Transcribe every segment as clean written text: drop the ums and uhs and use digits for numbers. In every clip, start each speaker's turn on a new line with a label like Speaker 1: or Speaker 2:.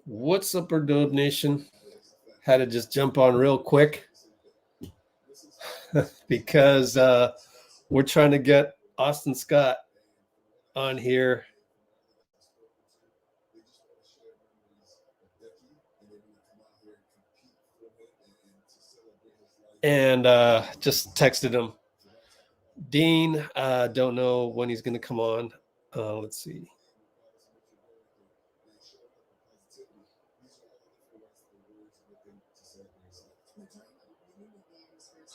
Speaker 1: What's up, Dub Nation? Had to just jump on real quick because we're trying to get Austin Scott on here. And just texted him. Dean, don't know when he's going to come on. Let's see.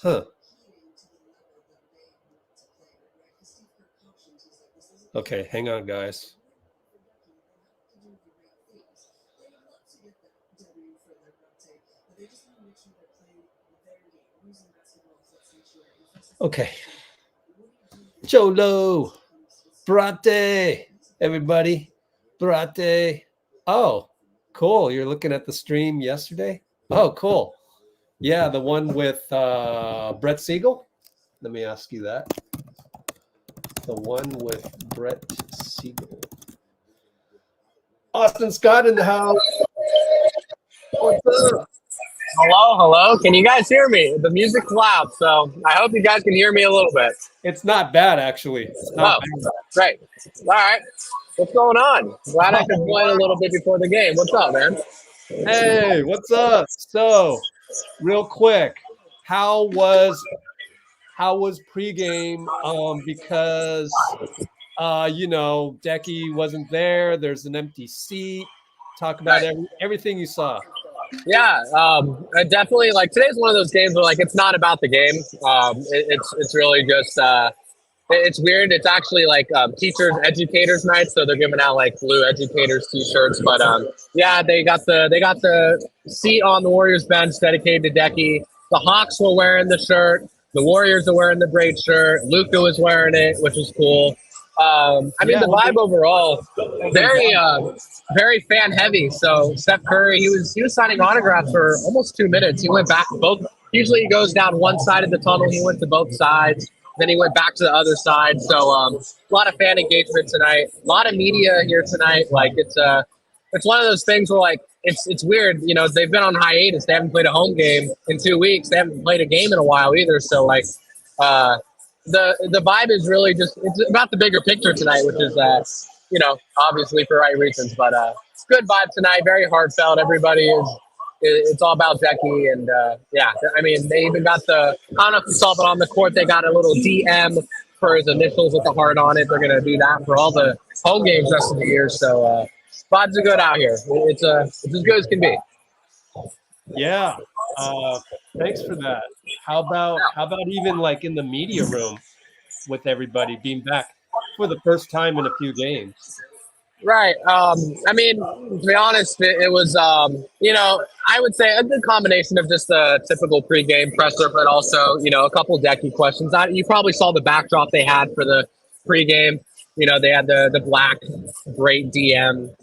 Speaker 1: Huh. Okay, hang on, guys. Okay. Cholo, Brate, everybody, Brate. Oh, cool. You're looking at the stream yesterday? Oh, cool. Yeah, the one with Brett Siegel. Let me ask you that. The one with Brett Siegel. Austin Scott in the house. What's up?
Speaker 2: Hello. Can you guys hear me? The music's loud, so I hope you guys can hear me a little bit.
Speaker 1: It's not bad, actually. It's not bad.
Speaker 2: Great. All right. What's going on? Glad I could join a little bit before the game. What's up, man?
Speaker 1: Hey, what's up? So, real quick, how was pregame? Because Decky wasn't there. There's an empty seat. Talk about everything you saw.
Speaker 2: Yeah, I definitely today's one of those games where it's not about the game. It's really just it's weird. It's actually teachers educators night, so they're giving out blue educators t-shirts. But yeah, they got the seat on the Warriors bench dedicated to Decky. The Hawks were wearing the shirt. The Warriors are wearing the Braid shirt. Luka was wearing it, which was cool. The vibe overall, very fan heavy. So Steph Curry, he was signing autographs for almost 2 minutes. He went back usually he goes down one side of the tunnel. He went to both sides. Then he went back to the other side. So a lot of fan engagement tonight. A lot of media here tonight. It's one of those things where it's weird. They've been on hiatus. They haven't played a home game in 2 weeks. They haven't played a game in a while either. So the vibe is really just it's about the bigger picture tonight, which is obviously for right reasons. But it's good vibe tonight. Very heartfelt. Everybody is. It's all about Decky, and they even got I don't know if you saw, but on the court they got a little DM for his initials with the heart on it. They're gonna do that for all the home games rest of the year. So vibes are good out here. It's as good as can be.
Speaker 1: Yeah. Thanks for that. How about even in the media room with everybody being back for the first time in a few games?
Speaker 2: Right. To be honest, it was, I would say a good combination of just a typical pregame presser, but also, a couple Decky questions. You probably saw the backdrop they had for the pregame. They had the black, great DM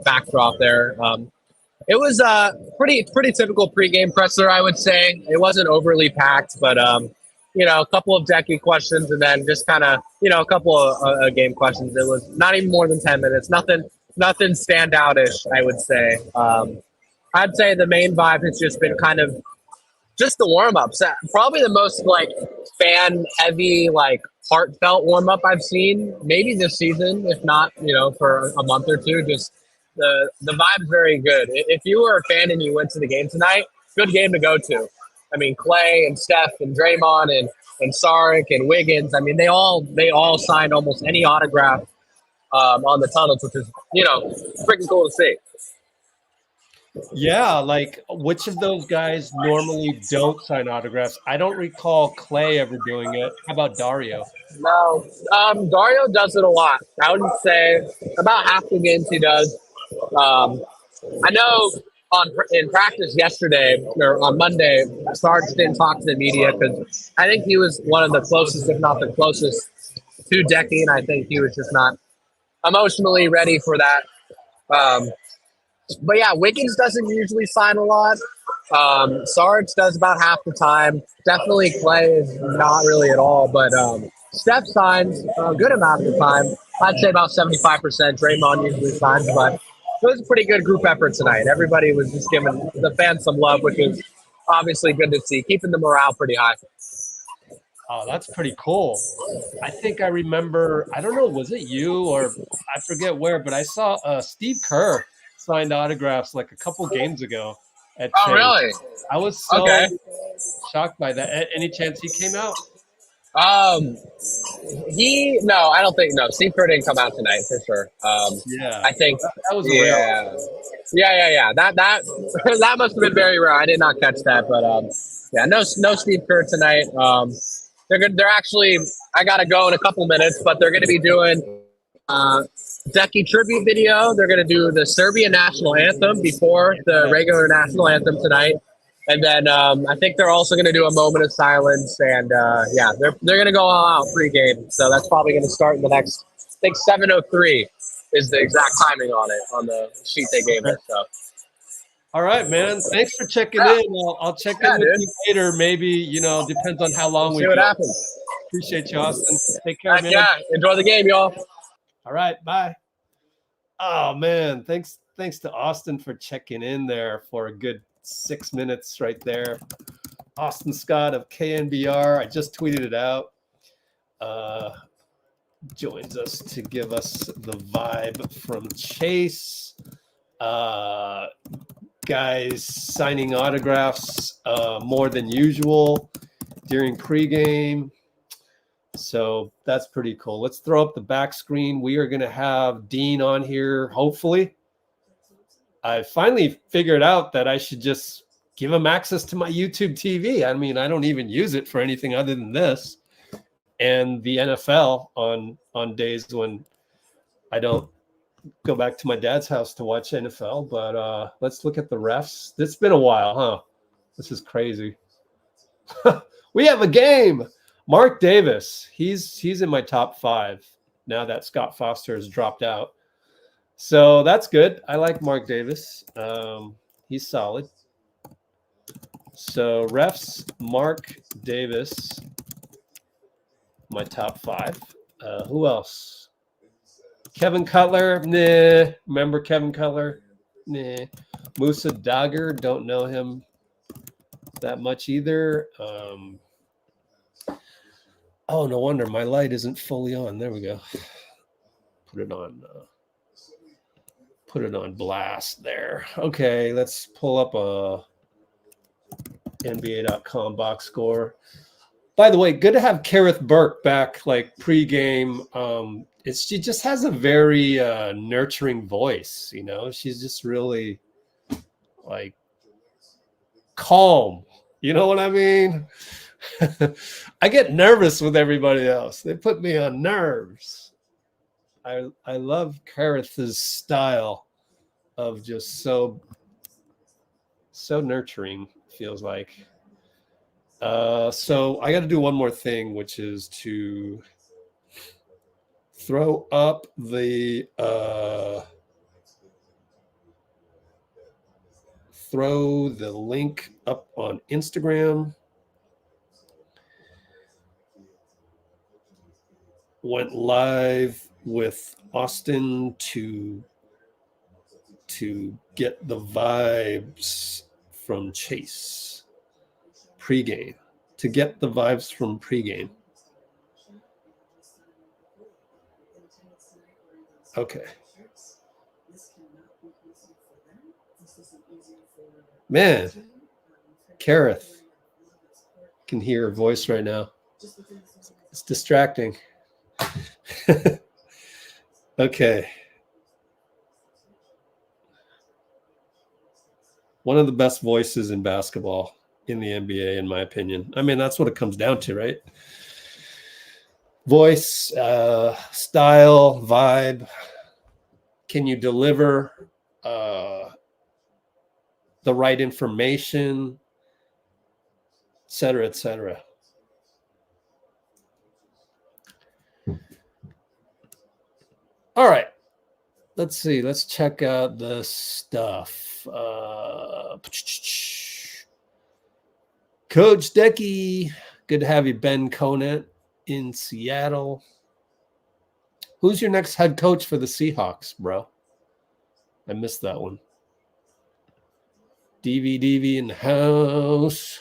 Speaker 2: backdrop there. It was a pretty typical pregame presser, I would say. It wasn't overly packed, but a couple of Decky questions, and then just kind of a couple of game questions. It was not even more than 10 minutes. Nothing standout-ish, I would say. I'd say the main vibe has just been kind of just the warm-ups. Probably the most fan-heavy, heartfelt warm-up I've seen maybe this season, if not for a month or two. Just the vibe's very good. If you were a fan and you went to the game tonight, good game to go to. Klay and Steph and Draymond and Saric and Wiggins. They all signed almost any autograph on the tunnels, which is freaking cool to see.
Speaker 1: Yeah, which of those guys normally don't sign autographs? I don't recall Klay ever doing it. How about Dario?
Speaker 2: No, Dario does it a lot. I would say about half the games he does. I know in practice yesterday or on Monday, Sarge didn't talk to the media because I think he was one of the closest, if not the closest, to Decky, and I think he was just not emotionally ready for that. But yeah, Wiggins doesn't usually sign a lot. Sarge does about half the time. Definitely Klay is not really at all, but Steph signs a good amount of the time. I'd say about 75%. Draymond usually signs, but was a pretty good group effort tonight. Everybody was just giving the fans some love, which is obviously good to see, keeping the morale pretty high.
Speaker 1: Oh, that's pretty cool. I think I remember, I don't know, was it you or I forget where, but I saw Steve Kerr signed autographs like a couple games ago at
Speaker 2: Oh,
Speaker 1: Chase.
Speaker 2: really?
Speaker 1: I was so
Speaker 2: Okay.
Speaker 1: shocked by that. Any chance he came out?
Speaker 2: No, I don't think, no, Steve Kerr didn't come out tonight for sure.
Speaker 1: Yeah.
Speaker 2: I think,
Speaker 1: That was a
Speaker 2: yeah.
Speaker 1: rare.
Speaker 2: Yeah. That that must have been very rare. I did not catch that, but yeah, no Steve Kerr tonight. They're actually, I gotta go in a couple minutes, but they're gonna be doing Decky tribute video. They're gonna do the Serbian national anthem before the regular national anthem tonight, and then I think they're also gonna do a moment of silence. And yeah, they're gonna go all out pregame. So that's probably gonna start in the next, I think 7:03 is the exact timing on it on the sheet they gave us. So.
Speaker 1: All right, man. Thanks for checking in. I'll check in with
Speaker 2: dude.
Speaker 1: you later. Maybe, depends on how long we
Speaker 2: See
Speaker 1: go.
Speaker 2: what happens.
Speaker 1: Appreciate you, Austin. Take care, man.
Speaker 2: Yeah, enjoy the game, y'all.
Speaker 1: All right, bye. Oh man, thanks to Austin for checking in there for a good 6 minutes right there. Austin Scott of KNBR. I just tweeted it out. Joins us to give us the vibe from Chase. Guys signing autographs more than usual during pregame. So that's pretty cool. Let's throw up the back screen. We are going to have Dean on here, hopefully. I finally figured out that I should just give him access to my YouTube TV. I mean, I don't even use it for anything other than this and the NFL on days when I don't go back to my dad's house to watch NFL. But let's look at the refs. It's been a while, huh? This is crazy. We have a game. Marc Davis, he's in my top 5 now that Scott Foster has dropped out. So that's good. I like Marc Davis. He's solid. So refs, Marc Davis, my top 5. Who else? Kevin Cutler, nah. Remember Kevin Cutler? Nah. Mousa Dagher, don't know him that much either. Oh, no wonder my light isn't fully on. There we go. Put it on blast there. Okay, let's pull up a NBA.com box score. By the way, good to have Kerith Burke back, like pregame. She just has a very nurturing voice, She's just really like calm. You know what I mean? I get nervous with everybody else. They put me on nerves. I love Kerith's style of just so nurturing, feels like. So I got to do one more thing, which is to throw up the link up on Instagram. Went live with Austin to get the vibes from Chase pregame. To get the vibes from pregame. Okay. Man, Kerith can hear her voice right now. It's distracting. Okay. One of the best voices in basketball in the NBA, in my opinion. I mean, that's what it comes down to, right? Voice, style, vibe. Can you deliver the right information, et cetera, et cetera. All right. Let's see. Let's check out the stuff. Coach Decky, good to have you. Ben Conant in Seattle. Who's your next head coach for the Seahawks, bro? I missed that one. DV in the house.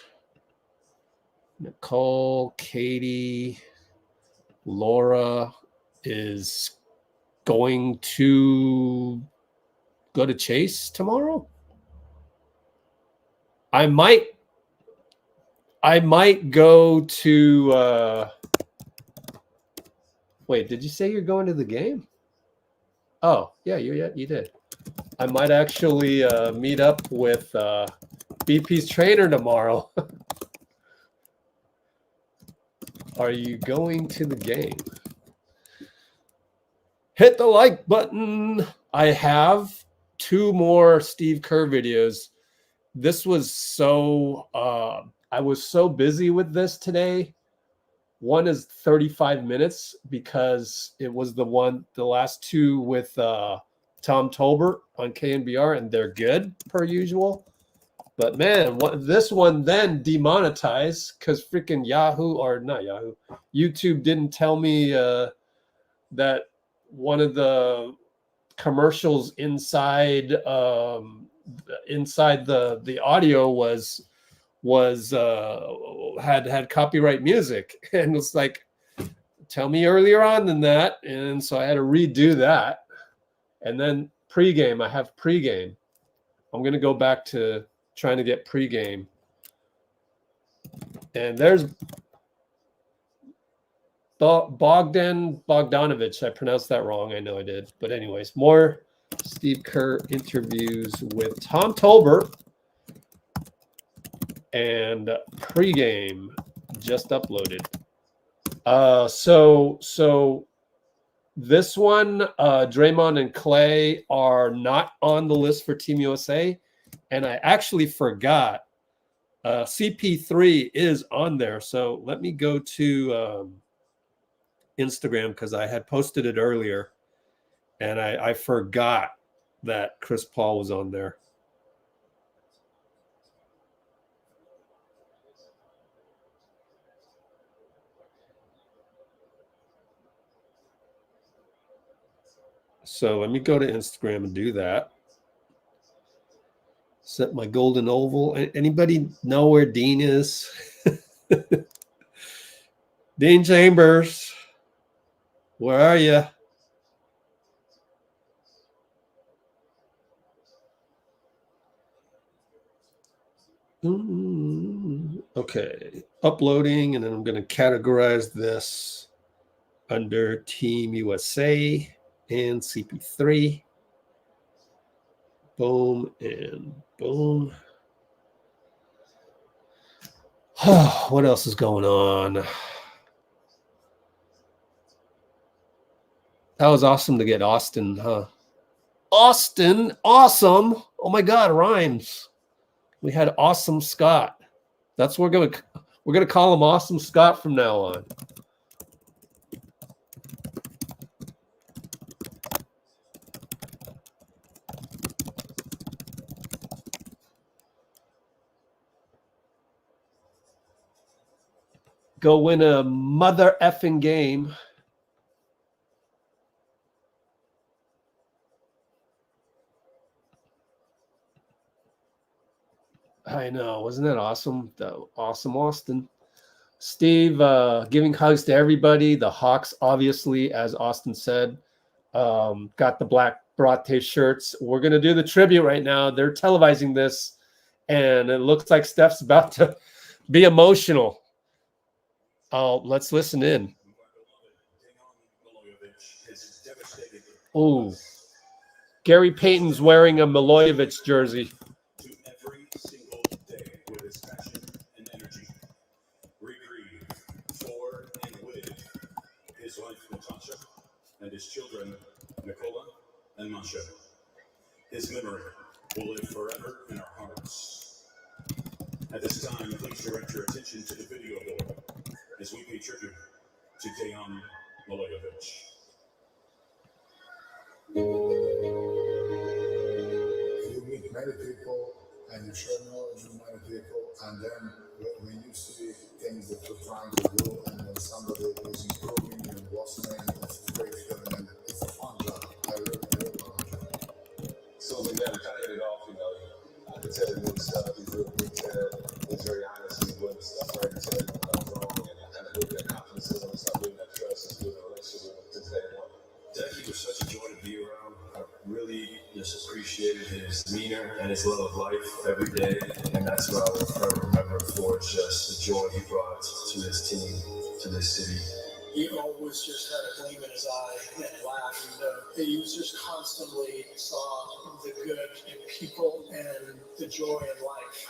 Speaker 1: Nicole, Katie, Laura is going to go to Chase tomorrow. I might go to wait, did you say you're going to the game? Oh, yeah, you did. I might actually meet up with BP's trainer tomorrow. Are you going to the game? Hit the like button. I have 2 more Steve Kerr videos. This was so I was so busy with this today. One is 35 minutes because it was the last 2 with Tom Tolbert on KNBR, and they're good per usual. But man, this one then demonetized because freaking YouTube didn't tell me that one of the commercials inside the audio had copyright music, and it's like, tell me earlier on than that, and so I had to redo that. And then pregame, I have pregame. I'm gonna go back to trying to get pregame, and there's Bogdan Bogdanovic. I pronounced that wrong. I know I did, but anyways, more Steve Kerr interviews with Tom Tolbert. And pregame just uploaded. So this one, Draymond and Klay are not on the list for Team USA, and I actually forgot CP3 is on there. So let me go to Instagram because I had posted it earlier, and I forgot that Chris Paul was on there. So let me go to Instagram and do that. Set my golden oval. Anybody know where Dean is? Dean Chambers, where are you? Okay, uploading, and then I'm going to categorize this under Team USA and CP3. Boom and boom. What else is going on? That was awesome to get Austin, huh? Austin, awesome. Oh my God, rhymes. We had Awesome Scott. That's what we're gonna call him, Awesome Scott, from now on. Go win a mother effing game. I know. Wasn't that awesome? Awesome Austin. Steve giving hugs to everybody. The Hawks, obviously, as Austin said, got the black BRATE shirts. We're going to do the tribute right now. They're televising this, and it looks like Steph's about to be emotional. Let's listen in. Oh, Gary Payton's wearing a Milojevic jersey.
Speaker 3: Every single day with his passion and energy. Regrieve for and with his wife Natasha and his children Nicola and Masha. His memory will live forever in our hearts. At this time, please direct your attention to the video board as we pay tribute to Dejan Milojevic.
Speaker 4: You meet many people and you share knowledge with many people, and then when you see things that you're trying to do and when somebody is improving and blossoming, it's a great feeling and it's a fun job. I really love it.
Speaker 3: So we never kind of hit it off, I could tell him new stuff. He's real detailed. He's very honest. He's willing to stuff right and tell you when I'm wrong. And I kind of built that confidence in him and start building that trust and building a relationship with him since day one. Decky was such a joy to be around. I really just appreciated his demeanor and his love of life every day. And that's what I will forever remember for, just the joy he brought to this team, to this city.
Speaker 5: He always just had a gleam in his eye and laughed. And, he was just constantly saw the good in people and the joy in life.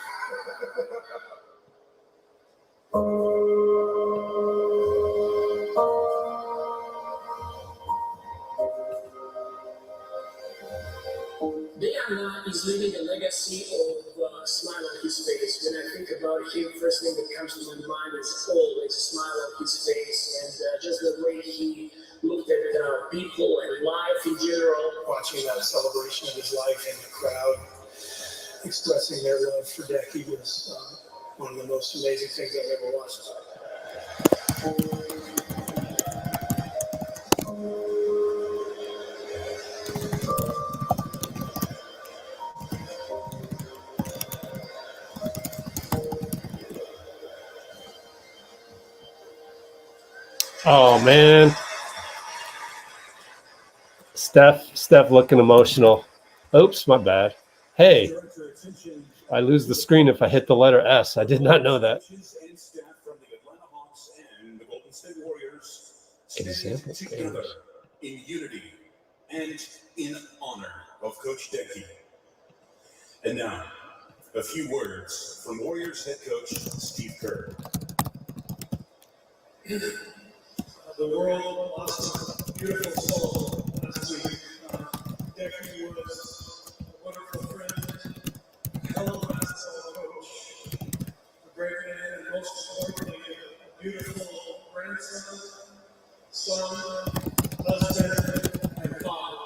Speaker 6: Beyond is leaving a legacy of a smile on his face. When I think about him, first thing that comes to my mind is always a smile on his face, and just the way he looked at people and life in general.
Speaker 5: Watching that celebration of his life in the crowd, expressing their love for Decky was one of the most amazing things I've ever watched.
Speaker 1: Oh man, Steph looking emotional. Oops, my bad. Hey, I lose the screen if I hit the letter S. I did not know that. Example
Speaker 3: together in unity and in honor of Coach Decky. And now, a few words from Warriors head coach Steve Kerr.
Speaker 5: The world lost a beautiful soul last week. Decky was a wonderful friend, a hell of a basketball coach, a great man, and most importantly, a beautiful grandson, son, husband, and father.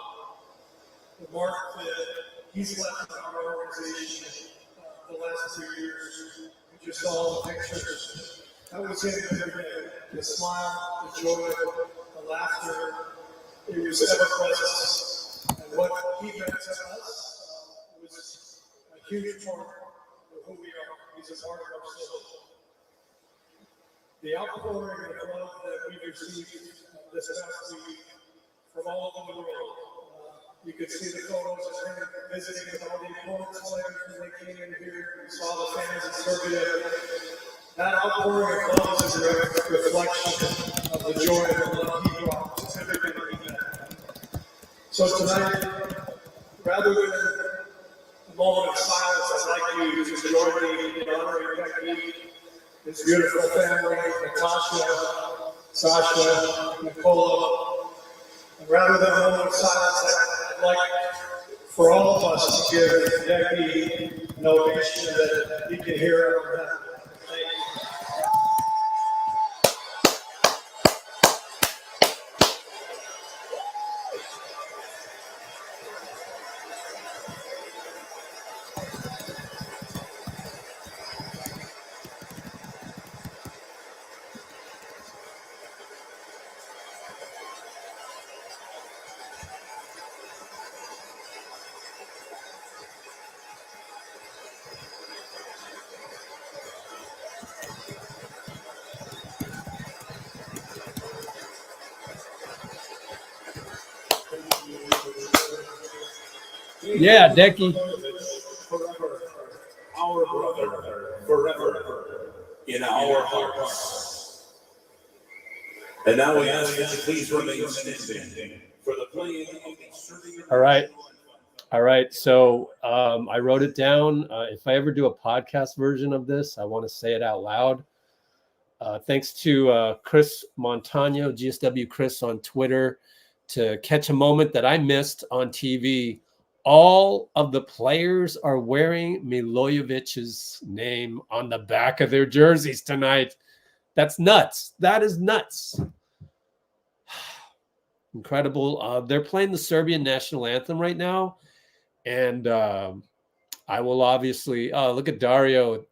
Speaker 5: The mark that he's left on our organization the last 2 years. We just saw the pictures. That was him every day. The smile, the joy, the laughter. It was ever present. And what he meant to us was a huge part of who we are. He's a part of our soul. The outpouring of love that we've received this past week from all over the world. You could see the photos of him visiting with all the important players when they came in here. We saw the fans in Serbia. That outpouring of love is a reflection of the joy and the love he brought to everybody we met. So tonight, rather than a moment of silence, I'd like you to join me in honoring Decky, his beautiful family, Natasha, Sasha, Nicola. And rather than a moment of silence, I'd like for all of us to give Decky an ovation that he can hear on that.
Speaker 1: Yeah, Decky.
Speaker 3: Forever, our brother, forever in our hearts. And now we ask you to please remain standing for the playing of the Serbian.
Speaker 1: All right. So I wrote it down. If I ever do a podcast version of this, I want to say it out loud. Thanks to Chris Montano, GSW Chris on Twitter, to catch a moment that I missed on TV. All of the players are wearing Milojevic's name on the back of their jerseys tonight. That's nuts. That is nuts. Incredible. They're playing the Serbian national anthem right now. And I will obviously, look at Dario.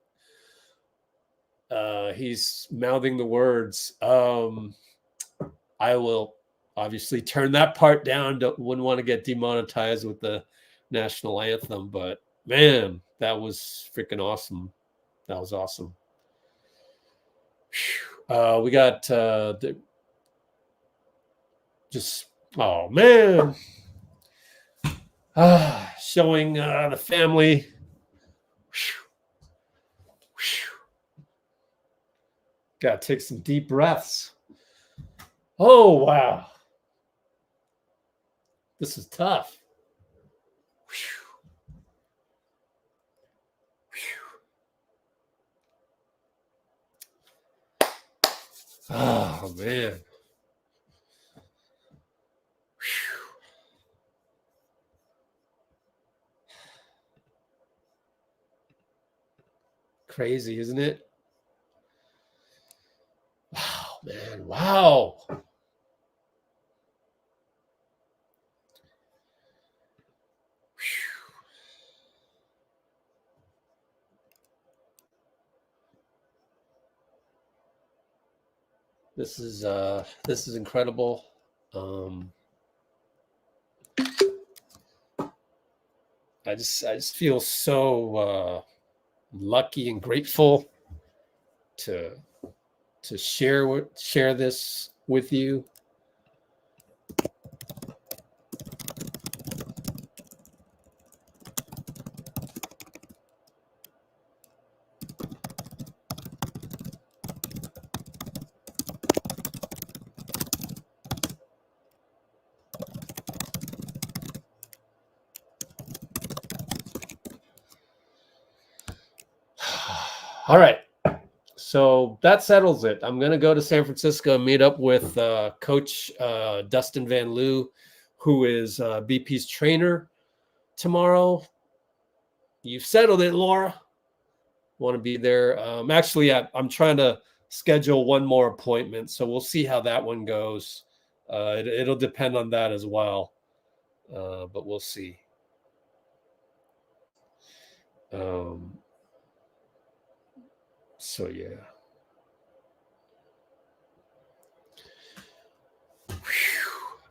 Speaker 1: He's mouthing the words. I will obviously turn that part down. Wouldn't want to get demonetized with the national anthem, but man, that was freaking awesome. That was awesome. We got just, oh man, showing the family. Got to take some deep breaths. Oh, wow. This is tough. Oh, man. Crazy, isn't it? Wow, man. Wow. This is incredible. I just feel so lucky and grateful to share this with you. All right. So that settles it. I'm going to go to San Francisco and meet up with Coach Dustin Van Loo, who is BP's trainer tomorrow. You've settled it, Laura. Want to be there. Actually, I'm trying to schedule one more appointment, so we'll see how that one goes. It'll depend on that as well, but we'll see. So yeah.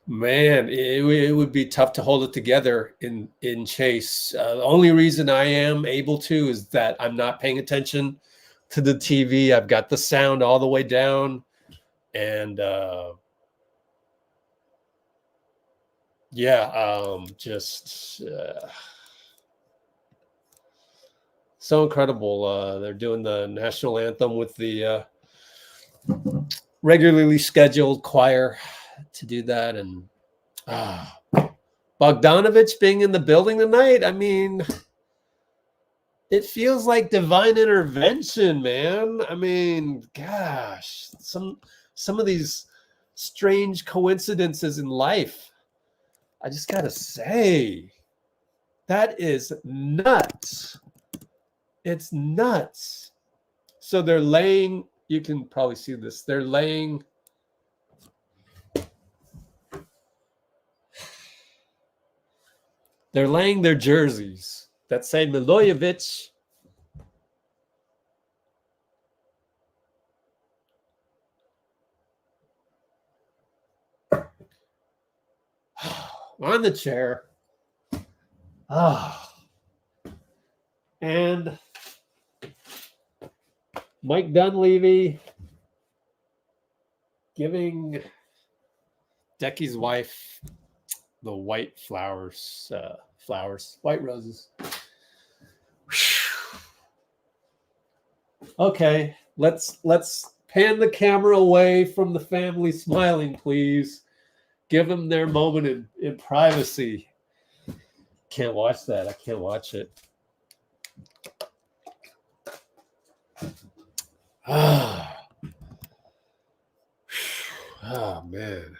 Speaker 1: Man, it would be tough to hold it together in Chase. The only reason I am able to is that I'm not paying attention to the TV. I've got the sound all the way down, and just so incredible. They're doing the national anthem with the regularly scheduled choir to do that, and Bogdanovic being in the building tonight. I mean, it feels like divine intervention, man. I mean, gosh, some of these strange coincidences in life. I just gotta say, that is nuts. It's nuts. So they're laying, you can probably see this, they're laying their jerseys that say Milojevic. On the chair. And Mike Dunleavy giving Decky's wife the white flowers, white roses. Okay, let's pan the camera away from the family smiling, please. Give them their moment in privacy. Can't watch that. I can't watch it. Oh, man.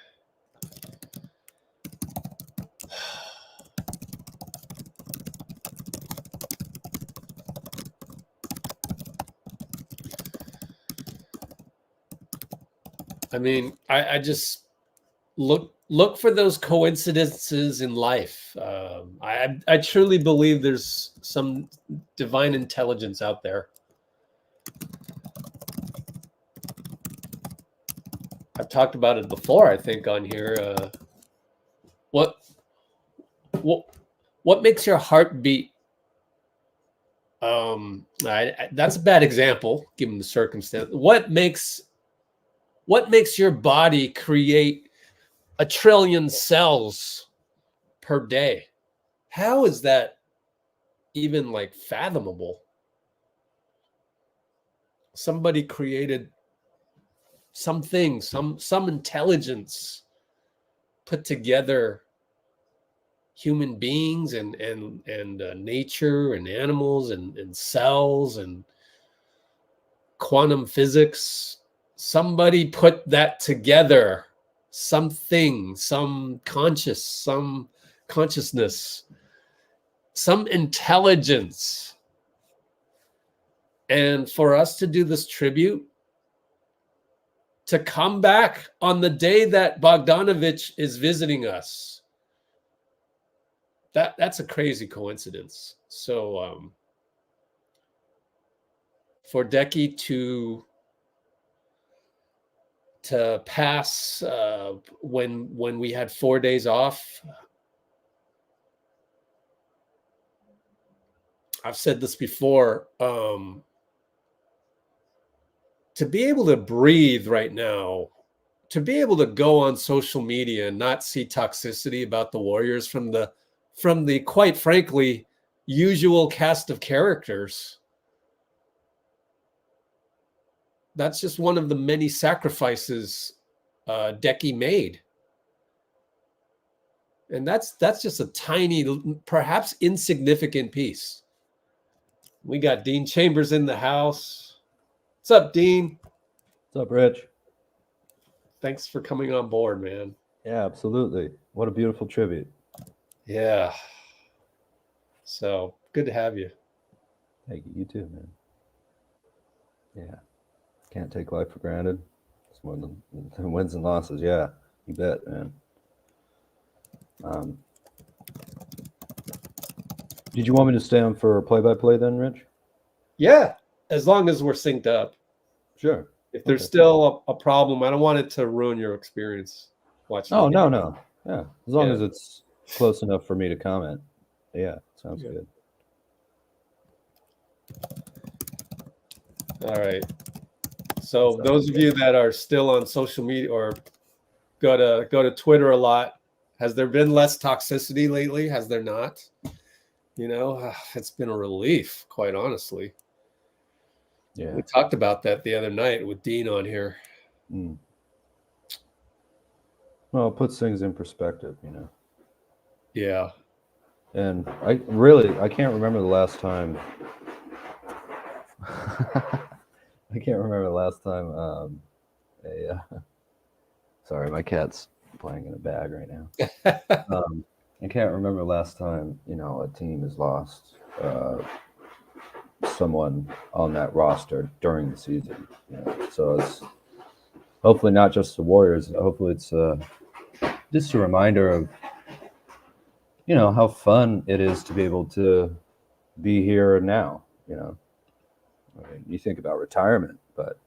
Speaker 1: I mean, I just look for those coincidences in life. I truly believe there's some divine intelligence out there. I've talked about it before, I think, on here. What what makes your heart beat? That's a bad example given the circumstance. What makes your body create 1 trillion cells per day? How is that even like fathomable? Somebody created something, some intelligence, put together human beings and nature and animals and cells and quantum physics. Somebody put that together, something, some consciousness, some intelligence. And for us to do this tribute, to come back on the day that Bogdanovic is visiting us, that's a crazy coincidence. So for Decky to pass when we had 4 days off, I've said this before, to be able to breathe right now, to be able to go on social media and not see toxicity about the Warriors from the quite frankly usual cast of characters, that's just one of the many sacrifices Decky made. And that's just a tiny, perhaps insignificant piece. We got Dean Chambers in the house. What's up, Dean?
Speaker 7: What's up, Rich?
Speaker 1: Thanks for coming on board, man.
Speaker 7: Yeah, absolutely. What a beautiful tribute.
Speaker 1: Yeah. So good to have you.
Speaker 7: Thank you. You too, man. Yeah. Can't take life for granted. It's more than wins and losses. Yeah, you bet, man. Did you want me to stay on for play-by-play then, Rich?
Speaker 1: Yeah, as long as we're synced up.
Speaker 7: Sure.
Speaker 1: If there's still a problem, I don't want it to ruin your experience watching.
Speaker 7: Oh, no. Yeah, as long as it's close enough for me to comment. Yeah, sounds good.
Speaker 1: All right. So those of you that are still on social media or go to Twitter a lot, has there been less toxicity lately? Has there not? You know, it's been a relief, quite honestly.
Speaker 7: Yeah.
Speaker 1: We talked about that the other night with Dean on here.
Speaker 7: Well, it puts things in perspective, you know.
Speaker 1: Yeah.
Speaker 7: And I can't remember the last time. I can't remember the last time sorry, my cat's playing in a bag right now. I can't remember the last time, you know, a team has lost someone on that roster during the season. You know? So it's hopefully not just the Warriors. Hopefully it's just a reminder of, you know, how fun it is to be able to be here now. You know, I mean, you think about retirement, but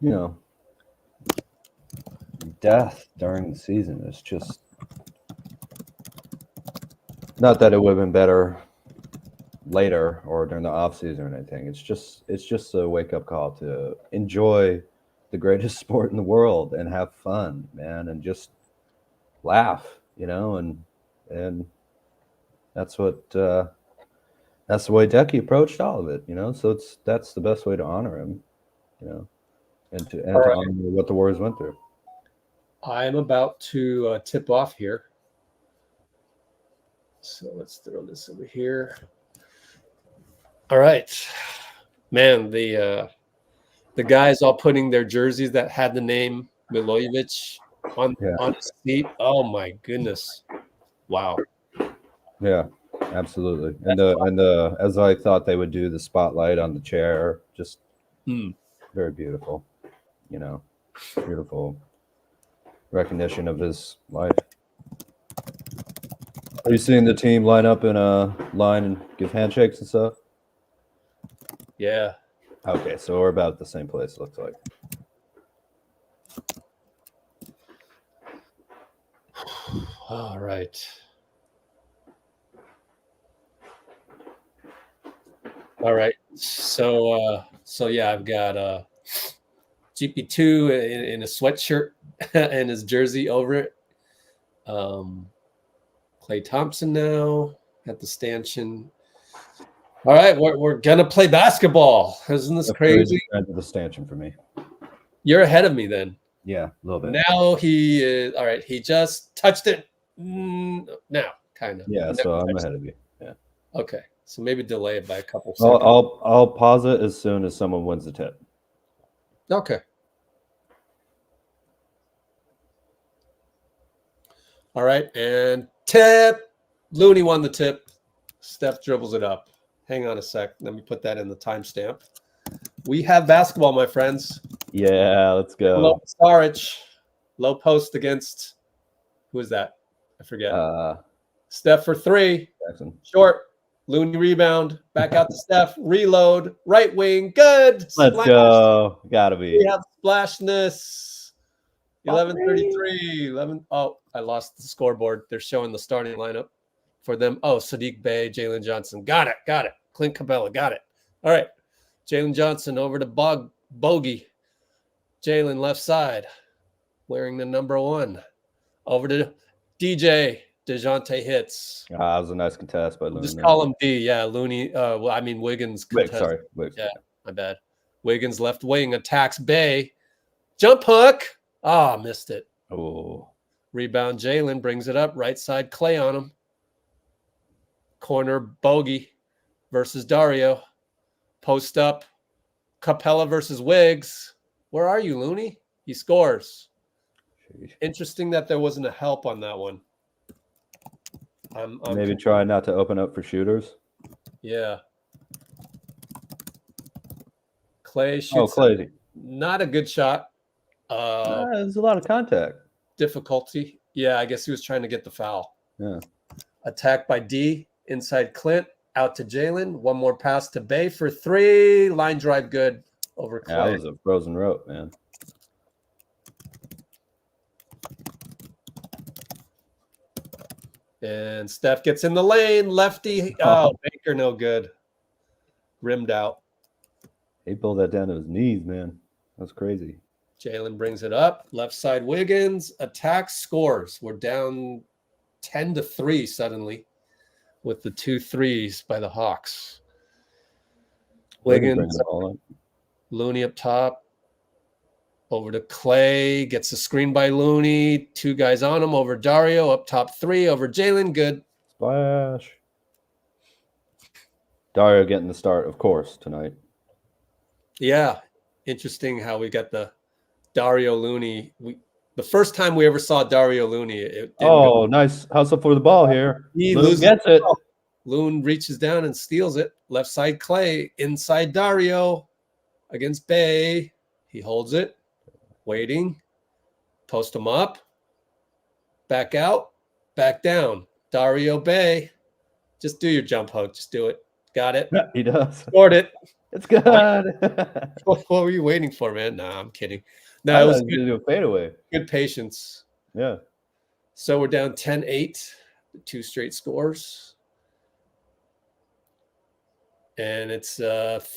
Speaker 7: you know, death during the season is just not that it would have been better later or during the off season or anything. It's just a wake up call to enjoy the greatest sport in the world and have fun, man, and just laugh, you know, and that's what that's the way Decky approached all of it, you know. So that's the best way to honor him, you know, and to honor what the Warriors went through.
Speaker 1: I'm about to tip off here. So let's throw this over here. All right. Man, the guys all putting their jerseys that had the name Milojevic on the seat. Oh my goodness. Wow.
Speaker 7: Yeah, absolutely. And as I thought they would do, the spotlight on the chair, just very beautiful, you know, beautiful recognition of his life. Are you seeing the team line up in a line and give handshakes and stuff?
Speaker 1: Yeah.
Speaker 7: Okay, so we're about at the same place, it looks like.
Speaker 1: All right. All right. So yeah, I've got GP2 in a sweatshirt and his jersey over it. Klay Thompson now at the stanchion. All right, we're gonna play basketball. Isn't this crazy?
Speaker 7: The stanchion for me.
Speaker 1: You're ahead of me then.
Speaker 7: Yeah, a little bit.
Speaker 1: Now he is all right. He just touched it. Now, kind of.
Speaker 7: Yeah, so I'm ahead of you. Yeah.
Speaker 1: Okay, so maybe delay it by a couple seconds.
Speaker 7: I'll pause it as soon as someone wins the tip.
Speaker 1: Okay. All right, and tip. Looney won the tip. Steph dribbles it up. Hang on a sec. Let me put that in the timestamp. We have basketball, my friends.
Speaker 7: Yeah, let's go.
Speaker 1: Low Starich. Low post against, who is that? I forget. Steph for three.
Speaker 7: Jackson.
Speaker 1: Short. Looney rebound. Back out to Steph. Reload. Right wing. Good.
Speaker 7: Let's
Speaker 1: Splash.
Speaker 7: go. Gotta be.
Speaker 1: We have splashness. 11:33. 11. Oh, I lost the scoreboard. They're showing the starting lineup for them. Oh, Sadiq Bey, Jalen Johnson. Got it. Clint Capela. Got it. All right. Jalen Johnson over to Bogey. Jalen left side. Wearing the number 1. Over to DJ. DeJounte hits.
Speaker 7: That was a nice contest by Looney.
Speaker 1: Just call him D. Yeah, Looney. Wiggins.
Speaker 7: Wiggs, sorry. Wiggs.
Speaker 1: Yeah, my bad. Wiggins left wing attacks Bey. Jump hook. Ah, missed it.
Speaker 7: Oh.
Speaker 1: Rebound Jalen brings it up. Right side Klay on him. Corner Bogey versus Dario. Post up. Capela versus Wiggs. Where are you, Looney? He scores.
Speaker 7: Sheesh.
Speaker 1: Interesting that there wasn't a help on that one.
Speaker 7: Maybe try not to open up for shooters.
Speaker 1: Yeah. Klay shoots.
Speaker 7: Klay.
Speaker 1: Not a good shot.
Speaker 7: There's a lot of contact.
Speaker 1: Difficulty. Yeah, I guess he was trying to get the foul.
Speaker 7: Yeah.
Speaker 1: Attack by D. Inside Clint. Out to Jalen. One more pass to Bey for 3. Line drive good over Klay.
Speaker 7: Yeah, that was a frozen rope, man.
Speaker 1: And Steph gets in the lane. Lefty. Oh, Baker, no good. Rimmed out.
Speaker 7: He pulled that down to his knees, man. That's crazy.
Speaker 1: Jalen brings it up. Left side Wiggins. Attacks, scores. We're down 10-3 suddenly with the 2 threes by the Hawks. Wiggins. Looney up top. Over to Klay. Gets a screen by Looney. 2 guys on him. Over Dario. Up top 3. Over Jalen. Good.
Speaker 7: Splash. Dario getting the start, of course, tonight.
Speaker 1: Yeah. Interesting how we got the Dario Looney. The first time we ever saw Dario Looney.
Speaker 7: Nice hustle for the ball here.
Speaker 1: He
Speaker 7: Loon gets it.
Speaker 1: Loon reaches down and steals it. Left side Klay. Inside Dario. Against Bey. He holds it. Waiting. Post him up. Back out. Back down. Dario Bey. Just do your jump hook. Just do it. Got it.
Speaker 7: He does.
Speaker 1: Scored it.
Speaker 7: It's good.
Speaker 1: What were you waiting for, man? Nah, I'm kidding. No, it was good.
Speaker 7: Do a fadeaway.
Speaker 1: Good patience.
Speaker 7: Yeah.
Speaker 1: So we're down 10-8. 2 straight scores. And it's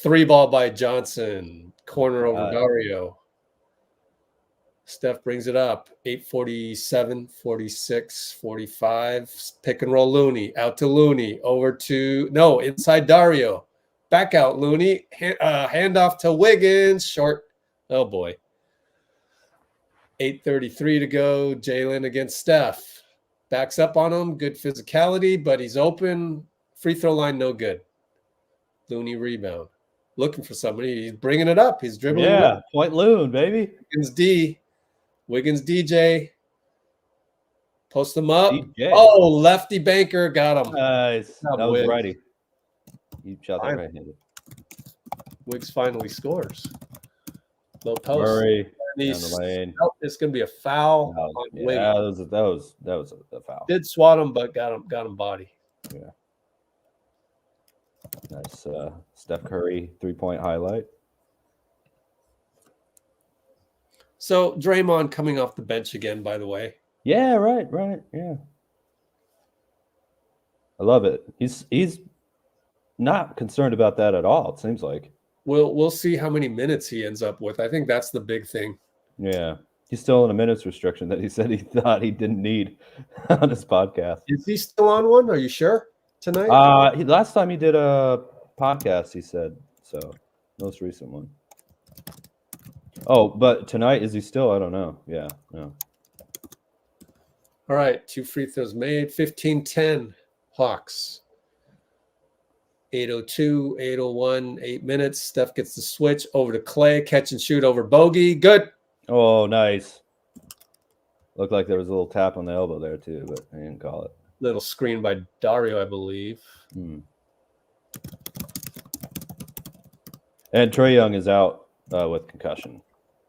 Speaker 1: 3 ball by Johnson. Corner over Dario. Steph brings it up. 8:47, 46, 45. Pick and roll Looney. Out to Looney. Over to, no, inside Dario. Back out Looney. Handoff to Wiggins. Short. Oh, boy. 8:33 to go. Jalen against Steph. Backs up on him. Good physicality, but he's open. Free throw line, no good. Looney rebound. Looking for somebody. He's bringing it up. He's dribbling.
Speaker 7: Yeah, point Loon, baby.
Speaker 1: Wiggins D. Wiggins DJ. Post them up.
Speaker 7: DJ.
Speaker 1: Oh, lefty banker. Got him.
Speaker 7: Nice. That was
Speaker 1: Wiggs.
Speaker 7: righty. You shot that right-handed.
Speaker 1: Wiggs finally scores. Low post.
Speaker 7: Murray down
Speaker 1: He's,
Speaker 7: the lane.
Speaker 1: oh, it's going to be a foul on Wiggs.
Speaker 7: Yeah, that was a foul.
Speaker 1: Did swat him, but got him body.
Speaker 7: Yeah. Nice Steph Curry 3-point highlight.
Speaker 1: So Draymond coming off the bench again, by the way.
Speaker 7: Yeah, right. Yeah. I love it. He's not concerned about that at all. It seems like.
Speaker 1: We'll see how many minutes he ends up with. I think that's the big thing.
Speaker 7: Yeah, he's still in a minutes restriction that he said he thought he didn't need on his podcast.
Speaker 1: Is he still on one? Are you sure tonight?
Speaker 7: Last time he did a podcast, he said so. Most recent one. Oh, but tonight is he still? I don't know. Yeah, no.
Speaker 1: All right, 2 free throws made. 15-10 Hawks. 8:02, 8:01, 8 minutes. Steph gets the switch over to Klay. Catch and shoot over Bogey. Good.
Speaker 7: Oh, nice. Looked like there was a little tap on the elbow there too, but I didn't call it.
Speaker 1: Little screen by Dario, I believe.
Speaker 7: And Trae Young is out with concussion.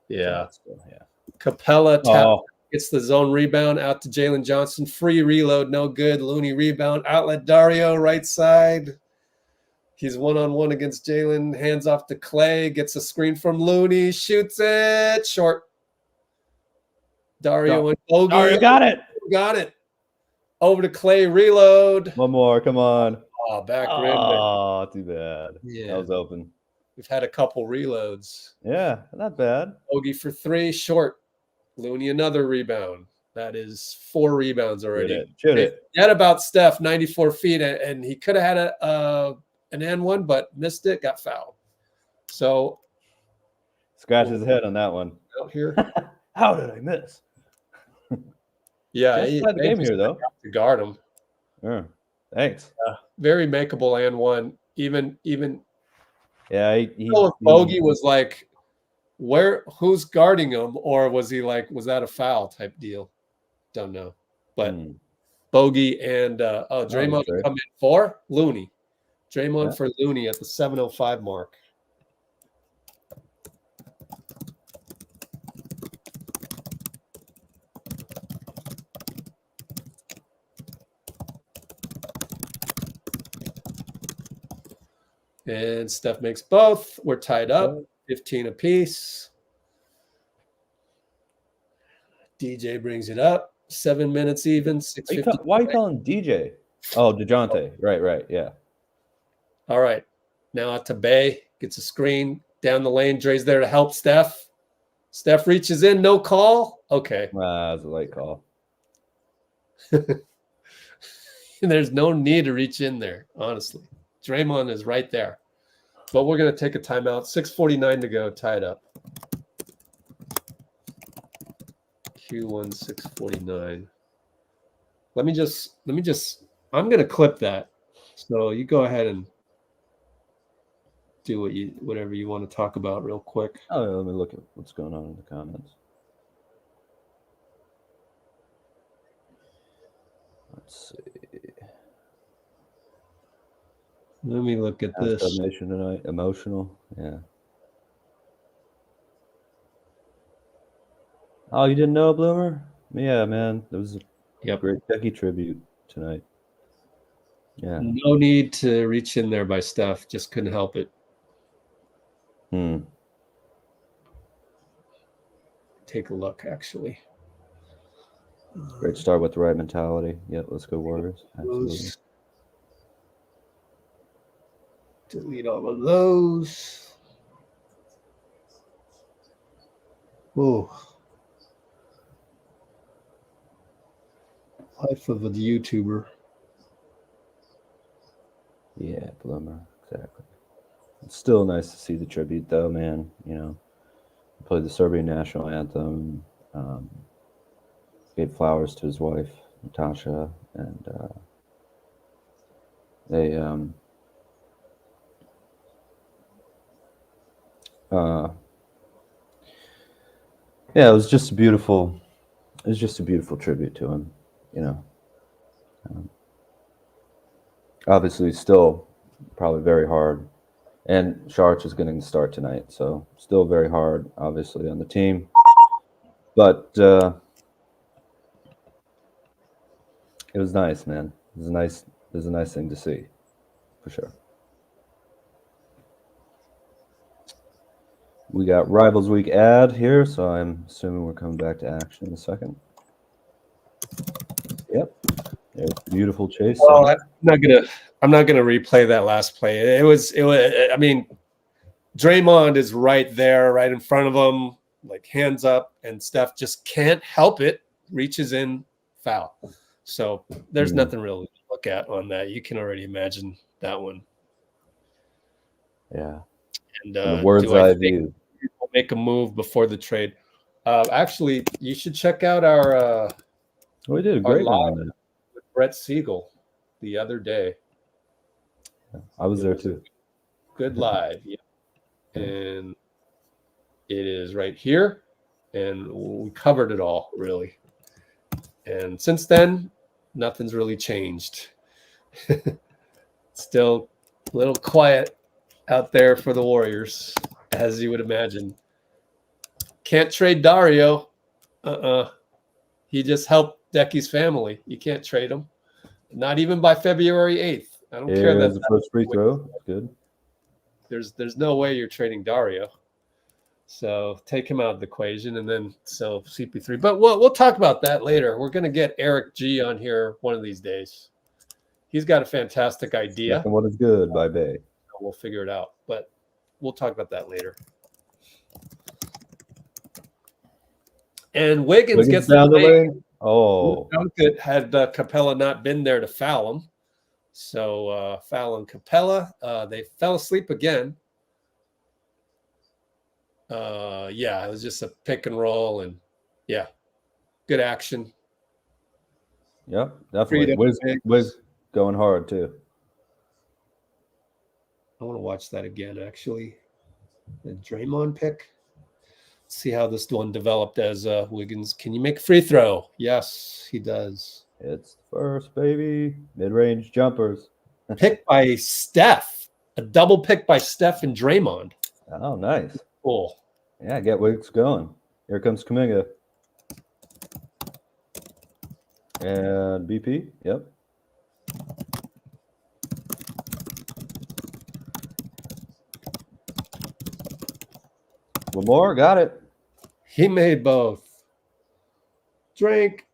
Speaker 1: Yeah.
Speaker 7: So, yeah.
Speaker 1: Capela tap gets the zone rebound out to Jalen Johnson. Free reload, no good. Looney rebound. Outlet Dario, right side. He's one-on-one against Jalen. Hands off to Klay. Gets a screen from Looney. Shoots it. Short. Dario and Bogey.
Speaker 7: Dario got it.
Speaker 1: Got it. Over to Klay. Reload.
Speaker 7: One more. Come on.
Speaker 1: Oh, back rim.
Speaker 7: Oh, too bad.
Speaker 1: Yeah.
Speaker 7: That was open.
Speaker 1: We've had a couple reloads.
Speaker 7: Yeah, not bad.
Speaker 1: Bogey for 3. Short. Looney another rebound. That is 4 rebounds already.
Speaker 7: Shoot it.
Speaker 1: Forget about Steph, 94 feet, and he could have had an N1, but missed it, got fouled. So
Speaker 7: scratch his head on that one.
Speaker 1: Out here.
Speaker 7: How did I miss?
Speaker 1: Yeah,
Speaker 7: he had the game here though.
Speaker 1: To guard him.
Speaker 7: Yeah. Thanks.
Speaker 1: Very makeable N1. Even
Speaker 7: yeah,
Speaker 1: if Bogey was like, who's guarding him, or was he like, was that a foul type deal? Don't know. But Bogey and Draymond come in for Looney. Draymond for Looney at the 7:05 mark. And Steph makes both. We're tied up, 15 apiece. DJ brings it up. 7 minutes even. 6:50.
Speaker 7: Why are you calling DJ? Oh, DeJounte. Right. Yeah.
Speaker 1: All right. Now out to Bay. Gets a screen. Down the lane. Dre's there to help Steph. Steph reaches in. No call. Okay.
Speaker 7: It was a late call.
Speaker 1: There's no need to reach in there, honestly. Draymond is right there. But we're going to take a timeout. 6:49 to go. Tied up. Q1 6:49. Let me just I'm going to clip that. So you go ahead and do whatever you want to talk about real quick.
Speaker 7: Oh, yeah, let me look at what's going on in the comments. Let's see.
Speaker 1: Let me look at this.
Speaker 7: Explanation tonight. Emotional. Yeah. Oh, you didn't know, Bloomer? Yeah, man. There was a great Decky tribute tonight. Yeah.
Speaker 1: No need to reach in there by Steph. Just couldn't help it. Take a look, actually.
Speaker 7: Great start with the right mentality. Yep, let's go Warriors. Absolutely.
Speaker 1: Delete all of those. Oh. Life of a YouTuber.
Speaker 7: Yeah, Bloomer. Exactly. It's still nice to see the tribute, though, man. You know, played the Serbian national anthem. Gave flowers to his wife, Natasha, and they yeah, it was just a beautiful tribute to him, you know. Obviously still probably very hard, and Sharch is going to start tonight, so still very hard obviously on the team, but it was nice, man. It was a nice thing to see, for sure. We got Rivals Week ad here, so I'm assuming we're coming back to action in a second. Yep. Yeah, beautiful chase.
Speaker 1: Well, I'm not gonna replay that last play. It was. I mean, Draymond is right there, right in front of him, like hands up, and Steph just can't help it. Reaches in, foul. So there's nothing really to look at on that. You can already imagine that one.
Speaker 7: Yeah.
Speaker 1: And
Speaker 7: the words I view.
Speaker 1: We'll make a move before the trade. Actually, you should check out our.
Speaker 7: We did a great one
Speaker 1: with Brett Siegel the other day.
Speaker 7: I was there too.
Speaker 1: Good live, yeah. And it is right here, and we covered it all really. And since then, nothing's really changed. Still a little quiet out there for the Warriors, as you would imagine. Can't trade Dario. He just helped Decky's family. You can't trade him. Not even by February 8th. I don't care. That's
Speaker 7: the first free throw. Good.
Speaker 1: There's no way you're trading Dario. So take him out of the equation and then sell CP3. But we'll talk about that later. We're going to get Eric G on here one of these days. He's got a fantastic idea.
Speaker 7: And what is good by Bay.
Speaker 1: We'll figure it out. But we'll talk about that later. And Wiggins gets
Speaker 7: down the lane. Oh.
Speaker 1: Good. Had Capela not been there to foul him. So fouling Capela. They fell asleep again. Yeah, it was just a pick and roll, and yeah, good action.
Speaker 7: Yep, definitely. Wiz going hard too.
Speaker 1: I want to watch that again, actually. The Draymond pick. Let's see how this one developed as Wiggins. Can you make a free throw? Yes, he does.
Speaker 7: It's first, baby. Mid-range jumpers.
Speaker 1: Pick by Steph. A double pick by Steph and Draymond.
Speaker 7: Oh, nice.
Speaker 1: Cool.
Speaker 7: Yeah, get Wiggs going. Here comes Kuminga. And BP. Yep. One more. Got it.
Speaker 1: He made both. Drink.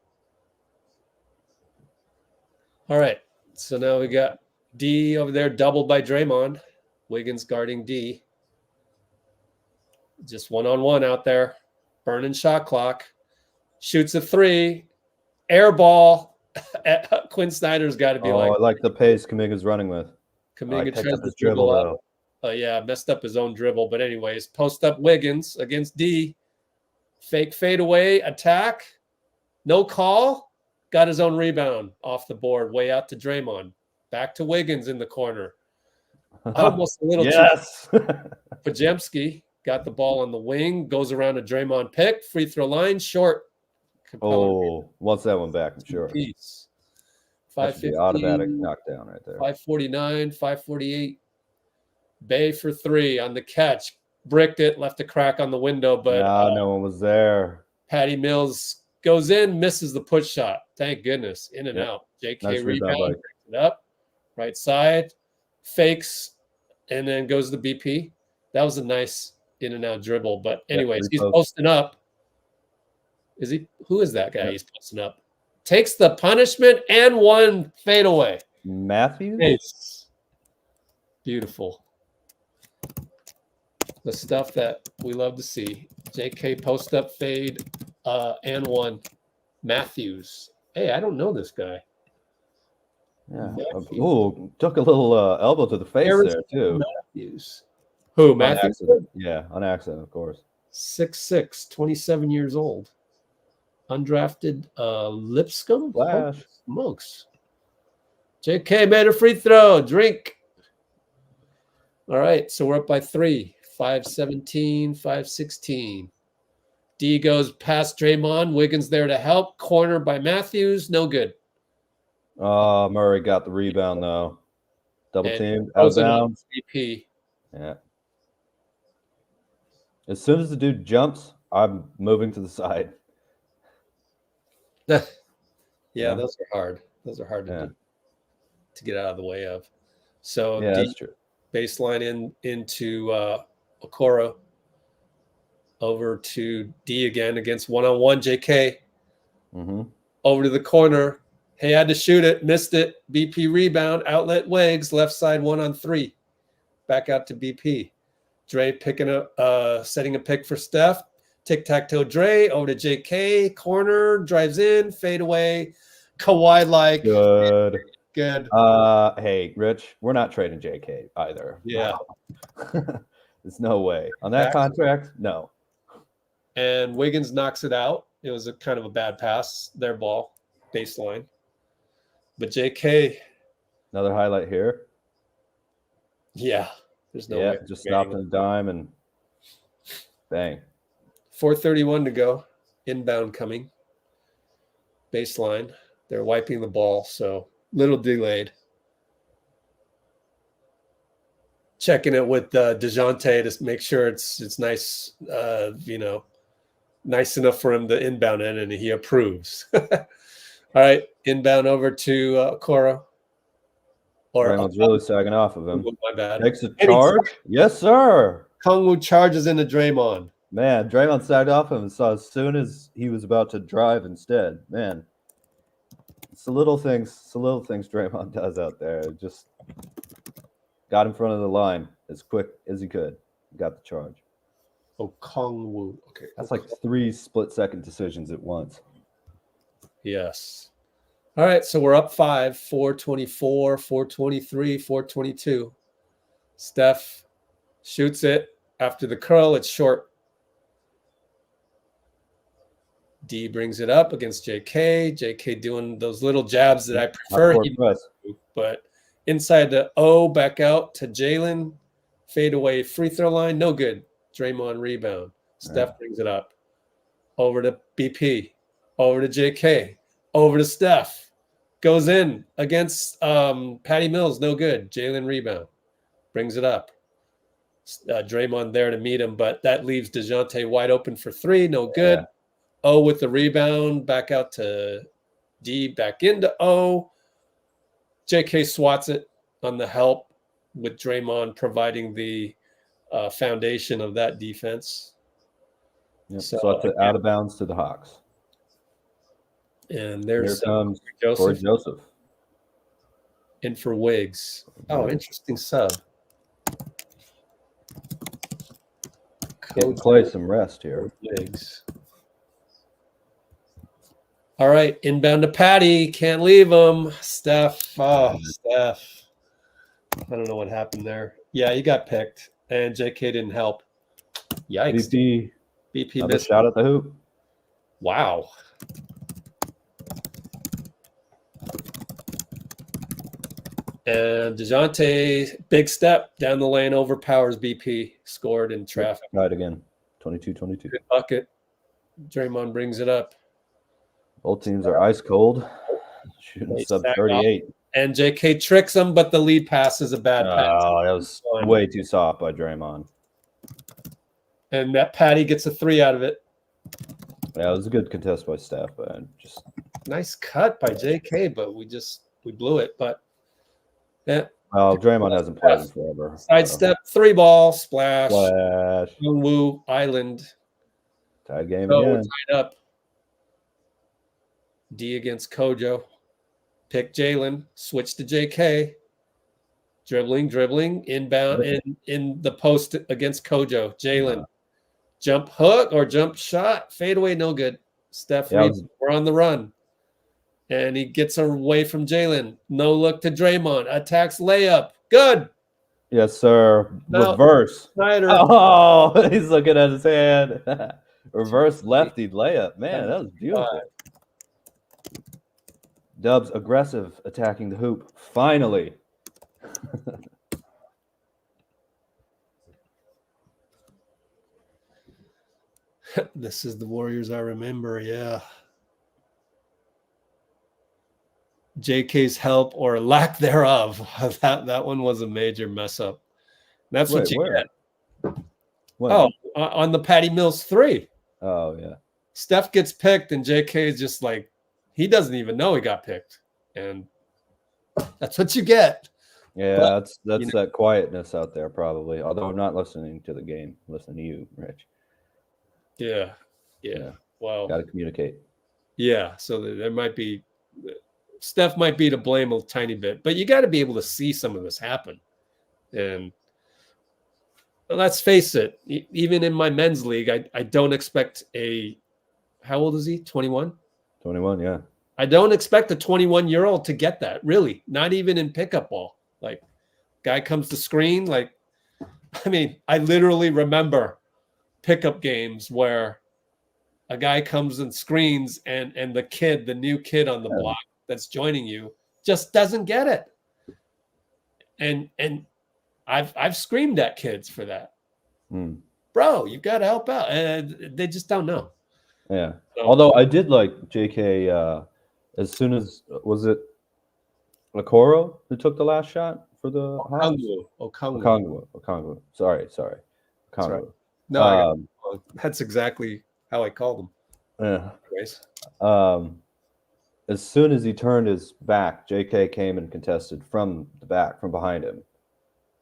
Speaker 1: All right. So now we got D over there, doubled by Draymond. Wiggins guarding D. Just one-on-one out there. Burning shot clock. Shoots a three. Air ball. Quinn Snyder's got to be
Speaker 7: I like the pace Kuminga's running with.
Speaker 1: Kuminga tries to dribble up. Yeah, messed up his own dribble. But anyways, post up Wiggins against D. Fake fade away. Attack. No call. Got his own rebound off the board. Way out to Draymond. Back to Wiggins in the corner. Almost a little
Speaker 7: yes.
Speaker 1: Pajemski. Got the ball on the wing, goes around a Draymond pick, free throw line, short.
Speaker 7: Capela wants that one back, I'm sure.
Speaker 1: Piece.
Speaker 7: 550. Automatic knockdown right there.
Speaker 1: 549, 548. Bay for three on the catch. Bricked it, left a crack on the window, but
Speaker 7: no one was there.
Speaker 1: Patty Mills goes in, misses the push shot. Thank goodness. In and out. JK
Speaker 7: nice
Speaker 1: rebound, brings it up. Right side, fakes, and then goes to BP. That was a nice in and out dribble. But anyways, he's posting up. Is he? Who is that guy? He's posting up. Takes the punishment and one fadeaway.
Speaker 7: Matthews?
Speaker 1: Nice. Beautiful. The stuff that we love to see. JK post up fade and one. Matthews. Hey, I don't know this guy.
Speaker 7: Yeah. Oh, took a little elbow to the face there too.
Speaker 1: Matthews. Who, Matthews?
Speaker 7: Yeah, on accident, of course.
Speaker 1: 6'6", 27 years old. Undrafted Lipscomb?
Speaker 7: Flash.
Speaker 1: Smokes. JK made a free throw. Drink. All right, so we're up by 3. 5-17, 5-16. D goes past Draymond. Wiggins there to help. Corner by Matthews. No good.
Speaker 7: Oh, Murray got the rebound, though. Double team. Out of bounds.
Speaker 1: CP.
Speaker 7: Yeah. As soon as the dude jumps, I'm moving to the side.
Speaker 1: Yeah, those are hard. Those are hard to do, to get out of the way of. So
Speaker 7: yeah, that's true.
Speaker 1: Baseline into Okoro. Over to D again against one-on-one JK.
Speaker 7: Mm-hmm.
Speaker 1: Over to the corner. He had to shoot it, missed it. BP rebound, outlet Wiggs, left side 1-on-3. Back out to BP. Dray picking up, setting a pick for Steph. Tic-tac-toe Dray over to JK. Corner, drives in, fade away. Kawhi-like.
Speaker 7: Good.
Speaker 1: Good.
Speaker 7: Hey, Rich, we're not trading JK either.
Speaker 1: Yeah.
Speaker 7: There's no way. On that contract, no.
Speaker 1: And Wiggins knocks it out. It was a kind of a bad pass, their ball, baseline. But JK.
Speaker 7: Another highlight here.
Speaker 1: Yeah. There's no way.
Speaker 7: Just stopped on a dime and bang.
Speaker 1: 4:31 to go. Inbound coming. Baseline. They're wiping the ball, so little delayed. Checking it with DeJounte to make sure it's nice, nice enough for him to inbound in, and he approves. All right, inbound over to Coro.
Speaker 7: Draymond's really sagging off of him.
Speaker 1: My bad.
Speaker 7: Takes a charge. Yes, sir.
Speaker 1: Okongwu charges into Draymond.
Speaker 7: Man, Draymond sagged off him and saw as soon as he was about to drive instead. Man, it's the little things Draymond does out there. Just got in front of the line as quick as he could. Got the charge.
Speaker 1: Okongwu. Okay.
Speaker 7: That's like 3 split-second decisions at once.
Speaker 1: Yes. All right, so we're up 5, 424, 423, 422. Steph shoots it. After the curl, it's short. D brings it up against JK. JK doing those little jabs that I prefer. But inside the O, back out to Jalen. Fade away free throw line. No good. Draymond rebound. Steph brings it up. Over to BP. Over to JK. Over to Steph. Goes in against Patty Mills. No good. Jalen rebound. Brings it up. Draymond there to meet him, but that leaves DeJounte wide open for 3. No good. Yeah. O with the rebound. Back out to D. Back into O. JK swats it on the help with Draymond providing the foundation of that defense.
Speaker 7: Yep. So it's out of bounds to the Hawks.
Speaker 1: And there's
Speaker 7: Here comes Joseph.
Speaker 1: In for Wiggs. Oh, interesting sub.
Speaker 7: Getting Klay some rest here.
Speaker 1: Wiggs. All right, inbound to Patty. Can't leave him. Steph. Oh, Steph. I don't know what happened there. Yeah, he got picked, and JK didn't help. Yikes. BP missed.
Speaker 7: Shot at the hoop.
Speaker 1: Wow. And DeJounte, big step down the lane, overpowers BP, scored in traffic.
Speaker 7: Right again, 22-22.
Speaker 1: Good bucket. Draymond brings it up.
Speaker 7: Both teams are ice cold. Shooting sub 38.
Speaker 1: And JK tricks him, but the lead pass is a bad pass.
Speaker 7: Oh, that was way too soft by Draymond.
Speaker 1: And that Patty gets a 3 out of it.
Speaker 7: Yeah, it was a good contest by Steph, but just
Speaker 1: nice cut by JK, but we blew it. But yeah.
Speaker 7: Well, Draymond hasn't played in forever.
Speaker 1: Sidestep, 3-ball, splash.
Speaker 7: Okongwu,
Speaker 1: Island.
Speaker 7: Tied game again.
Speaker 1: Tied up. D against Kojo. Pick Jalen. Switch to JK. Dribbling. Inbound in the post against Kojo. Jalen. Jump hook or jump shot. Fade away, no good. Steph, we're on the run. And he gets away from Jalen. No look to Draymond. Attacks layup. Good.
Speaker 7: Yes, sir. Reverse.
Speaker 1: Snyder.
Speaker 7: Oh, he's looking at his hand. Reverse lefty layup. Man, that was beautiful. Dubs aggressive, attacking the hoop. Finally.
Speaker 1: This is the Warriors I remember, yeah. JK's help or lack thereof. That one was a major mess up. That's what you get. Oh, on the Patty Mills 3.
Speaker 7: Oh, yeah.
Speaker 1: Steph gets picked, and JK is just like, he doesn't even know he got picked. And that's what you get.
Speaker 7: Yeah, but, that's that quietness out there, probably. Although I'm not listening to the game, listening to you, Rich.
Speaker 1: Yeah. Well,
Speaker 7: got to communicate.
Speaker 1: Yeah, so there might be Steph might be to blame a tiny bit, but you got to be able to see some of this happen. And let's face it, even in my men's league, I don't expect how old is he? 21?
Speaker 7: 21, yeah.
Speaker 1: I don't expect a 21-year-old to get that, really, not even in pickup ball. Like, guy comes to screen, like, I mean, I literally remember pickup games where a guy comes and screens and the new kid on the block that's joining you just doesn't get it. And I've screamed at kids for that. Bro, you got to help out. And they just don't know.
Speaker 7: Yeah.
Speaker 1: So,
Speaker 7: Although I did like JK as soon as, was it Okoro who took the last shot for the Hawks? Okongwu. Sorry. Okongwu.
Speaker 1: Right. No, that's exactly how I called him.
Speaker 7: Yeah.
Speaker 1: Anyways.
Speaker 7: As soon as he turned his back, JK came and contested from the back, from behind him.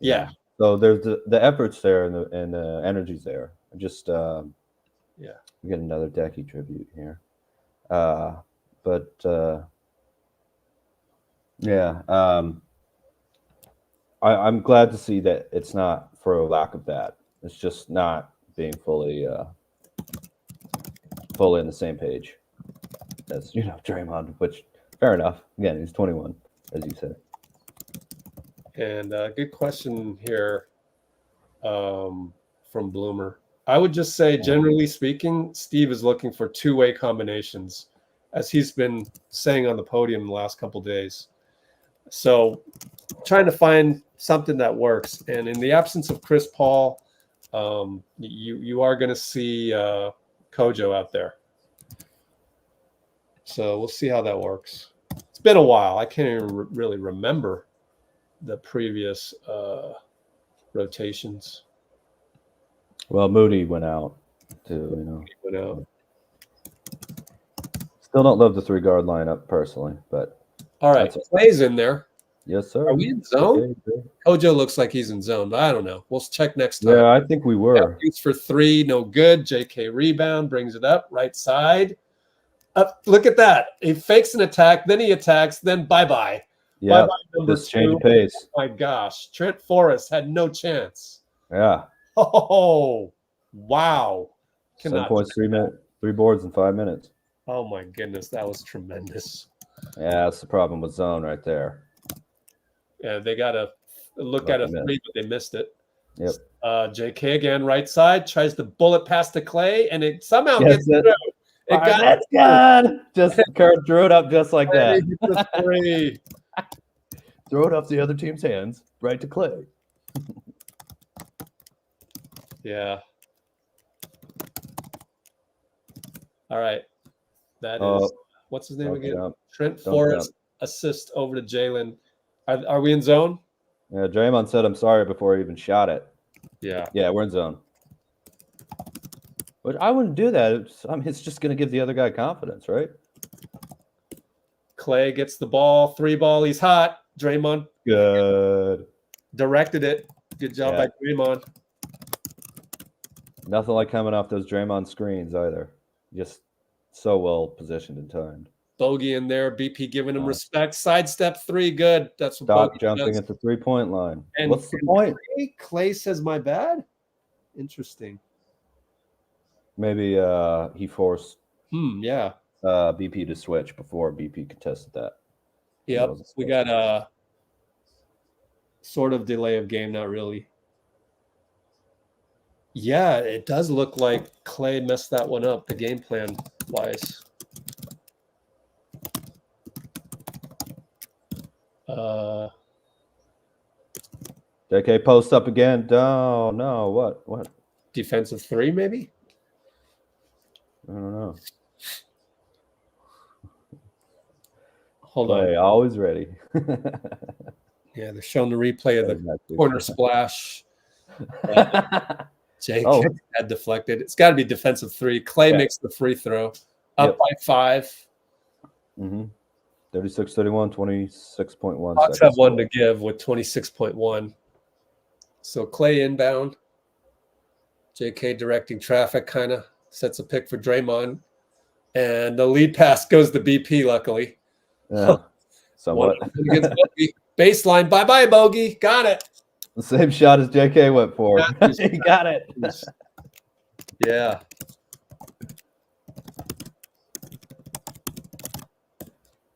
Speaker 1: Yeah.
Speaker 7: So there's the efforts there and the energy's there. Just we get another Decky tribute here. I'm glad to see that it's not for a lack of that. It's just not being fully on the same page as Draymond, which fair enough. Again, he's 21, as you said.
Speaker 1: And good question here from Bloomer. I would just say, generally speaking, Steve is looking for two-way combinations, as he's been saying on the podium the last couple of days. So trying to find something that works. And in the absence of Chris Paul, you are going to see Kojo out there. So we'll see how that works. It's been a while. I can't even really remember the previous rotations.
Speaker 7: Well, Moody went out too.
Speaker 1: Went out.
Speaker 7: Still don't love the 3-guard lineup personally, but
Speaker 1: all right, Klay's in there.
Speaker 7: Yes, sir.
Speaker 1: Are we in zone?
Speaker 7: Okay.
Speaker 1: Kojo looks like he's in zone, but I don't know. We'll check next time.
Speaker 7: Yeah, I think we were.
Speaker 1: Shoots for 3, no good. JK rebound, brings it up, right side. Up, look at that. He fakes an attack, then he attacks, then bye-bye.
Speaker 7: Yeah,
Speaker 1: number
Speaker 7: just change
Speaker 1: 2.
Speaker 7: of pace.
Speaker 1: Oh my gosh, Trent Forrest had no chance.
Speaker 7: Yeah.
Speaker 1: Oh, wow.
Speaker 7: 7 points, 3 minutes, 3 boards in 5 minutes.
Speaker 1: Oh my goodness, that was tremendous.
Speaker 7: Yeah, that's the problem with zone right there.
Speaker 1: Yeah, they got to look at a 3, but they missed it.
Speaker 7: Yep.
Speaker 1: JK again, right side, tries to bullet past the Klay, and it somehow gets through.
Speaker 7: That's good. Just Kerr threw it up just like that. Throw it up the other team's hands, right to Klay.
Speaker 1: Yeah. All right. That is what's his name again?
Speaker 7: Jump.
Speaker 1: Trent Forrest assist over to Jalen. Are we in zone?
Speaker 7: Yeah, Draymond said I'm sorry before he even shot it.
Speaker 1: Yeah.
Speaker 7: Yeah, we're in zone. But I wouldn't do that. It's just going to give the other guy confidence, right?
Speaker 1: Klay gets the ball, 3 ball. He's hot. Draymond.
Speaker 7: Good.
Speaker 1: Directed it. Good job by Draymond.
Speaker 7: Nothing like coming off those Draymond screens either. Just so well positioned and timed.
Speaker 1: Bogey in there. BP giving him respect. Sidestep 3. Good. That's what
Speaker 7: Stop
Speaker 1: Bogey
Speaker 7: jumping
Speaker 1: does.
Speaker 7: at the 3-point line.
Speaker 1: And
Speaker 7: what's the point?
Speaker 1: Klay says my bad. Interesting.
Speaker 7: Maybe he forced BP to switch before BP contested that.
Speaker 1: Yep. We got a sort of delay of game, not really. Yeah, it does look like Klay messed that one up, the game plan wise.
Speaker 7: JK post up again. No, what?
Speaker 1: Defensive 3, maybe?
Speaker 7: I don't know.
Speaker 1: Hold on.
Speaker 7: Always ready.
Speaker 1: Yeah, they're showing the replay of the corner splash. Jake had deflected. It's got to be defensive 3. Klay makes the free throw. Up by 5.
Speaker 7: 36-31, 26.1.
Speaker 1: Hawks have one to give with 26.1. So Klay inbound. JK directing traffic, kind of sets a pick for Draymond. And the lead pass goes to BP, luckily.
Speaker 7: Yeah. somewhat.
Speaker 1: Against Bogey. Baseline. Bye-bye, Bogey. Got it.
Speaker 7: The same shot as JK went for.
Speaker 1: That's
Speaker 7: He got it.
Speaker 1: Yeah.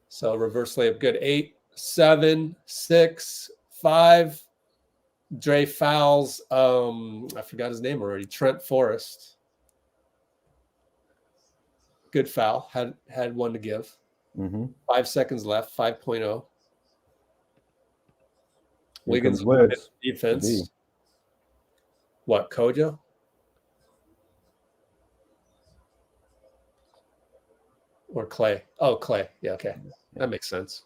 Speaker 1: So reverse layup, good. 8, 7, 6, 5. Dray fouls. I forgot his name already. Trent Forrest. Good foul. Had one to give. 5 seconds left. 5.0. Wiggins defense. What, Kojo? Or Klay? Oh, Klay. Yeah, okay. That makes sense.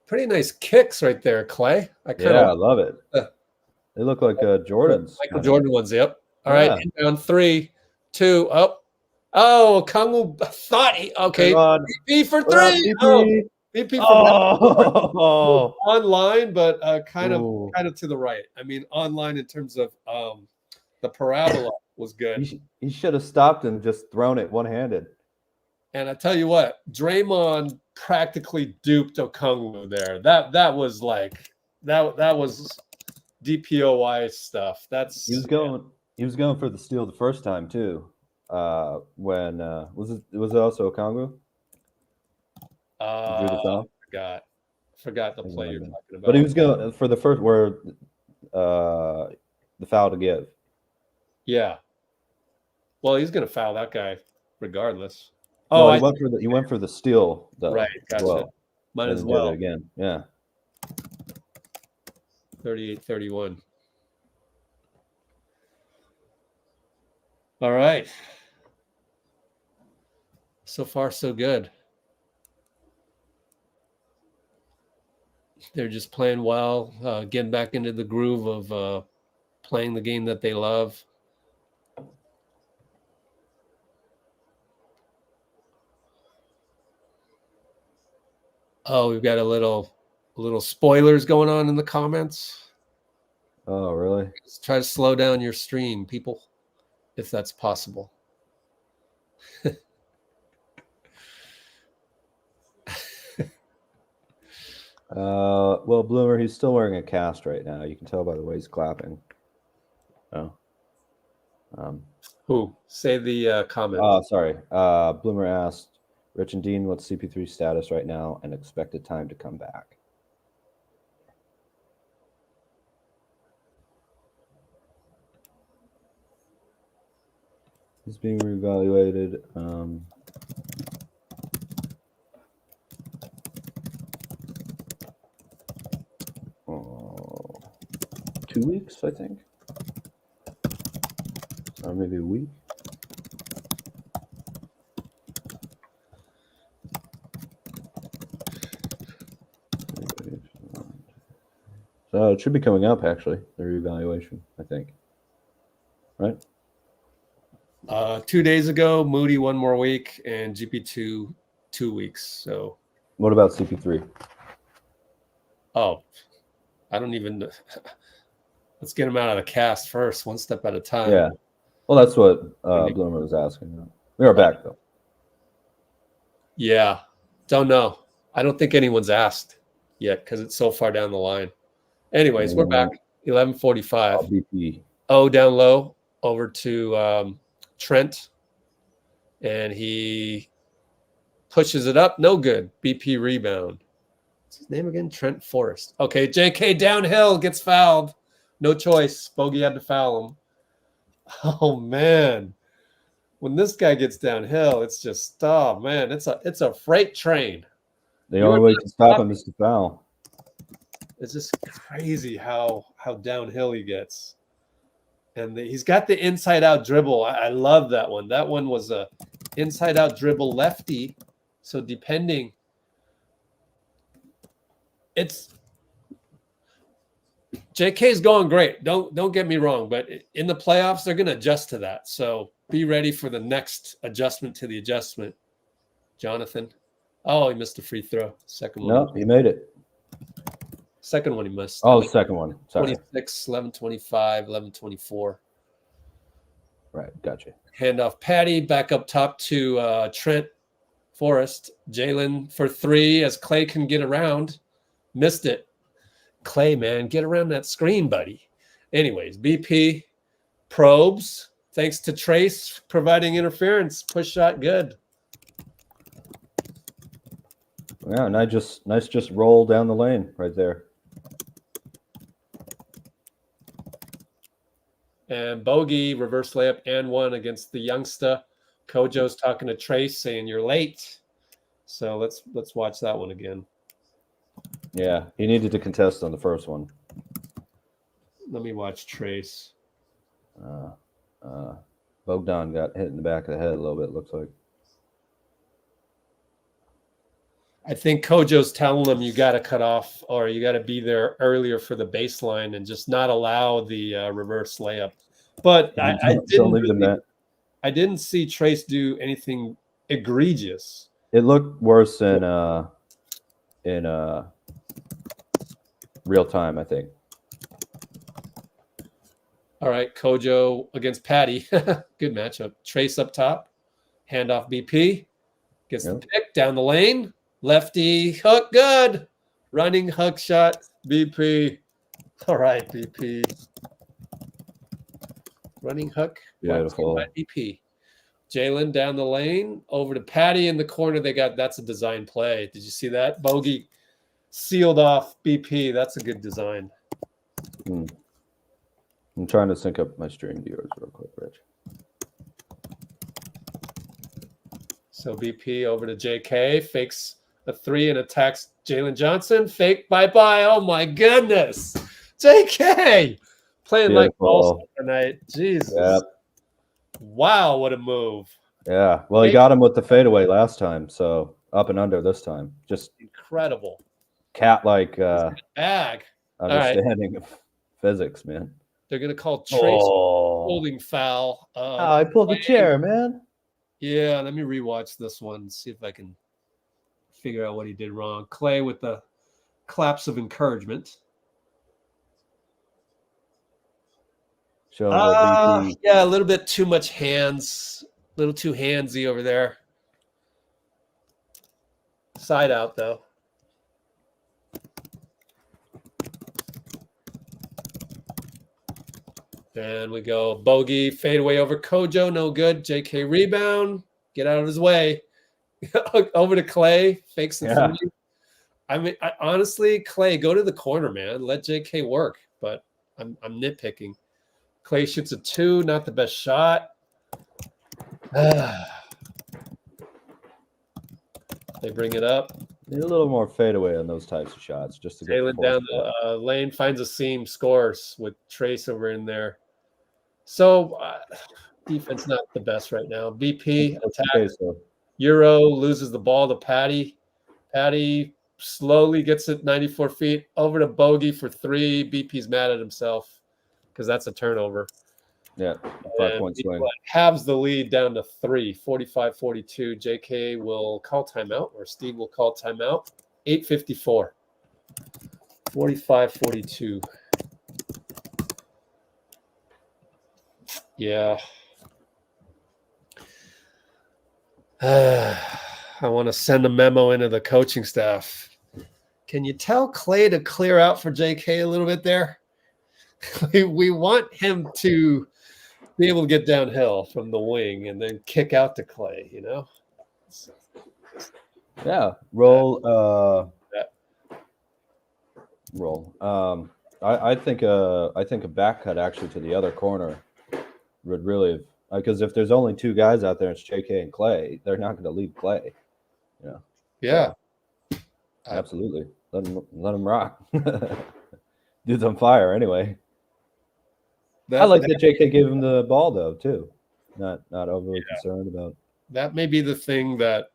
Speaker 1: Pretty nice kicks right there, Klay.
Speaker 7: I love it. They look like Jordans.
Speaker 1: Michael Jordan ones, yep. All right, inbound 3, 2, up. Oh, Okongwu thought he, okay. BP for 3. BP for online, but kind of to the right. I mean, online in terms of the parabola was good.
Speaker 7: He should have stopped and just thrown it one-handed.
Speaker 1: And I tell you what, Draymond practically duped Okongwu there. That was like that was DPOY stuff.
Speaker 7: He was going for the steal the first time too. When was it also Okongwu?
Speaker 1: Forgot the play you're talking about.
Speaker 7: But he was going for the first where the foul to give.
Speaker 1: Yeah. Well, he's going to foul that guy regardless.
Speaker 7: Oh, he went for the steal though.
Speaker 1: Right, gotcha.
Speaker 7: Well.
Speaker 1: Might as well
Speaker 7: again. Yeah.
Speaker 1: 38-31. All right. So far, so good. They're just playing well, getting back into the groove of playing the game that they love. Oh, we've got a little spoilers going on in the comments.
Speaker 7: Oh, really?
Speaker 1: Let's try to slow down your stream, people, if that's possible.
Speaker 7: Well, Bloomer, he's still wearing a cast right now. You can tell by the way he's clapping. Oh.
Speaker 1: Who? Say the comment.
Speaker 7: Oh, sorry. Bloomer asked, Rich and Dean, what's CP3's status right now and expected time to come back? He's being reevaluated. 2 weeks, I think. Or maybe a week. So it should be coming up, actually, the reevaluation, I think. Right?
Speaker 1: 2 days ago, Moody 1 more week, and GP2 2 weeks. So,
Speaker 7: what about CP3?
Speaker 1: Oh, I don't even. Let's get him out of the cast first, one step at a time.
Speaker 7: Yeah. Well, that's what Bloomer was asking. We are back, though.
Speaker 1: Yeah. Don't know. I don't think anyone's asked yet because it's so far down the line. Anyways, we're back. 11:45.
Speaker 7: BP.
Speaker 1: Oh, down low over to Trent. And he pushes it up. No good. BP rebound. What's his name again? Trent Forrest. Okay, JK downhill gets fouled. No choice. Bogey had to foul him. Oh, man. When this guy gets downhill, it's just, oh, man, it's a freight train.
Speaker 7: The only way to stop him is to foul.
Speaker 1: It's just crazy how downhill he gets. And he's got the inside-out dribble. I love that one. That one was a inside-out dribble lefty. So depending, it's JK's going great. Don't get me wrong, but in the playoffs, they're going to adjust to that. So be ready for the next adjustment to the adjustment. Jonathan. Oh, he missed a free throw. Second one.
Speaker 7: No, he made it.
Speaker 1: Second one he missed.
Speaker 7: Oh, the second one. Sorry.
Speaker 1: 26, 11:25, 11:24.
Speaker 7: Right, gotcha.
Speaker 1: Handoff Patty back up top to Trent Forrest. Jalen for 3 as Klay can get around. Missed it. Klay, man, get around that screen, buddy. Anyways, BP probes. Thanks to Trace providing interference. Push shot good.
Speaker 7: Yeah, nice just roll down the lane right there.
Speaker 1: And Bogey, reverse layup and 1 against the youngster. Kojo's talking to Trace saying you're late. So let's watch that one again.
Speaker 7: Yeah, he needed to contest on the first one.
Speaker 1: Let me watch Trace.
Speaker 7: Bogdan got hit in the back of the head a little bit, looks like.
Speaker 1: I think Kojo's telling him you got to cut off or you got to be there earlier for the baseline and just not allow the reverse layup. But I didn't see Trace do anything egregious.
Speaker 7: It looked worse in real time, I think.
Speaker 1: All right, Kojo against Patty. Good matchup. Trace up top. Handoff BP. Gets the pick down the lane. Lefty hook, good. Running hook shot, BP. All right, BP. Running hook.
Speaker 7: Beautiful.
Speaker 1: BP. Jalen down the lane. Over to Patty in the corner. That's a design play. Did you see that? Bogey sealed off BP. That's a good design.
Speaker 7: I'm trying to sync up my stream viewers real quick, Rich.
Speaker 1: So BP over to JK. Fakes a 3 and attacks Jalen Johnson. Fake, bye-bye. Oh, my goodness. JK playing like ball tonight. Jesus.
Speaker 7: Yep.
Speaker 1: Wow, what a move.
Speaker 7: Yeah. Well, he got him with the fadeaway last time, so up and under this time. Just
Speaker 1: incredible.
Speaker 7: Cat-like
Speaker 1: bag.
Speaker 7: understanding of physics, man.
Speaker 1: They're going to call Trace holding foul.
Speaker 7: I pulled the chair, man.
Speaker 1: Yeah, let me rewatch this one, see if I can figure out what he did wrong. Klay with the claps of encouragement. Yeah, a little bit too much hands. A little too handsy over there. Side out, though. And we go bogey, fade away over Kojo, no good. JK rebound, get out of his way. Over to Klay, fakes the 3. I mean, honestly, Klay, go to the corner, man. Let JK work. But I'm nitpicking. Klay shoots a 2, not the best shot. They bring it up.
Speaker 7: Need a little more fadeaway on those types of shots, just to get
Speaker 1: Jalen down the lane, finds a seam, scores with Trace over in there. So defense not the best right now. BP attack.
Speaker 7: Okay, so.
Speaker 1: Euro loses the ball to Patty. Patty slowly gets it 94 feet over to Bogey for 3. BP's mad at himself because that's a turnover.
Speaker 7: Yeah, 5-point swing.
Speaker 1: Halves the lead down to 3, 45-42. JK will call timeout, or Steve will call timeout. 8:54. 45-42. Yeah. I want to send a memo into the coaching staff. Can you tell Klay to clear out for JK a little bit there? We want him to be able to get downhill from the wing and then kick out to Klay, you know?
Speaker 7: Yeah. Roll. Roll. I think a back cut actually to the other corner would really, because if there's only 2 guys out there, it's JK and Klay. They're not going to leave Klay. You know?
Speaker 1: Yeah.
Speaker 7: Absolutely. Let him rock. Dude's on fire anyway. I like that JK gave him the ball though too. Not overly concerned about. That
Speaker 1: may be the thing that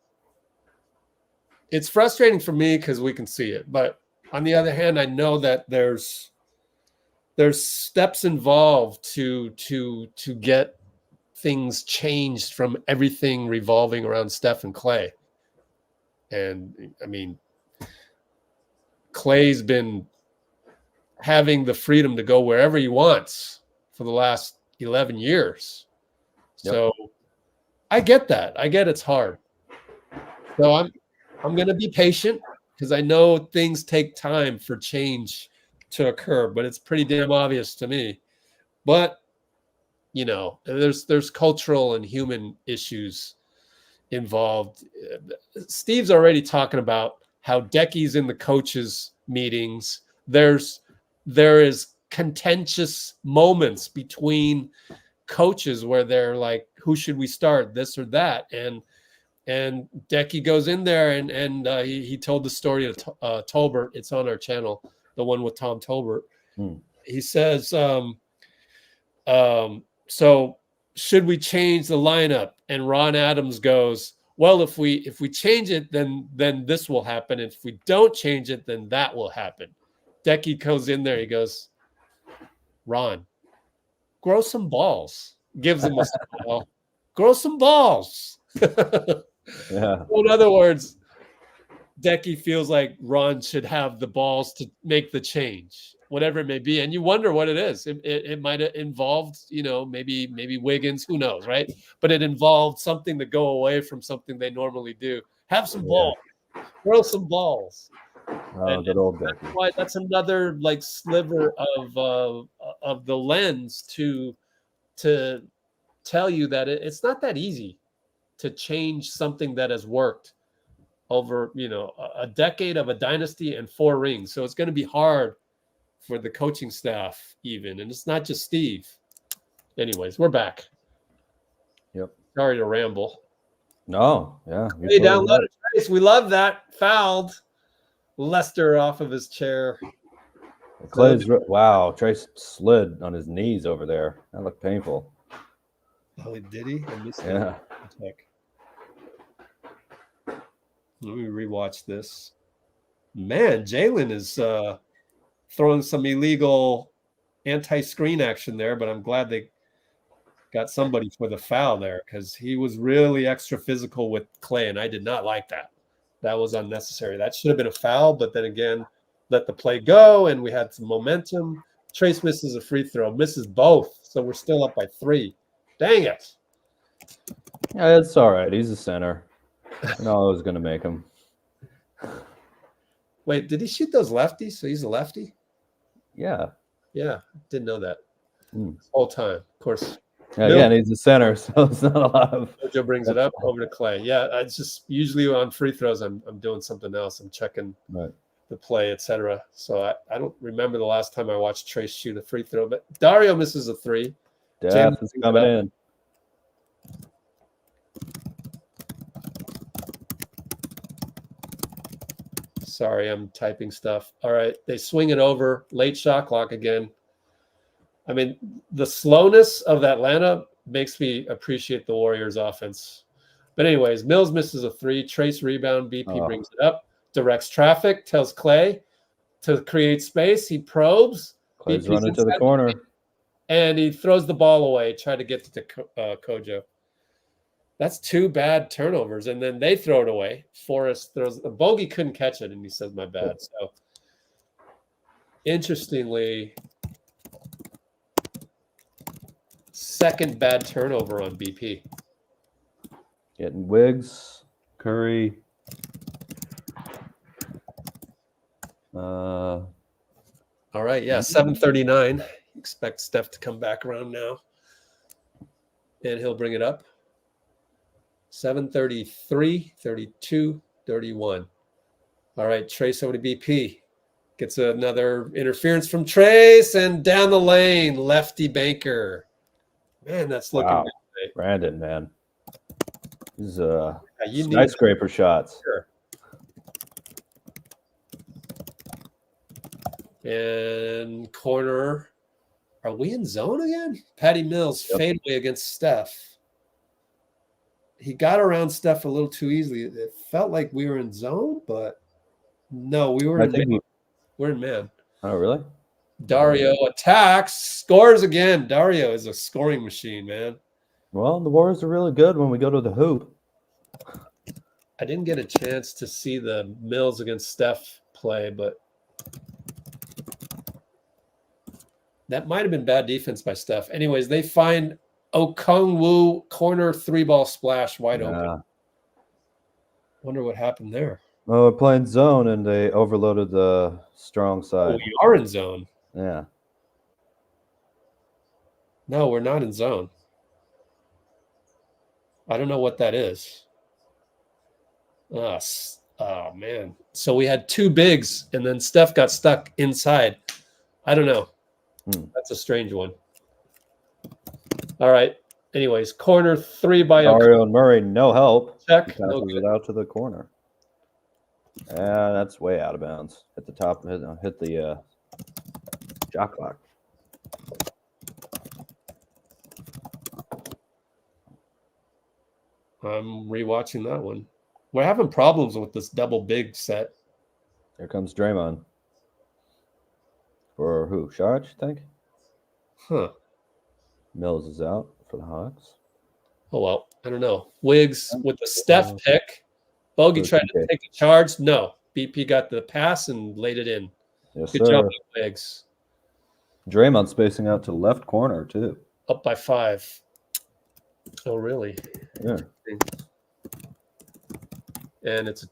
Speaker 1: it's frustrating for me because we can see it, but on the other hand, I know that there's steps involved to get things changed from everything revolving around Steph and Klay. And I mean, Klay's been having the freedom to go wherever he wants for the last 11 years. Yep. So I get that. I get it's hard. So I'm going to be patient because I know things take time for change to occur, but it's pretty damn obvious to me. But there's cultural and human issues involved. Steve's already talking about how Decky's in the coaches' meetings. There is contentious moments between coaches where they're like, who should we start, this or that? And Decky goes in there and he told the story of Tolbert. It's on our channel, the one with Tom Tolbert. He says, so should we change the lineup? And Ron Adams goes, well, if we change it, then this will happen. If we don't change it, then that will happen. Decky goes in there. He goes, Ron, grow some balls. Gives him a smile. Grow some balls.
Speaker 7: Yeah.
Speaker 1: In other words, Decky feels like Ron should have the balls to make the change, whatever it may be. And you wonder what it is. It might have involved, maybe Wiggins, who knows, right? But it involved something to go away from something they normally do. Have some balls. Grow some balls.
Speaker 7: Oh, good old Decky.
Speaker 1: That's another like sliver of the lens to tell you that it's not that easy to change something that has worked over a decade of a dynasty and 4 rings. So it's going to be hard for the coaching staff even, and it's not just Steve. Anyways, we're back.
Speaker 7: Yep.
Speaker 1: Sorry to ramble.
Speaker 7: No, yeah.
Speaker 1: Hey, download it. We love that. Fouled Lester off of his chair.
Speaker 7: Clay's wow. Trace slid on his knees over there. That looked painful.
Speaker 1: Oh, did he? I missed
Speaker 7: Yeah.
Speaker 1: that. Let me rewatch this. Man, Jalen is throwing some illegal anti-screen action there, but I'm glad they got somebody for the foul there because he was really extra physical with Klay, and I did not like that. That was unnecessary. That should have been a foul, but then again, let the play go, and we had some momentum. Trace misses a free throw, misses both, so we're still up by 3. Dang it.
Speaker 7: Yeah, it's all right. He's a center. No, I was going to make him.
Speaker 1: Wait, did he shoot those lefties? So he's a lefty?
Speaker 7: Yeah.
Speaker 1: Yeah, didn't know that. Whole time, of course.
Speaker 7: Yeah, again, he's a center, so it's not a lot of.
Speaker 1: Joe brings it up over to Klay. Yeah, it's just usually on free throws, I'm doing something else. I'm checking the play, etc. So I don't remember the last time I watched Trace shoot a free throw, but Dario misses a 3.
Speaker 7: Death is coming in.
Speaker 1: Sorry, I'm typing stuff. All right, they swing it over. Late shot clock again. I mean, the slowness of that lineup makes me appreciate the Warriors' offense. But anyways, Mills misses a 3. Trace rebound. BP brings it up. Directs traffic. Tells Klay to create space. He probes.
Speaker 7: Clay's running to the corner.
Speaker 1: And he throws the ball away. Try to get to Kojo. That's 2 bad turnovers, and then they throw it away. Forrest throws – Bogey couldn't catch it, and he says, my bad. So, interestingly, second bad turnover on BP.
Speaker 7: Getting Wiggs, Curry.
Speaker 1: All right, yeah, 7:39. Expect Steph to come back around now, and he'll bring it up. 7:33, 32, 31. All right, Trace over to BP. Gets another interference from Trace, and down the lane, lefty banker. Man, that's looking good.
Speaker 7: Brandon, man. These skyscraper shots.
Speaker 1: Sure. And corner. Are we in zone again? Patty Mills, fadeaway against Steph. He got around Steph a little too easily. It felt like we were in zone, but no, we were in man. We're in man.
Speaker 7: Oh, really?
Speaker 1: Dario attacks, scores again. Dario is a scoring machine, man.
Speaker 7: Well, the Warriors are really good when we go to the hoop.
Speaker 1: I didn't get a chance to see the Mills against Steph play, but that might have been bad defense by Steph. Anyways, they find Okongwu corner 3-ball splash wide open. Wonder what happened there.
Speaker 7: Oh, we're playing zone, and they overloaded the strong
Speaker 1: Oh,
Speaker 7: side.
Speaker 1: we are in zone.
Speaker 7: Yeah.
Speaker 1: No, we're not in zone. I don't know what that is. Oh, man. So we had two bigs, and then Steph got stuck inside. I don't know. That's a strange one. All right. Anyways, corner 3 by
Speaker 7: Dario and Murray, no help.
Speaker 1: check.
Speaker 7: He passes it out to the corner. That's way out of bounds. Hit the top, hit the shot clock.
Speaker 1: I'm rewatching that one. We're having problems with this double big set.
Speaker 7: Here comes Draymond. For who? Sharge, I think?
Speaker 1: Huh.
Speaker 7: Mills is out for the Hawks.
Speaker 1: Oh, well, I don't know. Wiggs with the Steph pick. Bogey tried to take a charge. No. BP got the pass and laid it in.
Speaker 7: Yes,
Speaker 1: Good
Speaker 7: sir.
Speaker 1: job, Wiggs.
Speaker 7: Draymond spacing out to the left corner, too.
Speaker 1: Up by 5. Oh, really?
Speaker 7: Yeah.
Speaker 1: And it's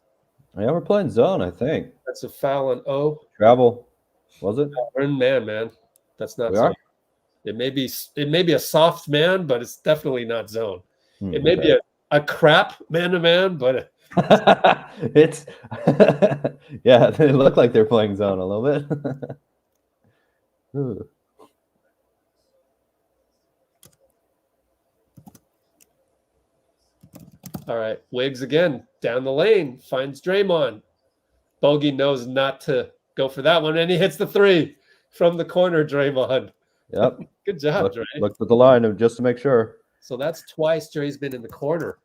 Speaker 7: Yeah, we're playing zone, I think.
Speaker 1: that's a foul on O.
Speaker 7: Travel. Was it?
Speaker 1: We're in man. That's not
Speaker 7: We
Speaker 1: zone.
Speaker 7: are?
Speaker 1: It may be a soft man, but it's definitely not zone. It may
Speaker 7: Okay.
Speaker 1: be a crap man-to-man, but
Speaker 7: It's yeah, they look like they're playing zone a little bit. Ooh.
Speaker 1: all right. Wiggs again down the lane finds Draymond. Bogey knows not to go for that one, and he hits the 3 from the corner. Draymond.
Speaker 7: Yep.
Speaker 1: Good job, Dray.
Speaker 7: Looked at the line just to make sure.
Speaker 1: So that's twice Dray's been in the corner.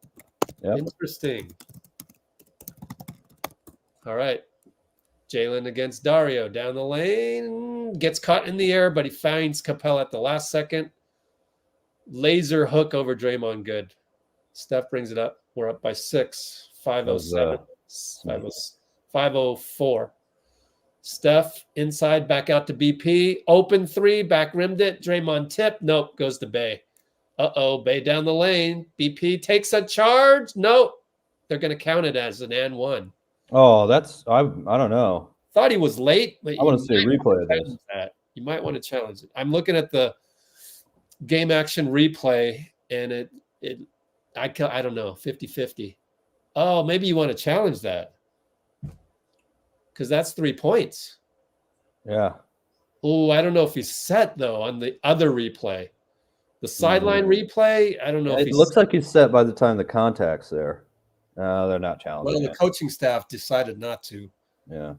Speaker 7: Yep.
Speaker 1: Interesting. All right. Jalen against Dario down the lane. Gets caught in the air, but he finds Capela at the last second. Laser hook over Draymond. Good. Steph brings it up. We're up by 6. 5:07. 5:04. Steph inside, back out to BP. Open 3, back rimmed it. Draymond tip. Nope, goes to Bay. Uh-oh, Bay down the lane. BP takes a charge. Nope. They're going to count it as an and 1.
Speaker 7: Oh, that's I don't know.
Speaker 1: Thought he was late, but
Speaker 7: I want to see a replay of this.
Speaker 1: You might want to challenge it. I'm looking at the game action replay, and I don't know, 50-50. Oh, maybe you want to challenge that because that's 3 points.
Speaker 7: Yeah.
Speaker 1: Oh, I don't know if he's set though on the other replay. The sideline replay, I don't know.
Speaker 7: It looks like he's set by the time the contact's there. No, they're not challenging.
Speaker 1: Well, the coaching staff decided not to.
Speaker 7: Yeah.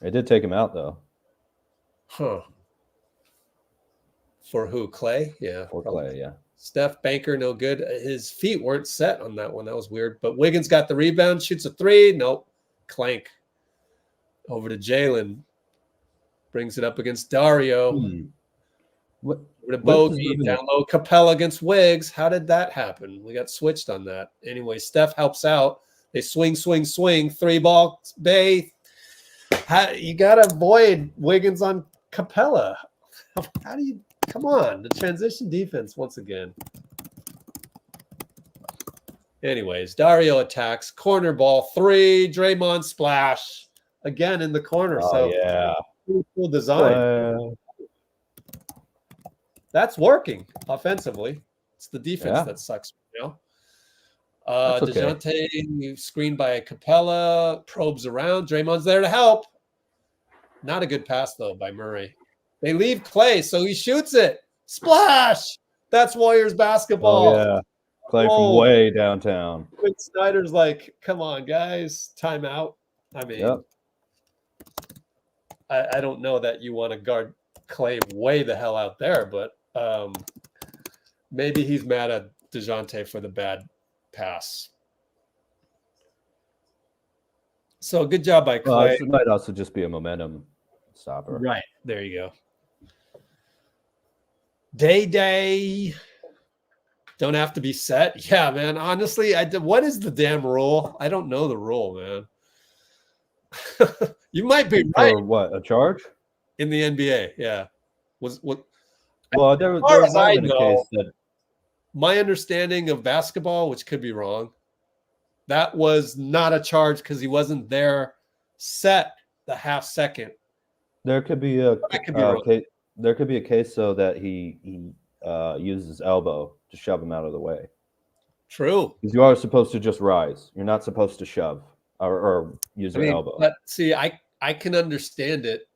Speaker 7: They did take him out though.
Speaker 1: Huh. For who? Klay? Yeah.
Speaker 7: For Klay, yeah.
Speaker 1: Steph Banker, no good. His feet weren't set on that one. That was weird. But Wiggins got the rebound, shoots a 3. Nope. Clank. Over to Jalen. Brings it up against Dario.
Speaker 7: What?
Speaker 1: Over to Bogey. Down low. Capela against Wiggs. How did that happen? We got switched on that. Anyway, Steph helps out. They swing. 3-ball. Bay. You got to avoid Wiggins on Capela. How do you? Come on. The transition defense once again. Anyways, Dario attacks. Corner ball 3. Draymond splash. Again in the corner.
Speaker 7: Oh,
Speaker 1: so
Speaker 7: yeah.
Speaker 1: cool design. That's working offensively. It's the defense that sucks right now. DeJounte screened by Capela, probes around. Draymond's there to help. Not a good pass, though, by Murray. They leave Klay, so he shoots it. Splash! That's Warriors basketball.
Speaker 7: Oh, yeah. Klay from way downtown.
Speaker 1: Quinn Snyder's like, come on, guys. Timeout. I mean, I don't know that you want to guard Klay way the hell out there, but maybe he's mad at DeJounte for the bad pass. So good job by Klay.
Speaker 7: It might also just be a momentum stopper.
Speaker 1: Right. There you go. Day. Don't have to be set. Yeah, man. Honestly, what is the damn rule? I don't know the rule, man. You might be right.
Speaker 7: For what, a charge?
Speaker 1: In the NBA, yeah.
Speaker 7: Well, there was a case that
Speaker 1: my understanding of basketball, which could be wrong, That was not a charge because he wasn't there set the half second.
Speaker 7: There could be a
Speaker 1: I could be wrong.
Speaker 7: there could be a case though that he used his elbow to shove him out of the way.
Speaker 1: True.
Speaker 7: Because you are supposed to just rise. You're not supposed to shove or use your elbow.
Speaker 1: But see, I can understand it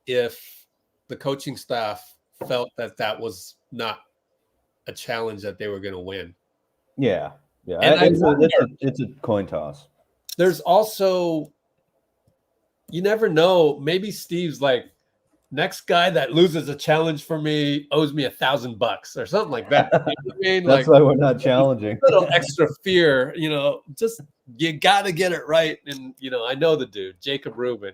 Speaker 1: if the coaching staff felt that that was not a challenge that they were going to win.
Speaker 7: Yeah. Yeah.
Speaker 1: And
Speaker 7: It's a coin toss.
Speaker 1: There's also, you never know. Maybe Steve's like, next guy that loses a challenge for me owes me $1,000 or something like that. You know what I mean?
Speaker 7: That's why we're not challenging.
Speaker 1: A little extra fear, just you got to get it right. And, I know the dude, Jacob Rubin.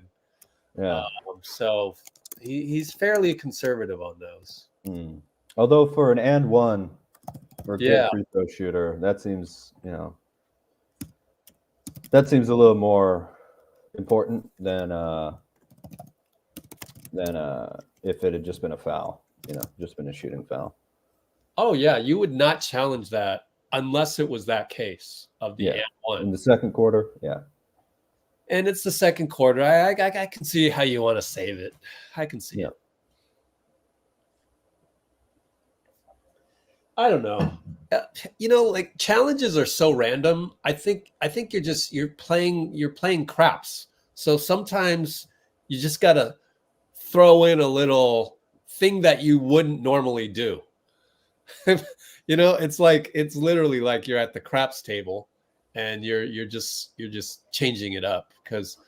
Speaker 7: Yeah.
Speaker 1: So he's fairly conservative on those.
Speaker 7: Although for an and one for a good free throw shooter, that seems a little more important than if it had just been a foul, just been a shooting foul.
Speaker 1: Oh yeah, you would not challenge that unless it was that case of the and one
Speaker 7: in the second quarter. Yeah,
Speaker 1: and it's the second quarter. I can see how you want to save it. I can see it. I don't know. Like challenges are so random. I think you're playing craps. So sometimes you just gotta throw in a little thing that you wouldn't normally do. It's literally like you're at the craps table and you're just changing it up because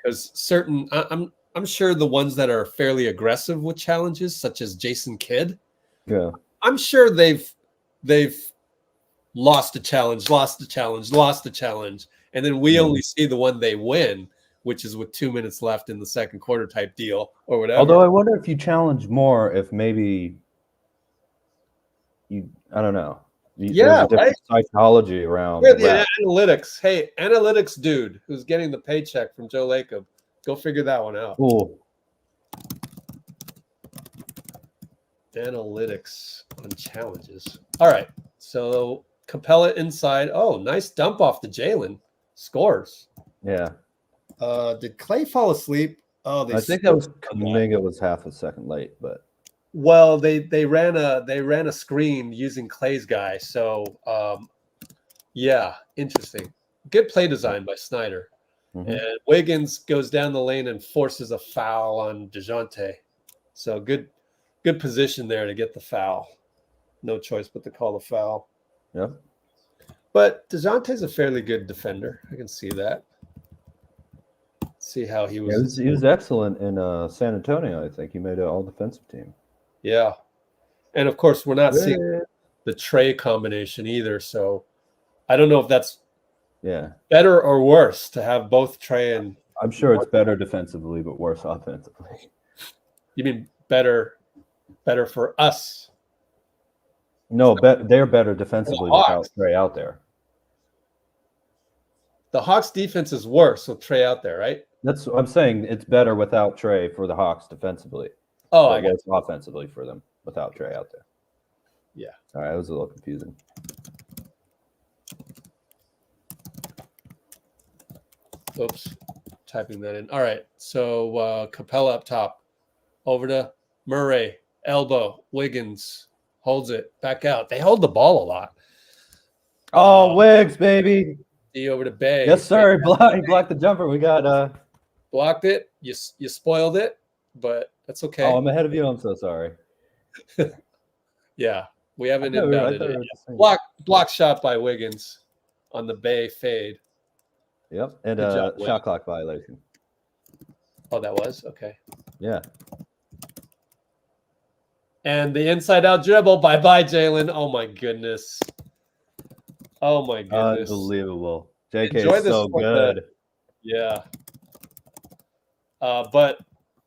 Speaker 1: certain I'm sure the ones that are fairly aggressive with challenges, such as Jason Kidd, I'm sure they've lost a challenge, and then we only see the one they win, which is with 2 minutes left in the second quarter type deal or whatever.
Speaker 7: Although I wonder if you challenge more, if maybe I don't know. There's a different psychology around
Speaker 1: the analytics. Hey, analytics dude who's getting the paycheck from Joe Lacob, go figure that one out.
Speaker 7: Cool.
Speaker 1: Analytics on challenges. All right. So Capela inside. Oh, nice dump off to Jalen. Scores.
Speaker 7: Yeah.
Speaker 1: Did Klay fall asleep? Oh,
Speaker 7: I think that was Kuminga was half a second late, but
Speaker 1: they ran a screen using Klay's guy. So interesting. Good play design by Snyder. And Wiggins goes down the lane and forces a foul on DeJounte. So good position there to get the foul. No choice but to call the foul.
Speaker 7: Yeah.
Speaker 1: But DeJounte's a fairly good defender. I can see that. See how he was.
Speaker 7: He was excellent in San Antonio. I think he made an all-defensive team.
Speaker 1: Yeah. And, of course, we're not seeing the Trey combination either. So I don't know if that's better or worse to have both Trey and –
Speaker 7: I'm sure it's better defensively but worse offensively.
Speaker 1: You mean better for us?
Speaker 7: No, they're better defensively without Trey out there.
Speaker 1: The Hawks' defense is worse with Trey out there, right?
Speaker 7: That's what I'm saying. It's better without Trey for the Hawks defensively.
Speaker 1: Oh, I guess
Speaker 7: offensively for them without Trey out there.
Speaker 1: Yeah.
Speaker 7: All right, it was a little confusing.
Speaker 1: Oops, typing that in. All right, so Capela up top, over to Murray, elbow, Wiggins holds it back out. They hold the ball a lot.
Speaker 7: Oh, Wiggs, baby.
Speaker 1: See over to Bay.
Speaker 7: Yes, sir. He blocked the jumper. We got
Speaker 1: blocked it. You spoiled it, but that's okay.
Speaker 7: Oh, I'm ahead of you. I'm so sorry.
Speaker 1: Yeah, we haven't inbounded it. Block shot by Wiggins on the Bay fade.
Speaker 7: Yep, and shot clock violation.
Speaker 1: Oh, that was? Okay.
Speaker 7: Yeah.
Speaker 1: And the inside-out dribble. Bye-bye, Jalen. Oh, my goodness. Oh, my goodness.
Speaker 7: Unbelievable. JK is so good.
Speaker 1: Yeah. But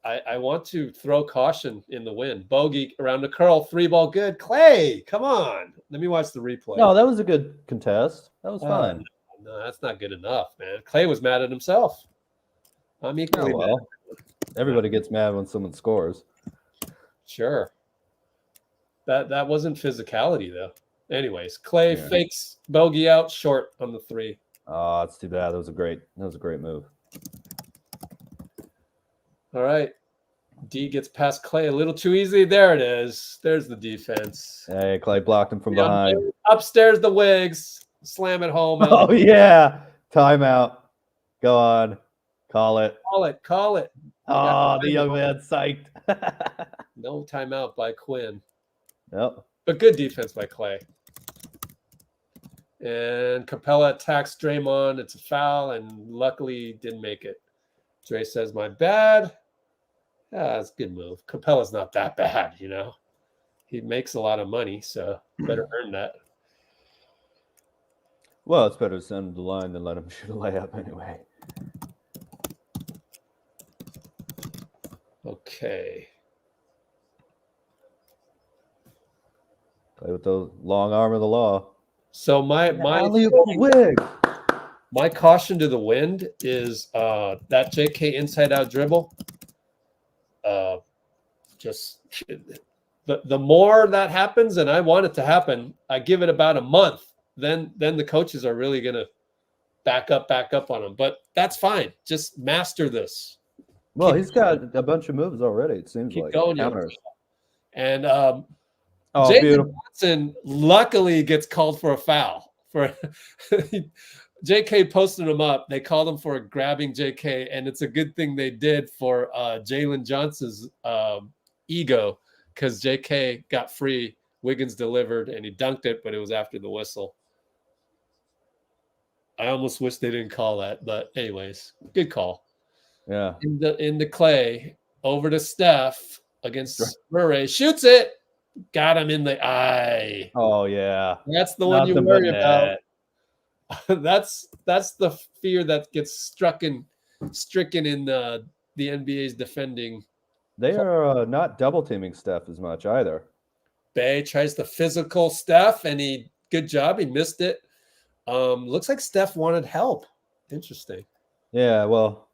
Speaker 1: I want to throw caution in the wind. Bogey around the curl. 3-ball good. Klay, come on. Let me watch the replay.
Speaker 7: No, that was a good contest. That was fun.
Speaker 1: No, that's not good enough, man. Klay was mad at himself. I'm equally mad.
Speaker 7: Everybody gets mad when someone scores.
Speaker 1: Sure. That wasn't physicality, though. Anyways, Klay fakes bogey out short on the 3.
Speaker 7: Oh, it's too bad. That was a great move.
Speaker 1: All right. D gets past Klay a little too easily. There it is. There's the defense.
Speaker 7: Hey, Klay blocked him from behind.
Speaker 1: Upstairs the Wiggs. Slam it home.
Speaker 7: Oh, yeah. Timeout. Go on. Call it.
Speaker 1: Call it.
Speaker 7: Oh, the young man psyched.
Speaker 1: No timeout by Quinn.
Speaker 7: Yep.
Speaker 1: But good defense by Klay. And Capela attacks Draymond. It's a foul, and luckily didn't make it. Dray says, my bad. Yeah, it's a good move. Capela's not that bad, you know. He makes a lot of money, so better earn that.
Speaker 7: Well, it's better to send him the line than let him shoot a layup anyway.
Speaker 1: Okay.
Speaker 7: Play with the long arm of the law.
Speaker 1: So my caution to the wind is that JK inside out dribble. Just the more that happens, and I want it to happen, I give it about a month. Then the coaches are really gonna back up on him. But that's fine. Just master this.
Speaker 7: Well, he's got a bunch of moves already. It seems
Speaker 1: Keep
Speaker 7: like
Speaker 1: going,
Speaker 7: counters.
Speaker 1: And
Speaker 7: Oh, beautiful.
Speaker 1: Johnson luckily gets called for a foul. For JK posted him up. They called him for grabbing JK, and it's a good thing they did for Jalen Johnson's ego, because JK got free. Wiggins delivered, and he dunked it, but it was after the whistle. I almost wish they didn't call that, but anyways, good call.
Speaker 7: Yeah.
Speaker 1: In the Klay, over to Steph against Murray. Shoots it. Got him in the eye.
Speaker 7: Oh, yeah.
Speaker 1: That's the one you worry about. That's the fear that gets stricken in the NBA's defending.
Speaker 7: They are not double teaming Steph as much either.
Speaker 1: Bay tries the physical Steph, and good job. He missed it. Looks like Steph wanted help. Interesting.
Speaker 7: Yeah, well,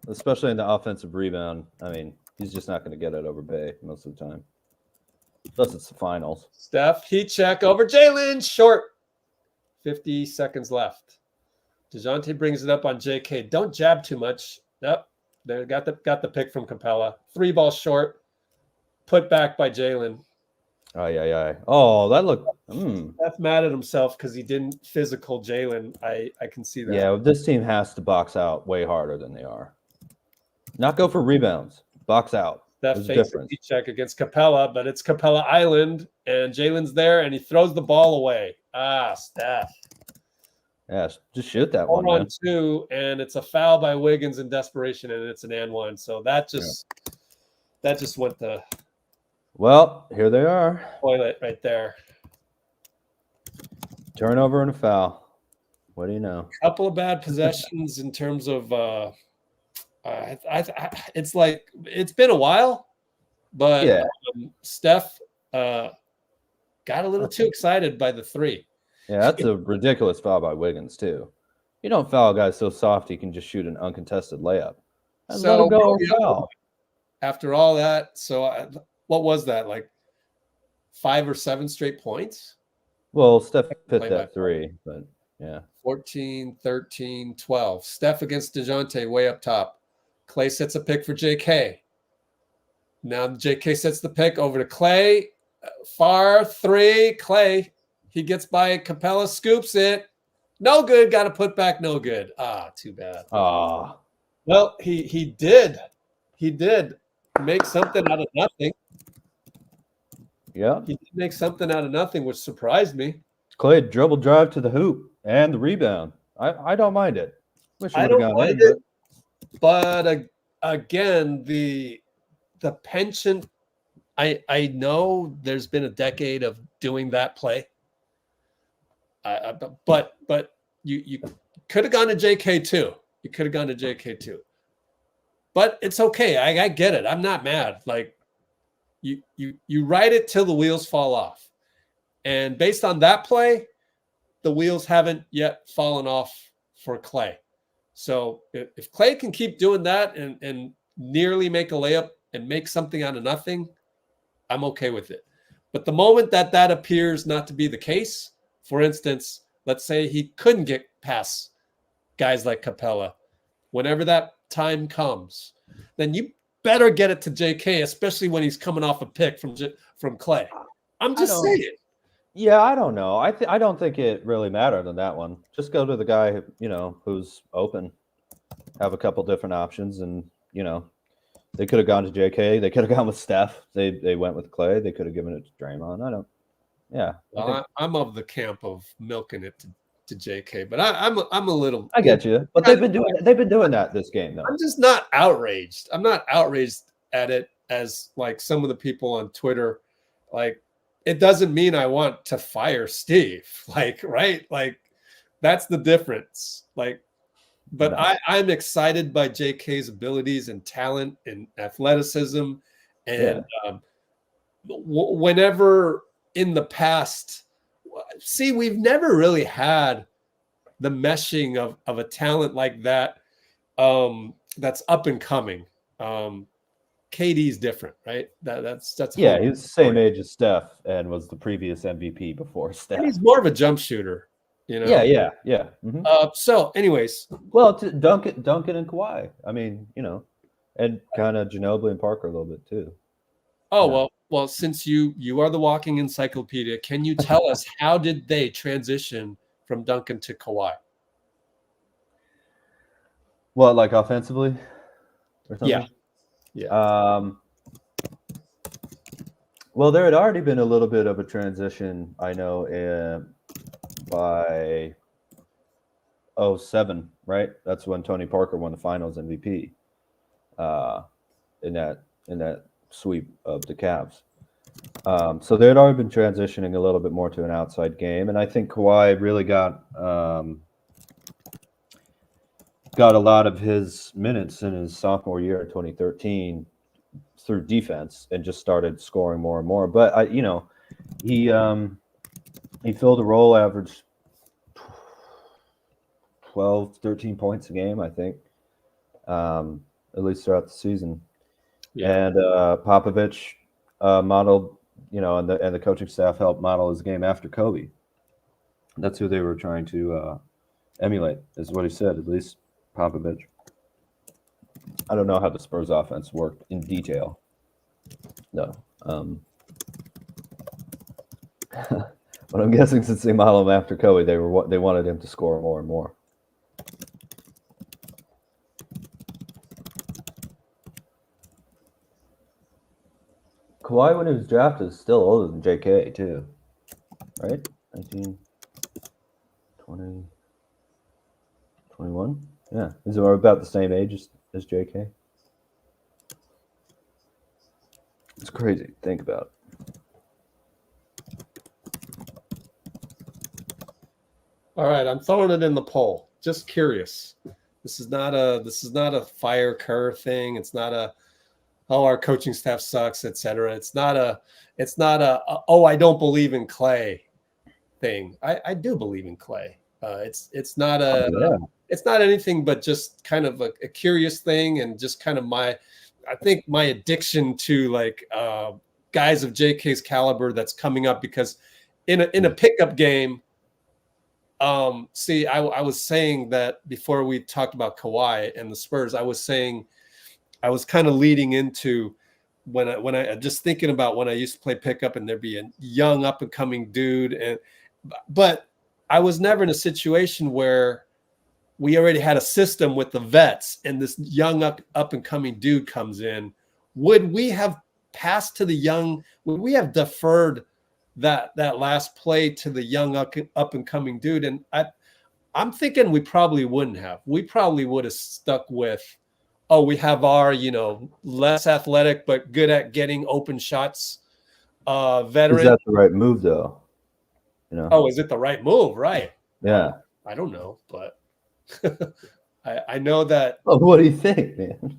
Speaker 7: especially in the offensive rebound. I mean, he's just not going to get it over Bay most of the time. Plus, it's the finals.
Speaker 1: Steph, heat check over Jalen. Short. 50 seconds left. DeJounte brings it up on JK. Don't jab too much. Yep. They got the pick from Capela. 3 ball short. Put back by Jalen.
Speaker 7: Oh, yeah. Oh, that looked.
Speaker 1: Steph mad at himself because he didn't physical Jalen. I can see that.
Speaker 7: Yeah, this team has to box out way harder than they are. Not go for rebounds. Box out.
Speaker 1: Steph fakes a heat check against Capela, but it's Capela Island, and Jalen's there, and he throws the ball away. Steph.
Speaker 7: Yeah, just shoot that
Speaker 1: 4
Speaker 7: one.
Speaker 1: on 2, and it's a foul by Wiggins in desperation, and it's an and one. So that just went the
Speaker 7: Well, here they are.
Speaker 1: toilet right there.
Speaker 7: Turnover and a foul. What do you know?
Speaker 1: Couple of bad possessions in terms of it's like it's been a while, but
Speaker 7: Yeah.
Speaker 1: Steph got a little too excited by the 3.
Speaker 7: Yeah, that's a ridiculous foul by Wiggins, too. You don't foul a guy so soft he can just shoot an uncontested layup. And let him go foul.
Speaker 1: After all that, so what was that, like 5 or 7 straight points?
Speaker 7: Well, Steph hit that 3, but yeah.
Speaker 1: 14, 13, 12. Steph against DeJounte way up top. Klay sets a pick for JK. Now JK sets the pick over to Klay. Far 3. Klay. He gets by Capela, scoops it. No good. Got to put back. No good. Too bad. Well, he did. He did make something out of nothing.
Speaker 7: Yeah.
Speaker 1: He did make something out of nothing, which surprised me.
Speaker 7: Klay dribble drive to the hoop and the rebound. I don't mind it. Wish
Speaker 1: I
Speaker 7: it would
Speaker 1: don't
Speaker 7: have gone
Speaker 1: mind
Speaker 7: in,
Speaker 1: it. But again, the penchant, I know there's been a decade of doing that play. But you could have gone to JK too. You could have gone to JK too. But it's okay. I get it. I'm not mad. Like you ride it till the wheels fall off. And based on that play, the wheels haven't yet fallen off for Klay. So if Klay can keep doing that and nearly make a layup and make something out of nothing, I'm okay with it. But the moment that appears not to be the case, for instance, let's say he couldn't get past guys like Capela. Whenever that time comes, then you better get it to JK, especially when he's coming off a pick from Klay. I'm just saying.
Speaker 7: Yeah, I don't know. I don't think it really mattered on that one. Just go to the guy, who's open. Have a couple different options, and they could have gone to JK. They could have gone with Steph. They went with Klay. They could have given it to Draymond. Yeah.
Speaker 1: Well, I'm of the camp of milking it to JK, but I'm a little.
Speaker 7: I get you, but they've been doing that this game though.
Speaker 1: I'm just not outraged. I'm not outraged at it as like some of the people on Twitter. Like, it doesn't mean I want to fire Steve. Like, right? Like, that's the difference. Like, but no. I'm excited by JK's abilities and talent and athleticism, and whenever in the past, see, we've never really had the meshing of a talent like that that's up and coming. KD's different, right? That's
Speaker 7: yeah. He was the same age as Steph and was the previous MVP before Steph.
Speaker 1: And he's more of a jump shooter,
Speaker 7: Yeah. Mm-hmm.
Speaker 1: So, anyways,
Speaker 7: well, to Duncan and Kawhi. I mean, and kind of Ginobili and Parker a little bit too.
Speaker 1: Oh well. Since you are the walking encyclopedia, can you tell us how did they transition from Duncan to Kawhi?
Speaker 7: What, like offensively or something?
Speaker 1: Yeah.
Speaker 7: Well, there had already been a little bit of a transition, I know, by 2007, right? That's when Tony Parker won the Finals MVP in that sweep of the Cavs. So they had already been transitioning a little bit more to an outside game, and I think Kawhi really got a lot of his minutes in his sophomore year in 2013 through defense and just started scoring more and more. But he filled a role, averaged 12, 13 points a game, I think, at least throughout the season. Yeah. And Popovich modeled, and the coaching staff helped model his game after Kobe. That's who they were trying to emulate, is what he said, at least Popovich. I don't know how the Spurs offense worked in detail. No. But I'm guessing since they modeled him after Kobe, they wanted him to score more and more. Kawhi, when he was drafted, is still older than JK, too. Right? 19, 20, 21? Yeah. He's about the same age as JK. It's crazy to think about.
Speaker 1: All right, I'm throwing it in the poll. Just curious. This is not a fire Kerr thing. It's not a our coaching staff sucks, etc. It's not a I don't believe in Klay thing. I do believe in Klay. It's not it's not anything but just kind of a curious thing, and just kind of my addiction to like guys of JK's caliber that's coming up, because in a pickup game. See, I was saying that before we talked about Kawhi and the Spurs. I was kind of leading into when I just thinking about when I used to play pickup and there'd be a young up and coming dude, but I was never in a situation where we already had a system with the vets and this young up and coming dude comes in. Would we have passed to the young? Would we have deferred that last play to the young up and coming dude? And I'm thinking we probably wouldn't have. We probably would have stuck with, we have our, less athletic but good at getting open shots veteran.
Speaker 7: Is that the right move though?
Speaker 1: Oh, is it the right move? Right.
Speaker 7: Yeah.
Speaker 1: I don't know, but I know that.
Speaker 7: Oh, what do you think, man?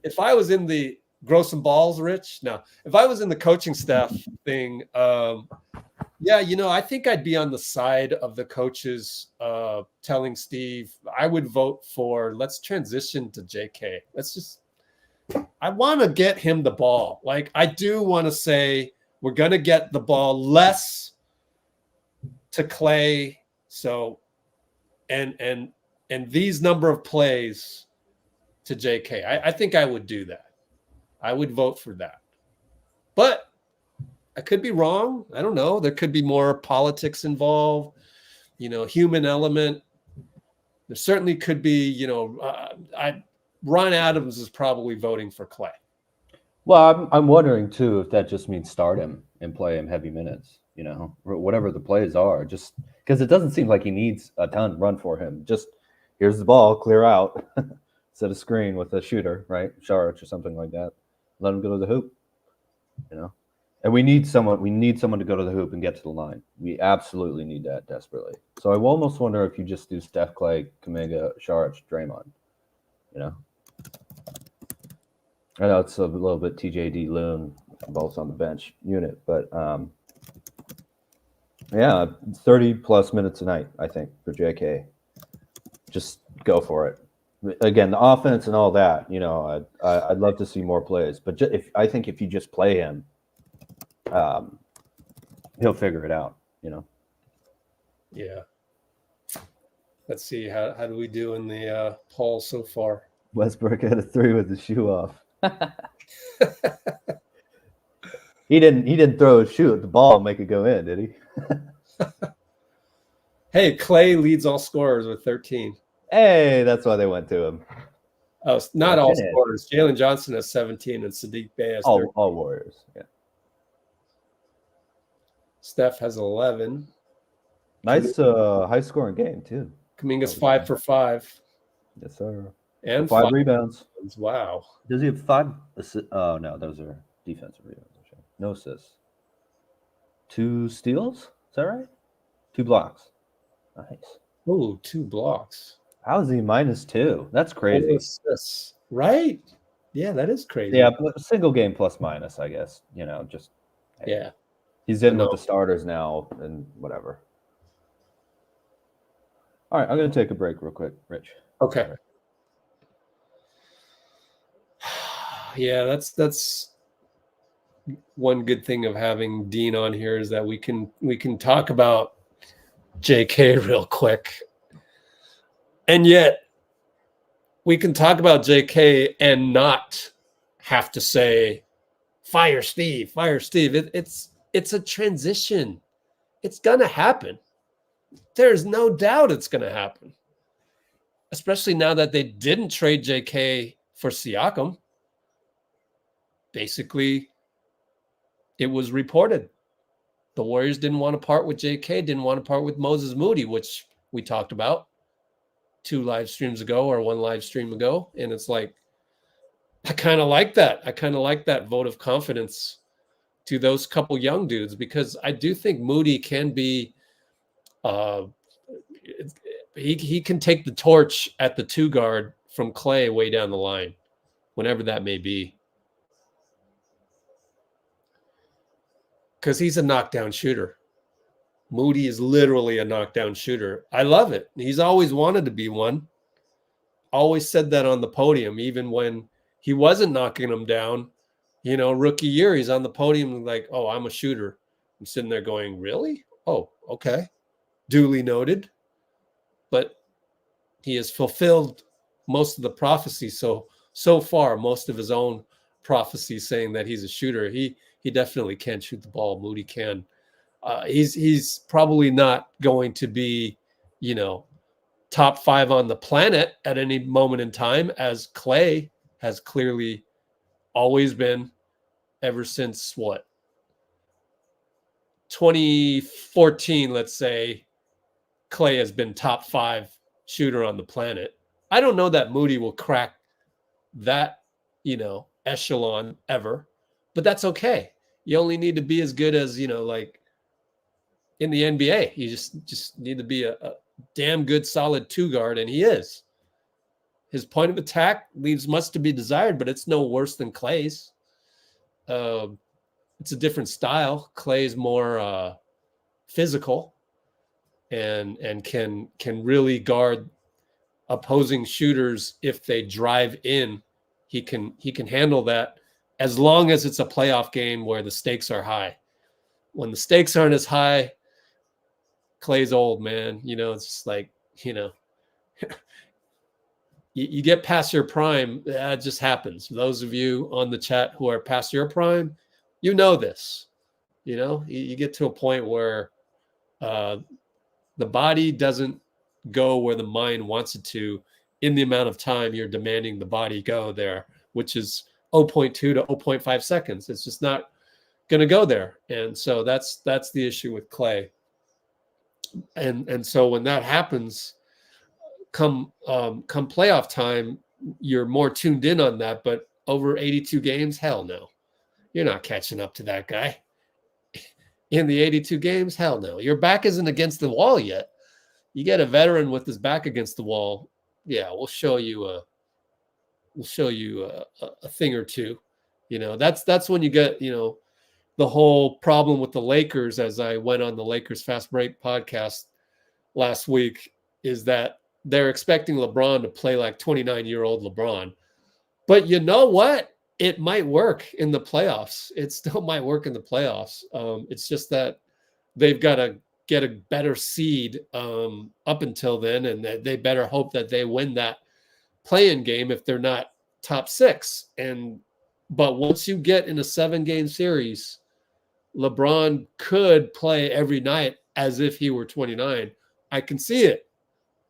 Speaker 1: if I was in the grow some balls, Rich. No, if I was in the coaching staff thing, I think I'd be on the side of the coaches telling Steve, I would vote for, let's transition to JK. I want to get him the ball. Like, I do want to say we're going to get the ball less to Klay. So, and and these number of plays to JK. I think I would do that. I would vote for that. But I could be wrong. I don't know. There could be more politics involved, human element. There certainly could be, Ron Adams is probably voting for Klay.
Speaker 7: Well, I'm wondering too if that just means start him and play him heavy minutes, whatever the plays are, just because it doesn't seem like he needs a ton run for him. Just here's the ball, clear out, set a screen with a shooter, right? Sharch or something like that. Let him go to the hoop, And we need someone to go to the hoop and get to the line. We absolutely need that desperately. So I almost wonder if you just do Steph, Klay, Kuminga, Sharch, Draymond. I know it's a little bit TJD Loon, both on the bench unit, but 30 plus minutes a night, I think, for JK. Just go for it. Again, the offense and all that, I'd love to see more plays, but I think if you just play him, he'll figure it out,
Speaker 1: Yeah. Let's see, how do we do in the poll so far?
Speaker 7: Westbrook had a 3 with the shoe off. He didn't throw a shoe at the ball and make it go in, did he?
Speaker 1: Hey, Klay leads all scorers with 13.
Speaker 7: Hey, that's why they went to him.
Speaker 1: Oh, not all scorers. Jalen Johnson has 17 and Sadiq Bey has 13.
Speaker 7: All Warriors, yeah.
Speaker 1: Steph has 11.
Speaker 7: Nice high-scoring game, too.
Speaker 1: Kuminga's 5 for 5.
Speaker 7: Yes, sir.
Speaker 1: And
Speaker 7: 5 rebounds.
Speaker 1: Wow.
Speaker 7: Does he have 5 assists? Oh, no, those are defensive rebounds. No assists. 2 steals? Is that right? 2 blocks. Nice.
Speaker 1: Ooh, 2 blocks.
Speaker 7: How is he -2? That's crazy.
Speaker 1: Assists. Right? Yeah, that is crazy.
Speaker 7: Yeah, but single game plus minus, I guess. Just hey.
Speaker 1: Yeah.
Speaker 7: He's in with the starters now and whatever. All right, I'm going to take a break real quick, Rich.
Speaker 1: Okay. Yeah, that's one good thing of having Dean on here is that we can talk about JK real quick. And yet we can talk about JK and not have to say fire Steve. It's a transition. It's going to happen. There's no doubt it's going to happen. Especially now that they didn't trade JK for Siakam. Basically, it was reported. The Warriors didn't want to part with JK, didn't want to part with Moses Moody, which we talked about 2 live streams ago or 1 live stream ago. And it's like, I kind of like that. I kind of like that vote of confidence to those couple young dudes, because I do think Moody can be, he can take the torch at the 2 guard from Klay way down the line, whenever that may be. Because he's a knockdown shooter. Moody is literally a knockdown shooter. I love it. He's always wanted to be one. Always said that on the podium, even when he wasn't knocking them down. Rookie year, he's on the podium like, oh, I'm a shooter. I'm sitting there going, really? Oh, okay. Duly noted. But he has fulfilled most of the prophecy. So far, most of his own prophecies saying that he's a shooter. He definitely can shoot the ball. Moody can. He's probably not going to be, top 5 on the planet at any moment in time, as Klay has clearly always been ever since 2014, let's say. Klay has been top 5 shooter on the planet. I don't know that Moody will crack that, echelon ever, but that's okay. You only need to be as good as, like in the NBA. You just need to be a damn good, solid 2 guard, and he is. His point of attack leaves much to be desired, but it's no worse than Klay's. It's a different style. Klay's more physical and can really guard opposing shooters if they drive in. He can handle that as long as it's a playoff game where the stakes are high. When the stakes aren't as high, Klay's old, man. It's just like, you get past your prime, that just happens. Those of you on the chat who are past your prime, you know this. You get to a point where the body doesn't go where the mind wants it to in the amount of time you're demanding the body go there, which is 0.2 to 0.5 seconds. It's just not going to go there. And so that's the issue with Klay. And so when that happens, come playoff time, you're more tuned in on that. But over 82 games, hell no. You're not catching up to that guy. In the 82 games, hell no. Your back isn't against the wall yet. You get a veteran with his back against the wall, yeah, we'll show you a thing or two. That's when you get, the whole problem with the Lakers, as I went on the Lakers Fast Break podcast last week, is that they're expecting LeBron to play like 29-year-old LeBron. But you know what? It might work in the playoffs. It still might work in the playoffs. It's just that they've got to get a better seed up until then, and they better hope that they win that play-in game if they're not top 6. But once you get in a 7-game series, LeBron could play every night as if he were 29. I can see it.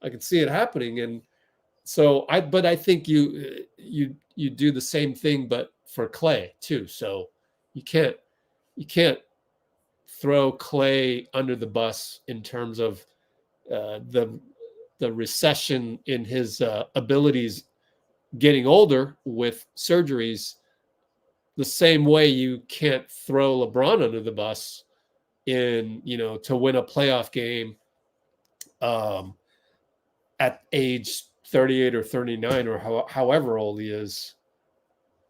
Speaker 1: I can see it happening. And so I think you do the same thing, but for Klay too. So you can't throw Klay under the bus in terms of the recession in his abilities getting older with surgeries, the same way you can't throw LeBron under the bus to win a playoff game at age 38 or 39 or however old he is.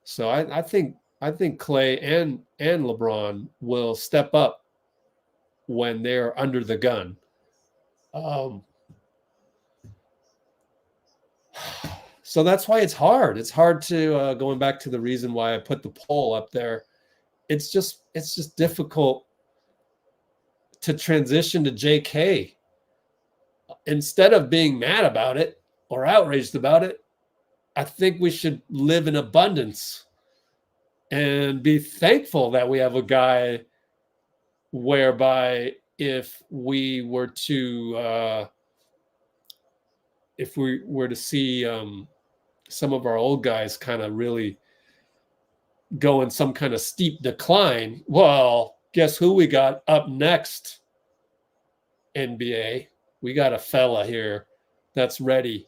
Speaker 1: So I think Klay and LeBron will step up when they're under the gun. So that's why it's hard. It's hard to going back to the reason why I put the poll up there. It's just difficult to transition to JK. Instead of being mad about it or outraged about it, I think we should live in abundance and be thankful that we have a guy whereby if we were to see some of our old guys kind of really go in some kind of steep decline, well, guess who we got up next, NBA? We got a fella here that's ready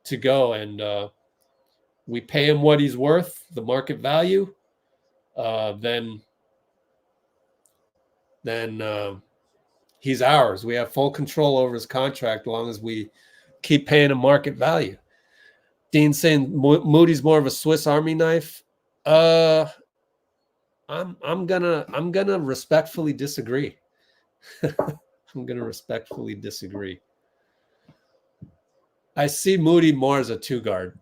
Speaker 1: to go, and we pay him what he's worth, the market value, then he's ours. We have full control over his contract as long as we keep paying him market value. Dean saying Moody's more of a Swiss Army knife. I'm gonna respectfully disagree. I'm gonna respectfully disagree. I see Moody more as a 2-guard.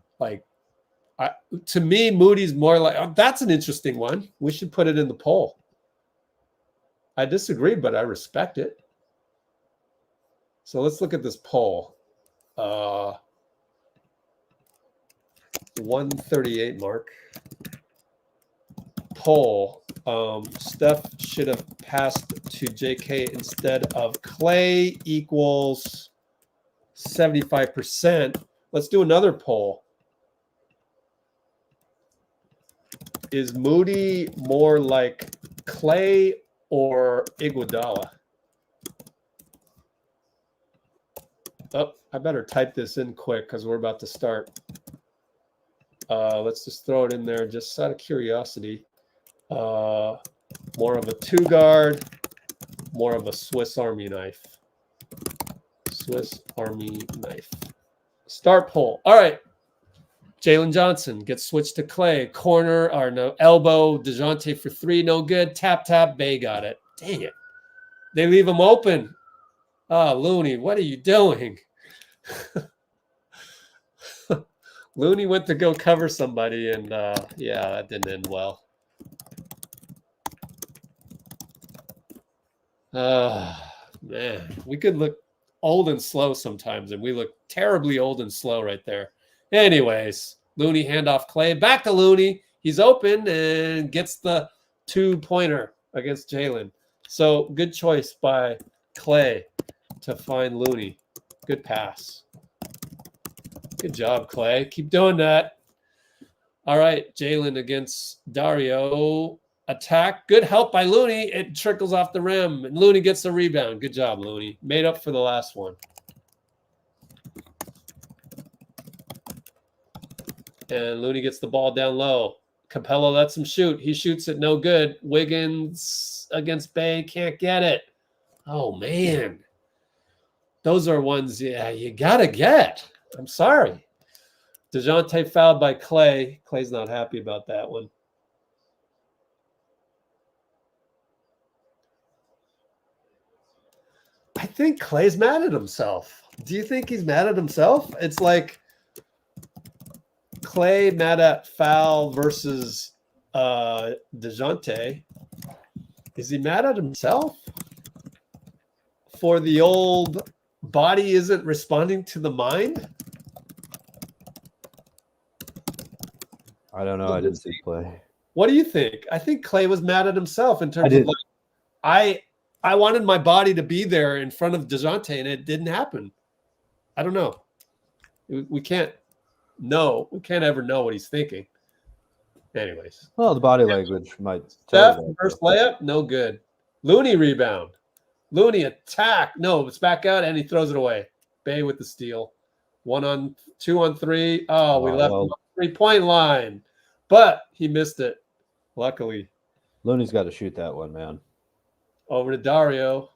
Speaker 1: To me, Moody's more like that's an interesting one. We should put it in the poll. I disagree, but I respect it. So let's look at this poll. 138 mark. Poll. Steph should have passed to JK instead of Klay equals 75%. Let's do another poll. Is Moody more like Klay or Iguodala? Oh, I better type this in quick because we're about to start. Let's just throw it in there just out of curiosity. More of a 2-guard, more of a Swiss Army knife. Swiss Army knife. Start poll. All right. Jalen Johnson gets switched to Klay. Corner, or no, elbow. DeJounte for 3, no good. Tap, tap. Bay got it. Dang it. They leave him open. Looney, what are you doing? Looney went to go cover somebody, and yeah, that didn't end well. Man, we could look old and slow sometimes, and we look terribly old and slow right there. Anyways, Looney handoff Klay. Back to Looney. He's open and gets the 2-pointer against Jalen. So good choice by Klay to find Looney. Good pass. Good job, Klay. Keep doing that. All right, Jalen against Dario. Attack. Good help by Looney. It trickles off the rim, and Looney gets the rebound. Good job, Looney. Made up for the last one. And Looney gets the ball down low. Capela lets him shoot. He shoots it, no good. Wiggins against Bay, can't get it. Oh, man. Those are ones, yeah, you got to get. I'm sorry. DeJounte fouled by Klay. Klay's not happy about that one. I think Klay's mad at himself. Do you think he's mad at himself? It's like Klay mad at foul versus DeJounte. Is he mad at himself for the old body isn't responding to the mind?
Speaker 7: I don't know. I didn't see Klay.
Speaker 1: What do you think? I think Klay was mad at himself in terms of like, I wanted my body to be there in front of DeJounte, and it didn't happen. I don't know. We can't know. We can't ever know what he's thinking. Anyways.
Speaker 7: Well, the body language might.
Speaker 1: Steph, first layup, no good. Looney rebound. Looney attack. No, it's back out, and he throws it away. Bay with the steal. 2 on 3. Oh, we left him on the 3-point line. But he missed it, luckily.
Speaker 7: Looney's got to shoot that one, man.
Speaker 1: Over to Dario.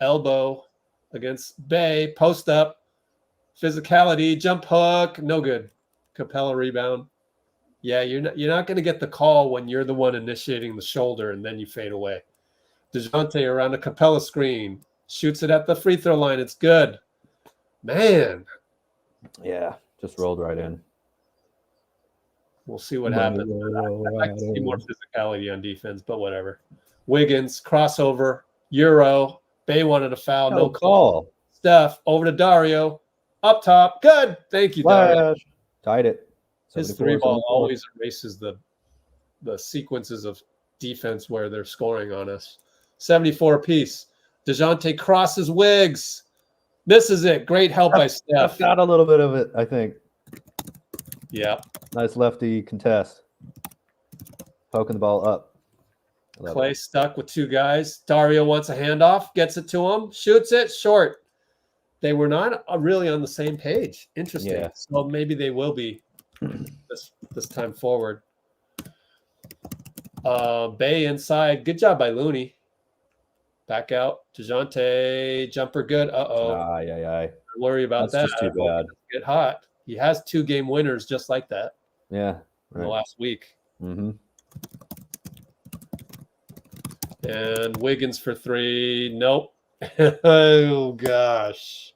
Speaker 1: Elbow against Bay. Post up. Physicality. Jump hook. No good. Capela rebound. Yeah, you're not going to get the call when you're the one initiating the shoulder and then you fade away. DeJounte around a Capela screen. Shoots it at the free throw line. It's good. Man.
Speaker 7: Yeah, just rolled right in.
Speaker 1: We'll see what happens. I'd like to see more physicality on defense, but whatever. Wiggins, crossover, Euro. Bay wanted a foul. No call. Steph, over to Dario. Up top. Good. Thank you, Dario.
Speaker 7: Tied it.
Speaker 1: His 3-ball always erases the sequences of defense where they're scoring on us. 74 apiece. DeJounte crosses Wiggs. Misses it. Great help by Steph.
Speaker 7: Got a little bit of it, I think.
Speaker 1: Yeah.
Speaker 7: Nice lefty contest. Poking the ball up.
Speaker 1: Klay stuck with 2 guys. Dario wants a handoff. Gets it to him. Shoots it. Short. They were not really on the same page. Interesting. Yeah. So maybe they will be this time forward. Bay inside. Good job by Looney. Back out. DeJounte. Jumper good. Uh-oh.
Speaker 7: Don't
Speaker 1: worry about that.
Speaker 7: Just too bad.
Speaker 1: Get hot. He has 2 game winners just like that.
Speaker 7: Yeah.
Speaker 1: In the last week.
Speaker 7: Mm-hmm.
Speaker 1: And Wiggins for 3. Nope. Oh, gosh.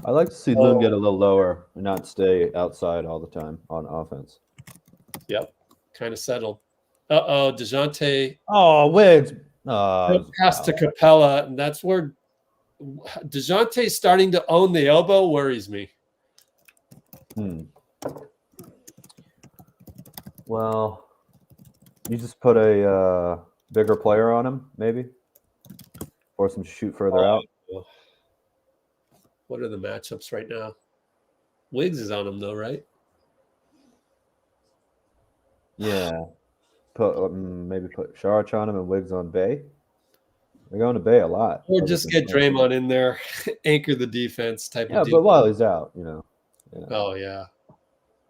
Speaker 7: I like to see Loon get a little lower and not stay outside all the time on offense.
Speaker 1: Yep. Kind of settled. Uh-oh. DeJounte.
Speaker 7: Oh, Wiggs.
Speaker 1: Pass to Capela. And that's where DeJounte starting to own the elbow worries me.
Speaker 7: Well, you just put a bigger player on him, maybe. Force him to shoot further out.
Speaker 1: What are the matchups right now? Wiggs is on him, though, right?
Speaker 7: Yeah. Maybe put Sharich on him and Wiggs on Bay. They're going to Bay a lot.
Speaker 1: Or just get Draymond in there, anchor the defense type of deal.
Speaker 7: But while he's out, you know.
Speaker 1: Oh, yeah.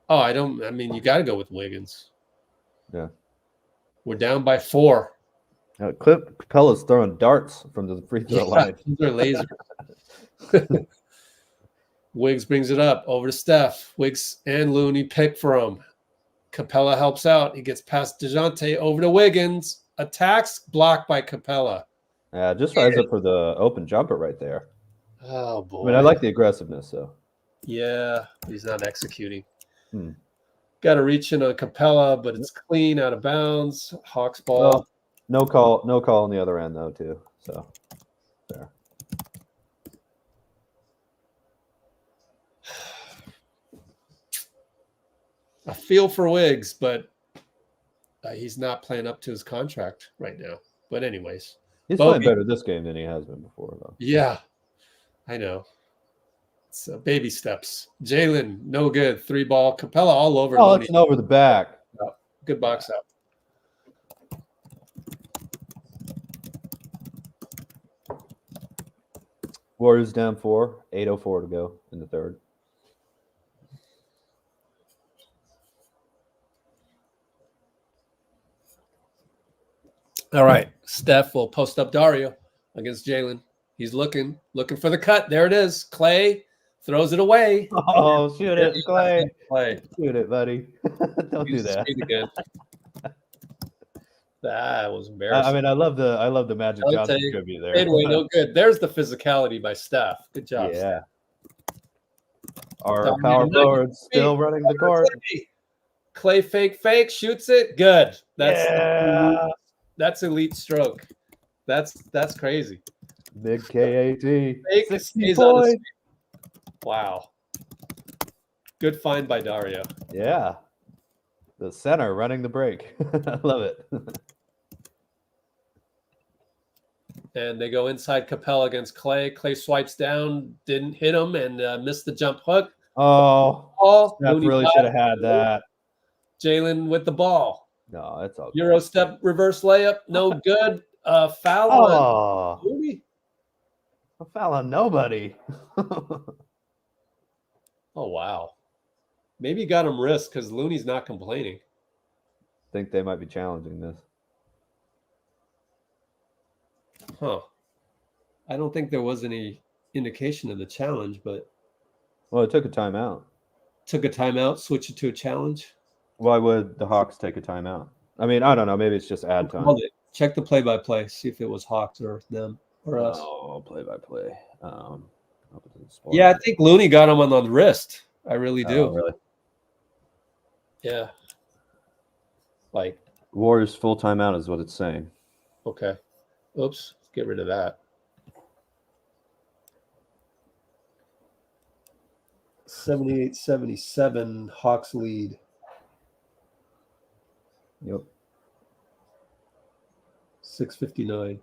Speaker 1: Oh, I mean, you got to go with Wiggins.
Speaker 7: Yeah.
Speaker 1: We're down by 4.
Speaker 7: Capela's throwing darts from the free throw line.
Speaker 1: These are lasers. Wiggs brings it up over to Steph. Wiggs and Looney pick for him. Capela helps out. He gets past DeJounte over to Wiggins. Attacks, blocked by Capela.
Speaker 7: Yeah, just rise up for the open jumper right there.
Speaker 1: Oh, boy.
Speaker 7: I mean, I like the aggressiveness, though.
Speaker 1: Yeah, he's not executing. Got to reach in on Capela, but it's clean, out of bounds. Hawks ball.
Speaker 7: Well, no call on the other end, though, too. So, there.
Speaker 1: I feel for Wiggs, but he's not playing up to his contract right now. But anyways,
Speaker 7: He's
Speaker 1: Bogey.
Speaker 7: playing better this game than he has been before, though.
Speaker 1: Yeah, I know. It's baby steps. Jalen, no good. 3-ball. Capela all over.
Speaker 7: Oh,
Speaker 1: Looney.
Speaker 7: it's an over the back.
Speaker 1: Good box out.
Speaker 7: Warriors down 4, 8:04 to go in the third.
Speaker 1: All right. Steph will post up Dario against Jalen. He's looking for the cut. There it is. Klay throws it away.
Speaker 7: Oh, shoot it, Klay.
Speaker 1: Klay.
Speaker 7: Shoot it, buddy. Don't do that.
Speaker 1: Again. That was embarrassing.
Speaker 7: I mean, I love the Magic Johnson tribute there.
Speaker 1: Anyway, no good. There's the physicality by Steph. Good job.
Speaker 7: Yeah. Our power forward still running the court.
Speaker 1: Klay fake shoots it. Good. That's elite stroke. That's crazy.
Speaker 7: Big KAT. 60
Speaker 1: points. Wow. Good find by Dario.
Speaker 7: Yeah. The center running the break. I love it.
Speaker 1: And they go inside Capela against Klay. Klay swipes down, didn't hit him, and missed the jump hook.
Speaker 7: Oh, Steph really should have had that.
Speaker 1: Jalen with the ball.
Speaker 7: No, it's all
Speaker 1: Euro step reverse layup, no good. Foul on Looney.
Speaker 7: A foul on nobody.
Speaker 1: Oh, wow. Maybe got him wrist because Looney's not complaining.
Speaker 7: Think they might be challenging this.
Speaker 1: Huh. I don't think there was any indication of the challenge, but...
Speaker 7: Well, it took a timeout.
Speaker 1: Took a timeout, switch it to a challenge.
Speaker 7: Why would the Hawks take a timeout? I mean, I don't know. Maybe it's just ad time.
Speaker 1: Check the play-by-play. See if it was Hawks or them or us.
Speaker 7: Oh, play-by-play.
Speaker 1: Yeah, I think Looney got him on the wrist. I really do.
Speaker 7: Oh, really?
Speaker 1: Yeah. Like
Speaker 7: Warriors full timeout is what it's saying.
Speaker 1: Okay. Oops. Let's get rid of that. 78-77 Hawks lead.
Speaker 7: Yep.
Speaker 1: 6:59.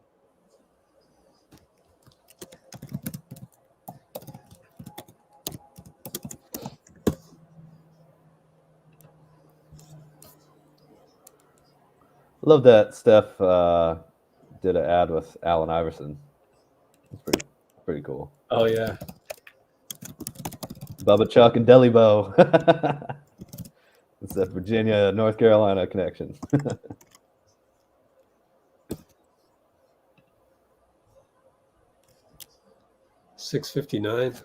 Speaker 7: Love that Steph did an ad with Allen Iverson. It's pretty cool.
Speaker 1: Oh yeah.
Speaker 7: Bubba Chuck and Deli Bow. It's that Virginia, North Carolina connection.
Speaker 1: 6:59.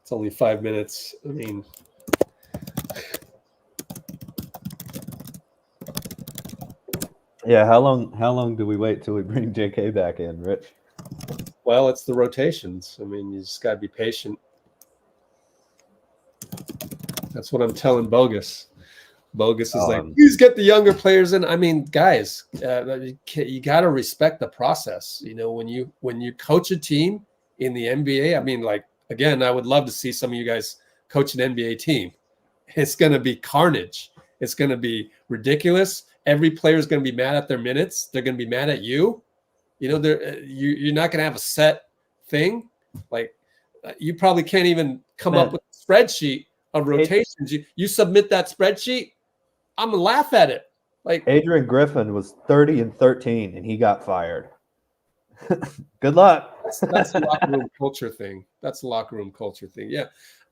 Speaker 1: It's only 5 minutes. I mean,
Speaker 7: yeah. How long do we wait till we bring JK back in, Rich?
Speaker 1: well, it's the rotations. I mean, you just got to be patient. That's what I'm telling Bogus. Bogus is like, please get the younger players in. I mean, guys, you got to respect the process. You know, when you coach a team in the NBA, I mean, like, again, I would love to see some of you guys coach an NBA team. It's going to be carnage. It's going to be ridiculous. Every player is going to be mad at their minutes. They're going to be mad at you. You know, you're not going to have a set thing. Like, you probably can't even come up with a spreadsheet of rotations. You submit that spreadsheet, I'm going to laugh at it. Like,
Speaker 7: Adrian Griffin was 30-13 and he got fired. Good luck.
Speaker 1: That's the locker room culture thing. That's the locker room culture thing. Yeah.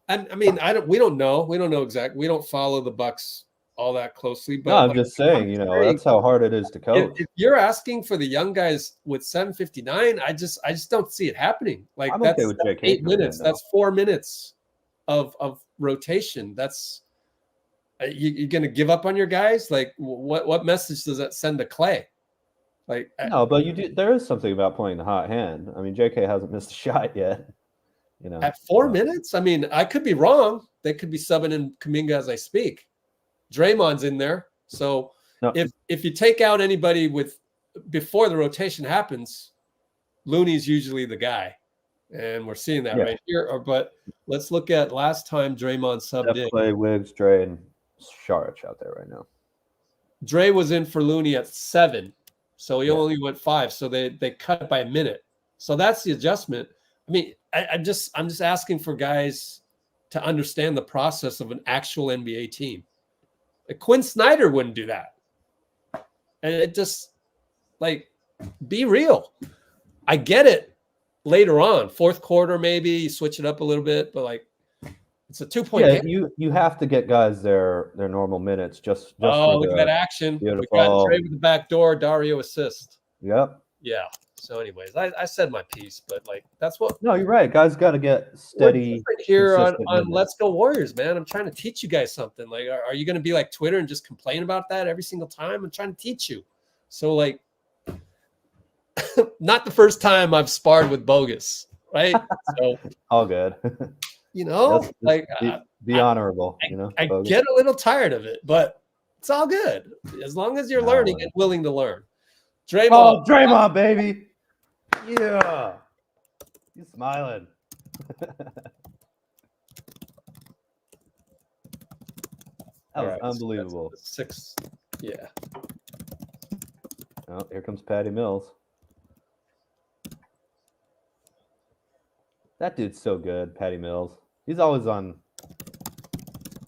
Speaker 1: And I mean, we don't know exactly. We don't follow the Bucks all that closely. But
Speaker 7: no, I'm just saying, you know, that's how hard it is to coach.
Speaker 1: If you're asking for the young guys with 7:59, I just don't see it happening. Like,
Speaker 7: I'm
Speaker 1: that's,
Speaker 7: okay with JK
Speaker 1: 8 minutes. That's 4 minutes of rotation. That's you're going to give up on your guys? Like, what message does that send to Klay? Like,
Speaker 7: no, but there is something about playing the hot hand. I mean, JK hasn't missed a shot yet. You know,
Speaker 1: at 4 minutes. I mean, I could be wrong. They could be subbing in Kuminga as I speak. Draymond's in there. So if you take out anybody before the rotation happens, Looney's usually the guy. And we're seeing that right here. But let's look at last time Draymond subbed in.
Speaker 7: Klay, Wiggs, Dray, and Sharch out there right now.
Speaker 1: Dray was in for Looney at 7, so he only went 5. So they cut it by a minute. So that's the adjustment. I mean, I'm just asking for guys to understand the process of an actual NBA team. Like Quinn Snyder wouldn't do that, and it just like be real. I get it later on, fourth quarter maybe you switch it up a little bit, but like it's a 2-point game.
Speaker 7: You have to get guys their normal minutes. Just
Speaker 1: look at that action.
Speaker 7: Beautiful.
Speaker 1: We got Dray with the back door, Dario assist.
Speaker 7: Yep.
Speaker 1: Yeah. So, anyways, I said my piece, but like that's what.
Speaker 7: No, you're right. Guys got to get steady
Speaker 1: here on Let's Go Warriors, man. I'm trying to teach you guys something. Like, are you going to be like Twitter and just complain about that every single time? I'm trying to teach you. So, like, not the first time I've sparred with Bogus, right? So,
Speaker 7: all good.
Speaker 1: You know,
Speaker 7: be honorable.
Speaker 1: I get a little tired of it, but it's all good as long as you're learning and willing to learn. Draymond,
Speaker 7: Draymond, baby. Yeah. He's smiling. That was unbelievable.
Speaker 1: So 6. Yeah.
Speaker 7: Oh, here comes Patty Mills. That dude's so good, Patty Mills. He's always on.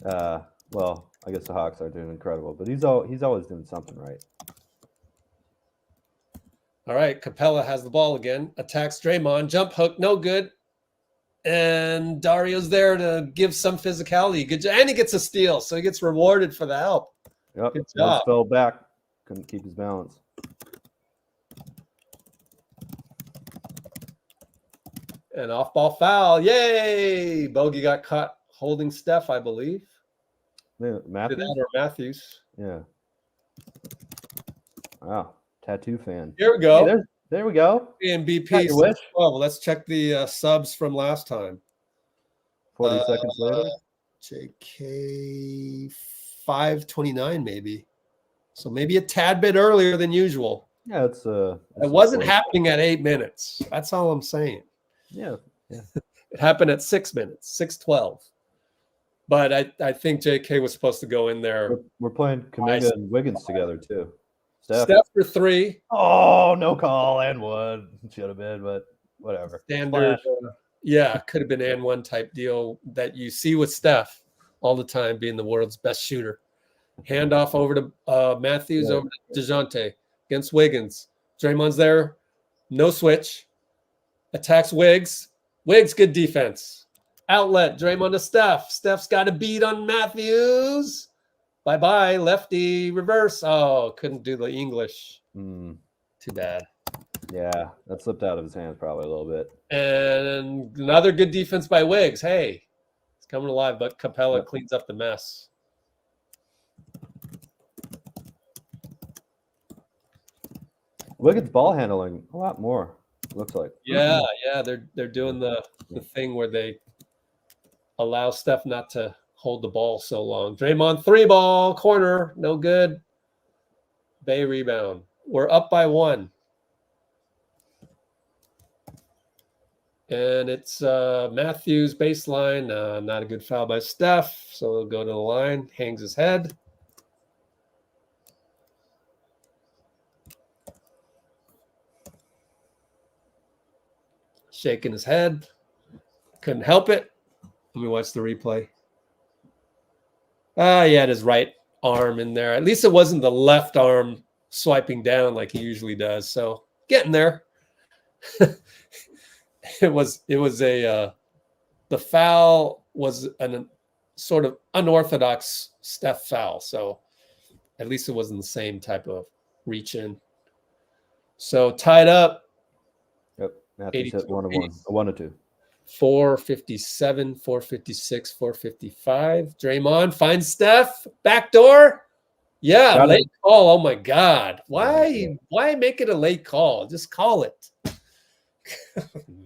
Speaker 7: Well, I guess the Hawks are doing incredible, but he's always doing something right.
Speaker 1: All right, Capela has the ball again. Attacks Draymond. Jump hook, no good. And Dario's there to give some physicality. Good, and he gets a steal, so he gets rewarded for the help.
Speaker 7: Yep.
Speaker 1: Good job.
Speaker 7: Fell back. Couldn't keep his balance.
Speaker 1: And off-ball foul. Yay! Bogey got caught holding Steph, I believe.
Speaker 7: Yeah, Matthews?
Speaker 1: Or Matthews.
Speaker 7: Yeah. Wow. Tattoo fan.
Speaker 1: Here we go.
Speaker 7: Hey, there we go.
Speaker 1: MVP. Well, let's check the subs from last time.
Speaker 7: 40 seconds later.
Speaker 1: JK 529 maybe. So maybe a tad bit earlier than usual.
Speaker 7: Yeah, it
Speaker 1: wasn't happening at 8 minutes. That's all I'm saying.
Speaker 7: Yeah.
Speaker 1: It happened at 6 minutes, 6:12. But I think JK was supposed to go in there.
Speaker 7: We're playing Kuminga and Wiggins together too.
Speaker 1: Steph for 3.
Speaker 7: Oh, no call and 1. Should have been, but whatever.
Speaker 1: Standard. Yeah, could have been and 1 type deal that you see with Steph all the time, being the world's best shooter. Handoff over to Matthews, over to DeJounte against Wiggins. Draymond's there. No switch. Attacks Wiggs. Wiggs, good defense. Outlet. Draymond to Steph. Steph's got a beat on Matthews. Bye-bye, lefty, reverse. Oh, couldn't do the English. Too bad.
Speaker 7: Yeah, that slipped out of his hands probably a little bit.
Speaker 1: And another good defense by Wiggs. Hey, it's coming alive, but Capela cleans up the mess.
Speaker 7: Wiggins ball handling a lot more, looks like.
Speaker 1: Yeah, they're doing the thing where they allow Steph not to hold the ball so long. Draymond 3-ball, corner, no good. Bay rebound. We're up by 1. And it's Matthews baseline. Not a good foul by Steph. So he'll go to the line, hangs his head. Shaking his head. Couldn't help it. Let me watch the replay. He had his right arm in there. At least it wasn't the left arm swiping down like he usually does. So getting there. It was the foul was a sort of unorthodox Steph foul. So at least it wasn't the same type of reach in. So tied up.
Speaker 7: Yep. Matthews hit 1 of 2.
Speaker 1: 457, 456, 455. Draymond finds Steph. Backdoor. Yeah, late call. Oh my God. Why make it a late call? Just call it.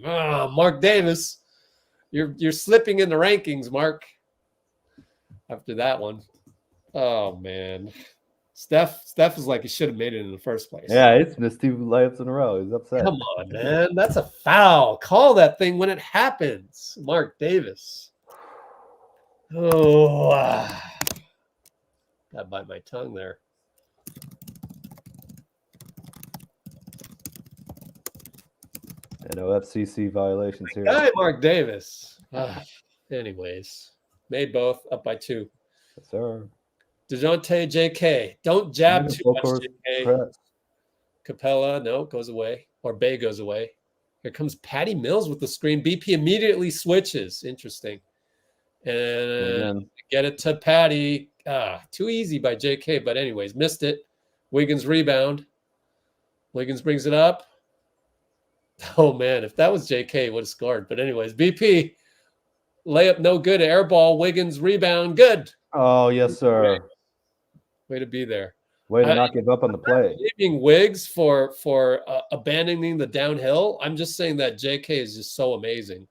Speaker 1: Marc Davis. You're slipping in the rankings, Mark. After that one. Oh man. Steph is like he should have made it in the first place.
Speaker 7: Yeah, he's missed 2 layups in a row. He's upset.
Speaker 1: Come on, man. That's a foul. Call that thing when it happens. Marc Davis. Oh. Got to bite my tongue there.
Speaker 7: No FCC violations here.
Speaker 1: Guy Marc Davis. Anyways, made both up by 2.
Speaker 7: Yes, sir.
Speaker 1: DeJounte, JK. Don't jab too much, JK.
Speaker 7: Press.
Speaker 1: Capela, no, goes away. Or Bay goes away. Here comes Patty Mills with the screen. BP immediately switches. Interesting. And get it to Patty. Too easy by JK, but anyways, missed it. Wiggins rebound. Wiggins brings it up. Oh, man, if that was JK, would have scored. But anyways, BP, layup no good. Air ball, Wiggins rebound, good.
Speaker 7: Oh, yes, sir.
Speaker 1: Way to be there.
Speaker 7: Way to not give up on the play.
Speaker 1: Blaming Wiggs for abandoning the downhill. I'm just saying that JK is just so amazing.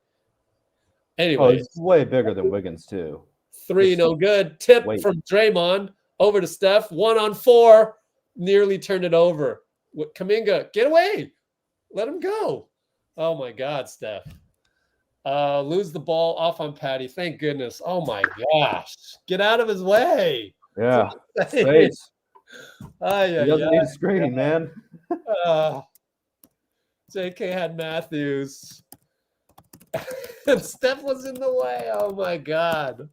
Speaker 1: Anyway,
Speaker 7: he's way bigger than Wiggins, too.
Speaker 1: 3, no good. Tip from Draymond over to Steph. 1-on-4. Nearly turned it over. Kuminga, get away. Let him go. Oh, my God, Steph. Lose the ball off on Patty. Thank goodness. Oh, my gosh. Get out of his way.
Speaker 7: Yeah. Space.
Speaker 1: He doesn't
Speaker 7: need a screen, man.
Speaker 1: JK had Matthews. And Steph was in the way. Oh, my God.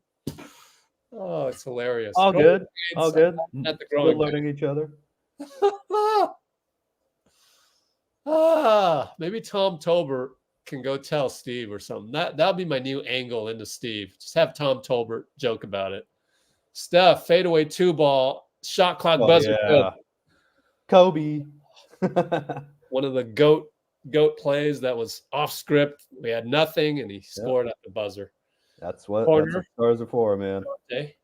Speaker 1: Oh, it's hilarious.
Speaker 7: All good. All good.
Speaker 1: At the
Speaker 7: Still loading each other.
Speaker 1: Maybe Tom Tolbert can go tell Steve or something. That'll be my new angle into Steve. Just have Tom Tolbert joke about it. Steph, fadeaway 2-ball, shot clock buzzer.
Speaker 7: Yeah. Kobe.
Speaker 1: One of the goat plays that was off script. We had nothing, and he scored at the buzzer.
Speaker 7: That's what stars are for, man.
Speaker 1: Okay.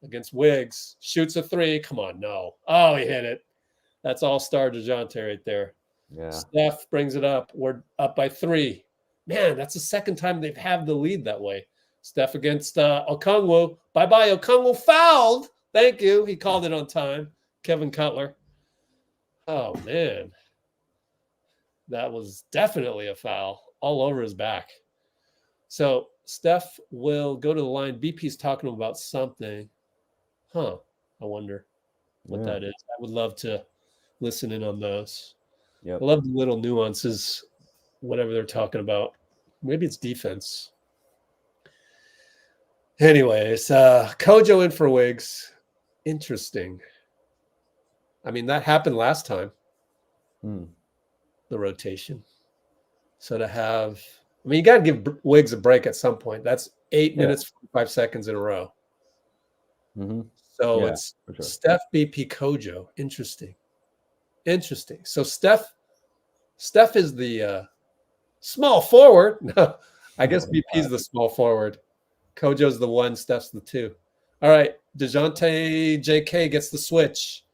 Speaker 1: Against Wiggs, shoots a 3. Come on, no. Oh, he hit it. That's all-star DeJounte right there.
Speaker 7: Yeah.
Speaker 1: Steph brings it up. We're up by 3. Man, that's the second time they've had the lead that way. Steph against Okongwu. Bye-bye, Okongwu fouled. Thank you. He called it on time. Kevin Cutler. Oh, man. That was definitely a foul all over his back. So Steph will go to the line. BP's talking about something. I wonder what that is. I would love to listen in on those.
Speaker 7: Yep.
Speaker 1: I love the little nuances, whatever they're talking about. Maybe it's defense. Anyways, Kojo in for Wiggs. Interesting. I mean, that happened last time. The rotation. So to have, I mean, you got to give Wiggs a break at some point. That's 8 minutes, 45 seconds in a row. So it's Steph, BP, Kojo. Interesting. So Steph is the small forward. No, I guess BP is the small forward. Kojo's the 1, Steph's the 2. All right, DeJounte JK gets the switch.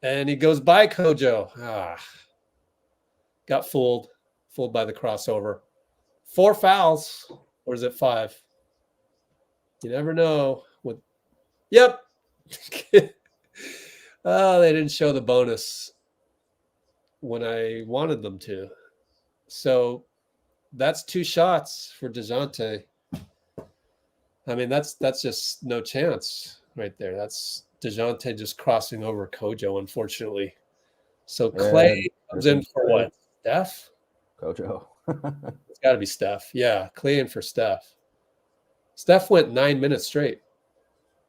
Speaker 1: And he goes by Kojo. Got fooled by the crossover. 4 fouls, or is it 5? You never know. Yep. Oh, they didn't show the bonus when I wanted them to. So that's 2 shots for DeJounte. I mean, that's just no chance right there. That's DeJounte just crossing over Kojo, unfortunately. So Klay comes in for what? Steph?
Speaker 7: Kojo.
Speaker 1: It's got to be Steph. Yeah, Klay in for Steph. Steph went 9 minutes straight.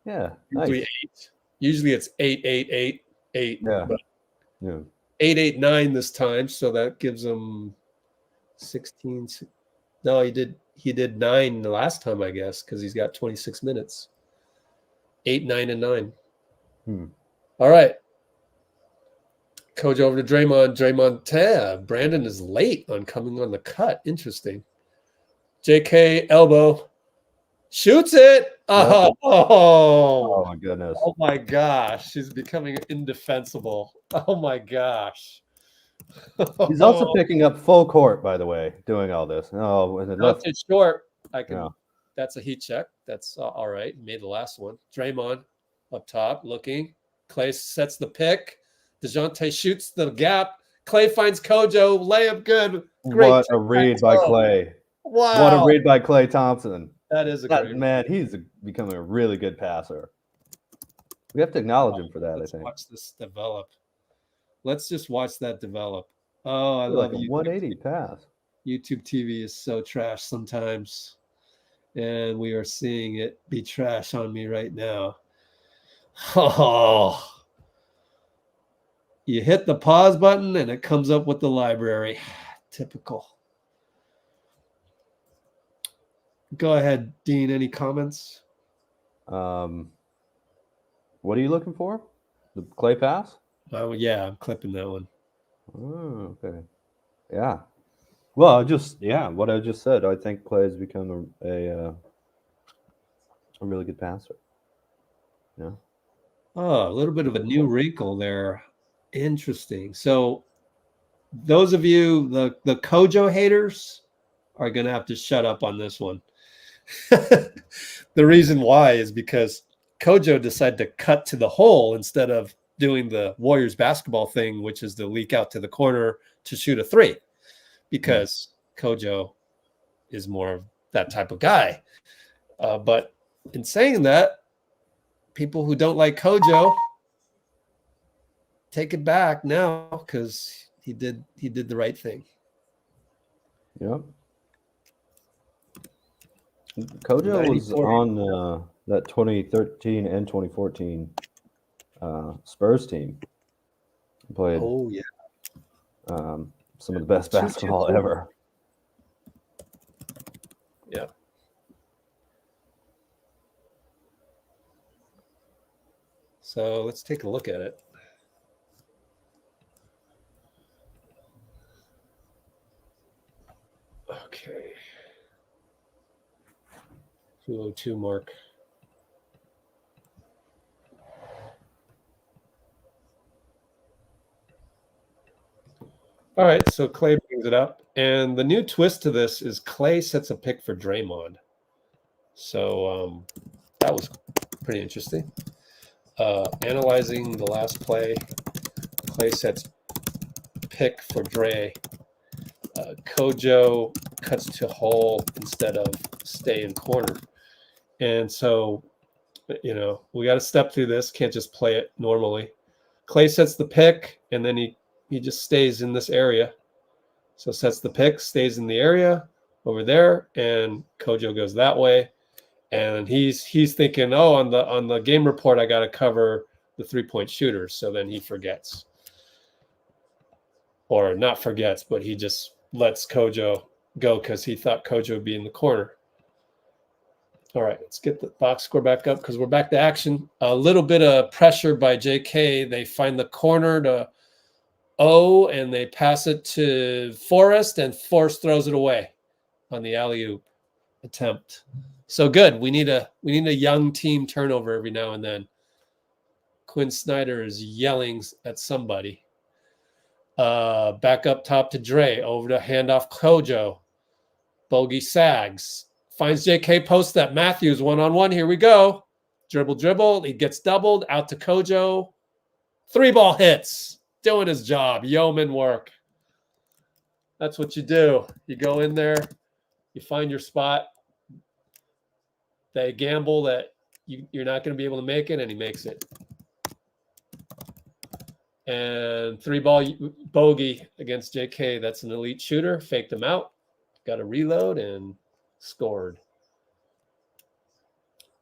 Speaker 7: Yeah,
Speaker 1: Usually
Speaker 7: nice.
Speaker 1: 8. Usually it's 8, 8, 8, 8.
Speaker 7: Yeah.
Speaker 1: But
Speaker 7: Yeah.
Speaker 1: 8, 8, 9 this time, so that gives him 16. No, he did 9 the last time, I guess, because he's got 26 minutes. 8, 9, and 9. All right. Coach over to Draymond. Brandon is late on coming on the cut. Interesting. JK elbow. Shoots it. Oh
Speaker 7: my goodness.
Speaker 1: Oh my gosh. She's becoming indefensible. Oh my gosh.
Speaker 7: He's also picking up full court, by the way, doing all this. Oh,
Speaker 1: it's short. That's a heat check. That's all right. Made the last one. Draymond up top looking. Klay sets the pick. DeJounte shoots the gap. Klay finds Kojo. Layup good. Great.
Speaker 7: What a read by Klay.
Speaker 1: Wow.
Speaker 7: What a read by Klay Thompson.
Speaker 1: That is a great
Speaker 7: man. He's becoming a really good passer. We have to acknowledge him for that,
Speaker 1: Let's
Speaker 7: I think.
Speaker 1: watch this develop. Let's just watch that develop. Oh, I
Speaker 7: Like
Speaker 1: love
Speaker 7: a
Speaker 1: you.
Speaker 7: 180 pass.
Speaker 1: YouTube TV is so trash sometimes. And we are seeing it be trash on me right now. Oh, you hit the pause button and it comes up with the library. Typical. Go ahead, Dean. Any comments?
Speaker 7: What are you looking for? The Klay pass?
Speaker 1: Oh, yeah, I'm clipping that one.
Speaker 7: Oh, okay. Yeah. Well, what I just said. I think Klay has become a really good passer. Yeah.
Speaker 1: Oh, a little bit of a new wrinkle there. Interesting. So those of you, the Kojo haters, are going to have to shut up on this one. The reason why is because Kojo decided to cut to the hole instead of doing the Warriors basketball thing, which is to leak out to the corner to shoot a three, because Kojo is more of that type of guy. But in saying that, people who don't like Kojo, take it back now, because he did the right thing.
Speaker 7: Yep. Kojo was on that 2013 and 2014 Spurs team. He played some of the best basketball ever.
Speaker 1: Yeah. So let's take a look at it. Okay. 202 mark. All right, so Klay brings it up. And the new twist to this is Klay sets a pick for Draymond. So that was pretty interesting. Analyzing the last play, Klay sets pick for Dray. Kojo cuts to hole instead of stay in corner. And so, we got to step through this. Can't just play it normally. Klay sets the pick, and then he just stays in this area. So sets the pick, stays in the area over there, and Kojo goes that way. And he's thinking, oh, on the game report, I got to cover the 3-point shooters. So then he forgets. Or not forgets, but he just lets Kojo go because he thought Kojo would be in the corner. All right, let's get the box score back up because we're back to action. A little bit of pressure by JK. They find the corner to O, and they pass it to Forrest, and Forrest throws it away on the alley-oop attempt. So good. We need a young team turnover every now and then. Quinn Snyder is yelling at somebody. Back up top to Dray. Over to handoff Kojo. Bogey sags. Finds JK post that Matthews one-on-one. Here we go. Dribble. He gets doubled. Out to Kojo. 3-ball hits. Doing his job. Yeoman work. That's what you do. You go in there. You find your spot. They gamble that you're not going to be able to make it, and he makes it. And 3-ball bogey against JK. That's an elite shooter. Faked him out. Got a reload and scored.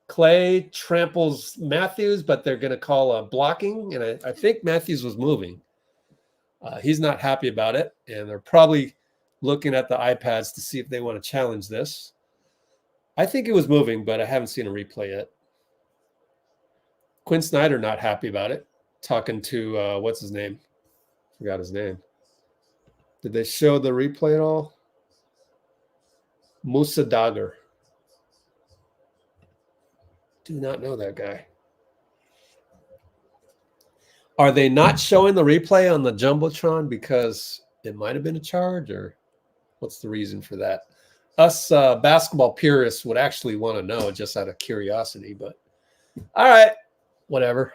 Speaker 1: Klay tramples Matthews, but they're going to call a blocking. And I think Matthews was moving. He's not happy about it. And they're probably looking at the iPads to see if they want to challenge this. I think it was moving, but I haven't seen a replay yet. Quinn Snyder not happy about it. Talking to, what's his name? Forgot his name. Did they show the replay at all? Mousa Dagher. Do not know that guy. Are they not showing the replay on the Jumbotron because it might have been a charge, or what's the reason for that? Us basketball purists would actually want to know just out of curiosity, but all right, whatever.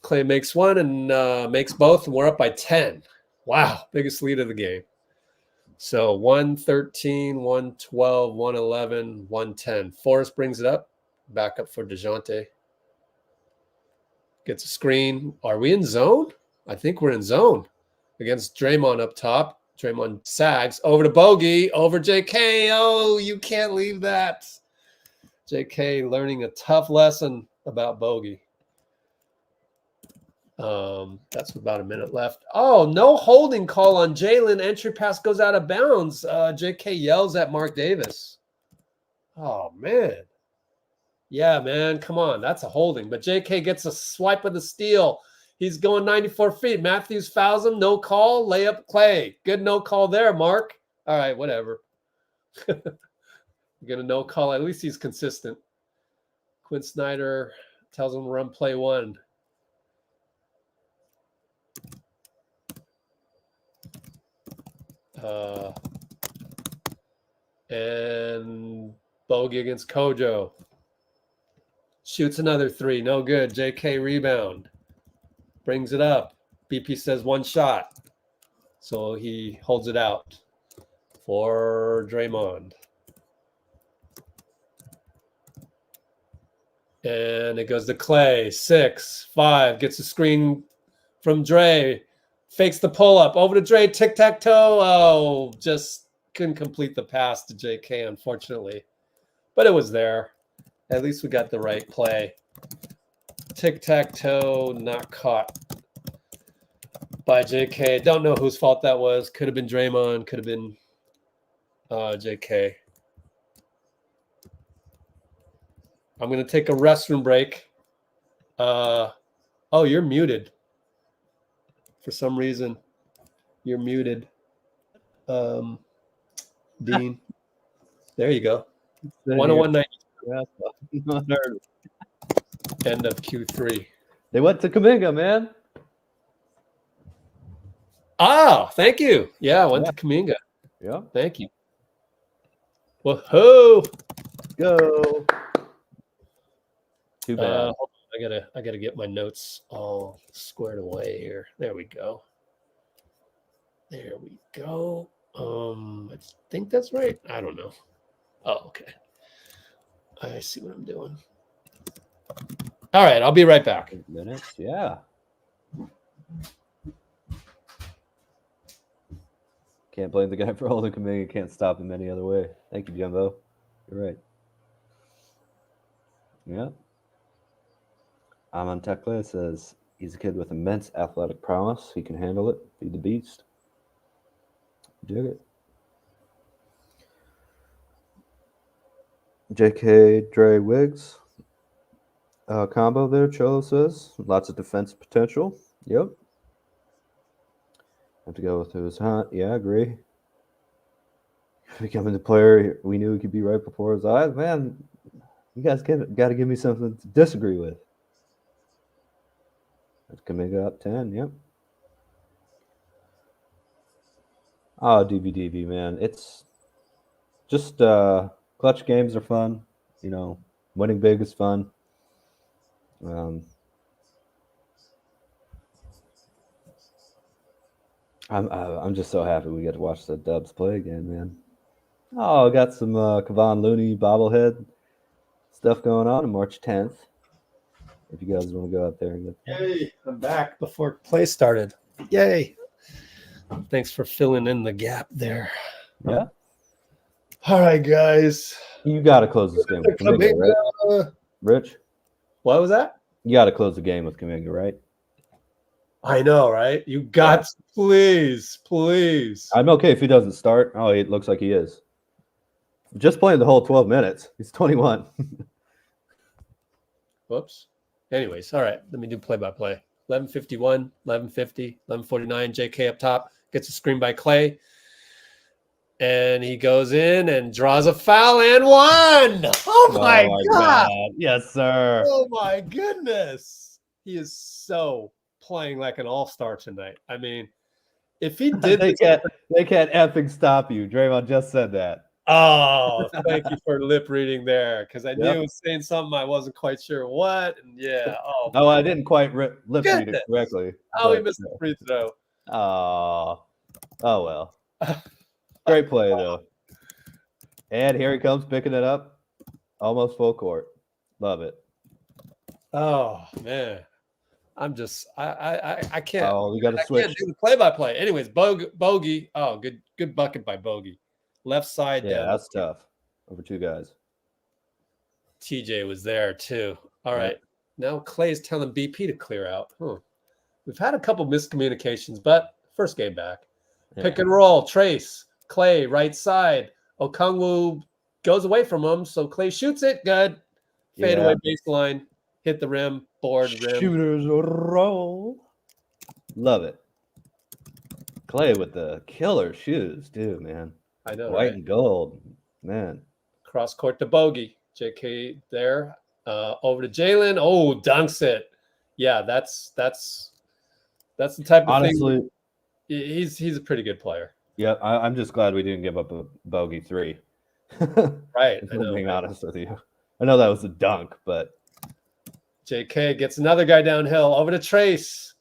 Speaker 1: Klay makes one and makes both, and we're up by 10. Wow, biggest lead of the game. So 113, 112, 111, 110. Forrest brings it up. Back up for DeJounte. gets a screen. Are we in zone? I think we're in zone against Draymond up top. Draymond sags over to Bogey, over JK. Oh, you can't leave that. JK learning a tough lesson about Bogey. That's about a minute left. Oh, no holding call on Jalen. Entry pass goes out of bounds. JK yells at Marc Davis. Oh, man. Yeah, man. Come on. That's a holding. But JK gets a swipe of the steal. He's going 94 feet. Matthews fouls him. No call. Layup Klay. Good no call there, Mark. All right, whatever. You're going to no call. At least he's consistent. Quinn Snyder tells him to run play one. And Bogey against Kojo. Shoots another three. No good. JK rebound. Brings it up. BP says one shot. So he holds it out for Draymond. And it goes to Klay. 6-5. Gets a screen from Dray. Fakes the pull-up. Over to Dray. Tic-tac-toe. Oh, just couldn't complete the pass to JK, unfortunately. But it was there. At least we got the right play. Tic-tac-toe, not caught by JK. Don't know whose fault that was. Could have been Draymond. Could have been JK. I'm going to take a restroom break. Oh, you're muted. For some reason, you're muted. Dean. There you go. 101.90. End of Q3.
Speaker 7: They went to Kuminga, man.
Speaker 1: Oh, thank you. Yeah, I went to Kuminga.
Speaker 7: Yeah.
Speaker 1: Thank you. Whoa.
Speaker 7: Go. Too bad.
Speaker 1: Hold on. I gotta get my notes all squared away here. There we go. There we go. I think that's right. I don't know. Oh, okay. I see what I'm doing. All right, I'll be right back.
Speaker 7: Minutes, yeah. Can't blame the guy for holding Kuminga. Can't stop him any other way. Thank you, Jumbo. You're right. Yeah. Amon Tekle says he's a kid with immense athletic prowess. He can handle it. Feed the beast. Dig it. JK Dray Wiggs combo there, Cholo says. Lots of defense potential. Yep. Have to go with who's hot. Yeah, I agree. Becoming the player we knew he could be right before his eyes. Man, you guys got to give me something to disagree with. That's Kuminga up 10. Yep. Oh, DB, man. It's just clutch games are fun. You know, winning big is fun. I'm just so happy we get to watch the Dubs play again, man. Oh, got some Kevon Looney bobblehead stuff going on March 10th. If you guys want to go out there and get that.
Speaker 1: Yay, I'm back before play started. Yay. Thanks for filling in the gap there.
Speaker 7: Yeah.
Speaker 1: All right, guys.
Speaker 7: You got to close this game with Kuminga, right? Rich?
Speaker 1: What was that?
Speaker 7: You got to close the game with Kuminga, right?
Speaker 1: I know, right? You got to, please.
Speaker 7: I'm okay if he doesn't start. Oh, it looks like he is. Just playing the whole 12 minutes. He's 21.
Speaker 1: Whoops. Anyways, all right. Let me do play-by-play. 11:51, 11:50, 11:49. JK up top gets a screen by Klay. And he goes in and draws a foul and one. Oh my God.
Speaker 7: Yes, sir.
Speaker 1: Oh my goodness. He is so playing like an all-star tonight. I mean, if he did
Speaker 7: they can't effing stop you. Draymond just said that.
Speaker 1: Oh, thank you for lip reading there, because I knew he was saying something I wasn't quite sure what. And yeah.
Speaker 7: Oh, I didn't quite lip read it correctly.
Speaker 1: Oh, he missed the free throw.
Speaker 7: Oh well. Great play though. And here he comes picking it up. Almost full court. Love it.
Speaker 1: Oh man. I'm just I can't.
Speaker 7: Oh, we got to
Speaker 1: I
Speaker 7: switch.
Speaker 1: can't do the play-by-play. Anyways, Bogey. Oh, good bucket by Bogey. Left side
Speaker 7: Yeah,
Speaker 1: down.
Speaker 7: that's tough. Over 2 guys.
Speaker 1: TJ was there too. All
Speaker 7: Yeah.
Speaker 1: right. Now Clay's telling BP to clear out. We've had a couple miscommunications, but first game back.
Speaker 7: Yeah.
Speaker 1: Pick and roll. Trace. Clay, right side. Okongwu goes away from him, so Clay shoots it. Good. Fade away baseline. Hit the rim. Board rim.
Speaker 7: Shooters roll. Love it. Clay with the killer shoes, too, man.
Speaker 1: I know.
Speaker 7: White
Speaker 1: Right?
Speaker 7: and gold. Man.
Speaker 1: Cross court to Bogey. JK there. Over to Jalen. Oh, dunks it. Yeah, that's the type of
Speaker 7: Honestly,
Speaker 1: thing. He's a pretty good player.
Speaker 7: yeah, I'm just glad we didn't give up a bogey 3.
Speaker 1: Right.
Speaker 7: If
Speaker 1: I
Speaker 7: I'm
Speaker 1: know,
Speaker 7: being
Speaker 1: right?
Speaker 7: honest with you. I know that was a dunk, but
Speaker 1: JK gets another guy downhill. Over to Trace.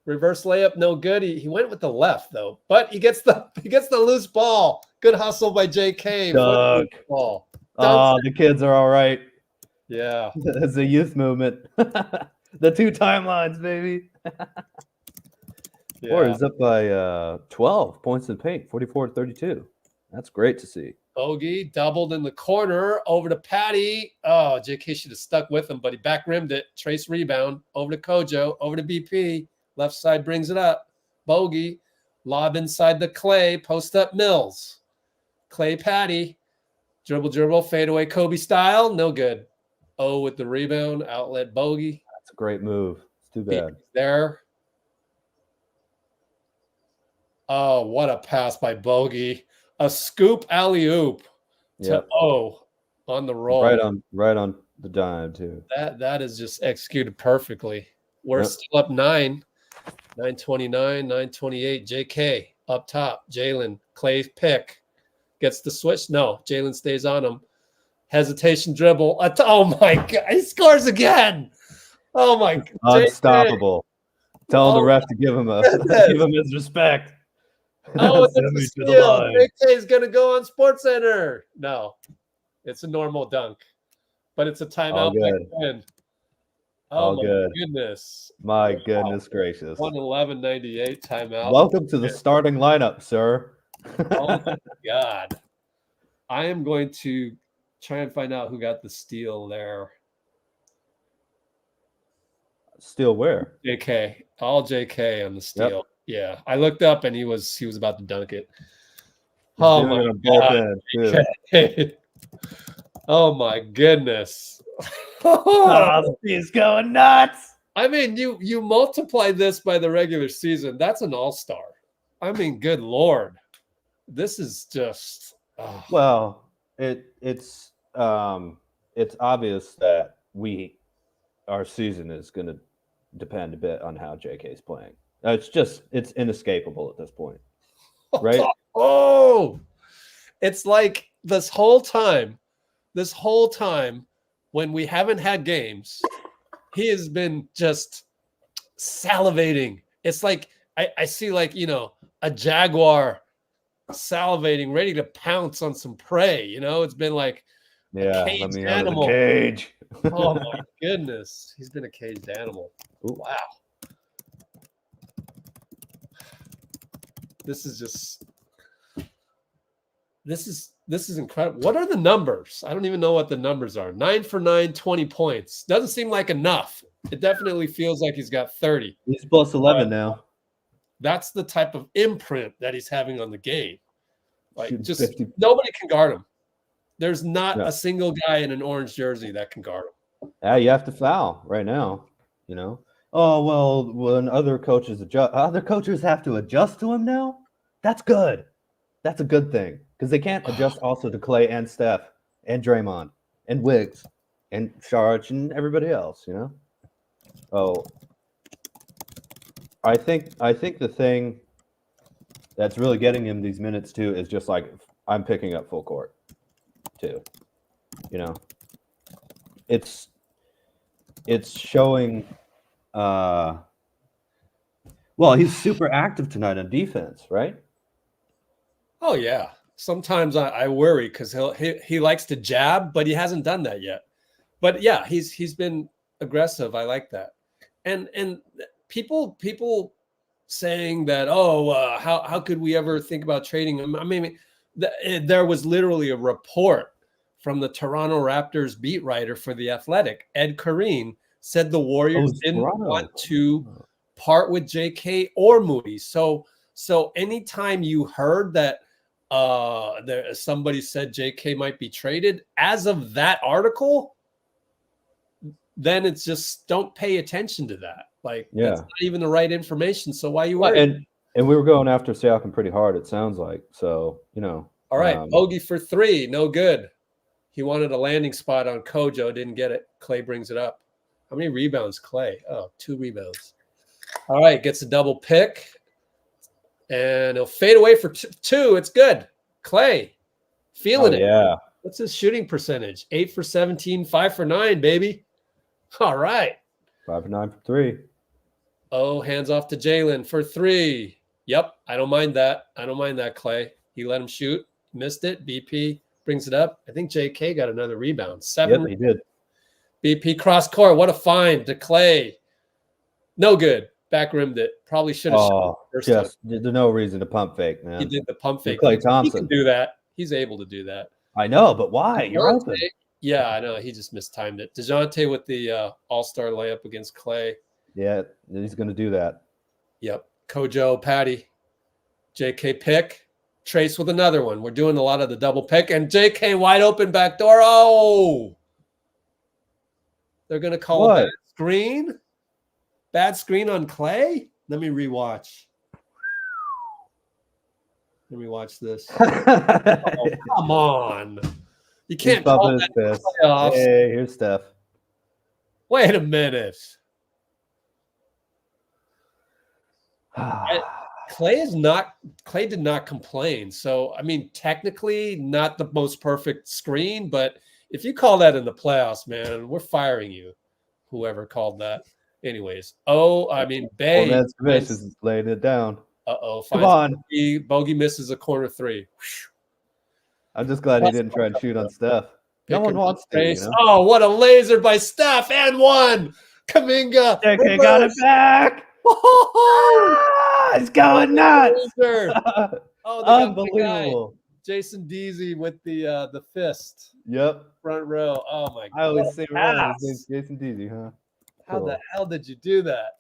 Speaker 1: Reverse layup, no good. He went with the left though, but he gets the loose ball. Good hustle by JK.
Speaker 7: Dunk.
Speaker 1: Ball.
Speaker 7: oh, the kids are all right.
Speaker 1: Yeah.
Speaker 7: It's a youth movement. The 2 timelines, baby.
Speaker 1: Yeah.
Speaker 7: Or is up by 12 points in paint, 44-32. That's great to see.
Speaker 1: Bogey doubled in the corner. Over to Patty. Oh, JK should have stuck with him, but he back rimmed it. Trace rebound. Over to Kojo. Over to BP. Left side brings it up. Bogey. Lob inside the Clay. Post up Mills. Clay Patty. Dribble. Fadeaway Kobe style. No good. Oh, with the rebound. Outlet Bogey.
Speaker 7: That's a great move. It's too bad.
Speaker 1: There. Oh, what a pass by Bogey. A scoop alley-oop to
Speaker 7: Yep.
Speaker 1: O on the roll.
Speaker 7: Right on the dime, too.
Speaker 1: That is just executed perfectly. We're
Speaker 7: Yep.
Speaker 1: still up 9. 9:29, 9:28. JK up top. Jalen. Clay pick. Gets the switch. No, Jalen stays on him. Hesitation dribble. Oh, my God. He scores again. Oh, my God.
Speaker 7: Unstoppable. Tell the ref to give him his respect.
Speaker 1: Oh,
Speaker 7: Send
Speaker 1: it's
Speaker 7: me
Speaker 1: a
Speaker 7: to the
Speaker 1: steal.
Speaker 7: line.
Speaker 1: JK is going to go on Sports Center. No, it's a normal dunk, but it's a timeout.
Speaker 7: good.
Speaker 1: Oh,
Speaker 7: All
Speaker 1: my
Speaker 7: good.
Speaker 1: goodness.
Speaker 7: My goodness gracious.
Speaker 1: 111.98 timeout.
Speaker 7: Welcome to the starting lineup, sir.
Speaker 1: Oh, my God. I am going to try and find out who got the steal there.
Speaker 7: Steal where?
Speaker 1: JK. All JK on the steal.
Speaker 7: Yep.
Speaker 1: Yeah. I looked up and he was about to dunk it.
Speaker 7: He's
Speaker 1: Oh,
Speaker 7: doing
Speaker 1: my
Speaker 7: it on both
Speaker 1: God.
Speaker 7: ends, too.
Speaker 1: Oh, my goodness.
Speaker 7: He's going nuts.
Speaker 1: I mean, you multiply this by the regular season. That's an all-star. I mean, good Lord. This is just
Speaker 7: Well, it's obvious that our season is going to depend a bit on how JK is playing. It's inescapable at this point, right?
Speaker 1: Oh, it's like this whole time when we haven't had games, he has been just salivating. It's like I see like, a jaguar salivating, ready to pounce on some prey. It's been like
Speaker 7: Yeah,
Speaker 1: caged
Speaker 7: let me
Speaker 1: animal.
Speaker 7: out of the cage.
Speaker 1: Oh my goodness, he's been a caged animal.
Speaker 7: Ooh.
Speaker 1: Wow, this is incredible. What are the numbers? I don't even know what the numbers are. 9 for 9, 20 points. Doesn't seem like enough. It definitely feels like he's got 30.
Speaker 7: He's plus 11 now.
Speaker 1: That's the type of imprint that he's having on the game. Like,
Speaker 7: Shooting
Speaker 1: just
Speaker 7: 50.
Speaker 1: nobody can guard him. There's not
Speaker 7: No.
Speaker 1: a single guy in an orange jersey that can guard him.
Speaker 7: Yeah, you have to foul right now. Oh well, when other coaches have to adjust to him now. That's good. That's a good thing because they can't adjust also to Klay and Steph and Draymond and Wiggs and Sharge and everybody else. Oh, I think the thing that's really getting him these minutes too is just like I'm picking up full court too. It's showing. Well, he's super active tonight on defense, right?
Speaker 1: Oh yeah. Sometimes I worry because he likes to jab, but he hasn't done that yet. But yeah, he's been aggressive. I like that. and people saying that, how could we ever think about trading him? I mean, there was literally a report from the Toronto Raptors beat writer for The Athletic, Ed Kareen, said the Warriors didn't want to part with JK or Moody. So anytime you heard that somebody said JK might be traded, as of that article, then it's just don't pay attention to that. Like, that's not even the right information. So why you worried?
Speaker 7: And we were going after Siakam pretty hard, it sounds like. So,
Speaker 1: All right, bogey for 3, no good. He wanted a landing spot on Kojo, didn't get it. Klay brings it up. How many rebounds, Klay? Oh, 2 rebounds. All right, gets a double pick. And he'll fade away for 2. It's good. Klay, feeling it.
Speaker 7: Yeah.
Speaker 1: What's his shooting percentage? 8 for 17, 5 for 9, baby. All right.
Speaker 7: 5 for 9 for 3.
Speaker 1: Oh, hands off to Jalen for 3. Yep, I don't mind that. Klay. He let him shoot. Missed it. BP brings it up. I think JK got another rebound. 7.
Speaker 7: Yep, he did.
Speaker 1: BP cross court. What a find to Klay. No good. Back rimmed it. Probably should have shot first time.
Speaker 7: There's no reason to pump fake, man.
Speaker 1: He did the pump fake.
Speaker 7: Klay Thompson.
Speaker 1: He can do that. He's able to do that.
Speaker 7: I know, but why? You're open.
Speaker 1: Yeah, I know. He just mistimed it. DeJounte with the all-star layup against Klay.
Speaker 7: Yeah, he's going to do that.
Speaker 1: Yep. Kojo, Patty. JK pick. Trace with another one. We're doing a lot of the double pick. And JK wide open back door. Oh! They're going to call a bad screen? Bad screen on Klay? Let me rewatch. Let me watch this. Oh, come on. You can't call that in the playoffs.
Speaker 7: Hey, here's Steph.
Speaker 1: Wait a minute. Klay did not complain. So, I mean, technically not the most perfect screen, but if you call that in the playoffs, man, we're firing you. Whoever called that. Anyways. Bay.
Speaker 7: Well, that's is laying it down.
Speaker 1: Come on. Bogey misses a corner 3.
Speaker 7: I'm just glad he didn't try and shoot on Steph. No one wants to.
Speaker 1: Oh, what a laser by Steph and 1. Kuminga.
Speaker 7: JK got it back. It's going nuts. Unbelievable.
Speaker 1: Jason Deasy with the fist.
Speaker 7: Yep.
Speaker 1: Front row. Oh my god.
Speaker 7: I always say wrong. His name's Jason Deasy, huh?
Speaker 1: How the hell did you do that?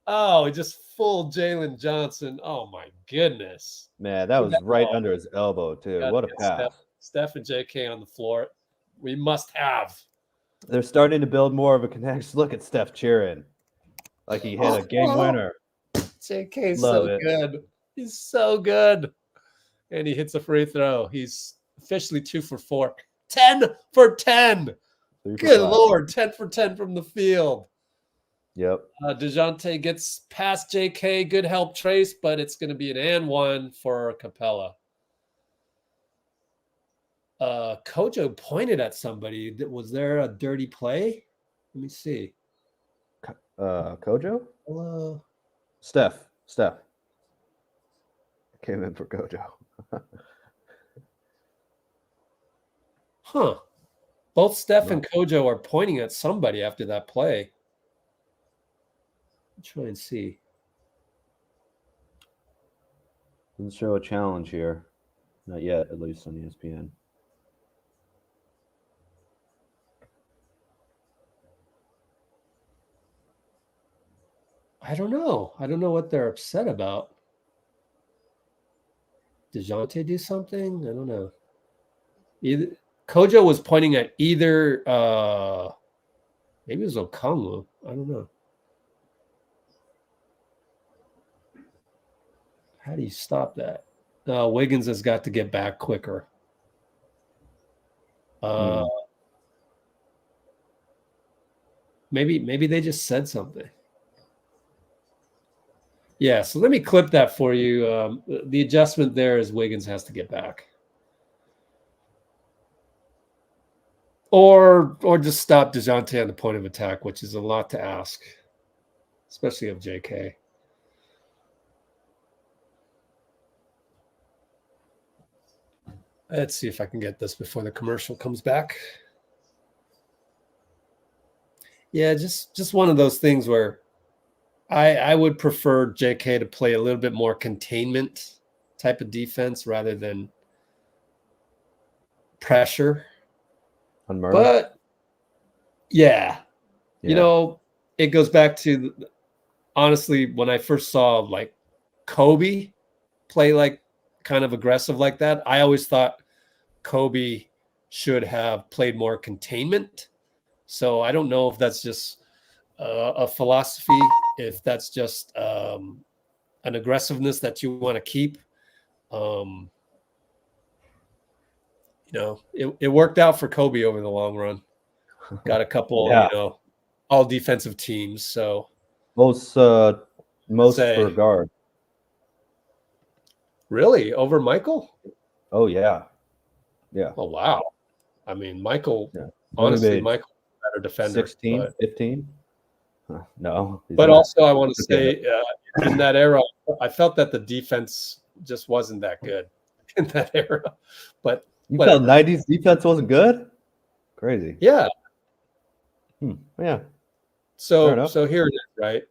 Speaker 1: Oh, he just full Jalen Johnson. Oh my goodness.
Speaker 7: Man, that was right under his elbow, too. What a pass.
Speaker 1: Steph and JK on the floor. We must have. They're
Speaker 7: starting to build more of a connection. Look at Steph cheering. Like he hit a game winner.
Speaker 1: JK's so good. He's so good. And he hits a free throw. He's officially 2 for 4. 10 for 10. Good Lord. 10 for 10 from the field.
Speaker 7: Yep.
Speaker 1: DeJounte gets past JK. Good help, Trace, but it's going to be an and 1 for Capela. Kojo pointed at somebody. Was there a dirty play? Let me see.
Speaker 7: Kojo? Steph. Came in for Kojo.
Speaker 1: Huh. Both Steph and Kojo are pointing at somebody after that play. Try and see.
Speaker 7: Doesn't show a challenge here. Not yet, at least on ESPN.
Speaker 1: I don't know. I don't know what they're upset about. DeJounte do something? I don't know. Either Kojo was pointing at either maybe it was Okongwu. I don't know. How do you stop that? Wiggins has got to get back quicker. Maybe they just said something. Yeah, so let me clip that for you. The adjustment there is Wiggins has to get back. Or just stop DeJounte on the point of attack, which is a lot to ask, especially of JK. Let's see if I can get this before the commercial comes back. Yeah, just one of those things where I would prefer JK to play a little bit more containment type of defense rather than pressure.
Speaker 7: On Murray?
Speaker 1: But yeah, you
Speaker 7: Yeah.
Speaker 1: know, it goes back to honestly when I first saw like Kobe play like kind of aggressive like that, I always thought Kobe should have played more containment. So I don't know if that's just a philosophy, if that's just an aggressiveness that you want to keep. You know, it worked out for Kobe over the long run. Got a couple,
Speaker 7: Yeah.
Speaker 1: you know, all defensive teams. So
Speaker 7: Most
Speaker 1: Say.
Speaker 7: for guard.
Speaker 1: really over Michael?
Speaker 7: Oh yeah. Yeah.
Speaker 1: Oh wow. I mean, Michael,
Speaker 7: Yeah.
Speaker 1: honestly,
Speaker 7: Maybe
Speaker 1: Michael better defender.
Speaker 7: 16, 15? No. he's
Speaker 1: But
Speaker 7: not.
Speaker 1: also I want to
Speaker 7: Okay.
Speaker 1: say in that era, I felt that the defense just wasn't that good in that era. But
Speaker 7: You
Speaker 1: whatever.
Speaker 7: felt 90s defense wasn't good? Crazy.
Speaker 1: Yeah.
Speaker 7: Yeah. Fair
Speaker 1: So
Speaker 7: enough.
Speaker 1: here it is, right?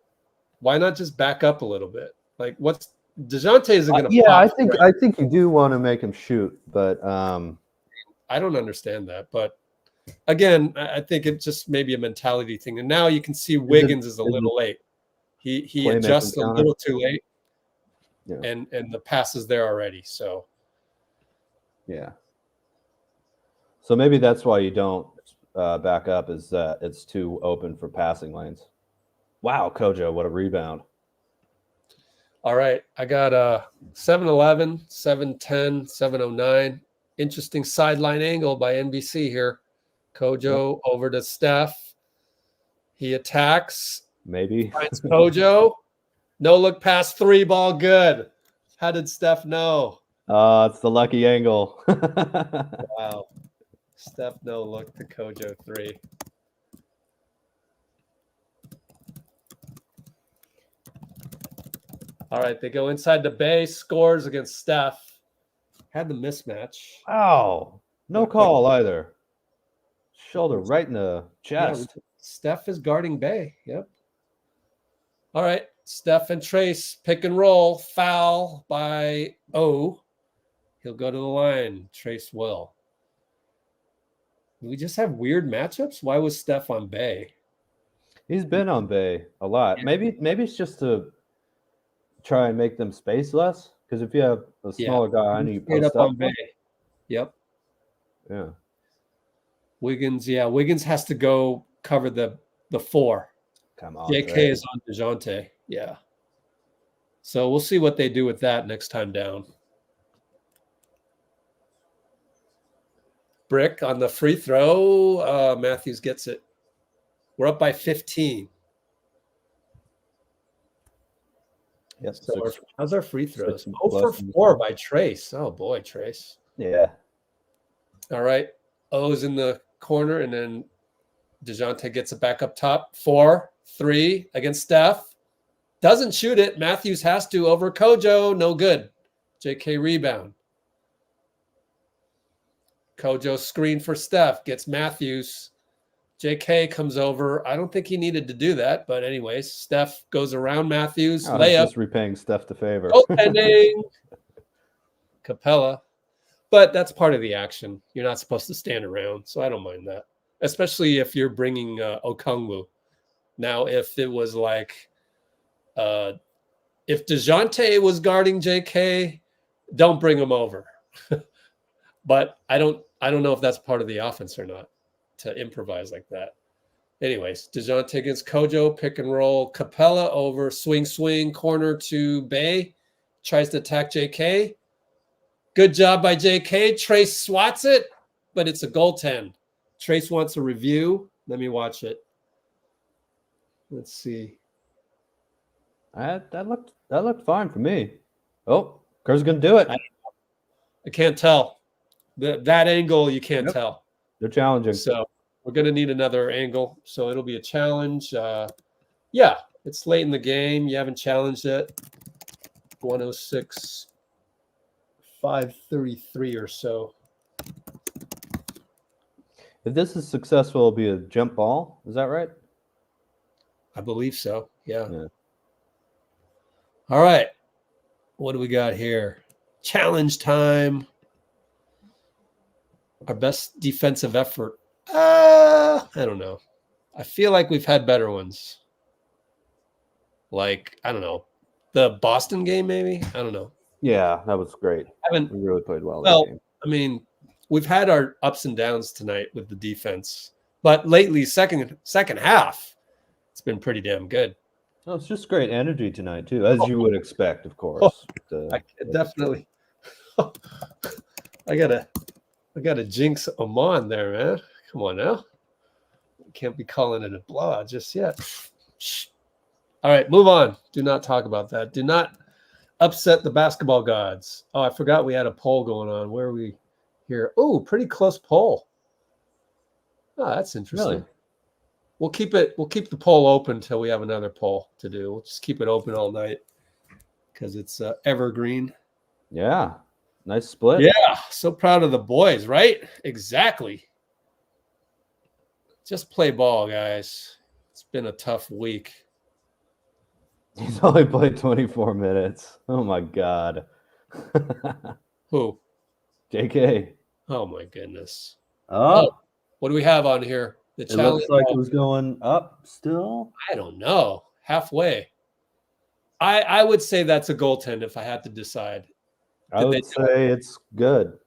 Speaker 1: Why not just back up a little bit? Like what's DeJounte isn't going to
Speaker 7: Yeah,
Speaker 1: pop.
Speaker 7: I think you do want to make him shoot, but
Speaker 1: I don't understand that. But again, I think it's just maybe a mentality thing. And now you can see Wiggins is a little late. He
Speaker 7: playmaking
Speaker 1: adjusts a
Speaker 7: counter?
Speaker 1: little too late.
Speaker 7: Yeah.
Speaker 1: And the pass is there already. So
Speaker 7: yeah. So maybe that's why you don't back up, is that it's too open for passing lanes. Wow, Kojo, what a rebound.
Speaker 1: all right. I got 7-11, 7-10, 7-09. Interesting sideline angle by NBC here. Kojo over to Steph. He attacks.
Speaker 7: Maybe.
Speaker 1: Finds Kojo. No look pass, 3 ball, good. How did Steph know?
Speaker 7: It's the lucky angle.
Speaker 1: Wow. Steph no look to Kojo 3. All right, they go inside the bay, scores against Steph. Had the mismatch.
Speaker 7: Wow. No call either. Shoulder right in the chest.
Speaker 1: Yeah, Steph is guarding Bay. Yep. All right. Steph and Trace pick and roll. Foul by O. He'll go to the line. Trace will. We just have weird matchups. Why was Steph on Bay?
Speaker 7: He's been on Bay a lot.
Speaker 1: Yeah.
Speaker 7: Maybe it's just to try and make them space less. Because if you have a smaller guy on you,
Speaker 1: Straight
Speaker 7: post
Speaker 1: up
Speaker 7: up.
Speaker 1: on Bay. Yep.
Speaker 7: Yeah.
Speaker 1: Wiggins. Yeah. Wiggins has to go cover the 4.
Speaker 7: Come on.
Speaker 1: JK
Speaker 7: Dray.
Speaker 1: is on DeJounte. Yeah. So we'll see what they do with that next time down. Brick on the free throw. Matthews gets it. We're up by 15.
Speaker 7: Yep.
Speaker 1: So how's our free throws?
Speaker 7: 6
Speaker 1: Oh for 4 by Trace. Oh boy, Trace.
Speaker 7: Yeah.
Speaker 1: All right. O's in the corner, and then DeJounte gets it back up top. 4, 3 against Steph. Doesn't shoot it. Matthews has to over Kojo. No good. JK rebound. Kojo screen for Steph. Gets Matthews. JK comes over. I don't think he needed to do that. But anyways, Steph goes around Matthews. Layup.
Speaker 7: Just repaying Steph the favor.
Speaker 1: Goaltending. Capela. But that's part of the action. You're not supposed to stand around. So I don't mind that. Especially if you're bringing Okongwu. Now, if it was like, if DeJounte was guarding JK, don't bring him over. But I don't know if that's part of the offense or not to improvise like that. Anyways, DeJounte against Kojo, pick and roll. Capela over, swing, corner to Bay. Tries to attack JK. Good job by JK. Trace swats it, but it's a goaltend. Trace wants a review. Let me watch it. Let's see.
Speaker 7: That looked fine for me. Oh, Kerr's gonna do it.
Speaker 1: I can't tell. That angle, you can't tell.
Speaker 7: They're challenging.
Speaker 1: So we're going to need another angle. So it'll be a challenge. Yeah, it's late in the game. You haven't challenged it. 106, 533 or so.
Speaker 7: If this is successful, it'll be a jump ball. Is that right?
Speaker 1: I believe so. Yeah.
Speaker 7: Yeah.
Speaker 1: All right. What do we got here? Challenge time. Our best defensive effort. I don't know. I feel like we've had better ones. Like, I don't know. The Boston game, maybe? I don't know.
Speaker 7: Yeah, that was great. We really played well that game.
Speaker 1: I mean, we've had our ups and downs tonight with the defense. But lately, second half, it's been pretty damn good.
Speaker 7: Oh, it's just great energy tonight, too, as you would expect, of course.
Speaker 1: I definitely. I gotta jinx Oman there, man. Come on now. Can't be calling it a blowout just yet. All right, move on. Do not talk about that. Do not upset the basketball gods. Oh, I forgot we had a poll going on. Where are we here? Oh, pretty close poll. Oh, that's interesting.
Speaker 7: Really?
Speaker 1: We'll keep the poll open until we have another poll to do. We'll just keep it open all night because it's evergreen.
Speaker 7: Yeah. Nice split.
Speaker 1: Yeah, so proud of the boys, right? Exactly. Just play ball, guys. It's been a tough week.
Speaker 7: He's only played 24 minutes. Oh, my God.
Speaker 1: Who?
Speaker 7: JK.
Speaker 1: Oh, my goodness.
Speaker 7: Oh,
Speaker 1: what do we have on here? The
Speaker 7: it looks like it was going up still.
Speaker 1: I don't know. Halfway. I would say that's a goaltend if I had to decide.
Speaker 7: I would say it's good.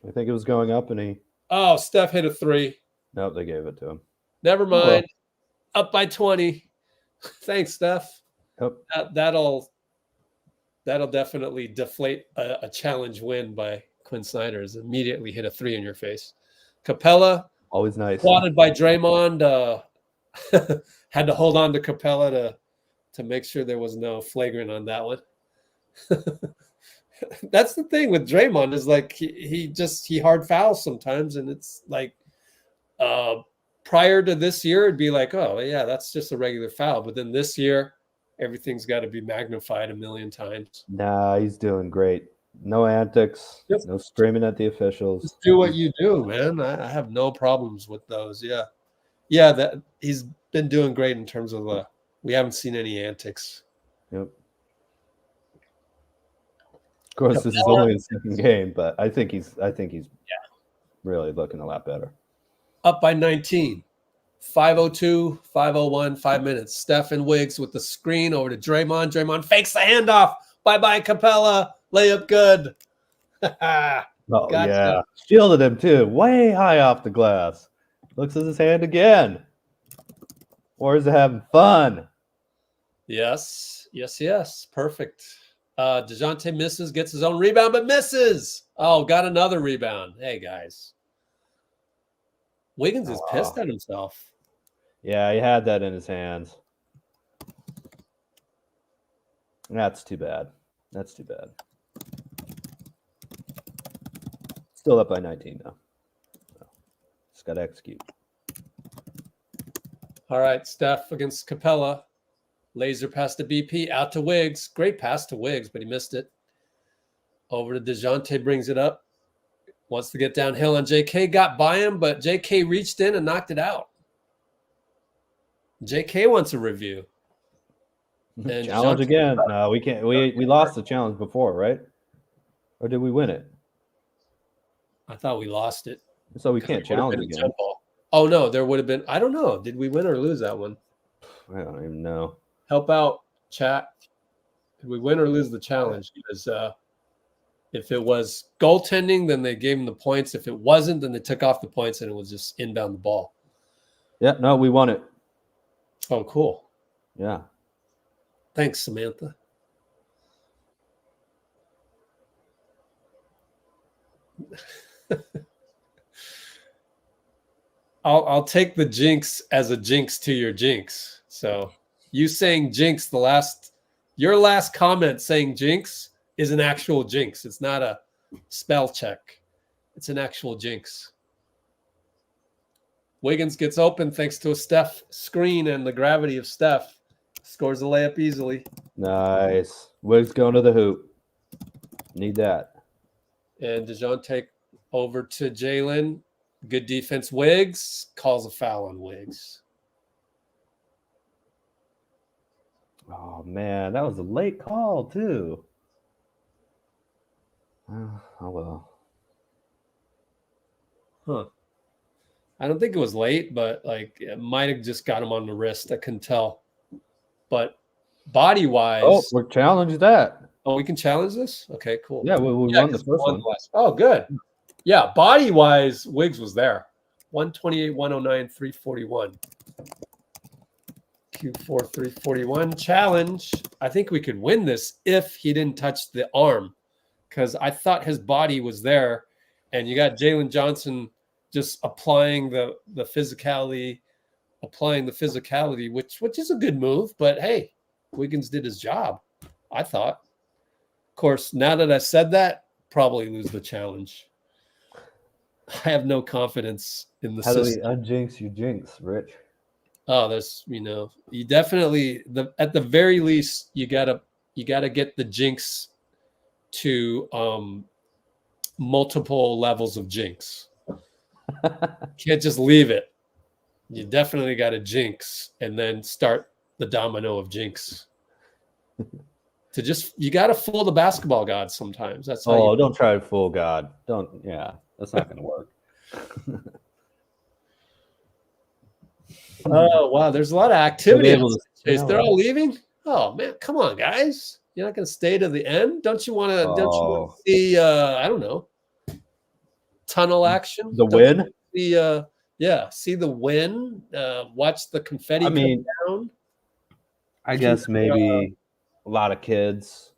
Speaker 7: I think it was going up, and he.
Speaker 1: Oh, Steph hit a 3.
Speaker 7: Nope, they gave it to him.
Speaker 1: Never mind. Up by 20. Thanks, Steph.
Speaker 7: Yep.
Speaker 1: That'll definitely deflate a challenge win by Quinn Snyder's. Immediately hit a 3 in your face. Capela,
Speaker 7: always nice.
Speaker 1: Swatted by Draymond. Had to hold on to Capela to make sure there was no flagrant on that one. That's the thing with Draymond is like he hard fouls sometimes, and it's like prior to this year it'd be like, oh yeah, that's just a regular foul, but then this year everything's got to be magnified a million times.
Speaker 7: Nah, he's doing great. No antics, no screaming at the officials.
Speaker 1: Just do what you do, man. I have no problems with those. Yeah, that he's been doing great in terms of we haven't seen any antics.
Speaker 7: Yep. Of course, this is only his second game, but I think he's really looking a lot better.
Speaker 1: Up by 19. 5:02, 5:01, 5 minutes. Steph and Wiggs with the screen over to Draymond. Draymond fakes the handoff. Bye-bye, Capela. Layup good.
Speaker 7: Oh, yeah. Shielded him, too. Way high off the glass. Looks at his hand again. Or is it having fun?
Speaker 1: Yes. Perfect. DeJounte misses, gets his own rebound, but misses. Oh, got another rebound. Hey, guys. Wiggins is pissed at himself.
Speaker 7: Yeah, he had that in his hands. That's too bad. Still up by 19 now. So, just got to execute.
Speaker 1: All right, Steph against Capela. Laser pass to BP, out to Wiggs. Great pass to Wiggs, but he missed it. Over to DeJounte, brings it up. Wants to get downhill on JK. Got by him, but JK reached in and knocked it out. JK wants a review.
Speaker 7: And challenge again. No, we can't. We lost the challenge before, right? Or did we win it?
Speaker 1: I thought we lost it.
Speaker 7: So we can't challenge again.
Speaker 1: Oh, no, there would have been. I don't know. Did we win or lose that one?
Speaker 7: I don't even know.
Speaker 1: Help out, chat. Did we win or lose the challenge? Because if it was goaltending, then they gave him the points. If it wasn't, then they took off the points and it was just inbound the ball.
Speaker 7: Yeah, no, we won it.
Speaker 1: Oh, cool.
Speaker 7: Yeah.
Speaker 1: Thanks, Samantha. I'll take the jinx as a jinx to your jinx. So you saying jinx your last comment saying jinx is an actual jinx. It's not a spell check. It's an actual jinx. Wiggins gets open thanks to a Steph screen and the gravity of Steph. Scores a layup easily.
Speaker 7: Nice. Wiggs going to the hoop. Need that.
Speaker 1: And DeJounte over to Jalen. Good defense. Wiggs calls a foul on Wiggs.
Speaker 7: Oh man, that was a late call too. Oh well.
Speaker 1: Huh. I don't think it was late, but like it might have just got him on the wrist. I couldn't tell. But body wise,
Speaker 7: Oh, we're challenged that.
Speaker 1: oh, we can challenge this? Okay, cool.
Speaker 7: Yeah, we
Speaker 1: Yeah,
Speaker 7: won the
Speaker 1: 'cause
Speaker 7: first one.
Speaker 1: Oh, good. Yeah, body wise, Wiggs was there. 128, 109, 341. Q4 341 challenge. I think we could win this if he didn't touch the arm, because I thought his body was there, and you got Jalen Johnson just applying the physicality, which is a good move. But hey, Wiggins did his job, I thought. Of course, now that I said that, probably lose the challenge. I have no confidence in the
Speaker 7: How do we
Speaker 1: system.
Speaker 7: unjinx you jinx, Rich?
Speaker 1: Oh, there's you definitely at the very least you gotta get the jinx to multiple levels of jinx. Can't just leave it. You definitely got to jinx and then start the domino of jinx. You got to fool the basketball gods sometimes. That's how
Speaker 7: don't try to fool God. That's not gonna work.
Speaker 1: Oh wow, there's a lot of activity. They're all
Speaker 7: to
Speaker 1: leaving. Oh man, come on, guys! You're not going to stay to the end. Don't you want to? Don't you want to see? I don't know. Tunnel action.
Speaker 7: The win.
Speaker 1: See the win. Watch the confetti come down.
Speaker 7: I guess maybe a lot of kids.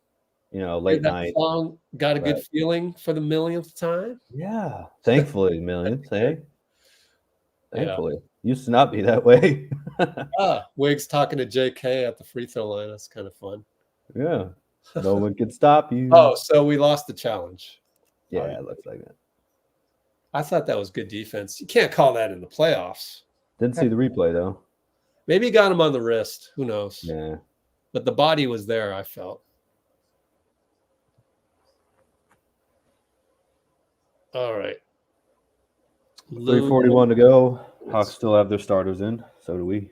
Speaker 7: Late night.
Speaker 1: Song got a good feeling for the millionth time.
Speaker 7: Yeah, thankfully, millionth. Hey, thankfully. Used to not be that way.
Speaker 1: Wiggs talking to JK at the free throw line. That's kind of fun.
Speaker 7: Yeah. No one can stop you.
Speaker 1: Oh, so we lost the challenge.
Speaker 7: Yeah, it looks like that.
Speaker 1: I thought that was good defense. You can't call that in the playoffs.
Speaker 7: Didn't see the replay, though.
Speaker 1: Maybe he got him on the wrist. Who knows?
Speaker 7: Yeah.
Speaker 1: But the body was there, I felt. All right.
Speaker 7: 3:41 to go. Hawks still have their starters in. So do we.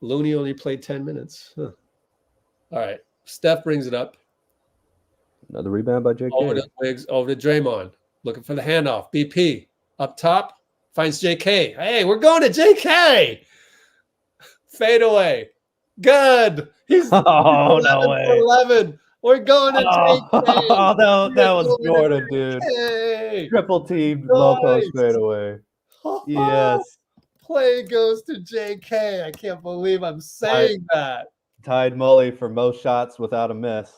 Speaker 1: Looney only played 10 minutes. Huh. All right. Steph brings it up.
Speaker 7: Another rebound by JK.
Speaker 1: Over to Wiggs, over to Draymond. Looking for the handoff. BP up top. Finds JK. Hey, we're going to JK. Fade away. Good. He's
Speaker 7: no way.
Speaker 1: 11. We're going to JK.
Speaker 7: Oh, that was Jordan, dude. Triple team, low post fade away. Yes.
Speaker 1: Play goes to JK. I can't believe I'm saying that.
Speaker 7: Tied Mully for most shots without a miss.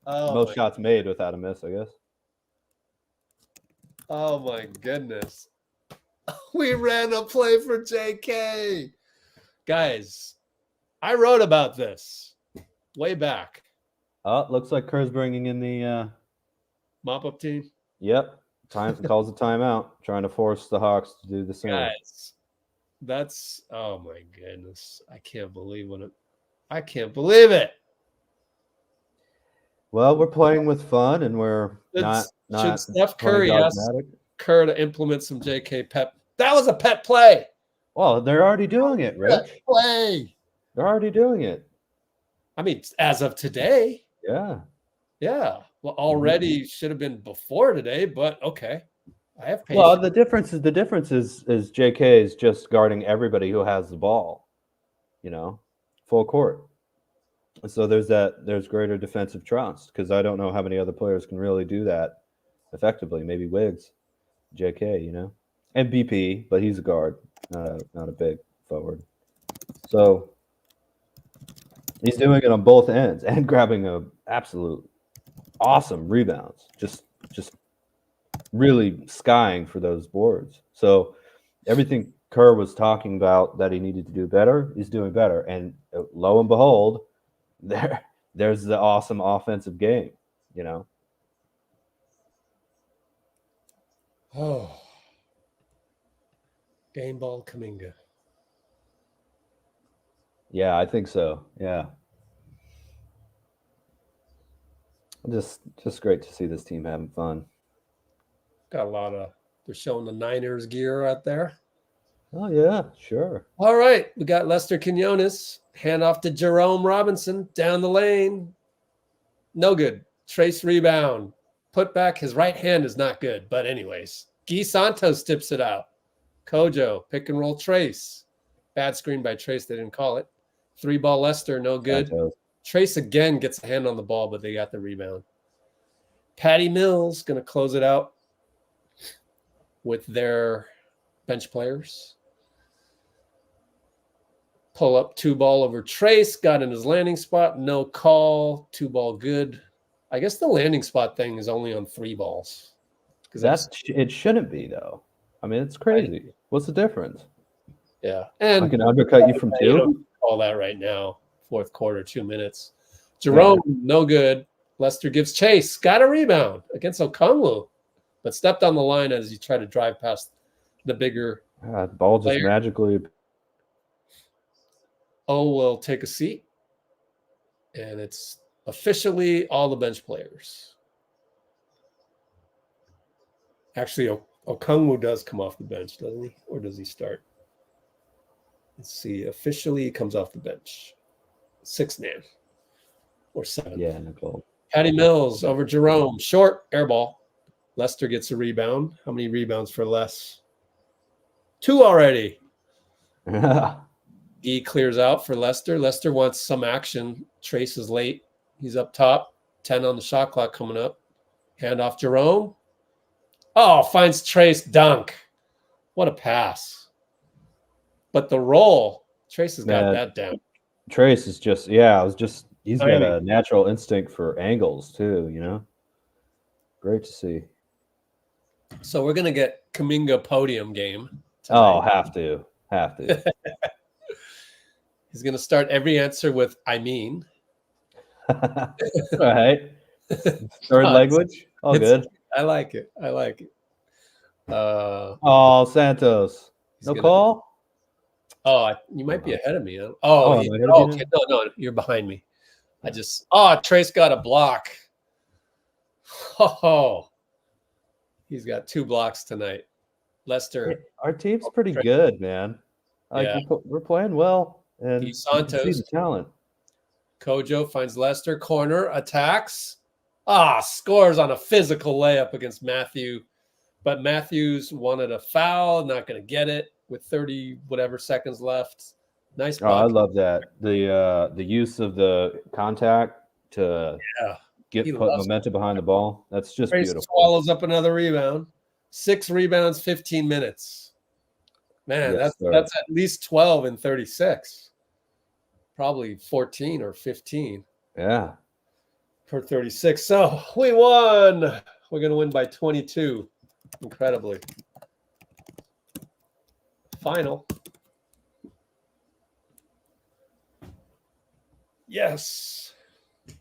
Speaker 7: Most shots made without a miss, I guess.
Speaker 1: Oh my goodness. We ran a play for JK. Guys, I wrote about this way back.
Speaker 7: Oh, looks like Kerr's bringing in the
Speaker 1: mop-up team.
Speaker 7: Yep. Calls a timeout, trying to force the Hawks to do the same.
Speaker 1: Guys, that's oh my goodness. I can't believe it.
Speaker 7: Well, we're playing with fun and we're not
Speaker 1: should Steph Curry ask Kerr to implement some JK pep. That was a pet play.
Speaker 7: Well, they're already doing it, Rich.
Speaker 1: Pet play.
Speaker 7: They're already doing it.
Speaker 1: I mean, as of today.
Speaker 7: Yeah.
Speaker 1: Yeah. Well, already should have been before today, but okay. I have patience.
Speaker 7: Well, the difference is JK is just guarding everybody who has the ball, full court. So there's greater defensive trust because I don't know how many other players can really do that effectively. Maybe Wiggs, JK, and BP, but he's a guard, not a big forward. So he's doing it on both ends and grabbing a absolute awesome rebounds. Just really skying for those boards. So everything Kerr was talking about that he needed to do better, he's doing better. And lo and behold, there's the awesome offensive game,
Speaker 1: Oh. Game ball Kuminga.
Speaker 7: Yeah, I think so. Yeah. Just great to see this team having fun.
Speaker 1: Got a lot of they're showing the Niners gear out there.
Speaker 7: Oh yeah, sure.
Speaker 1: All right, we got Lester Quinones. Hand off to Jerome Robinson down the lane. No good. Trace rebound. Put back. His right hand is not good. But anyways, Guy Santos tips it out. Kojo, pick and roll Trace. Bad screen by Trace. They didn't call it. 3-ball Lester, no good.
Speaker 7: Santos.
Speaker 1: Trace again gets a hand on the ball, but they got the rebound. Patty Mills going to close it out with their bench players. Pull up 2-ball over Trace. Got in his landing spot. No call. 2-ball good. I guess the landing spot thing is only on 3 balls.
Speaker 7: It shouldn't be though. I mean, it's crazy. What's the difference?
Speaker 1: Yeah, and
Speaker 7: I can undercut you from 2.
Speaker 1: All that right now. Fourth quarter, 2 minutes. Jerome, no good. Lester gives chase. Got a rebound against Okongwu, but stepped on the line as he tried to drive past the bigger.
Speaker 7: The ball just
Speaker 1: player.
Speaker 7: magically.
Speaker 1: O will take a seat, and it's officially all the bench players. Actually, Okongwu does come off the bench, doesn't he? Or does he start? Let's see. Officially, he comes off the bench. 6-man or 7.
Speaker 7: Yeah, Nicole.
Speaker 1: Patty Mills over Jerome. Short, air ball. Lester gets a rebound. How many rebounds for Les? 2 already. E clears out for Lester. Lester wants some action. Trace is late. He's up top. 10 on the shot clock coming up. Hand off Jerome. Oh, finds Trace. Dunk. What a pass. But the roll, Trace has got that down.
Speaker 7: Trace is just, he's got a natural instinct for angles too, you know? Great to see.
Speaker 1: So we're going to get Kuminga podium game
Speaker 7: tonight. Oh, have to.
Speaker 1: He's going to start every answer with, I mean.
Speaker 7: All right. Third language. Oh, good.
Speaker 1: I like it.
Speaker 7: Santos. No call?
Speaker 1: Oh, you might be ahead of me. Huh? Okay. No, you're behind me. Trace got a block. Oh, he's got 2 blocks tonight. Lester.
Speaker 7: Our team's pretty good, man. We're playing well. And
Speaker 1: Santos.
Speaker 7: See the talent.
Speaker 1: Kojo finds Lester. Corner. Attacks. Scores on a physical layup against Matthew. But Matthews wanted a foul. Not going to get it with 30 whatever seconds left. Nice block.
Speaker 7: I love that. The use of the contact to put momentum behind the ball. That's just beautiful.
Speaker 1: Swallows up another rebound. 6 rebounds, 15 minutes. Man, that's at least 12 in 36. Probably 14 or 15.
Speaker 7: Yeah.
Speaker 1: Per 36. So we won. We're going to win by 22. Incredibly. Final. Yes.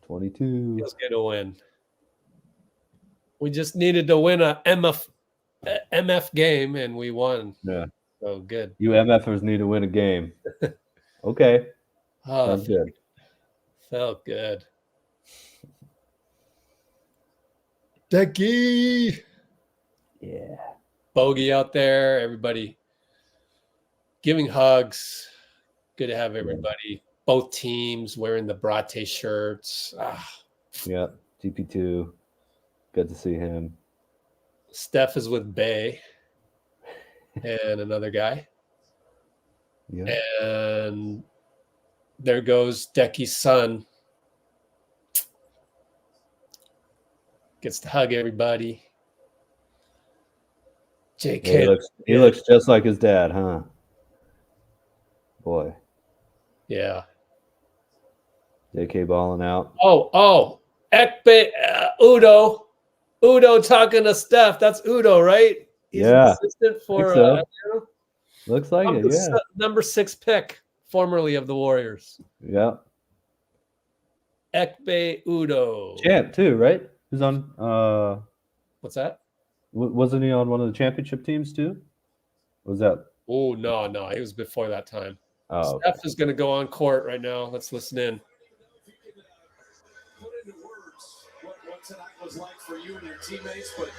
Speaker 7: 22.
Speaker 1: He's going to win. We just needed to win a MF game, and we won.
Speaker 7: Yeah.
Speaker 1: So good.
Speaker 7: You MFers need to win a game. Okay. Sounds good.
Speaker 1: Felt good. Decky.
Speaker 7: Yeah.
Speaker 1: Bogey out there. Everybody giving hugs. Good to have everybody. Both teams wearing the BRATE shirts.
Speaker 7: Yeah. GP2. Good to see him.
Speaker 1: Steph is with Bay and another guy.
Speaker 7: Yeah.
Speaker 1: And there goes Decky's son. Gets to hug everybody. JK.
Speaker 7: He looks just like his dad, huh? Boy.
Speaker 1: Yeah.
Speaker 7: JK balling out.
Speaker 1: Ekpe, Udo. Udo talking to Steph. That's Udo, right? He's an assistant for
Speaker 7: looks like it, yeah.
Speaker 1: Number 6 pick, formerly of the Warriors.
Speaker 7: Yeah.
Speaker 1: Ekpe Udo.
Speaker 7: Champ too, right? Who's on
Speaker 1: what's that?
Speaker 7: Wasn't he on one of the championship teams too? Was that?
Speaker 1: Oh, no. He was before that time.
Speaker 7: Oh,
Speaker 1: Steph is going to go on court right now. Let's listen in.
Speaker 5: Put into words what tonight was like for you and your teammates, but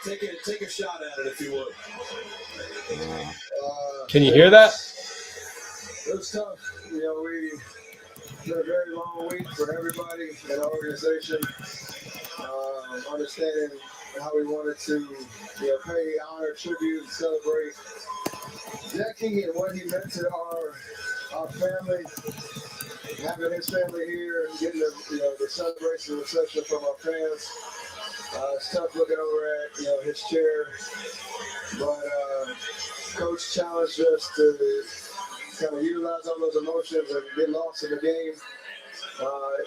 Speaker 3: Take a shot at it if you would.
Speaker 1: Can you hear that?
Speaker 8: It was tough. You know, we had a very long week for everybody in the organization. Understanding how we wanted to, pay honor, tribute, and celebrate Decky and what he meant to our family. Having his family here and getting the celebration reception from our fans. It's tough looking over at his chair, but Coach challenged us to kind of utilize all those emotions and get lost in the game.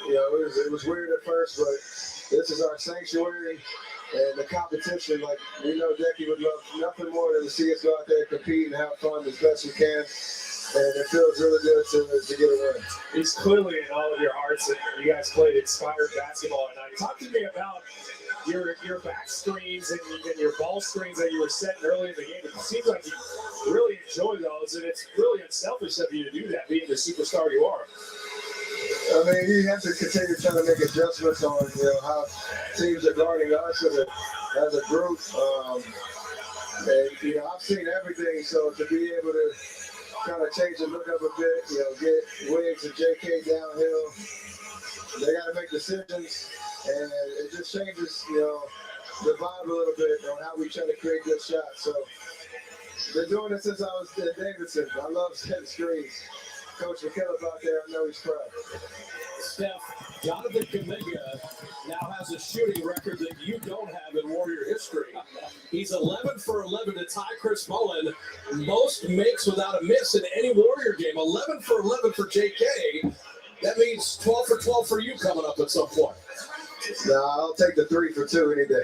Speaker 8: It was weird at first, but this is our sanctuary and the competition. Like, we know Decky would love nothing more than to see us go out there, compete, and have fun as best we can. And it feels really good to get a win.
Speaker 5: He's clearly in all of your hearts, and you guys played inspired basketball tonight. Talk to me about your back screens and your ball screens that you were setting early in the game. It seems like you really enjoy those, and it's really unselfish of you to do that, being the superstar you are.
Speaker 8: I mean, you have to continue trying to make adjustments on how teams are guarding us as a group. I've seen everything, so to be able to kind of change the look up a bit, get Wiggs and JK downhill. They got to make decisions, and it just changes, the vibe a little bit on how we try to create good shots. So been doing it since I was at Davidson. I love setting screens. Coach McKillop out there, I know he's proud.
Speaker 3: Steph, Jonathan Kuminga now has a shooting record that you don't have in Warrior history. He's 11 for 11 to tie Chris Mullin. Most makes without a miss in any Warrior game. 11 for 11 for JK. That means 12 for 12 for you coming up at some point.
Speaker 8: No, I'll take the 3 for 2 any day.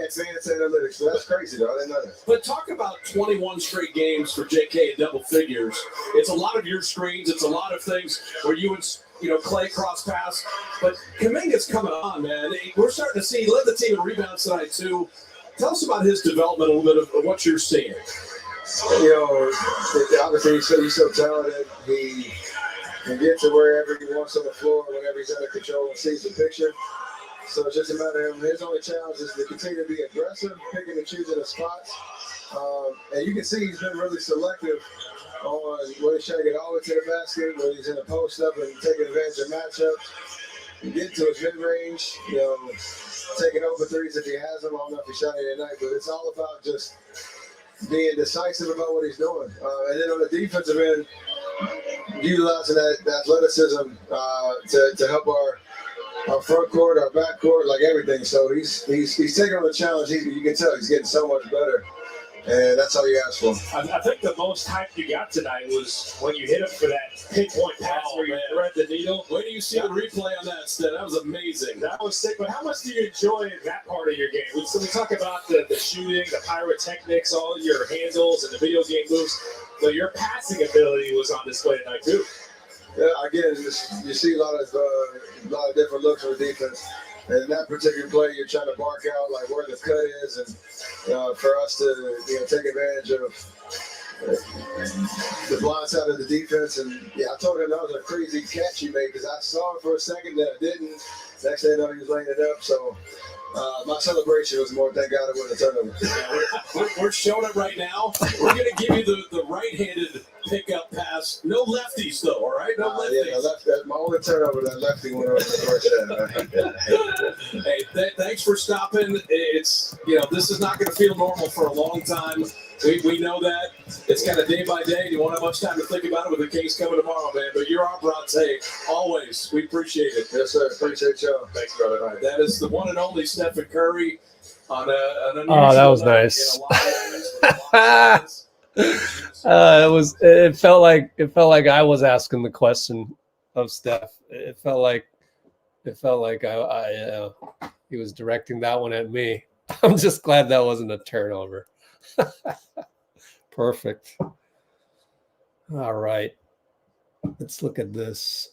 Speaker 8: Advanced analytics. That's crazy, though. I didn't know that.
Speaker 3: But talk about 21 straight games for JK in double figures. It's a lot of your screens. It's a lot of things where you and Klay cross pass. But Kuminga's coming on, man. We're starting to see. He led the team in rebounds tonight too. Tell us about his development a little bit of what you're seeing.
Speaker 8: Obviously he's so talented. He can get to wherever he wants on the floor whenever he's under control and sees the picture. So it's just a matter of him. His only challenge is to continue to be aggressive, picking and choosing the spots. And you can see he's been really selective on when he's trying to get all the way to the basket, when he's in a post-up and taking advantage of matchups. He get to his mid-range, taking over threes if he has them. I don't know if he shot any tonight, but it's all about just being decisive about what he's doing. And then on the defensive end, utilizing that athleticism to help our front court, our back court, like everything. So he's taking on the challenge. You can tell he's getting so much better, and that's all you ask for.
Speaker 5: I think the most hype you got tonight was when you hit him for that pinpoint pass where you thread the needle.
Speaker 3: Where do you see the replay on that, Steph? That was amazing.
Speaker 5: That was sick. But how much do you enjoy that part of your game? So we talk about the shooting, the pyrotechnics, all your handles, and the video game moves. So your passing ability was on display tonight too.
Speaker 8: Yeah, again, you see a lot of different looks on the defense. And in that particular play, you're trying to bark out like where the cut is, and for us to take advantage of the blind side of the defense. And I told him that was a crazy catch he made because I saw it for a second, then I didn't. Next thing I know, he was laying it up. So my celebration was more, thank God it wasn't a turnover.
Speaker 3: We're showing it right now. We're going to give you the right-handed pickup pass. No lefties, though, all right? No lefties.
Speaker 8: My only turnover, that lefty went over the first half.
Speaker 3: Hey, thanks for stopping. It's, this is not going to feel normal for a long time. We know that. It's kind of day by day. You won't have much time to think about it with the Kings coming tomorrow, man. But you're our BRATE. Always. We appreciate it.
Speaker 8: Yes, sir. Appreciate y'all.
Speaker 3: Thanks, brother. Right. That is the one and only Steph Curry on an unusual
Speaker 1: that was nice. It felt like I was asking the question of Steph. It felt like he was directing that one at me. I'm just glad that wasn't a turnover. Perfect. All right. Let's look at this.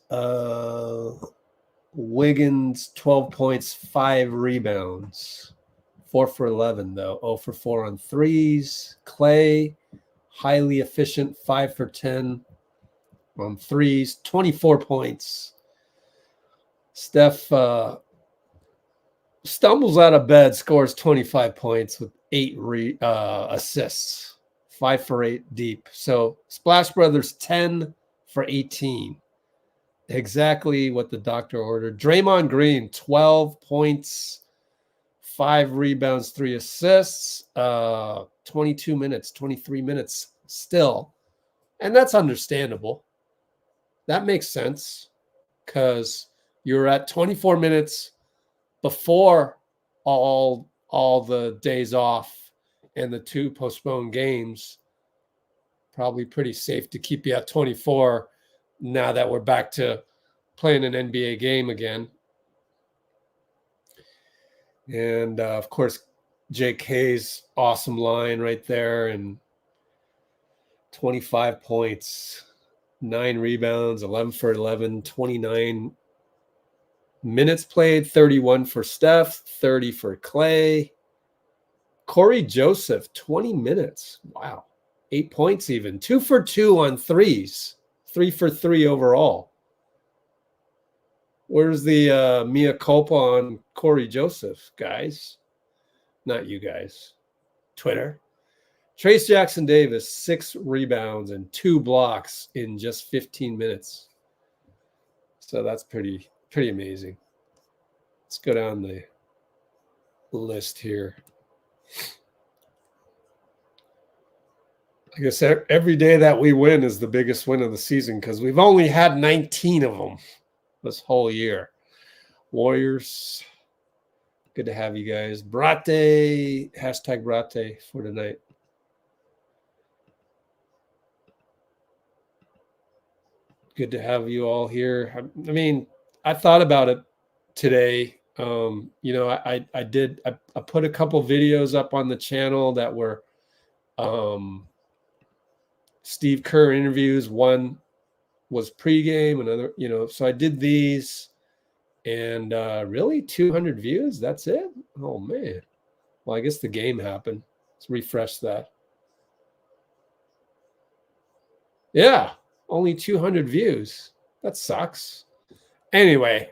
Speaker 1: Wiggins, 12 points, 5 rebounds. 4 for 11, though. 0 for 4 on threes. Klay, highly efficient, 5 for 10 on threes. 24 points. Steph stumbles out of bed, scores 25 points with 8 assists, 5 for 8 deep. So Splash Brothers 10 for 18. Exactly what the doctor ordered. Draymond Green, 12 points, 5 rebounds, 3 assists, 22 minutes, 23 minutes still. And that's understandable. That makes sense because you're at 24 minutes before all the days off and the 2 postponed games. Probably pretty safe to keep you at 24 now that we're back to playing an NBA game again. And, of course, JK's awesome line right there, and 25 points, 9 rebounds, 11 for 11, 29 minutes played, 31 for Steph, 30 for Klay. Corey Joseph, 20 minutes. Wow. 8 points even. 2 for 2 on threes. 3 for 3 overall. Where's the mea culpa on Corey Joseph, guys? Not you guys. Twitter. Trace Jackson Davis, 6 rebounds and 2 blocks in just 15 minutes. So that's pretty amazing. Let's go down the list here. I guess every day that we win is the biggest win of the season because we've only had 19 of them this whole year. Warriors, good to have you guys. BRATE, hashtag BRATE for tonight. Good to have you all here. I mean, I thought about it today. You know, I put a couple videos up on the channel that were Steve Kerr interviews. One was pregame, another, you know, so I did these, and really 200 views. That's it. Oh man. Well, I guess the game happened. Let's refresh that. Yeah, only 200 views. That sucks. Anyway,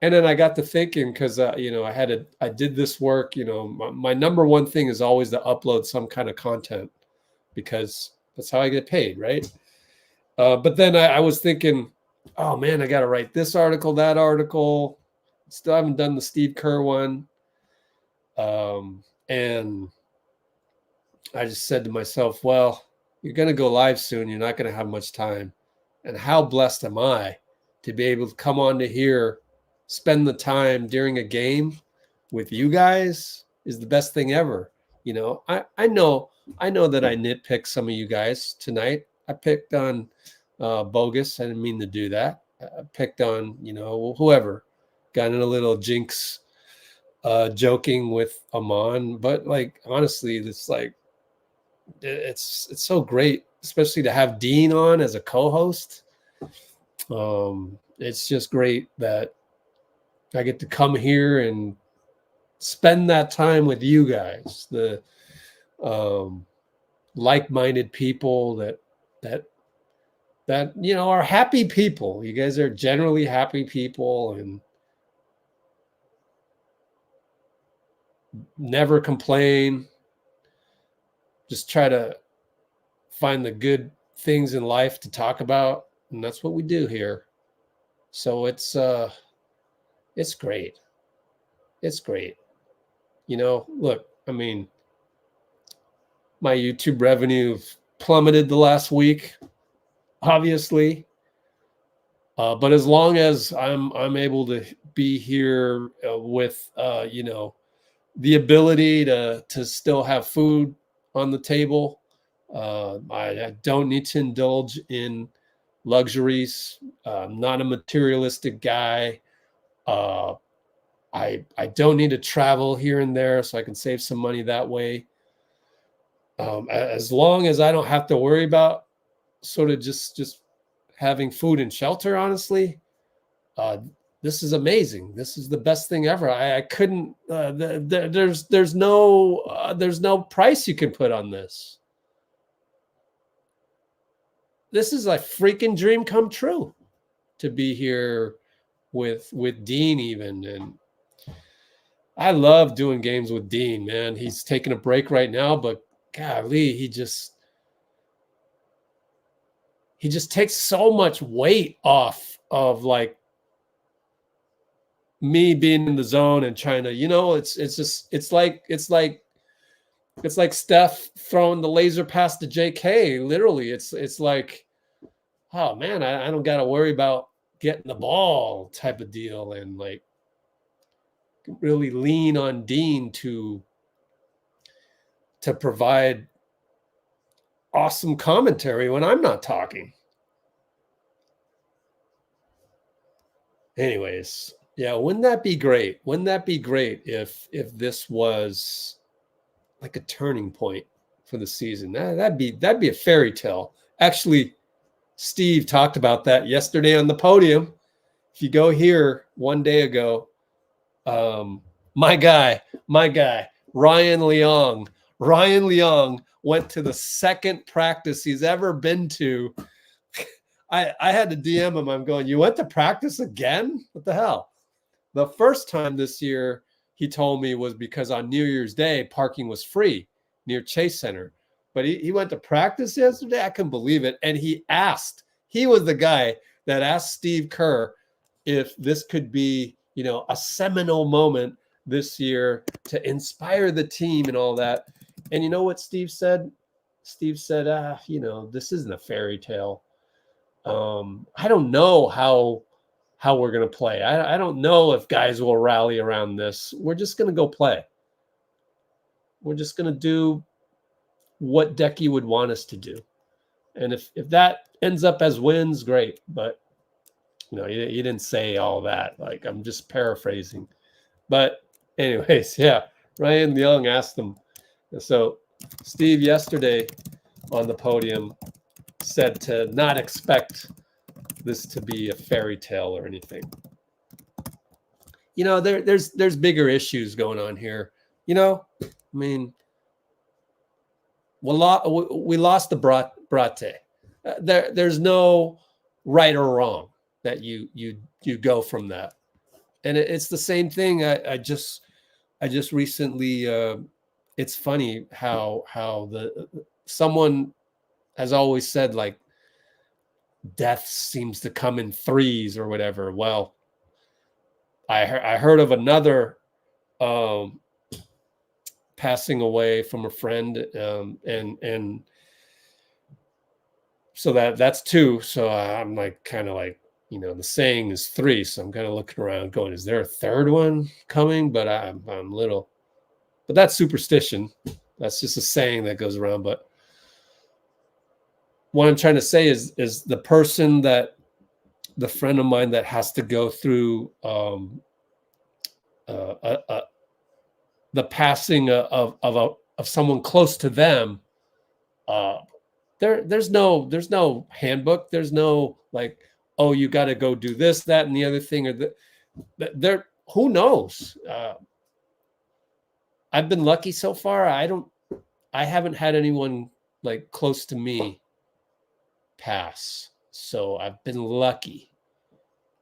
Speaker 1: and then I got to thinking because you know, I did this work. You know, my number one thing is always to upload some kind of content because that's how I get paid, right? But then I was thinking, oh man, I got to write this article, that article. Still haven't done the Steve Kerr one. And I just said to myself, well, you're going to go live soon. You're not going to have much time. And how blessed am I to be able to come on to here, spend the time during a game with you guys is the best thing ever. You know, I know that I nitpicked some of you guys tonight. I picked on Bogus. I didn't mean to do that. I picked on, you know, whoever. Got in a little jinx joking with Amon. But like, honestly, it's like, it's so great, especially to have Dean on as a co-host. It's just great that I get to come here and spend that time with you guys, the like-minded people that you know are happy people. You guys are generally happy people and never complain. Just try to find the good things in life to talk about, and that's what we do here. So it's great. It's great. You know, look, I mean, my YouTube revenue plummeted the last week, obviously. But as long as I'm able to be here with you know, the ability to still have food on the table, I don't need to indulge in luxuries. I'm not a materialistic guy. I don't need to travel here and there, so I can save some money that way. As long as I don't have to worry about sort of just having food and shelter, honestly, this is amazing. This is the best thing ever. I couldn't. There's no price you can put on this. This is a freaking dream come true to be here with Dean even. And I love doing games with Dean, man. He's taking a break right now, but golly, he just takes so much weight off of like me being in the zone and trying to, it's like Steph throwing the laser pass to JK. Literally, it's like, oh man, I don't got to worry about getting the ball type of deal, and like really lean on Dean to provide awesome commentary when I'm not talking. Anyways, yeah, wouldn't that be great? Wouldn't that be great if this was like a turning point for the season? That'd be a fairy tale. Actually, Steve talked about that yesterday on the podium. If you go here one day ago, my guy, Ryan Leong went to the second practice he's ever been to. I had to DM him. I'm going, you went to practice again? What the hell? The first time this year, he told me, was because on New Year's Day, parking was free near Chase Center. But he went to practice yesterday. I couldn't believe it. And he was the guy that asked Steve Kerr if this could be, a seminal moment this year to inspire the team and all that. And you know what Steve said? Steve said, this isn't a fairy tale. I don't know how we're going to play. I don't know if guys will rally around this. We're just going to go play. We're just going to do what Decky would want us to do. And if that ends up as wins, great. But, he didn't say all that. Like, I'm just paraphrasing. But anyways, yeah, Ryan Leong asked them. So Steve yesterday on the podium said to not expect this to be a fairy tale or anything. There's bigger issues going on here. I mean, we lost the BRATE. There's no right or wrong that you go from that, and it's the same thing. I just recently. It's funny how someone has always said, like, death seems to come in threes or whatever. Well, I heard of another passing away from a friend, and so that's two. So I'm like, kind of like, the saying is three. So I'm kind of looking around going, is there a third one coming? But I'm little, but that's superstition. That's just a saying that goes around. But what I'm trying to say is the person the friend of mine that has to go through the passing of someone close to them. There's no handbook. There's no like, oh, you got to go do this, that, and the other thing, or there. Who knows? I've been lucky so far. I haven't had anyone like close to me pass, so I've been lucky.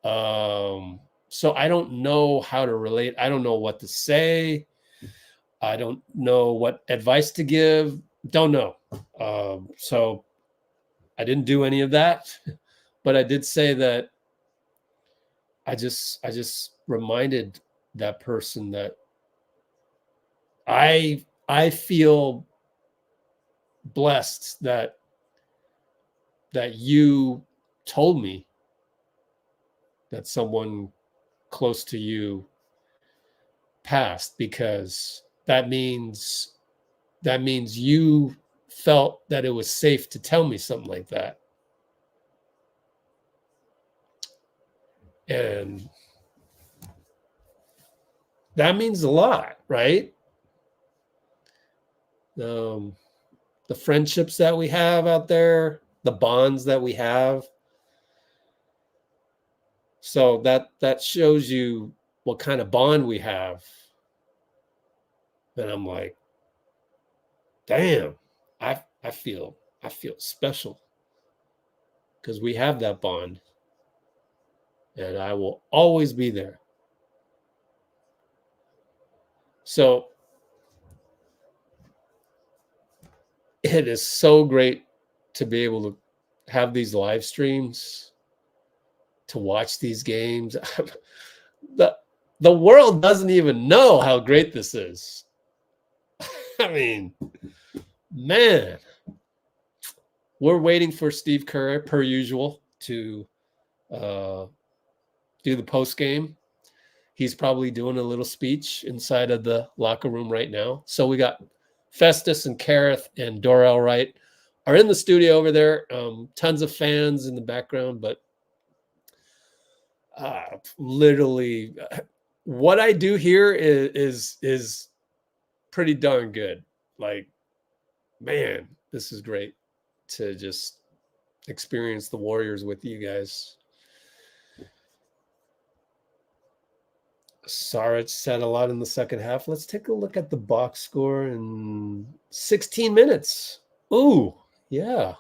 Speaker 1: So I don't know how to relate. I don't know what to say. I don't know what advice to give. Don't know. So I didn't do any of that, but I did say that I just reminded that person that I feel blessed that you told me that someone close to you passed, because that means you felt that it was safe to tell me something like that. And that means a lot, right? The friendships that we have out there, the bonds that we have. So that shows you what kind of bond we have. And I'm like, damn, I feel special because we have that bond, and I will always be there. So it is so great to be able to have these live streams, to watch these games. The world doesn't even know how great this is. I mean, man, we're waiting for Steve Kerr, per usual, to do the post game. He's probably doing a little speech inside of the locker room right now. So we got Festus and Kareth and Dorel Wright are in the studio over there. Tons of fans in the background, but literally what I do here is pretty darn good. Like, man, this is great to just experience the Warriors with you guys. Saric said a lot in the second half. Let's take a look at the box score in 16 minutes. Ooh, yeah,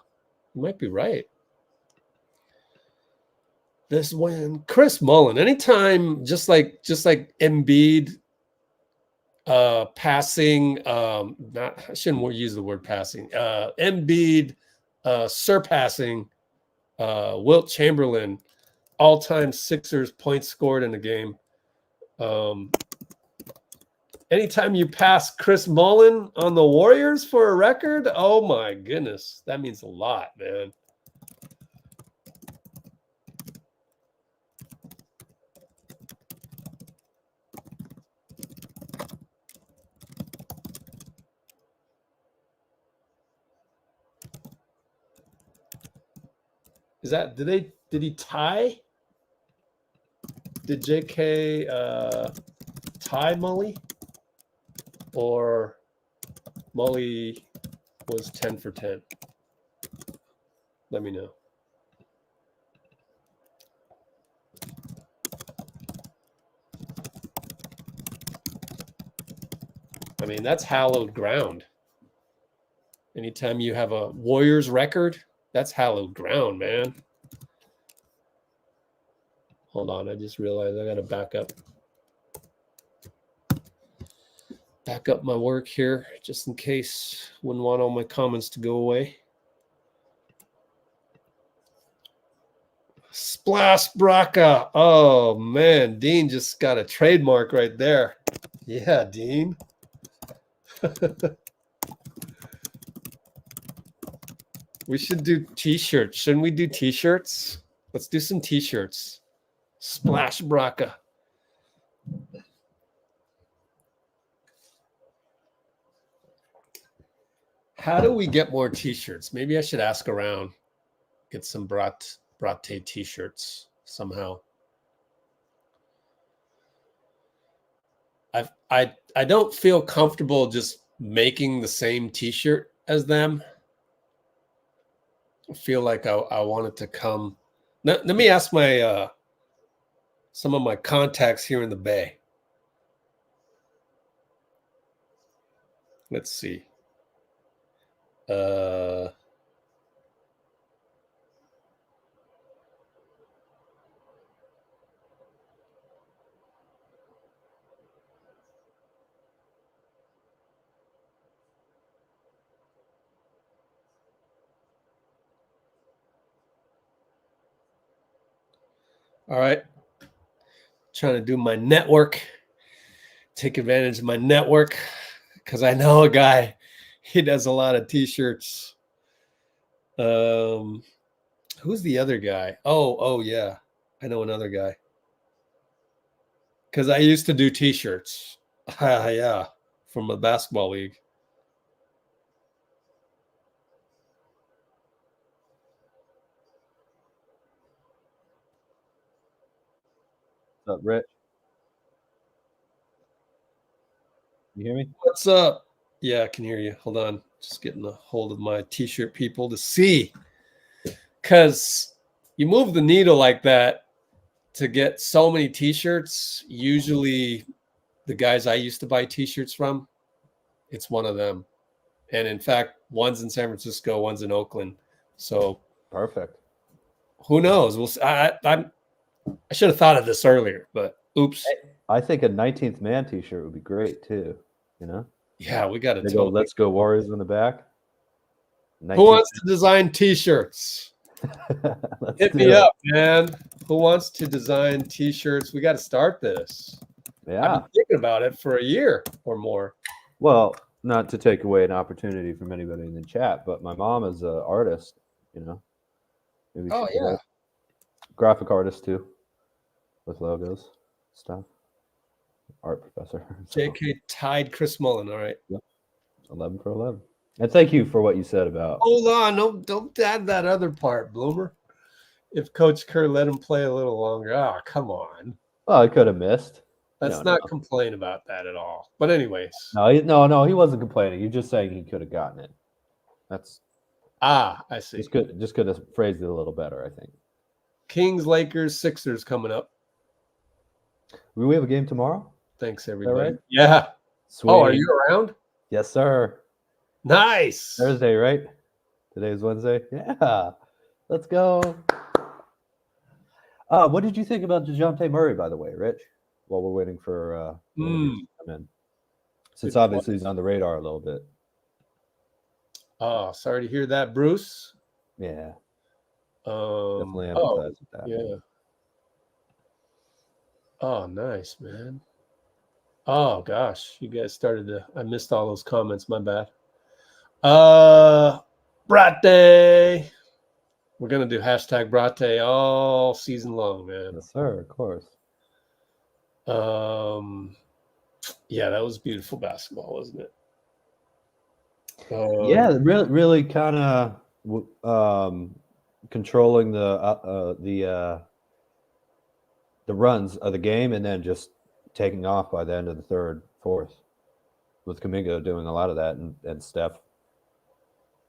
Speaker 1: you might be right. This when Chris Mullin, anytime, just like Embiid passing, not, I shouldn't use the word passing. Embiid surpassing Wilt Chamberlain, all-time Sixers points scored in a game. Anytime you pass Chris Mullin on the Warriors for a record, oh my goodness, that means a lot, man. Is that did he tie? Did JK tie Mully? Or Mully was 10 for 10? Let me know. I mean, that's hallowed ground. Anytime you have a Warriors record, that's hallowed ground, man. Hold on, I just realized I got to back up my work here just in case. Wouldn't want all my comments to go away. Splash Braca. Oh man, Dean just got a trademark right there. Yeah, Dean. We should do t-shirts. Shouldn't we do t-shirts? Let's do some t-shirts. Splash Braca. How do we get more t-shirts? Maybe I should ask around. Get some Brate t-shirts somehow. I don't feel comfortable just making the same t-shirt as them. I feel like I want it to come. Let me ask my some of my contacts here in the Bay. Let's see. All right. Trying to do my network, take advantage of my network, because I know a guy, he does a lot of t-shirts. Who's the other guy? Oh yeah, I know another guy. Because I used to do t-shirts. Yeah, from a basketball league.
Speaker 7: What's up, Rich? You hear me?
Speaker 1: What's up? Yeah, I can hear you. Hold on. Just getting a hold of my t-shirt people to see. Because you move the needle like that to get so many t-shirts. Usually the guys I used to buy t-shirts from, it's one of them. And in fact, one's in San Francisco, one's in Oakland. So
Speaker 7: Perfect.
Speaker 1: who knows? We'll see. I should have thought of this earlier, but Oops.
Speaker 7: I think a 19th man T-shirt would be great too. You know,
Speaker 1: Yeah, we got to
Speaker 7: they go, "Let's go Warriors" in the back.
Speaker 1: Who wants to design T-shirts? Hit me up, man. Who wants to design T-shirts? We got to start this.
Speaker 7: Yeah,
Speaker 1: I've been thinking about it for a year or more.
Speaker 7: Well, not to take away an opportunity from anybody in the chat, but my mom is an artist. You know, maybe
Speaker 1: Oh yeah,
Speaker 7: graphic artist too, with logos stuff. Art professor. So.
Speaker 1: JK tied Chris Mullin. All right.
Speaker 7: Yep. 11 for 11. And thank you for what you said about.
Speaker 1: Hold on, don't add that other part, Bloomer. If Coach Kerr let him play a little longer, come on.
Speaker 7: Well, I could have missed.
Speaker 1: Let's not complain about that at all. But anyways,
Speaker 7: no, he wasn't complaining. You're just saying he could have gotten it. That's
Speaker 1: I see.
Speaker 7: Just could have phrased it a little better, I think.
Speaker 1: Kings, Lakers, Sixers coming up.
Speaker 7: We have a game tomorrow.
Speaker 1: Thanks, everybody.
Speaker 7: Right?
Speaker 1: Yeah.
Speaker 7: Sweet.
Speaker 1: Oh, are you around?
Speaker 7: Yes, sir.
Speaker 1: Nice.
Speaker 7: Thursday, right? Today's Wednesday. Yeah. Let's go. What did you think about DeJounte Murray, by the way, Rich? While we're waiting for to come in. Since obviously he's on the radar a little bit.
Speaker 1: Oh, sorry to hear that, Bruce.
Speaker 7: Yeah.
Speaker 1: Definitely
Speaker 7: empathize with that.
Speaker 1: Yeah. Oh, nice, man. Oh gosh, you guys started to. I missed all those comments. My bad. Brate. We're gonna do hashtag Brate all season long, man.
Speaker 7: Yes, sir. Of course.
Speaker 1: Yeah, that was beautiful basketball, wasn't it?
Speaker 7: Yeah, really kind of controlling the runs of the game, and then just taking off by the end of the third, fourth, with Kuminga doing a lot of that, and Steph.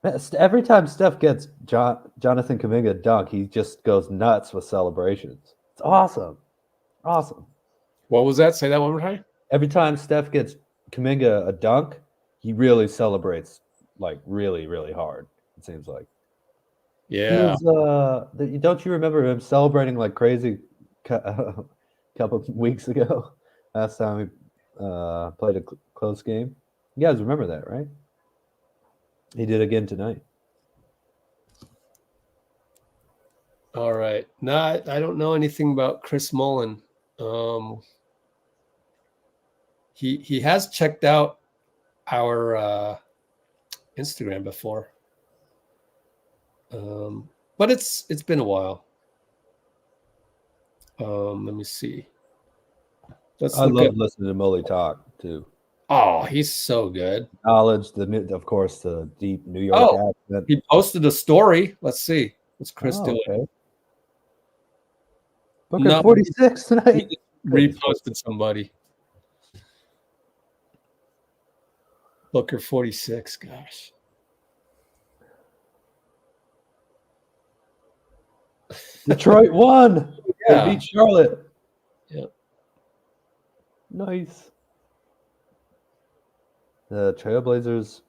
Speaker 7: Every time Steph gets Jonathan Kuminga dunk, he just goes nuts with celebrations. It's awesome. Awesome.
Speaker 1: What was that? Say that one more time.
Speaker 7: Every time Steph gets Kuminga a dunk, he really celebrates like really, really hard, it seems like.
Speaker 1: Yeah.
Speaker 7: Don't you remember him celebrating like crazy a couple of weeks ago? Last time we played a close game. You guys remember that, right? He did again tonight.
Speaker 1: All right. No, I don't know anything about Chris Mullin. He has checked out our Instagram before. But it's been a while. Let me see.
Speaker 7: I love listening to Mully talk too.
Speaker 1: Oh, he's so good.
Speaker 7: Knowledge, of course, the deep New York accent.
Speaker 1: He posted a story. Let's see. What's Chris doing?
Speaker 7: Okay. Booker 46 tonight.
Speaker 1: He reposted somebody. Booker 46. Gosh.
Speaker 7: Detroit won.
Speaker 1: Yeah.
Speaker 7: They beat Charlotte.
Speaker 1: Yeah.
Speaker 7: Nice. The Trailblazers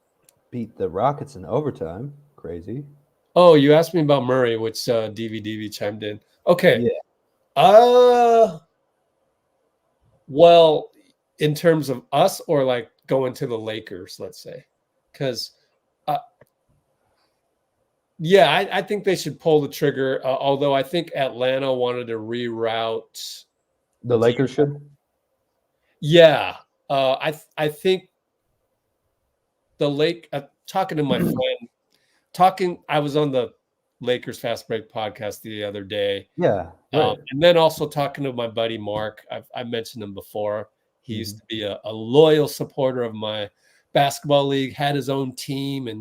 Speaker 7: beat the Rockets in overtime. Crazy.
Speaker 1: Oh, you asked me about Murray, which DVD chimed in. Okay.
Speaker 7: Yeah.
Speaker 1: Well, in terms of us or like going to the Lakers, let's say. Because, yeah, I think they should pull the trigger, although I think Atlanta wanted to reroute.
Speaker 7: The Lakers should?
Speaker 1: Yeah. I think talking to my friend, I was on the Lakers Fast Break podcast the other day.
Speaker 7: Yeah. Right.
Speaker 1: And then also talking to my buddy Mark. I mentioned him before. He used to be a loyal supporter of my basketball league, had his own team, and,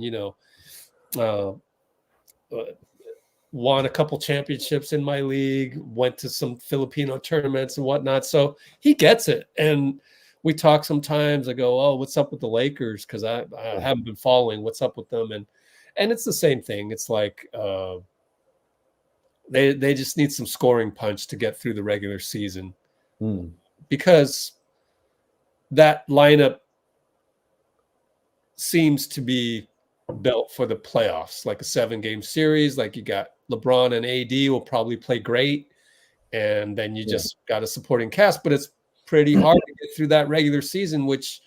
Speaker 1: won a couple championships in my league, went to some Filipino tournaments and whatnot. So he gets it. And we talk sometimes. I go, "Oh, what's up with the Lakers?" Because I haven't been following what's up with them. And it's the same thing. It's like they just need some scoring punch to get through the regular season because that lineup seems to be built for the playoffs, like a 7-game series. Like you got LeBron and AD will probably play great. and then you just got a supporting cast. But it's pretty hard to get through that regular season, which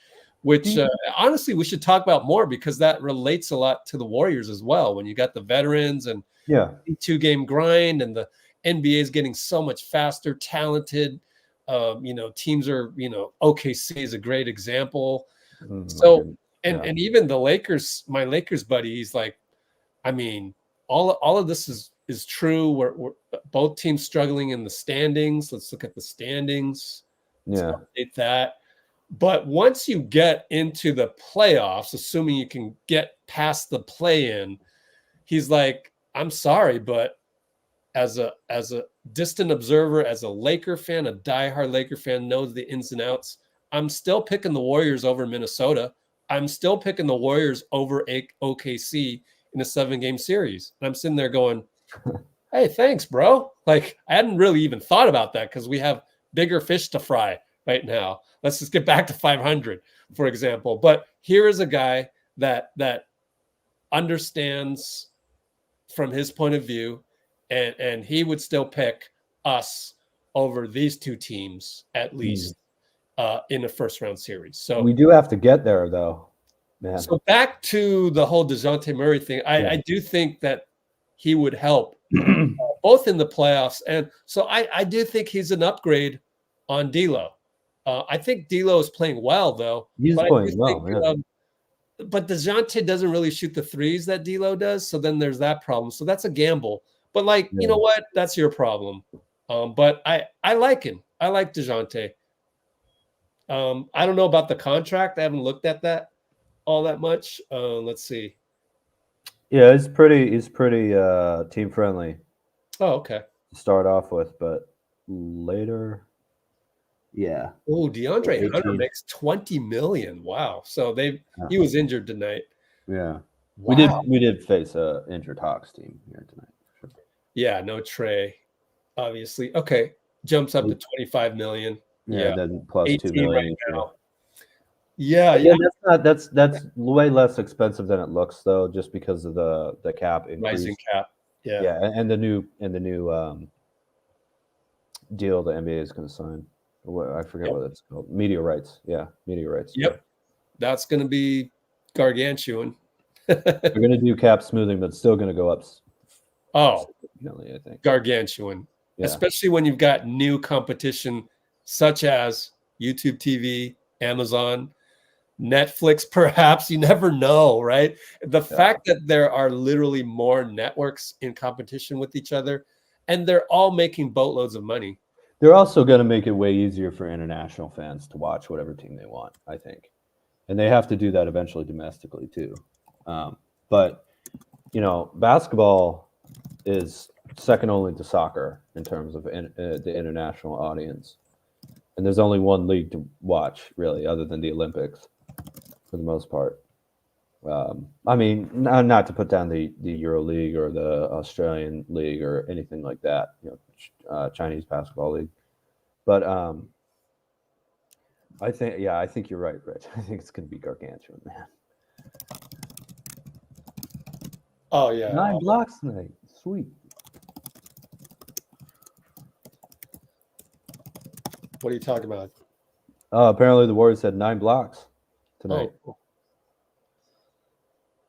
Speaker 1: honestly we should talk about more, because that relates a lot to the Warriors as well. When you got the veterans and 2-game grind, and the NBA is getting so much faster, talented. Teams are, OKC is a great example. So, and even the Lakers, my Lakers buddy, he's like, I mean, all of this is true. We're both teams struggling in the standings. Let's look at the standings.
Speaker 7: Yeah.
Speaker 1: That. But once you get into the playoffs, assuming you can get past the play-in, he's like, I'm sorry, but as a distant observer, as a Laker fan, a diehard Laker fan, knows the ins and outs, I'm still picking the Warriors over Minnesota. I'm still picking the Warriors over OKC in a 7-game series. And I'm sitting there going, hey, thanks, bro. Like, I hadn't really even thought about that, because we have bigger fish to fry right now. Let's just get back to 500, for example. But here is a guy that understands from his point of view, and he would still pick us over these two teams at least in a first-round series. So
Speaker 7: we do have to get there, though. Man.
Speaker 1: So back to the whole DeJounte Murray thing, I do think that he would help both in the playoffs, and so I do think he's an upgrade on D'Lo. I think D'Lo is playing well, though.
Speaker 7: He's playing well,
Speaker 1: but DeJounte doesn't really shoot the threes that D'Lo does, so then there's that problem. So that's a gamble. But, like, you know what? That's your problem. But I like him. I like DeJounte. I don't know about the contract. I haven't looked at that all that much. Let's see.
Speaker 7: Yeah, he's pretty team friendly.
Speaker 1: Oh, okay.
Speaker 7: To start off with, but later, yeah.
Speaker 1: Oh, DeAndre Hunter makes $20 million. Wow. So he was injured tonight.
Speaker 7: Yeah.
Speaker 1: Wow.
Speaker 7: We did face a injured Hawks team here tonight. Sure.
Speaker 1: Yeah, no Trey, obviously. Okay, jumps up to $25 million.
Speaker 7: Yeah, then plus $2 million
Speaker 1: right now. Yeah.
Speaker 7: That's way less expensive than it looks, though, just because of the cap increase.
Speaker 1: Rising cap. Yeah.
Speaker 7: Yeah, and the new deal the NBA is going to sign. I forget what it's called. Media rights. Yeah, media rights.
Speaker 1: Yep.
Speaker 7: Yeah.
Speaker 1: That's going to be gargantuan.
Speaker 7: They're going to do cap smoothing, but it's still going to go up.
Speaker 1: Oh,
Speaker 7: I think
Speaker 1: gargantuan. Yeah. Especially when you've got new competition such as YouTube TV, Amazon, Netflix, perhaps. You never know, right? The fact that there are literally more networks in competition with each other, and they're all making boatloads of money.
Speaker 7: They're also going to make it way easier for international fans to watch whatever team they want, I think. And they have to do that eventually domestically, too. But, basketball is second only to soccer in terms of the international audience. And there's only one league to watch, really, other than the Olympics, for the most part. I mean, not to put down the Euro League or the Australian League or anything like that, Chinese basketball league. But I think you're right, Rich. I think it's going to be gargantuan, man.
Speaker 1: Oh, yeah.
Speaker 7: 9 blocks tonight. Sweet.
Speaker 1: What are you talking about?
Speaker 7: Apparently the Warriors had 9 blocks tonight.
Speaker 1: Oh.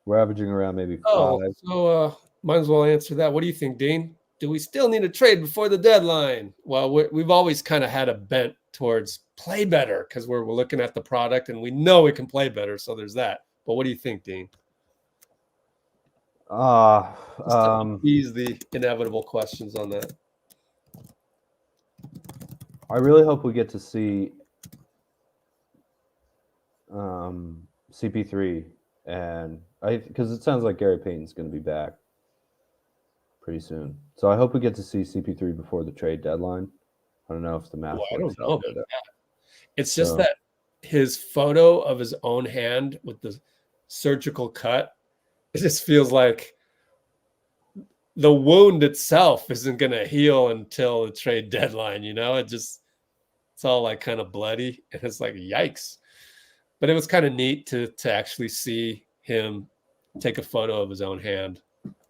Speaker 7: We're averaging around maybe 5.
Speaker 1: So might as well answer that. What do you think, Dean? Do we still need a trade before the deadline? Well, we've always kind of had a bent towards play better because we're looking at the product and we know we can play better. So there's that. But what do you think, Dean? Ease the inevitable questions on that.
Speaker 7: I really hope we get to see CP3 and because it sounds like Gary Payton's going to be back pretty soon. So I hope we get to see CP3 before the trade deadline. I don't know if the math.
Speaker 1: I don't know about that. It's just that his photo of his own hand with the surgical cut, it just feels like the wound itself isn't going to heal until the trade deadline. It's all like kind of bloody, and it's like, yikes. But it was kind of neat to actually see him take a photo of his own hand.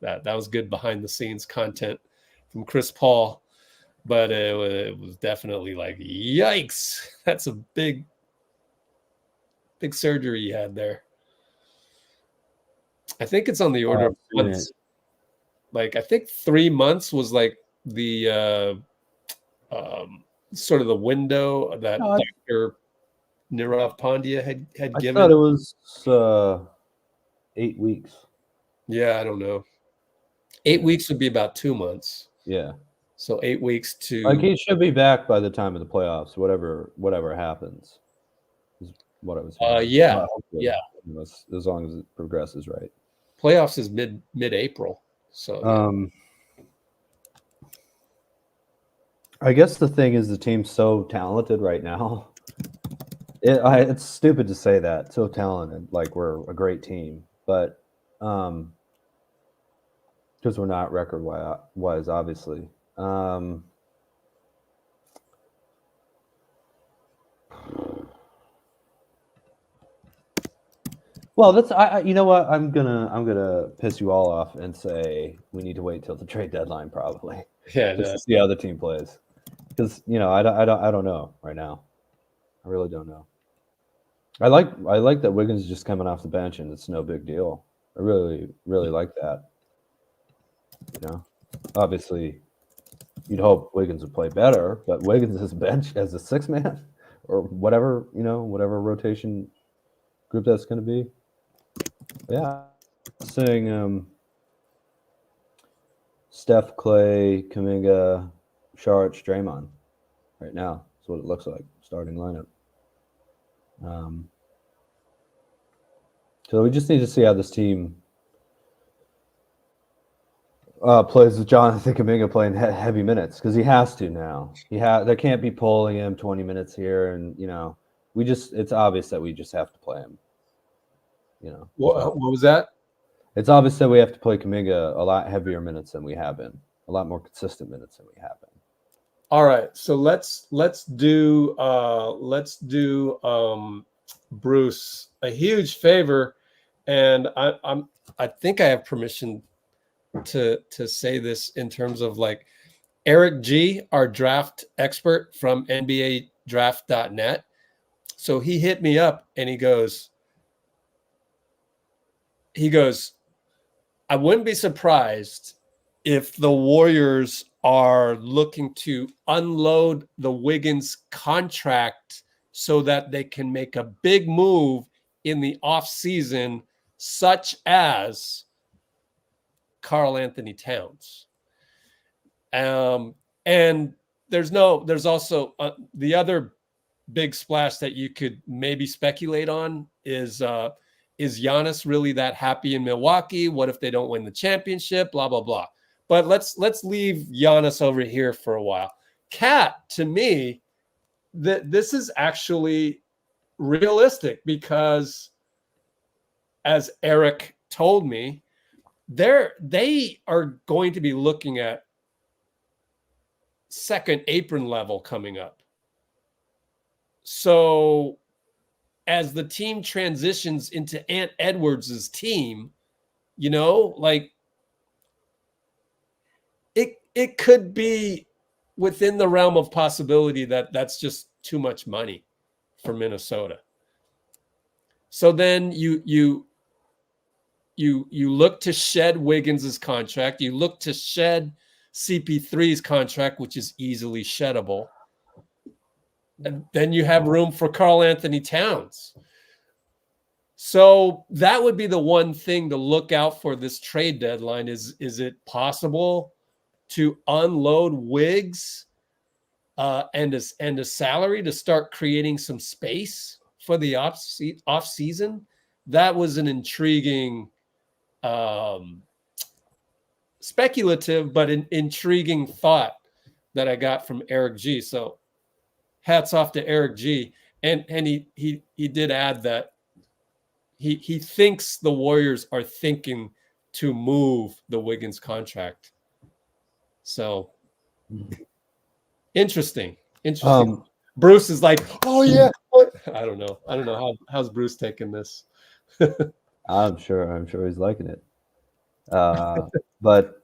Speaker 1: That was good behind the scenes content from Chris Paul. but it was definitely like, yikes, that's a big surgery you had there. I think it's on the order of months. Like, I think 3 months was like the sort of the window that Dr. Nirav Pandya had given.
Speaker 7: I thought it was 8 weeks.
Speaker 1: Yeah, I don't know. 8 weeks would be about 2 months.
Speaker 7: Yeah.
Speaker 1: So 8 weeks to,
Speaker 7: like, he should be back by the time of the playoffs, whatever happens. Is what I was saying.
Speaker 1: yeah.
Speaker 7: As long as it progresses right.
Speaker 1: Playoffs is mid-April. So
Speaker 7: I guess the thing is the team's so talented right now. It's stupid to say that. So talented, like we're a great team, but because we're not record-wise, obviously. Well, that's you know what, I'm gonna piss you all off and say we need to wait till the trade deadline probably.
Speaker 1: Yeah,
Speaker 7: just to see how the team plays, because I don't know right now. I really don't know. I like that Wiggins is just coming off the bench and it's no big deal. I really like that. Obviously, you'd hope Wiggins would play better, but Wiggins is bench as a 6-man or whatever rotation group that's going to be. Yeah, saying Steph, Klay, Kuminga, Sharch, Draymond. Right now, that's what it looks like. Starting lineup. So we just need to see how this team plays with Jonathan Kuminga playing heavy minutes, because he has to now. They can't be pulling him 20 minutes here, and it's obvious that we just have to play him.
Speaker 1: What was that?
Speaker 7: It's obvious that we have to play Kuminga a lot heavier minutes than we have been, a lot more consistent minutes than we have been.
Speaker 1: All right, so let's do Bruce a huge favor, and I think I have permission to say this in terms of like Eric G, our draft expert from NBADraft.net. So he hit me up and he goes, I wouldn't be surprised if the Warriors are looking to unload the Wiggins contract so that they can make a big move in the offseason, such as Karl Anthony Towns. And there's also the other big splash that you could maybe speculate on is Giannis really that happy in Milwaukee? What if they don't win the championship? Blah, blah, blah. But let's leave Giannis over here for a while. Kat, to me, this is actually realistic because, as Eric told me, they are going to be looking at second apron level coming up. So as the team transitions into Ant Edwards' team, like it could be within the realm of possibility that that's just too much money for Minnesota. So then you look to shed Wiggins' contract. You look to shed CP3's contract, which is easily sheddable. And then you have room for Karl Anthony Towns. So that would be the one thing to look out for this trade deadline. Is it possible to unload Wiggs and a salary to start creating some space for the off season? That was an intriguing, speculative, but an intriguing thought that I got from Eric G. So hats off to Eric G. And he did add that he thinks the Warriors are thinking to move the Wiggins contract. So interesting. Bruce is like, oh yeah. I don't know how's Bruce taking this.
Speaker 7: I'm sure he's liking it. But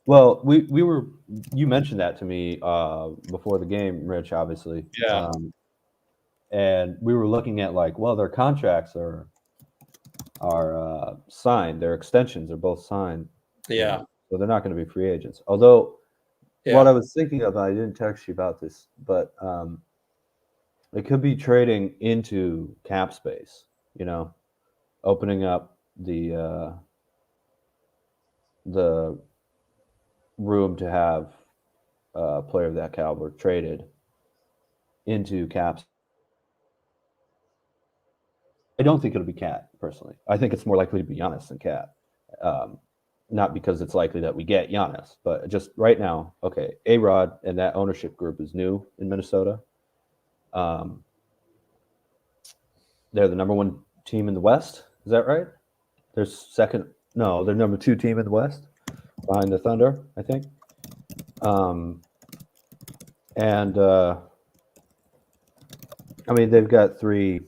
Speaker 7: Well, you mentioned that to me before the game, Rich, obviously.
Speaker 1: Yeah.
Speaker 7: And we were looking at like, well, their contracts are signed, their extensions are both signed.
Speaker 1: Yeah.
Speaker 7: So they're not going to be free agents. Although
Speaker 1: Yeah.
Speaker 7: what I was thinking of, I didn't text you about this, but it could be trading into cap space, opening up the room to have a player of that caliber traded into caps. I don't think it'll be Cat, personally. I think it's more likely to be Giannis than Cat. Not because it's likely that we get Giannis, but just right now, okay, A-Rod and that ownership group is new in Minnesota. They're the number one team in the West. Is that right? They're number 2 team in the West behind the Thunder, I think. I mean, they've got 3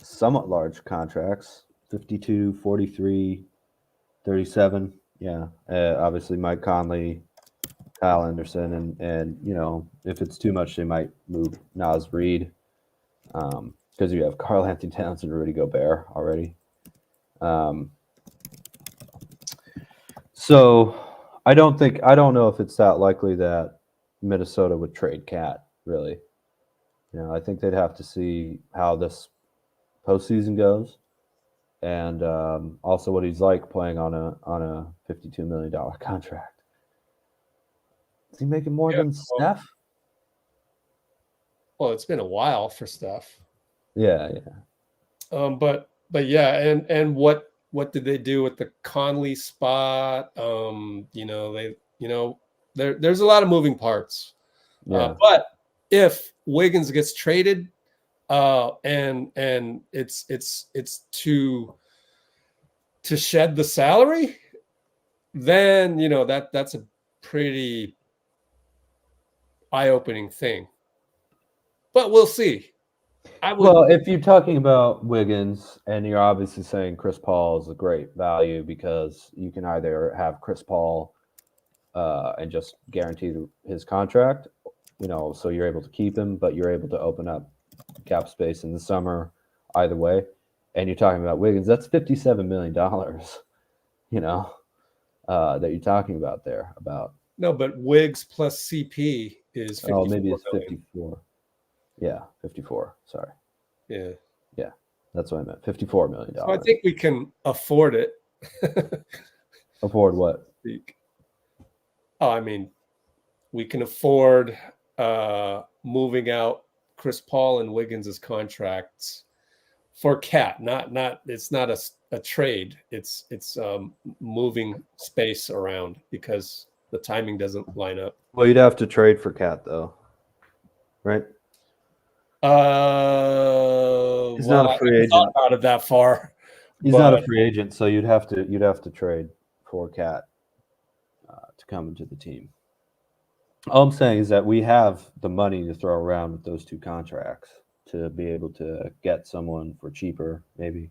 Speaker 7: somewhat large contracts, 52, 43, 37. Yeah. Obviously Mike Conley, Kyle Anderson, and if it's too much, they might move Naz Reid because you have Karl Anthony Towns and Rudy Gobert already. So I don't know if it's that likely that Minnesota would trade Cat, really. I think they'd have to see how this postseason goes, and also what he's like playing on a $52 million contract. Is he making more than Steph?
Speaker 1: Well, it's been a while for Steph.
Speaker 7: Yeah.
Speaker 1: But yeah, and what did they do with the Conley spot? There's a lot of moving parts.
Speaker 7: Yeah.
Speaker 1: But if Wiggins gets traded, and it's to shed the salary, then that's a pretty eye-opening thing. But we'll see.
Speaker 7: Well, if you're talking about Wiggins and you're obviously saying Chris Paul is a great value because you can either have Chris Paul and just guarantee his contract, so you're able to keep him, but you're able to open up cap space in the summer either way. And you're talking about Wiggins, that's $57 million, that you're talking about there.
Speaker 1: No, but Wiggs plus CP is 54
Speaker 7: maybe it's
Speaker 1: million.
Speaker 7: 54. Yeah, 54. Sorry.
Speaker 1: Yeah.
Speaker 7: That's what I meant. $54 million.
Speaker 1: So I think we can afford it.
Speaker 7: Afford what?
Speaker 1: I mean, we can afford moving out Chris Paul and Wiggins' contracts for Cat. It's not a trade. It's moving space around because the timing doesn't line up.
Speaker 7: Well, you'd have to trade for Cat though, right? He's not a free agent.
Speaker 1: Out of that far.
Speaker 7: He's not a free agent, so you'd have to trade for Cat to come into the team. All I'm saying is that we have the money to throw around with those 2 contracts to be able to get someone for cheaper, maybe.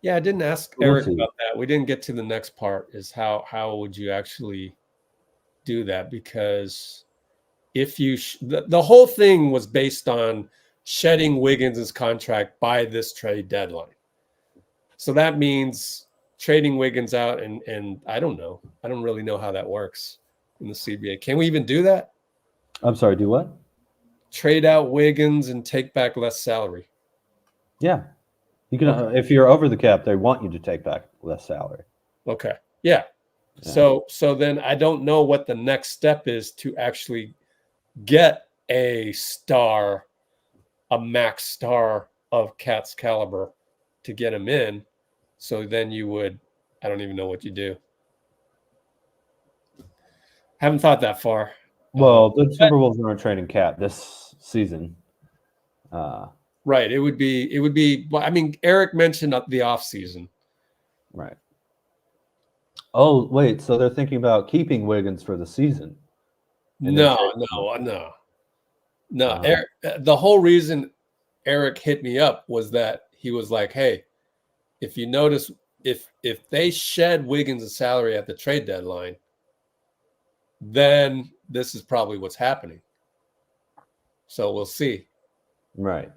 Speaker 1: Yeah, I didn't ask Eric about that. We didn't get to the next part, is how would you actually do that? Because if you the whole thing was based on shedding Wiggins' contract by this trade deadline. So that means trading Wiggins out, and I don't know. I don't really know how that works in the CBA. Can we even do that?
Speaker 7: I'm sorry, do what?
Speaker 1: Trade out Wiggins and take back less salary.
Speaker 7: Yeah. You can if you're over the cap, they want you to take back less salary.
Speaker 1: Okay. Yeah. So then I don't know what the next step is to actually get a max star of Cat's caliber to get him in. So then I don't even know what you do. Haven't thought that far.
Speaker 7: Well, the Timberwolves aren't trading Cat this season.
Speaker 1: Right. It would be, I mean, Eric mentioned the off season.
Speaker 7: Right. Oh, wait. So they're thinking about keeping Wiggins for the season.
Speaker 1: No. Eric, the whole reason Eric hit me up was that he was like, hey, if you notice, if they shed Wiggins' salary at the trade deadline, then this is probably what's happening. So we'll see.
Speaker 7: Right.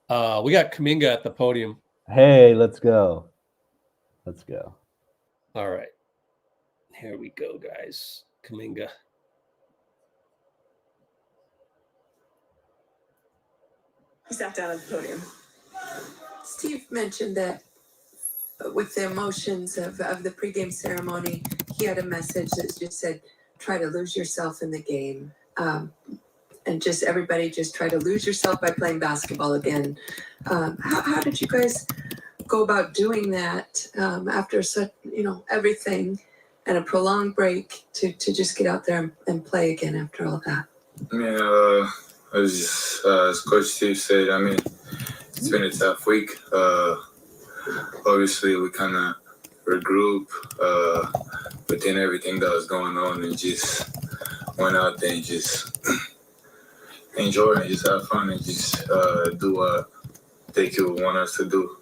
Speaker 1: We got Kuminga at the podium.
Speaker 7: Hey, let's go. Let's go.
Speaker 1: All right. Here we go, guys. Kuminga.
Speaker 9: He sat down at the podium. Steve mentioned that with the emotions of the pregame ceremony, he had a message that just said, try to lose yourself in the game. And just everybody just try to lose yourself by playing basketball again. How did you guys go about doing that after such, everything and a prolonged break to just get out there and play again after all that?
Speaker 10: I mean, as Coach Steve said, I mean, it's been a tough week. Obviously, we kind of regroup within everything that was going on and just went out there and just enjoy and just have fun and just do what Decky would want us to do.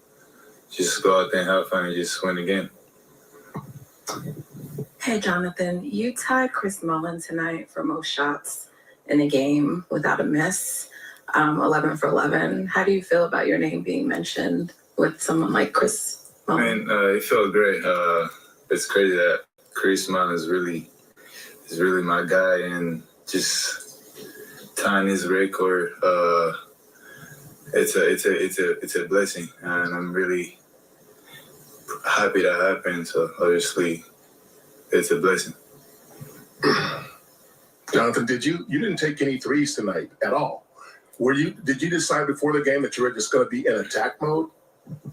Speaker 10: Just go out there and have fun and just win the game.
Speaker 11: Hey, Jonathan, you tied Chris Mullin tonight for most shots in a game without a miss, 11 for 11. How do you feel about your name being mentioned with someone like Chris Mullin?
Speaker 10: I mean, it felt great. It's crazy that Chris Mullin is really my guy, and just tying his record, it's a blessing, and I'm really happy that happened. So obviously, it's a blessing.
Speaker 12: Jonathan, did you didn't take any threes tonight at all? Did you decide before the game that you were just going to be in attack mode?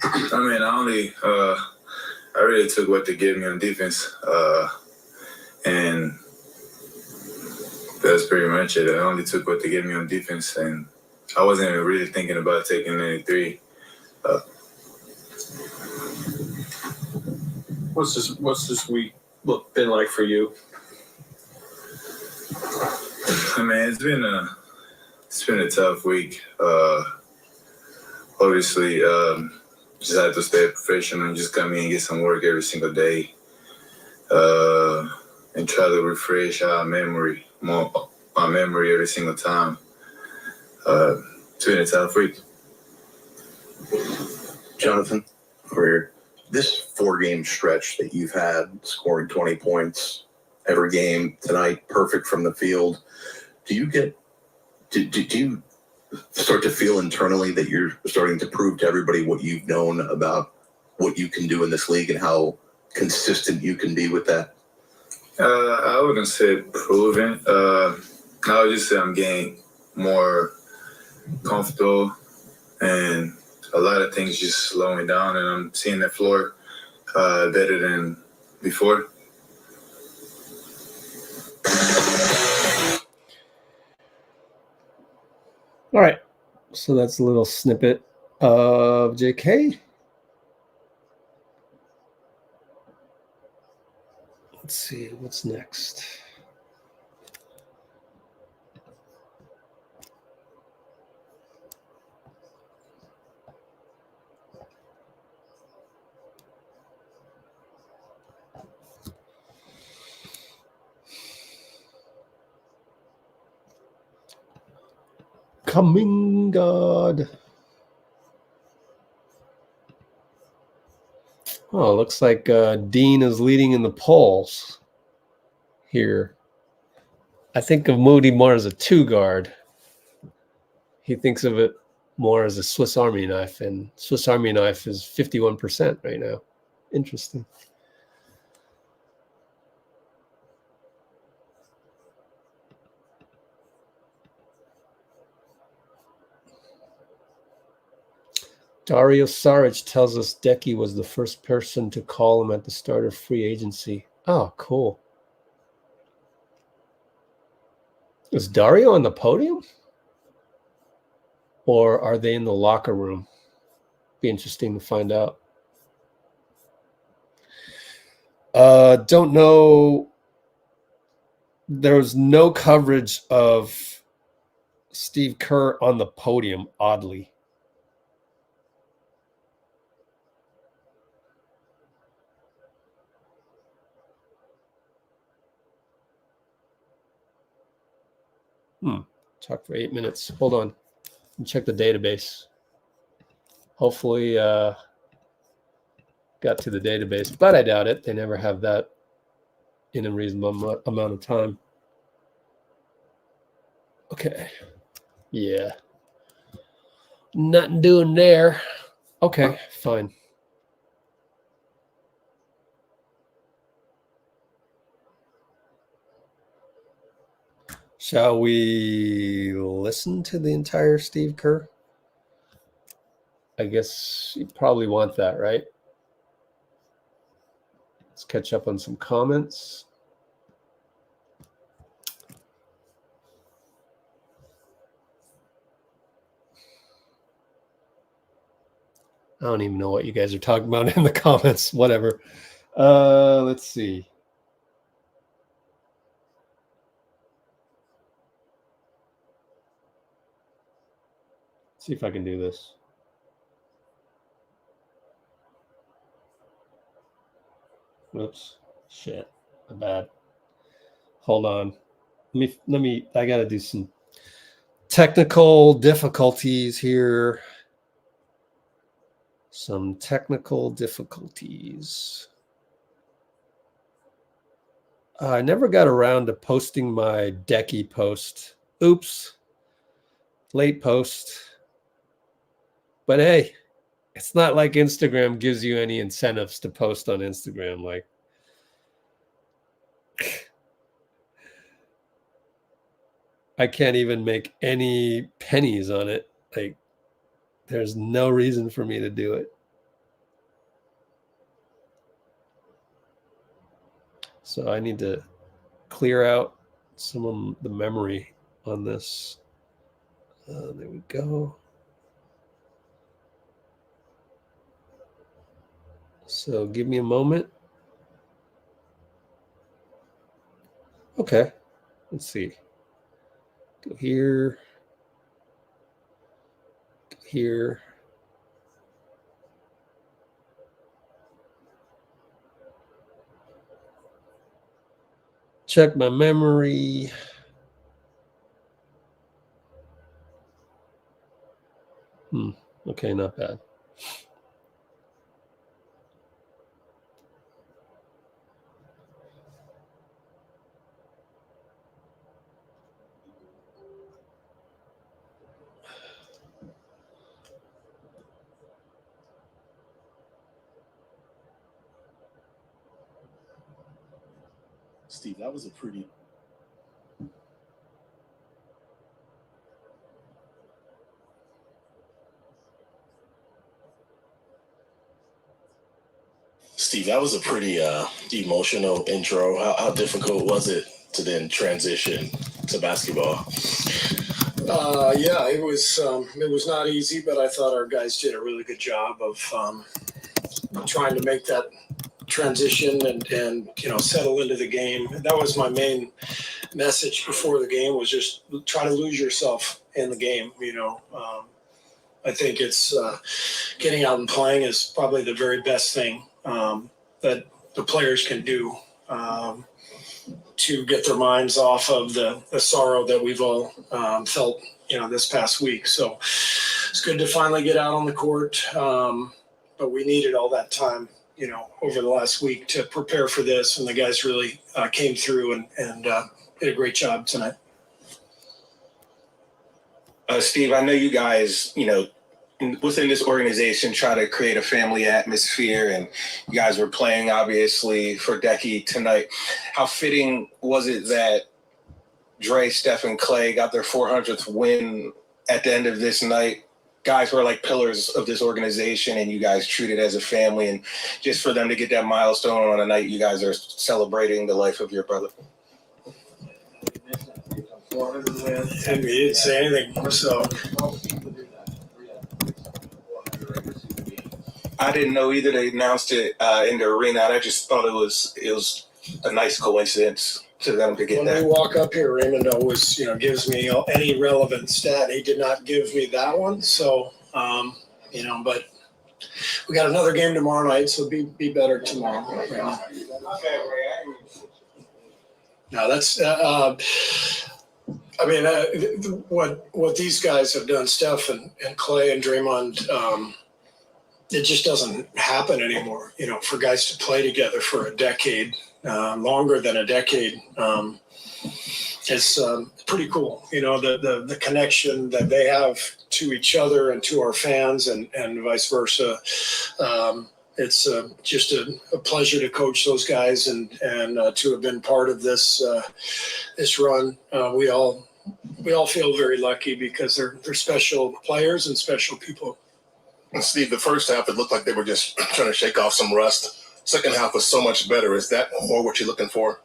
Speaker 10: I mean, I really took what they gave me on defense, and that's pretty much it. I only took what they gave me on defense, and I wasn't even really thinking about taking any three.
Speaker 13: What's this week been like for you?
Speaker 10: I mean, it's been a tough week. Obviously, just had to stay professional and just come in and get some work every single day, and try to refresh my memory every single time. It's been a tough week.
Speaker 14: Jonathan, for this 4-game stretch that you've had, scoring 20 points every game tonight, perfect from the field, do you start to feel internally that you're starting to prove to everybody what you've known about what you can do in this league and how consistent you can be with that?
Speaker 10: I wouldn't say proven. I would just say I'm getting more comfortable, and a lot of things just slowing down, and I'm seeing the floor better than before.
Speaker 1: All right. So that's a little snippet of JK. Let's see what's next. Kuminga. Oh, looks like Dean is leading in the polls here. I think of Moody more as a 2-guard. He thinks of it more as a Swiss Army knife, and Swiss Army knife is 51% right now. Interesting. Dario Saric tells us Decky was the first person to call him at the start of free agency. Oh, cool. Is Dario on the podium? Or are they in the locker room? Be interesting to find out. Don't know. There's no coverage of Steve Kerr on the podium, oddly. Talk for 8 minutes. Hold on. Check the database. Hopefully got to the database, but I doubt it. They never have that in a reasonable amount of time. Okay. Yeah. Nothing doing there. Okay, fine. Shall we listen to the entire Steve Kerr? I guess you probably want that, right? Let's catch up on some comments. I don't even know what you guys are talking about in the comments. Whatever. Let's see. See if I can do this. Oops. Shit. My bad. Hold on. Let me I gotta do some technical difficulties here. Some technical difficulties. I never got around to posting my Decky post. Oops. Late post. But hey, it's not like Instagram gives you any incentives to post on Instagram. Like, I can't even make any pennies on it. Like, there's no reason for me to do it. So I need to clear out some of the memory on this. There we go. So give me a moment. Okay, let's see. Go here. Go here. Check my memory. Okay, not bad.
Speaker 12: Steve, that was a pretty... Steve, that was a pretty emotional intro. How difficult was it to then transition to basketball?
Speaker 6: Yeah, it was not easy, but I thought our guys did a really good job of trying to make that transition and settle into the game. That was my main message before the game, was just try to lose yourself in the game. I think it's getting out and playing is probably the very best thing that the players can do to get their minds off of the sorrow that we've all felt, this past week. So it's good to finally get out on the court, but we needed all that time, over the last week to prepare for this, and the guys really came through and did a great job tonight.
Speaker 15: Steve, I know you guys, within this organization, try to create a family atmosphere, and you guys were playing, obviously, for Decky tonight. How fitting was it that Dray, Steph, and Klay got their 400th win at the end of this night? Guys were like pillars of this organization, and you guys treat it as a family, and just for them to get that milestone on a night you guys are celebrating the life of your brother.
Speaker 6: And we didn't say anything, so...
Speaker 15: I didn't know either. They announced it in the arena, and I just thought it was a nice coincidence to them to get
Speaker 6: when
Speaker 15: that.
Speaker 6: When we walk up here, Raymond always, gives me any relevant stat. He did not give me that one, so but we got another game tomorrow night, so be better tomorrow. No, that's
Speaker 5: I mean, what these guys have done, Steph and Klay and Draymond, it just doesn't happen anymore. You know, for guys to play together for a decade, longer than a decade, is pretty cool. You know, the connection that they have to each other and to our fans, and vice versa. It's just a pleasure to coach those guys and to have been part of this run. We all feel very lucky because they're special players and special people.
Speaker 12: And Steve, the first half, it looked like they were just trying to shake off some rust. Second half was so much better. Is that more what you're looking for?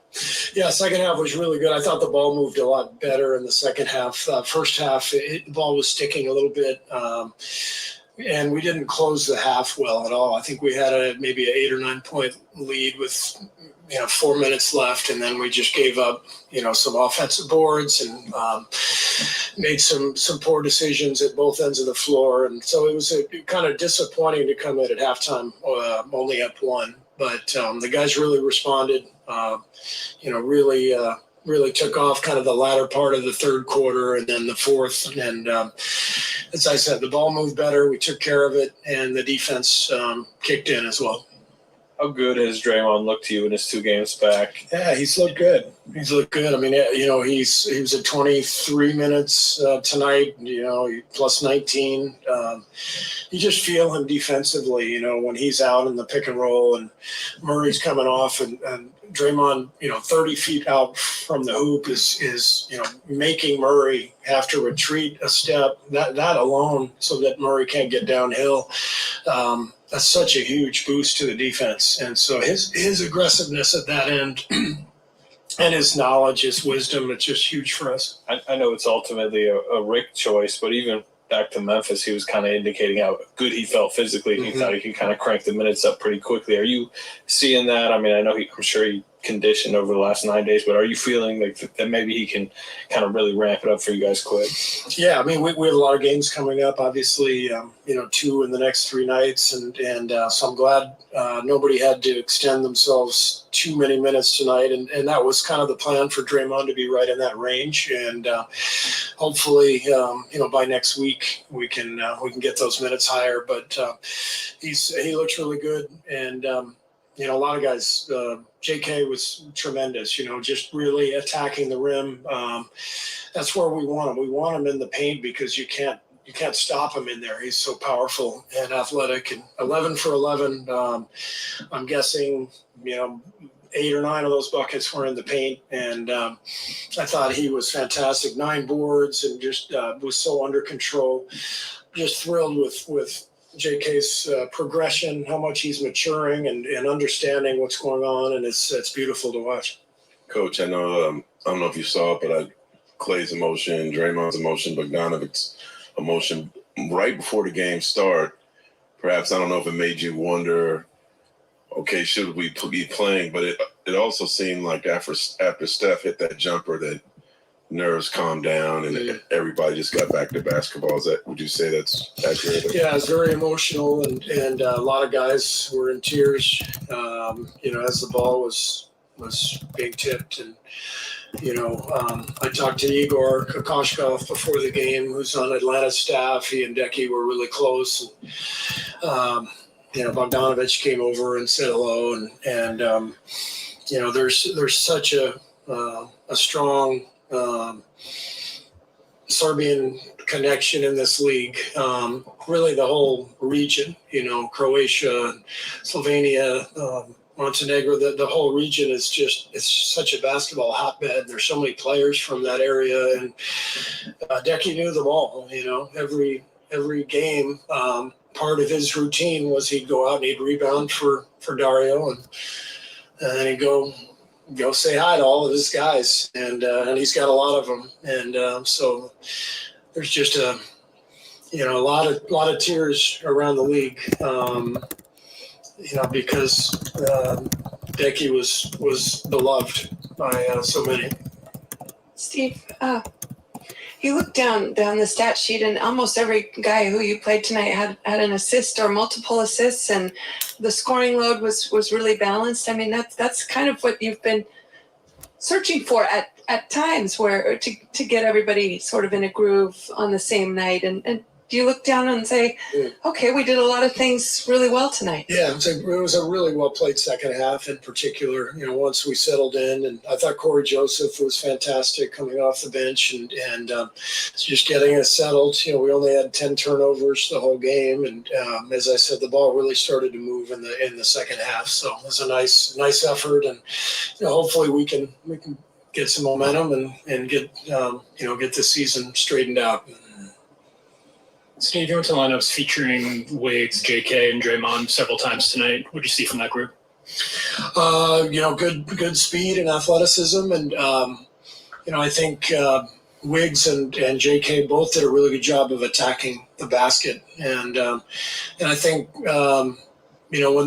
Speaker 5: Yeah, second half was really good. I thought the ball moved a lot better in the second half. First half, the ball was sticking a little bit. And we didn't close the half well at all. I think we had maybe an 8 or 9 point lead with 4 minutes left, and then we just gave up some offensive boards and made some poor decisions at both ends of the floor. And so it was kind of disappointing to come in at halftime only up 1. But the guys really responded. Really took off kind of the latter part of the third quarter and then the fourth. And as I said, the ball moved better. We took care of it, and the defense kicked in as well.
Speaker 13: How good has Draymond looked to you in his 2 games back?
Speaker 5: Yeah, he's looked good. He's looked good. I mean, he was at 23 minutes tonight, plus 19. You just feel him defensively, when he's out in the pick and roll and Murray's coming off and Draymond, 30 feet out from the hoop is making Murray have to retreat a step. That alone, so that Murray can't get downhill. That's such a huge boost to the defense. And so his aggressiveness at that end and his knowledge, his wisdom, it's just huge for us.
Speaker 13: I know it's ultimately a Rick choice, but even back to Memphis, he was kind of indicating how good he felt physically. And he thought he could kind of crank the minutes up pretty quickly. Are you seeing that? I mean, I know I'm sure he conditioned over the last 9 days, but are you feeling like that maybe he can kind of really ramp it up for you guys quick?
Speaker 5: Yeah, I mean, we have a lot of games coming up, obviously, 2 in the next 3 nights. And so I'm glad nobody had to extend themselves too many minutes tonight. And that was kind of the plan for Draymond, to be right in that range. And hopefully, by next week, we can get those minutes higher. But he looks really good. And, a lot of guys, JK was tremendous, just really attacking the rim. That's where we want him. We want him in the paint because you can't stop him in there. He's so powerful and athletic. And 11 for 11, I'm guessing, 8 or 9 of those buckets were in the paint. And I thought he was fantastic. 9 boards and just was so under control. Just thrilled with JK's progression, how much he's maturing and understanding what's going on, and it's beautiful to watch.
Speaker 16: Coach, I know I don't know if you saw it, but Klay's emotion, Draymond's emotion, Bogdanovic's emotion right before the game start. Perhaps I don't know if it made you wonder, okay, should we be playing? But it also seemed like after Steph hit that jumper that nerves calmed down and everybody just got back to basketball. Would you say that's accurate?
Speaker 5: Yeah, it's very emotional, and a lot of guys were in tears, as the ball was being tipped. And, I talked to Igor Kokoshkov before the game, who's on Atlanta's staff. He and Decky were really close. And, Bogdanovic came over and said hello. And there's such a strong Serbian connection in this league. Really the whole region, Croatia, Slovenia, Montenegro, the whole region is it's such a basketball hotbed. There's so many players from that area, and Decky knew them all. Every game, part of his routine was he'd go out and he'd rebound for Dario, and then he'd go say hi to all of his guys, and he's got a lot of them, and so there's just a lot of tears around the league, because Decky was beloved by so many.
Speaker 9: Steve, you look down the stat sheet, and almost every guy who you played tonight had an assist or multiple assists, and the scoring load was really balanced. I mean, that's kind of what you've been searching for at times where to get everybody sort of in a groove on the same night? And do you look down and say, okay, we did a lot of things really well tonight?
Speaker 5: Yeah, it was a really well played second half in particular. Once we settled in, and I thought Corey Joseph was fantastic coming off the bench and just getting us settled. We only had 10 turnovers the whole game, and as I said, the ball really started to move in the second half. So it was a nice effort, and hopefully we can get some momentum and get get the season straightened out.
Speaker 17: Steve, you went to lineups featuring Wiggs, JK, and Draymond several times tonight. What did you see from that group?
Speaker 5: Good speed and athleticism, and I think Wiggs and JK both did a really good job of attacking the basket, and I think when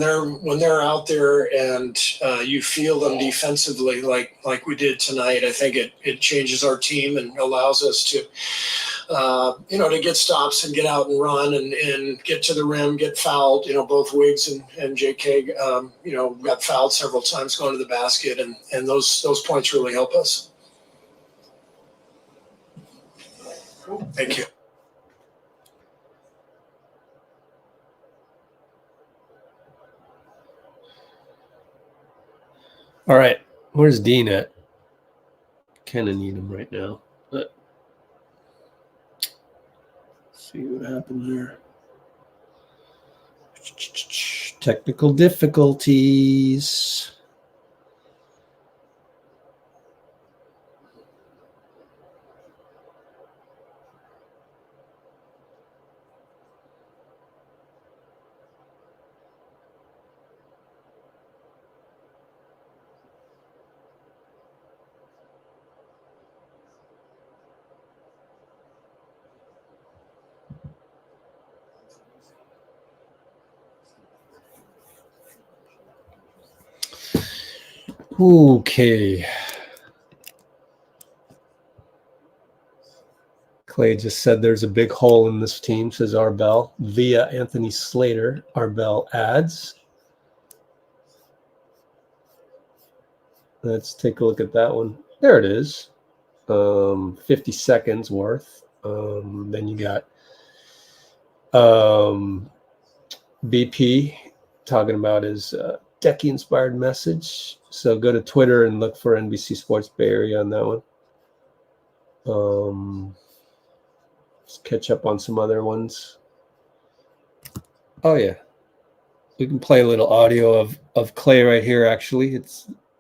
Speaker 5: they're out there and you feel them defensively like we did tonight, I think it changes our team and allows us to to get stops and get out and run and get to the rim, get fouled. Both Wiggs and JK got fouled several times going to the basket, and those points really help us. Thank you.
Speaker 1: All right, where's Dean at? Kind of need him right now. But see what happened here. Technical difficulties. Okay. Clay just said there's a big hole in this team, says Arbel. Via Anthony Slater, Arbel adds. Let's take a look at that one. There it is. 50 seconds worth. Then you got BP talking about his Decky inspired message. So go to Twitter and look for NBC Sports Bay Area on that one. Let's catch up on some other ones. Oh yeah, we can play a little audio of Clay right here. Actually,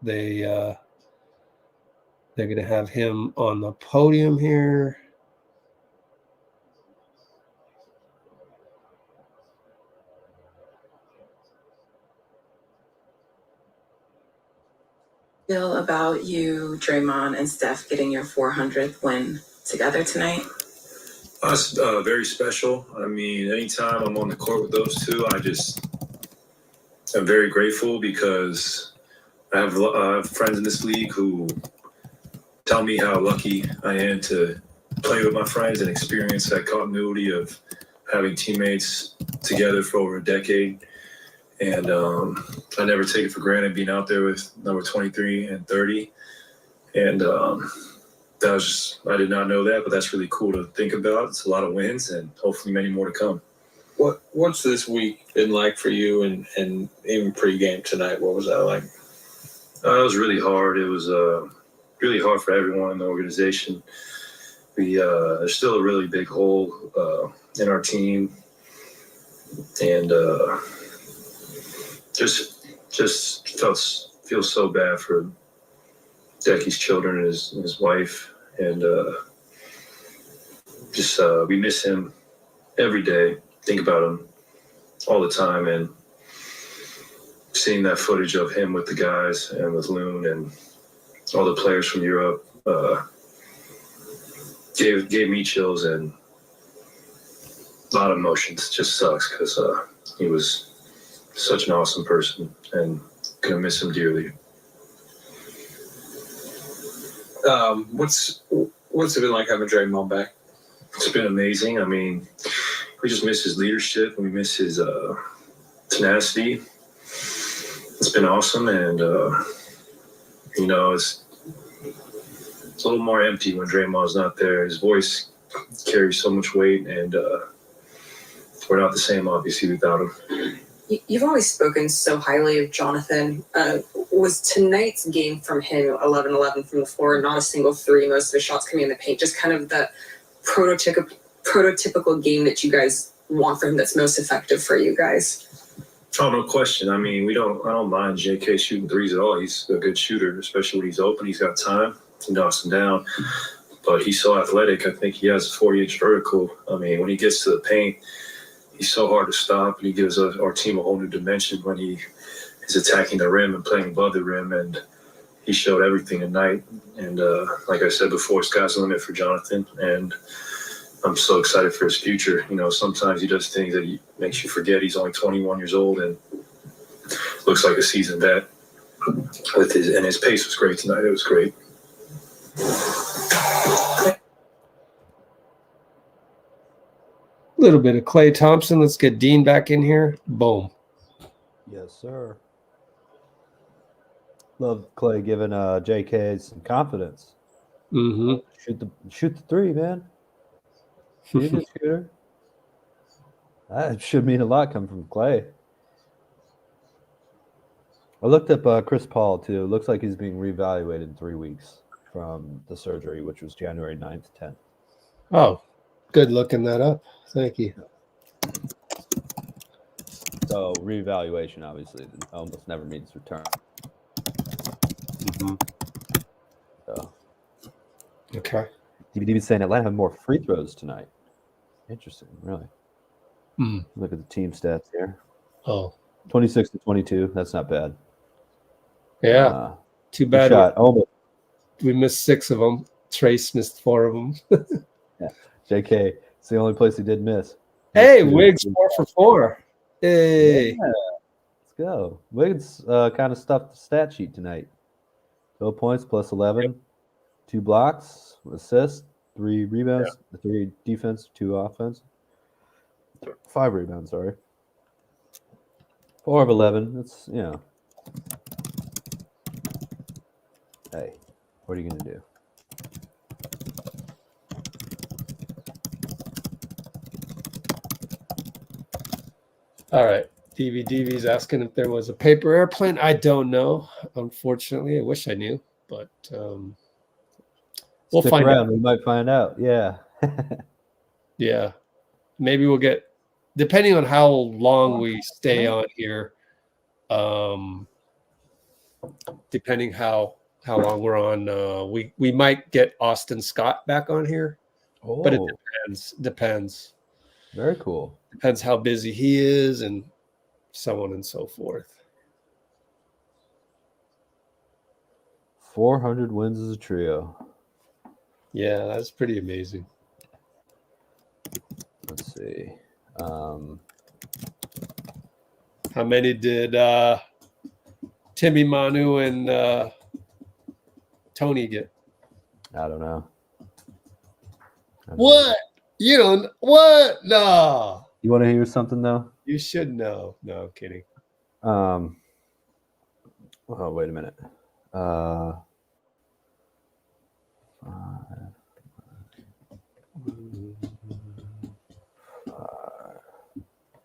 Speaker 1: they're gonna have him on the podium here.
Speaker 11: Feel about you, Draymond, and Steph getting your 400th win together tonight?
Speaker 18: That's very special. I mean, anytime I'm on the court with those two, I'm very grateful because I have friends in this league who tell me how lucky I am to play with my friends and experience that continuity of having teammates together for over a decade. And I never take it for granted being out there with number 23 and 30. And that was just, I did not know that, but that's really cool to think about. It's a lot of wins and hopefully many more to come.
Speaker 13: What's this week been like for you and even pregame tonight? What was that like?
Speaker 18: It was really hard. It was really hard for everyone in the organization. There's still a really big hole in our team. And just feel so bad for Decky's children and his wife, and we miss him every day. Think about him all the time, and seeing that footage of him with the guys and with Loon and all the players from Europe gave me chills and a lot of emotions. It just sucks because he was such an awesome person, and gonna miss him dearly.
Speaker 13: What's it been like having Draymond back?
Speaker 18: It's been amazing. I mean, we just miss his leadership and we miss his tenacity. It's been awesome, and it's a little more empty when Draymond's not there. His voice carries so much weight, and we're not the same, obviously, without him.
Speaker 19: You've always spoken so highly of Jonathan. Was tonight's game from him 11-11 from the floor, not a single three, most of his shots coming in the paint, just kind of the prototypical game that you guys want from him that's most effective for you guys?
Speaker 18: Oh, no question. I mean, I don't mind JK shooting threes at all. He's a good shooter, especially when he's open. He's got time. He knocks them down. But he's so athletic. I think he has a 40-inch vertical. I mean, when he gets to the paint, he's so hard to stop, and he gives our team a whole new dimension when he is attacking the rim and playing above the rim, and he showed everything tonight. And like I said before, sky's the limit for Jonathan, and I'm so excited for his future. You know, sometimes he does things that makes you forget he's only 21 years old and looks like a seasoned vet. And his pace was great tonight. It was great.
Speaker 1: A little bit of Klay Thompson. Let's get Dean back in here. Boom.
Speaker 7: Yes, sir. Love Klay giving JK some confidence.
Speaker 1: Mm-hmm.
Speaker 7: Shoot the three, man. He's a good shooter. That should mean a lot coming from Klay. I looked up Chris Paul, too. It looks like he's being reevaluated in 3 weeks from the surgery, which was January 9th to 10th.
Speaker 1: Oh, good looking that up. Thank you.
Speaker 7: So reevaluation, obviously, almost never means return.
Speaker 1: Mm-hmm.
Speaker 7: So.
Speaker 1: Okay.
Speaker 7: DB's saying Atlanta have more free throws tonight. Interesting, really.
Speaker 1: Mm.
Speaker 7: Look at the team stats here.
Speaker 1: Oh.
Speaker 7: 26 to 22. That's not bad.
Speaker 1: Yeah. Too bad.
Speaker 7: Shot.
Speaker 1: We missed 6 of them. Trace missed 4 of them.
Speaker 7: Yeah. JK, it's the only place he did miss.
Speaker 1: Hey, Wiggs 4 for 4. Hey.
Speaker 7: Yeah. Let's go. Wiggs kind of stuffed the stat sheet tonight. 12 points plus 11. Yep. 2 blocks, assists, 3 rebounds, 3 defense, 2 offense. 5 rebounds, sorry. 4 of 11. That's, you know. Hey, what are you going to do?
Speaker 1: All right. DVDV's asking if there was a paper airplane. I don't know. Unfortunately, I wish I knew, but we'll
Speaker 7: Stick
Speaker 1: find
Speaker 7: around.
Speaker 1: out.
Speaker 7: We might find out. Yeah.
Speaker 1: Yeah. Maybe we'll get, depending on how long we stay on here, depending how long we're on, we might get Austin Scott back on here.
Speaker 7: Oh.
Speaker 1: But it depends.
Speaker 7: Very cool.
Speaker 1: Depends how busy he is and so on and so forth.
Speaker 7: 400 wins as a trio.
Speaker 1: Yeah, that's pretty amazing.
Speaker 7: Let's see.
Speaker 1: How many did Timmy, Manu, and Tony get?
Speaker 7: I don't know.
Speaker 1: What? You don't? What? No.
Speaker 7: You want to hear something, though?
Speaker 1: You should know. No, I'm kidding.
Speaker 7: Oh, wait a minute.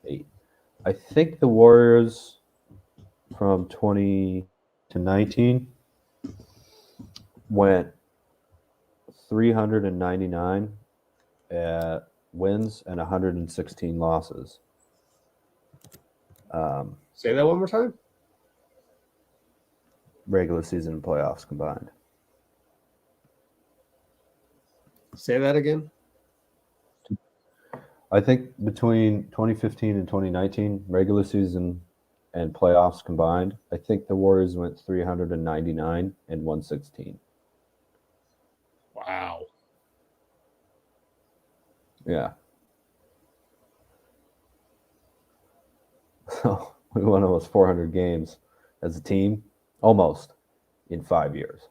Speaker 7: 8. I think the Warriors from 20 to 19 went 399 at wins and 116 losses.
Speaker 1: Say that one more time.
Speaker 7: Regular season and playoffs combined.
Speaker 1: Say that again.
Speaker 7: I think between 2015 and 2019, regular season and playoffs combined, I think the Warriors went 399 and 116.
Speaker 1: Wow.
Speaker 7: Yeah. So we won almost 400 games as a team, almost, in 5 years.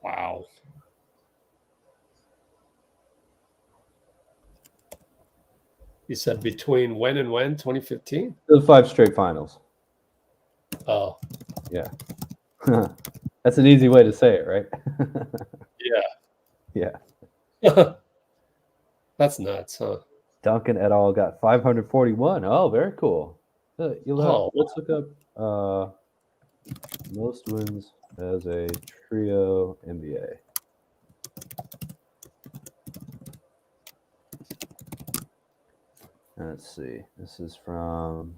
Speaker 1: Wow. You said between when and when? 2015?
Speaker 7: The 5 straight finals.
Speaker 1: Oh.
Speaker 7: Yeah. That's an easy way to say it, right?
Speaker 1: Yeah.
Speaker 7: Yeah.
Speaker 1: That's nuts, huh?
Speaker 7: Duncan et al. Got 541. Oh, very cool. Let's look up most wins as a trio NBA. Let's see. This is from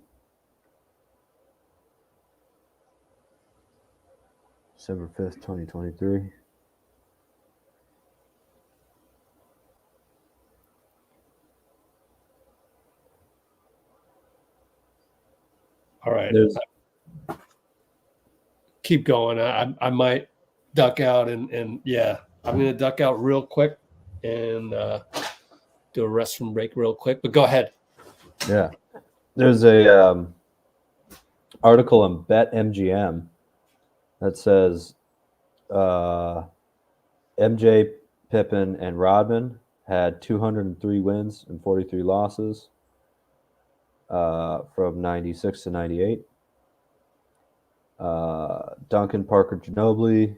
Speaker 7: December 5th, 2023.
Speaker 1: All right. Keep going. I might duck out and yeah, I'm going to duck out real quick and do a restroom break real quick. But go ahead.
Speaker 7: Yeah. There's a article on BetMGM that says MJ, Pippen, and Rodman had 203 wins and 43 losses from 96 to 98. Duncan, Parker, Ginobili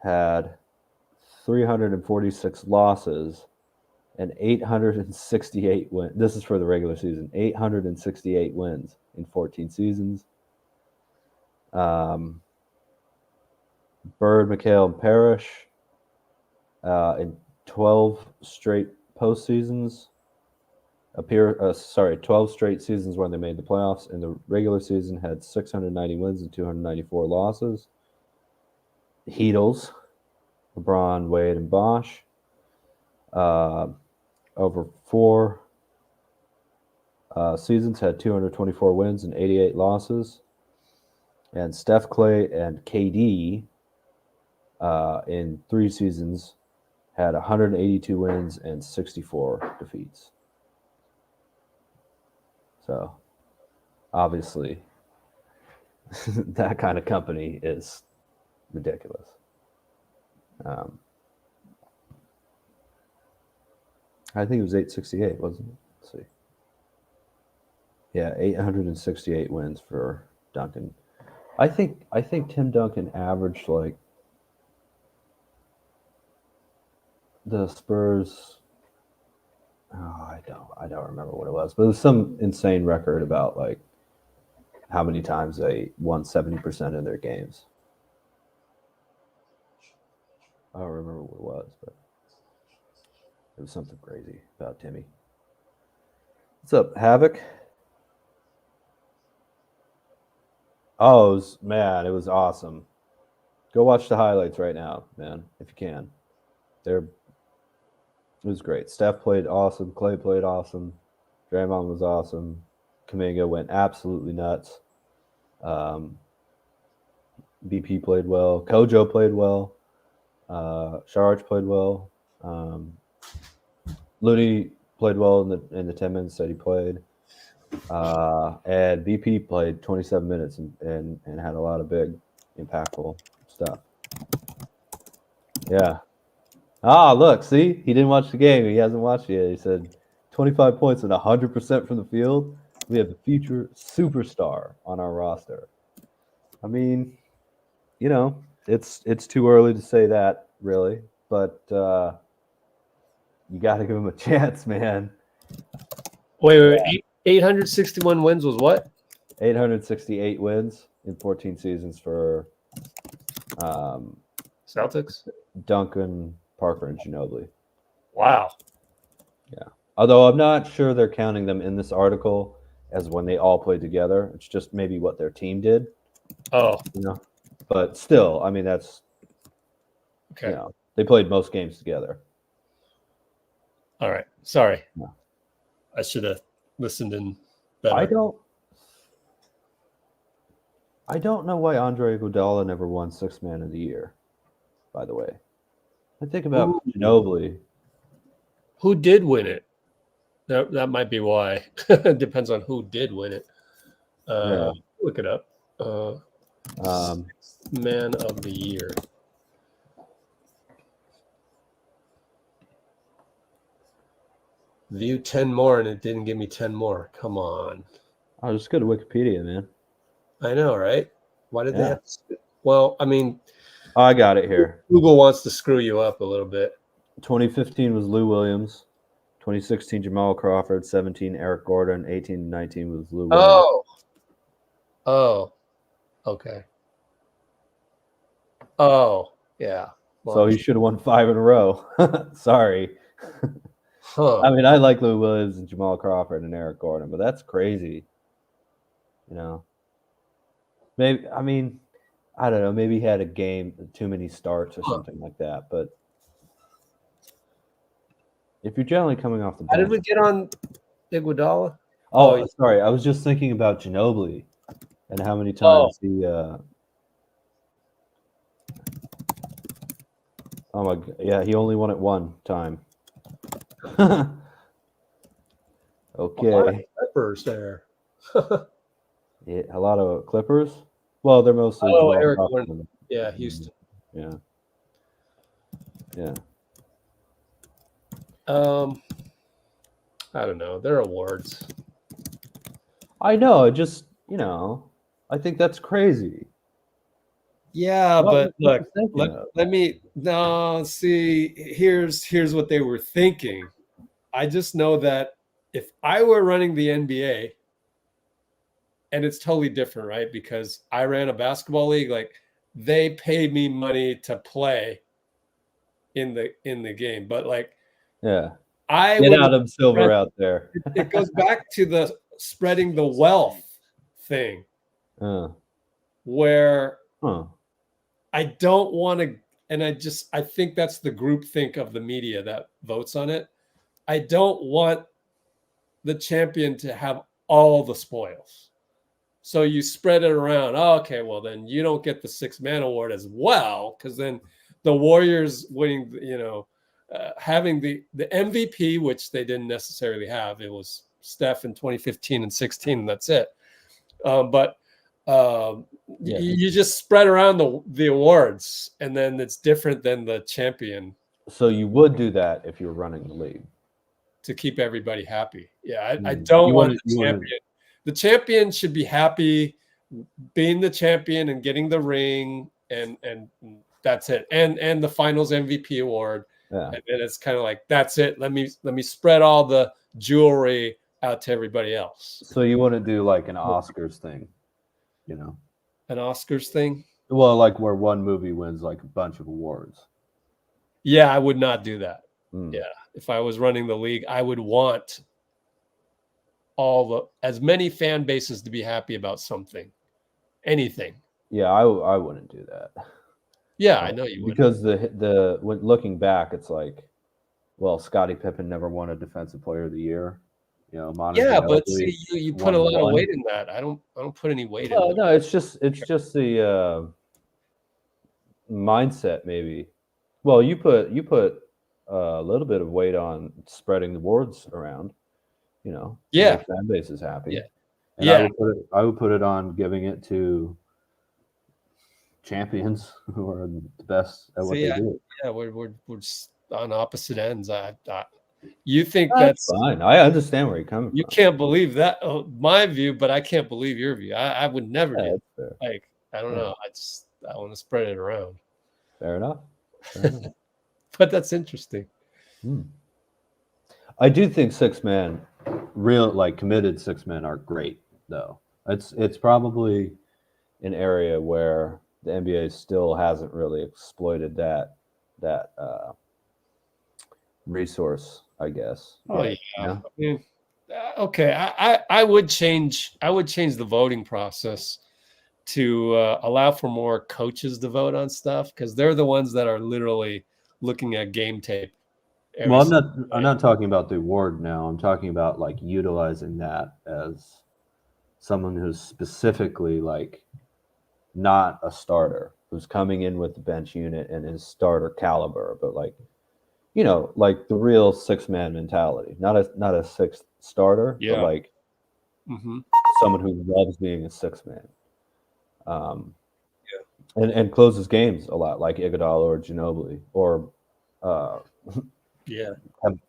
Speaker 7: had 346 losses and 868 wins. This is for the regular season. 868 wins in 14 seasons. Bird, McHale, and Parrish in 12 straight postseasons. 12 straight seasons when they made the playoffs. In the regular season, had 690 wins and 294 losses. Heatles, LeBron, Wade, and Bosh. Over 4 seasons, had 224 wins and 88 losses. And Steph, Klay, and KD in 3 seasons had 182 wins and 64 defeats. So, obviously, that kind of company is ridiculous. I think it was 868, wasn't it? Let's see. Yeah, 868 wins for Duncan. I think Tim Duncan averaged like the Spurs. Oh, I don't remember what it was, but it was some insane record about like how many times they won 70% of their games. I don't remember what it was, but it was something crazy about Timmy. What's up, Havoc? Oh, it was awesome. Go watch the highlights right now, man, if you can. It was great. Steph played awesome. Klay played awesome. Draymond was awesome. Kuminga went absolutely nuts. BP played well. Kojo played well. Sharj played well. Looney played well in the 10 minutes that he played. And BP played 27 minutes and had a lot of big, impactful stuff. Yeah. Look, see? He didn't watch the game. He hasn't watched it yet. He said 25 points and 100% from the field. We have a future superstar on our roster. I mean, it's too early to say that, really. But you got to give him a chance, man.
Speaker 1: Wait. 861 wins was what?
Speaker 7: 868 wins in 14 seasons for
Speaker 1: Celtics?
Speaker 7: Duncan, Parker, and Ginobili.
Speaker 1: Wow.
Speaker 7: Yeah. Although I'm not sure they're counting them in this article as when they all played together. It's just maybe what their team did.
Speaker 1: Oh.
Speaker 7: But still, I mean, that's
Speaker 1: okay.
Speaker 7: They played most games together.
Speaker 1: All right. Sorry.
Speaker 7: Yeah.
Speaker 1: I should have listened in better.
Speaker 7: I don't know why Andre Iguodala never won Sixth Man of the Year, by the way. I think about Ginobili.
Speaker 1: Who did win it? That might be why. It depends on who did win it. Look it up. Man of the Year. View 10 more and it didn't give me 10 more. Come on.
Speaker 7: I'll just go to Wikipedia, man.
Speaker 1: I know, right? Why Well, I mean,
Speaker 7: I got it here.
Speaker 1: Google wants to screw you up a little bit.
Speaker 7: 2015 was Lou Williams. 2016 Jamal Crawford. 17 Eric Gordon. 18-19 was Lou Williams.
Speaker 1: Oh, okay. Oh, yeah. Well,
Speaker 7: So he should have won 5 in a row. Sorry. I mean, I like Lou Williams and Jamal Crawford and Eric Gordon, but that's crazy. You know, maybe, I mean, I don't know. Maybe he had a game, too many starts or something like that. But if you're generally coming off the bench.
Speaker 1: How did we get on Iguodala?
Speaker 7: Oh, sorry. I was just thinking about Ginobili and how many times he. Oh my God! Yeah, he only won it one time. Okay.
Speaker 1: A lot of Clippers there.
Speaker 7: Yeah, a lot of Clippers. Well, they're mostly.
Speaker 1: Eric Gordon. Yeah, Houston.
Speaker 7: Yeah. Yeah.
Speaker 1: I don't know. They're awards.
Speaker 7: I know. It just, I think that's crazy.
Speaker 1: Yeah, but look, let me see. Here's what they were thinking. I just know that if I were running the NBA, and it's totally different, right? Because I ran a basketball league, like they paid me money to play in the game, but like,
Speaker 7: yeah,
Speaker 1: I
Speaker 7: get Adam Silver out there.
Speaker 1: It goes back to the spreading the wealth thing, where I don't want to, and I think that's the groupthink of the media that votes on it. I don't want the champion to have all the spoils. So you spread it around. Oh, okay, well then you don't get the 6-man award as well, because then the Warriors winning, having the MVP, which they didn't necessarily have. It was Steph in 2015 and 16, and that's it. You just spread around the awards, and then it's different than the champion.
Speaker 7: So you would do that if you're running the league
Speaker 1: to keep everybody happy. Yeah, I don't want the champion. The champion should be happy being the champion and getting the ring, and that's it. And the finals MVP award. Yeah. And then it's kind of like, that's it. Let me spread all the jewelry out to everybody else.
Speaker 7: So you wouldn't do like an Oscars thing, An
Speaker 1: Oscars thing?
Speaker 7: Well, like where one movie wins like a bunch of awards.
Speaker 1: Yeah, I would not do that. Yeah. If I was running the league, I would want as many fan bases to be happy about something, anything.
Speaker 7: Yeah, I wouldn't do that.
Speaker 1: Yeah, I know you would.
Speaker 7: Because when looking back, it's like, well, Scottie Pippen never won a Defensive Player of the Year.
Speaker 1: Yeah, but see, you put a lot of weight in that. I don't put any weight in it.
Speaker 7: No, it's just the mindset, maybe. Well, you put a little bit of weight on spreading the awards around,
Speaker 1: Yeah,
Speaker 7: make fan base is happy.
Speaker 1: Yeah,
Speaker 7: and I would put it on giving it to champions who are the best at what they do.
Speaker 1: Yeah, we're just on opposite ends. You think
Speaker 7: that's fine? I understand where you're coming from.
Speaker 1: You can't believe that my view, but I can't believe your view. I would never do it. Like, I don't know. I want to spread it around.
Speaker 7: Fair enough.
Speaker 1: But that's interesting.
Speaker 7: I do think 6-man, real like committed 6-men are great though. It's probably an area where the NBA still hasn't really exploited that resource, I guess.
Speaker 1: Oh yeah. I mean, okay, I would change the voting process to allow for more coaches to vote on stuff, because they're the ones that are literally looking at game tape.
Speaker 7: Well, I'm not talking about the award now. I'm talking about like utilizing that as someone who's specifically like not a starter, who's coming in with the bench unit and is starter caliber, but like, like the real 6-man mentality, not a sixth starter, but like someone who loves being a 6-man. And closes games a lot, like Iguodala or Ginobili or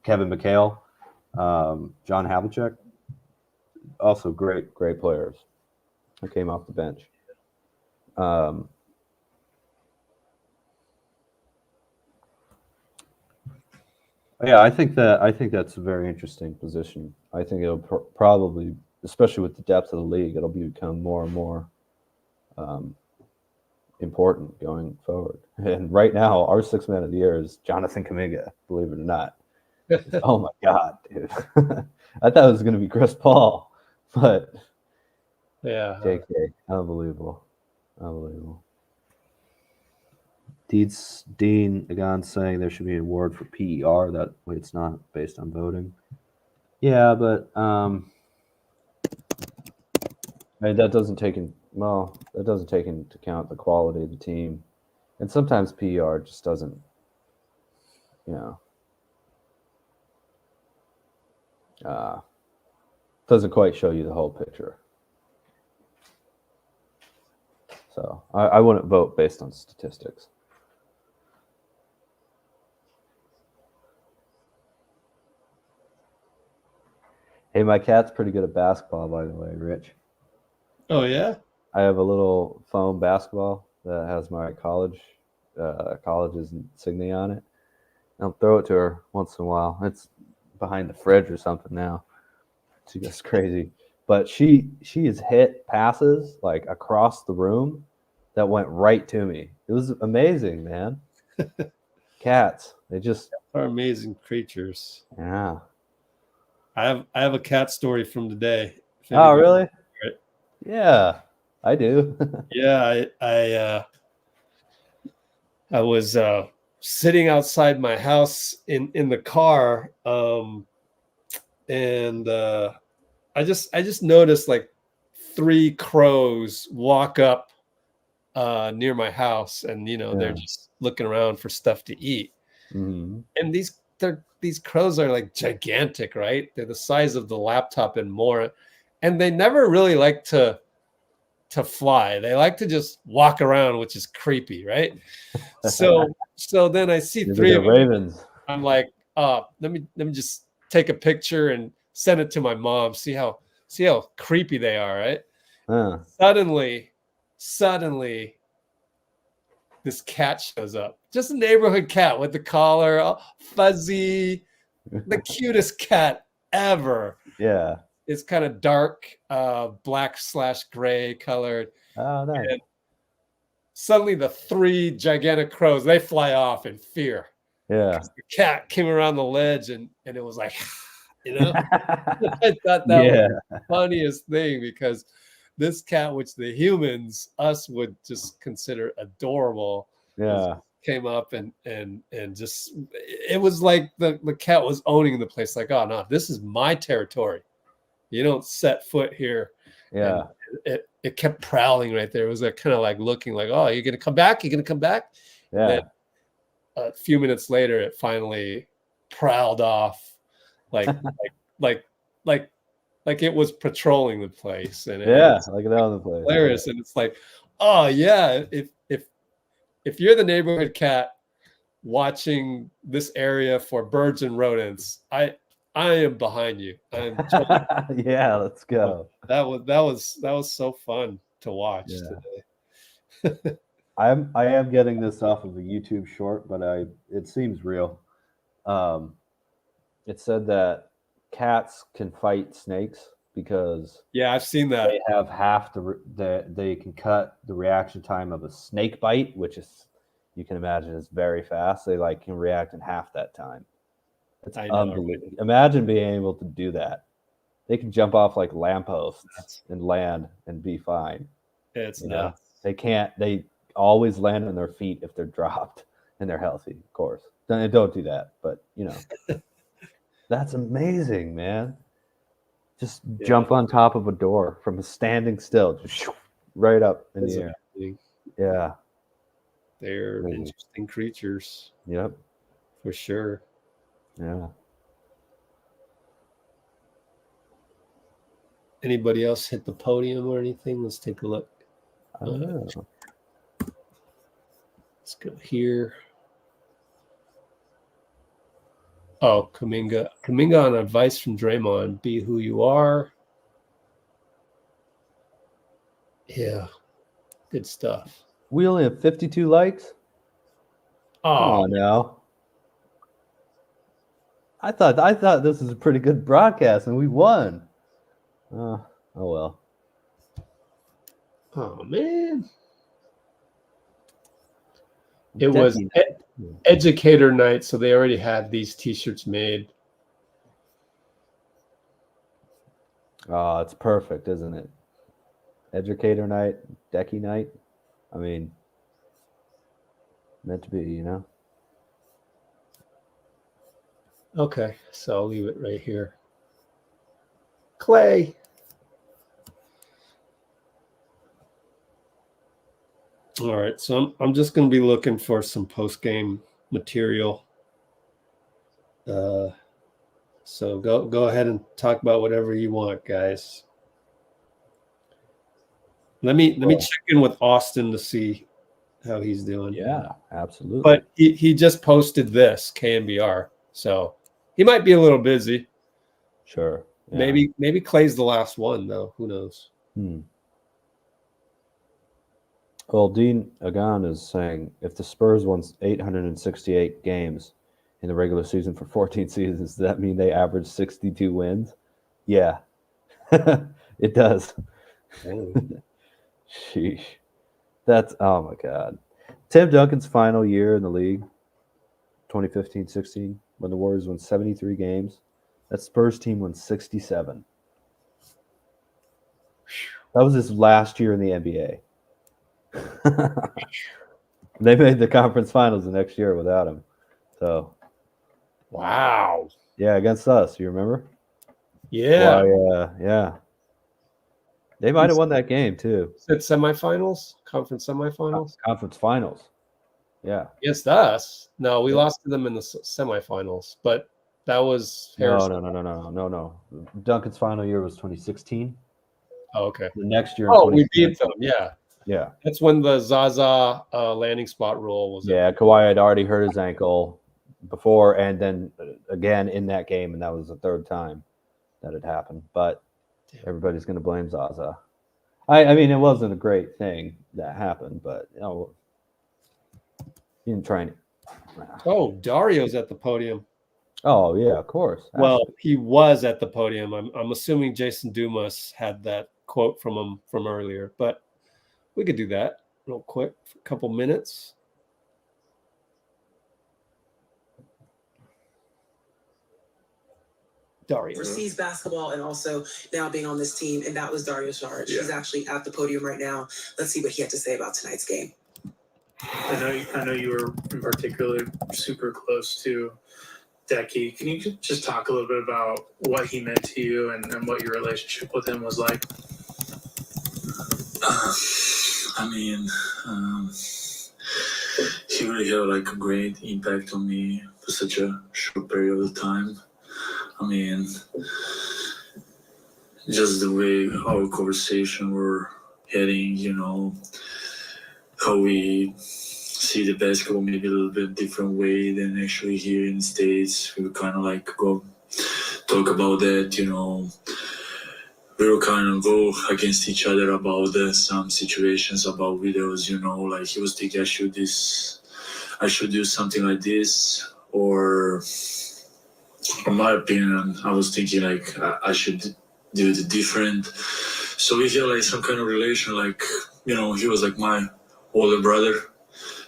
Speaker 7: Kevin McHale, John Havlicek, also great players who came off the bench. Yeah, I think that's a very interesting position. I think it'll probably, especially with the depth of the league, it'll become more and more important going forward. And right now, our sixth man of the year is Jonathan Kuminga, believe it or not. Oh my God, dude. I thought it was going to be Chris Paul, but
Speaker 1: yeah,
Speaker 7: JK, unbelievable. Dean again saying there should be an award for PER. That way it's not based on voting. Yeah, but that doesn't take into account the quality of the team, and sometimes PER just doesn't, doesn't quite show you the whole picture. So I wouldn't vote based on statistics. Hey, my cat's pretty good at basketball, by the way, Rich.
Speaker 1: Oh, yeah?
Speaker 7: I have a little foam basketball that has my college's insignia on it. I'll throw it to her once in a while. It's behind the fridge or something now. She gets crazy. But she has hit passes like across the room that went right to me. It was amazing, man. Cats, they just
Speaker 1: are amazing creatures.
Speaker 7: Yeah.
Speaker 1: I have a cat story from today.
Speaker 7: Oh, really? Yeah, I do.
Speaker 1: Yeah, I was sitting outside my house in the car, and I just noticed like 3 crows walk up near my house, and they're just looking around for stuff to eat.
Speaker 7: Mm-hmm.
Speaker 1: And these crows are like gigantic, right? They're the size of the laptop and more, and they never really like to fly. They like to just walk around, which is creepy, right? So then I see 3 of them.
Speaker 7: Ravens.
Speaker 1: I'm like, let me just take a picture and send it to my mom. See how creepy they are, right? Suddenly, this cat shows up. Just a neighborhood cat with the collar, all fuzzy, the cutest cat ever.
Speaker 7: Yeah.
Speaker 1: It's kind of dark, black/gray colored.
Speaker 7: Oh, nice.
Speaker 1: And suddenly the 3 gigantic crows, they fly off in fear.
Speaker 7: Yeah.
Speaker 1: The cat came around the ledge and it was like, I thought that was the funniest thing, because this cat, which the humans, us, would just consider adorable, came up and just, it was like the cat was owning the place. Like, oh no, this is my territory. You don't set foot here.
Speaker 7: Yeah.
Speaker 1: And it kept prowling right there. It was kind of like looking like, oh, you're gonna come back? You're gonna come back?
Speaker 7: Yeah.
Speaker 1: Then a few minutes later, it finally prowled off, like it was patrolling the place. And
Speaker 7: like that on the place.
Speaker 1: Hilarious. And it's like, oh yeah, if you're the neighborhood cat watching this area for birds and rodents, I am behind you.
Speaker 7: Yeah, let's go.
Speaker 1: That was so fun to watch today.
Speaker 7: I am getting this off of a YouTube short, but it seems real. It said that cats can fight snakes because
Speaker 1: I've seen that.
Speaker 7: They have half they can cut the reaction time of a snake bite, which is, you can imagine, is very fast. They can react in half that time. It's unbelievable. Imagine being able to do that. They can jump off like lampposts and land and be fine.
Speaker 1: It's nuts.
Speaker 7: They can't. They always land on their feet if they're dropped and they're healthy, of course. Don't do that, but that's amazing, man. Just jump on top of a door from a standing still, just right up in the air.
Speaker 1: Amazing.
Speaker 7: Yeah.
Speaker 1: They're interesting creatures.
Speaker 7: Yep.
Speaker 1: For sure.
Speaker 7: Yeah.
Speaker 1: Anybody else hit the podium or anything? Let's take a look.
Speaker 7: I don't know.
Speaker 1: Let's go here. Oh, Kuminga on advice from Draymond: be who you are. Yeah, good stuff.
Speaker 7: We only have 52 likes.
Speaker 1: Oh
Speaker 7: no. I thought this was a pretty good broadcast, and we won. Oh well.
Speaker 1: Oh man. It was educator night, so they already had these t-shirts made.
Speaker 7: Oh, it's perfect, isn't it? Educator night, Decky night. I mean, meant to be, you know.
Speaker 1: Okay, so I'll leave it right here. Klay. All right, so I'm just going to be looking for some post-game material. So go ahead and talk about whatever you want, guys. Let me check in with Austin to see how he's doing.
Speaker 7: Yeah, absolutely.
Speaker 1: But he just posted this KNBR, so he might be a little busy.
Speaker 7: Sure.
Speaker 1: Yeah. Maybe Klay's the last one though. Who knows?
Speaker 7: Well, Dean Agan is saying if the Spurs won 868 games in the regular season for 14 seasons, does that mean they averaged 62 wins? Yeah, it does. Sheesh. That's, oh my God. Tim Duncan's final year in the league, 2015-16, when the Warriors won 73 games. That Spurs team won 67. That was his last year in the NBA. They made the conference finals the next year without him. So,
Speaker 1: wow.
Speaker 7: Yeah, against us. You remember?
Speaker 1: Yeah.
Speaker 7: Yeah. They might have won that game too.
Speaker 1: Is it semifinals? Conference semifinals?
Speaker 7: Conference finals. Yeah.
Speaker 1: Against us? No, we lost to them in the semifinals, but that was Harrison.
Speaker 7: No. Duncan's final year was 2016.
Speaker 1: Oh, okay.
Speaker 7: The next year.
Speaker 1: Oh, we beat them. Yeah.
Speaker 7: Yeah.
Speaker 1: That's when the Zaza landing spot rule was.
Speaker 7: Yeah, Kawhi had already hurt his ankle before, and then again in that game, and that was the third time that had happened. But everybody's going to blame Zaza. I mean, it wasn't a great thing that happened, but you know, he didn't try any.
Speaker 1: Oh, Dario's at the podium.
Speaker 7: Oh yeah, of course.
Speaker 1: Well, he was at the podium. I'm assuming Jason Dumas had that quote from him from earlier, but we could do that real quick for a couple minutes. Dario
Speaker 20: overseas basketball and also now being on this team, and that was Dario Saric. He's actually at the podium right now. Let's see what he had to say about tonight's game.
Speaker 17: I know you were in particular super close to Decky. Can you just talk a little bit about what he meant to you and what your relationship with him was like?
Speaker 10: I mean, he really had like a great impact on me for such a short period of time. I mean, just the way our conversation were heading, you know, how we see the basketball maybe a little bit different way than actually here in the States. We would kind of like go talk about that, you know. We would kind of go against each other about some situations, about videos, you know, like he was thinking I should do something like this, or in my opinion, I was thinking like I should do it different. So we had like some kind of relation, like, you know, he was like my older brother.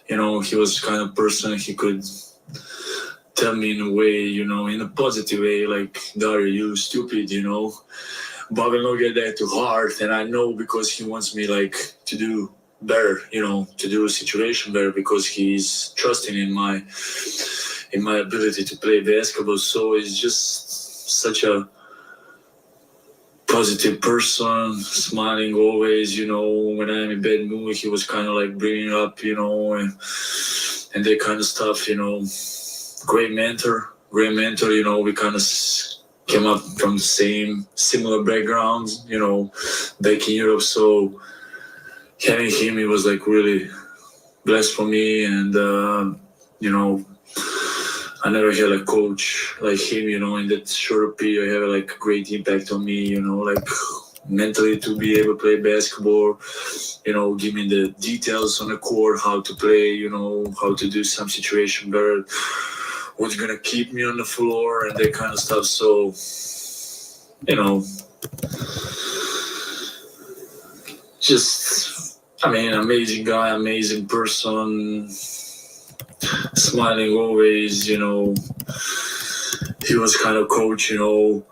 Speaker 10: You know, he was kind of person he could tell me in a way, you know, in a positive way, like, Dario, you stupid, you know, but I will not get that too hard. And I know because he wants me like to do better, you know, to do a situation better, because he's trusting in my ability to play basketball. So it's just such a positive person, smiling always, you know. When I'm in bad mood, he was kind of like bringing up, you know, and that kind of stuff, you know. Great mentor, you know. We kind of came up from the similar backgrounds, you know, back in Europe. So having him, it was like really blessed for me. And, you know, I never had a coach like him, you know, in that short period. I have like a great impact on me, you know, like mentally to be able to play basketball, you know, give me the details on the court, how to play, you know, how to do some situation better,
Speaker 18: was gonna keep me on the floor and that kind of stuff. So, you know, just, I mean, amazing guy, amazing person, smiling always, you know. He was kind of coach, you know.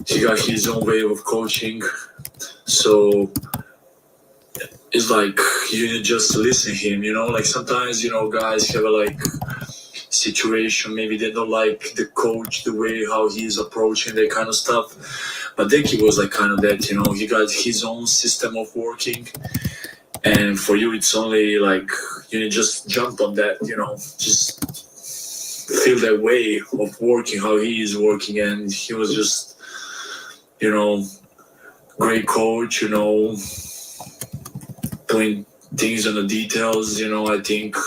Speaker 18: He got his own way of coaching. So it's like you need just to listen to him, you know. Like sometimes, you know, guys have a like situation, maybe they don't like the coach, the way how he's approaching that kind of stuff. But Decky was like kind of that, you know. He got his own system of working, and for you, it's only like you just jump on that, you know, just feel that way of working, how he is working, and he was just, you know, great coach, you know, putting things on the details, you know. I think,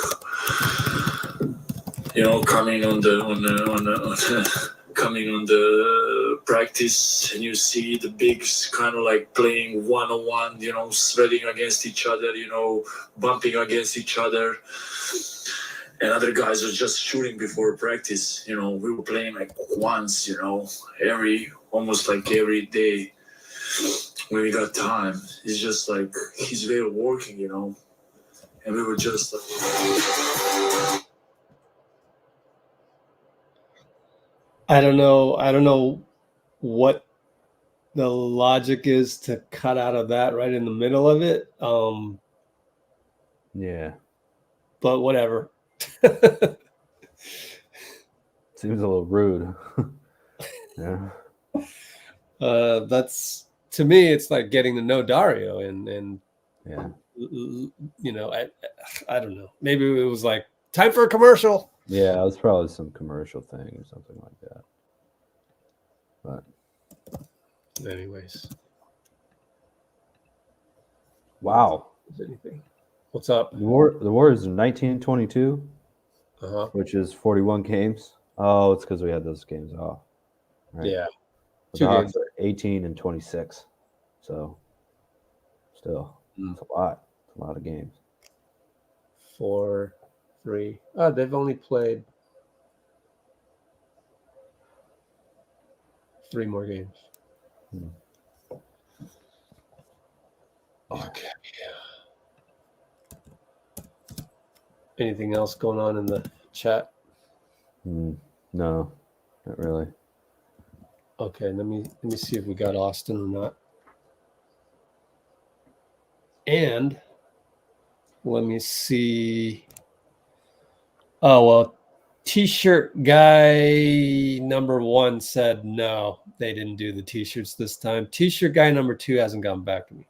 Speaker 18: you know, coming on the practice, and you see the bigs kind of like playing one-on-one, you know, sweating against each other, you know, bumping against each other, and other guys are just shooting before practice. You know, we were playing like once, you know, almost like every day when we got time. It's just like his way of working, you know, and we were just like,
Speaker 1: I don't know what the logic is to cut out of that right in the middle of it.
Speaker 7: Yeah.
Speaker 1: But whatever.
Speaker 7: Seems a little rude. Yeah.
Speaker 1: That's, to me, it's like getting to know Dario, and
Speaker 7: yeah,
Speaker 1: you know, I don't know. Maybe it was like time for a commercial.
Speaker 7: Yeah, it was probably some commercial thing or something like that. But
Speaker 1: anyways,
Speaker 7: wow.
Speaker 1: Anything? What's up?
Speaker 7: The Warriors in 1922, which is 41 games. Oh, it's because we had those games off. Right?
Speaker 1: Yeah.
Speaker 7: The Hawks are 18 and 26. So still, it's a lot. It's a lot of games.
Speaker 1: 4, 3. Oh, they've only played 3 more games. Okay. Anything else going on in the chat?
Speaker 7: No, not really.
Speaker 1: Okay, let me see if we got Austin or not. And let me see. Oh, well, T-shirt guy number 1 said no, they didn't do the T-shirts this time. T-shirt guy number 2 hasn't gotten back to me.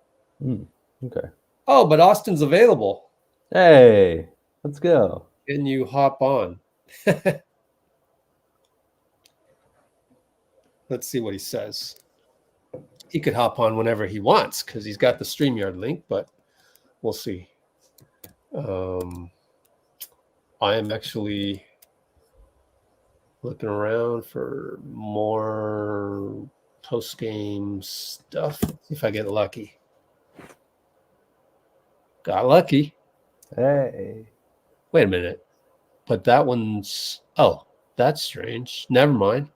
Speaker 7: Okay.
Speaker 1: Oh, but Austin's available.
Speaker 7: Hey, let's go.
Speaker 1: Can you hop on? Let's see what he says. He could hop on whenever he wants because he's got the StreamYard link, but we'll see. I am actually looking around for more post-game stuff. See if I get lucky. Got lucky.
Speaker 7: Hey.
Speaker 1: Wait a minute. But that one's... Oh, that's strange. Never mind.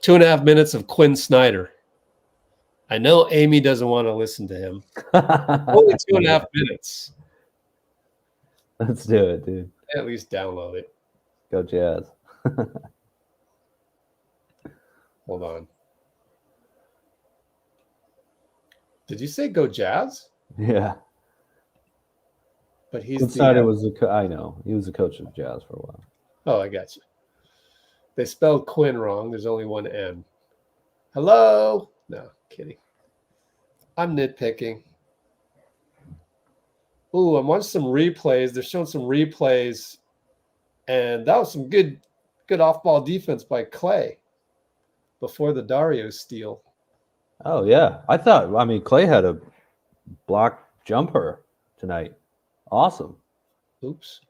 Speaker 1: 2.5 minutes of Quinn Snyder. I know Amy doesn't want to listen to him. Only 2.5 minutes.
Speaker 7: Let's do it, dude.
Speaker 1: At least download it.
Speaker 7: Go Jazz.
Speaker 1: Hold on. Did you say go Jazz?
Speaker 7: Yeah.
Speaker 1: But he's
Speaker 7: Quinn Snyder was I know. He was the coach of Jazz for a while.
Speaker 1: Oh, I got you. They spelled Quinn wrong. There's only one N. Hello? No, kidding. I'm nitpicking. Ooh, I'm watching some replays. They're showing some replays, and that was some good off-ball defense by Klay before the Dario steal.
Speaker 7: Oh, yeah. Klay had a block jumper tonight. Awesome.
Speaker 1: Oops.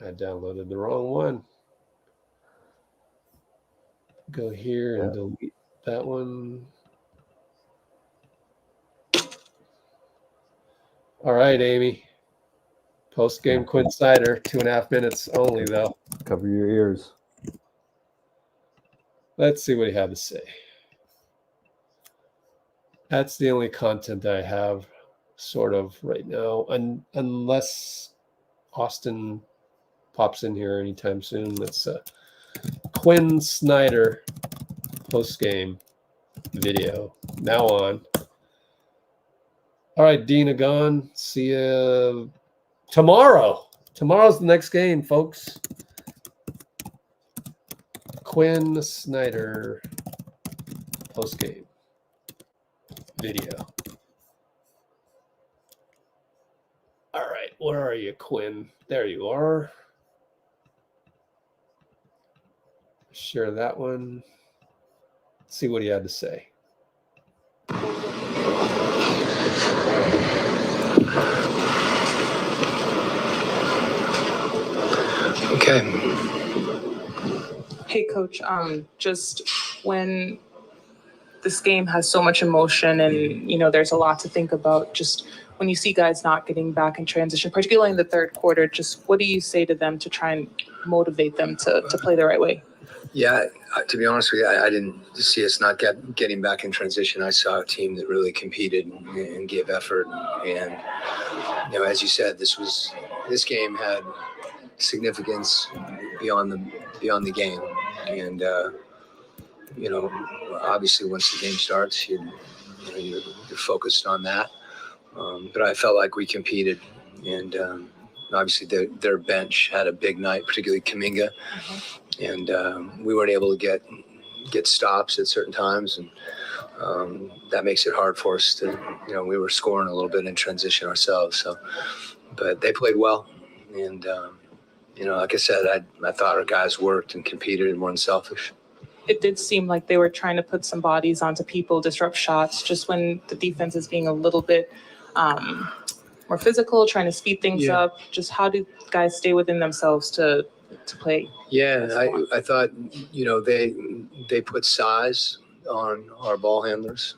Speaker 1: I downloaded the wrong one. Go here and delete that one. All right, Amy. Post game Quinn Snyder, 2.5 minutes only, though.
Speaker 7: Cover your ears.
Speaker 1: Let's see what he had to say. That's the only content I have, sort of, right now, unless Austin pops in here anytime soon. That's Quinn Snyder post game video now on. All right, Dina gone. See you tomorrow. Tomorrow's the next game, folks. Quinn Snyder post game video. All right, where are you, Quinn? There you are. Share that one. See what he had to say.
Speaker 21: Okay.
Speaker 22: Hey, Coach. Just when this game has so much emotion and, there's a lot to think about, just when you see guys not getting back in transition, particularly in the third quarter, just what do you say to them to try and motivate them to play the right way?
Speaker 21: Yeah, to be honest with you, I didn't see us not getting back in transition. I saw a team that really competed and gave effort. And, as you said, this game had significance beyond the game. And, obviously once the game starts, you're focused on that. But I felt like we competed, and obviously their bench had a big night, particularly Kuminga. And we weren't able to get stops at certain times, and that makes it hard for us to, we were scoring a little bit in transition ourselves. So, but they played well, and like I said, I thought our guys worked and competed and weren't selfish.
Speaker 22: It did seem like they were trying to put some bodies onto people, disrupt shots, just when the defense is being a little bit more physical, trying to speed things up. Just how do guys stay within themselves to play?
Speaker 21: Yeah, I thought, they put size on our ball handlers.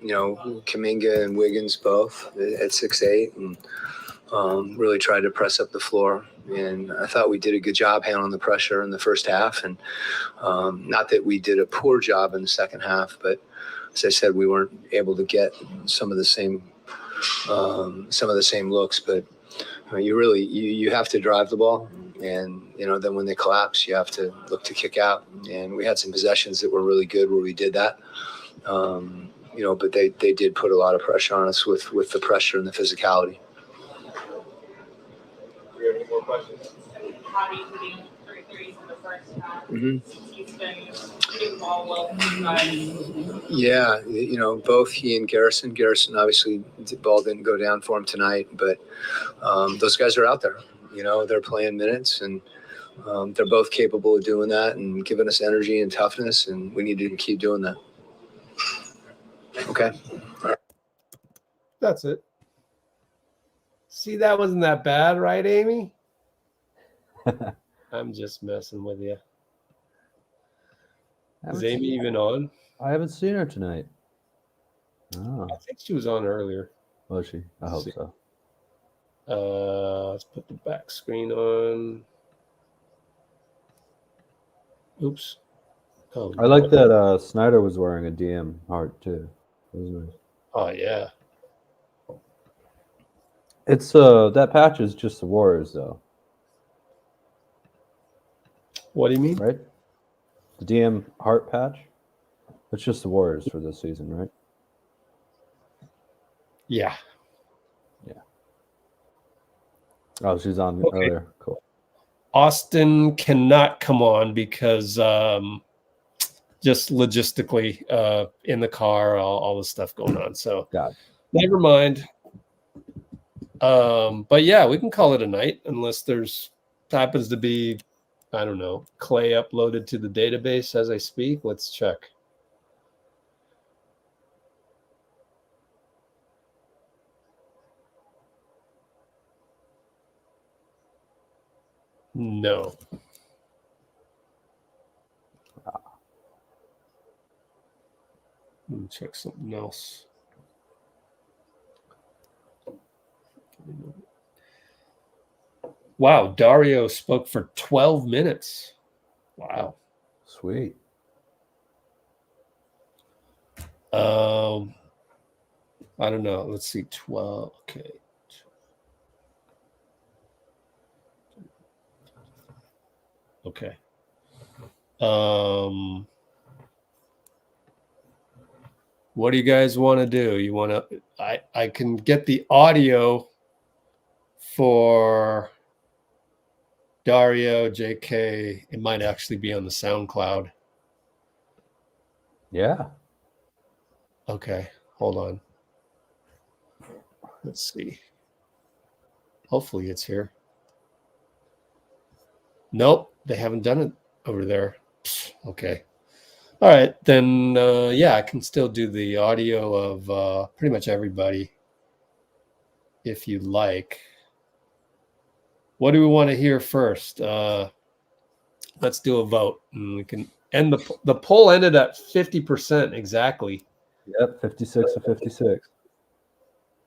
Speaker 21: Kuminga and Wiggins both at 6'8", and really tried to press up the floor. And I thought we did a good job handling the pressure in the first half. And not that we did a poor job in the second half, but as I said, we weren't able to get some of the same looks. But you have to drive the ball. And, then when they collapse, you have to look to kick out. And we had some possessions that were really good where we did that. But they did put a lot of pressure on us with the pressure and the physicality.
Speaker 23: Do you have any more questions? How do you hitting 3 threes in the first half? He's been hitting the ball well.
Speaker 21: Yeah, both he and Garrison. Garrison, obviously, the ball didn't go down for him tonight, but those guys are out there. They're playing minutes, and they're both capable of doing that and giving us energy and toughness, and we need to keep doing that. Okay. All right.
Speaker 1: That's it. See, that wasn't that bad, right, Amy? I'm just messing with you. Is Amy even on?
Speaker 7: I haven't seen her tonight. Oh.
Speaker 1: I think she was on earlier.
Speaker 7: Was she? I hope so.
Speaker 1: Let's put the back screen on. Oops. Oh,
Speaker 7: I like that Snyder was wearing a DM heart too. It was nice.
Speaker 1: Oh yeah.
Speaker 7: It's that patch is just the Warriors though.
Speaker 1: What do you mean?
Speaker 7: Right? The DM heart patch? It's just the Warriors for this season, right?
Speaker 1: Yeah.
Speaker 7: Yeah. Oh, she's on earlier. Cool.
Speaker 1: Austin cannot come on because just logistically in the car, all the stuff going on. So never mind. But yeah, we can call it a night unless there's happens to be, I don't know, Klay uploaded to the database as I speak. Let's check. No. Let me check something else. Wow, Dario spoke for 12 minutes. Wow.
Speaker 7: Sweet.
Speaker 1: I don't know. Let's see. 12. Okay. Okay. What do you guys want to do? You want to? I can get the audio for Dario, JK. It might actually be on the SoundCloud.
Speaker 7: Yeah.
Speaker 1: Okay. Hold on. Let's see. Hopefully it's here. Nope, they haven't done it over there. Okay. All right, then, yeah, I can still do the audio of pretty much everybody if you like. What do we want to hear first? Let's do a vote. And we can end the poll ended at 50% exactly.
Speaker 7: Yep, 56 to 56.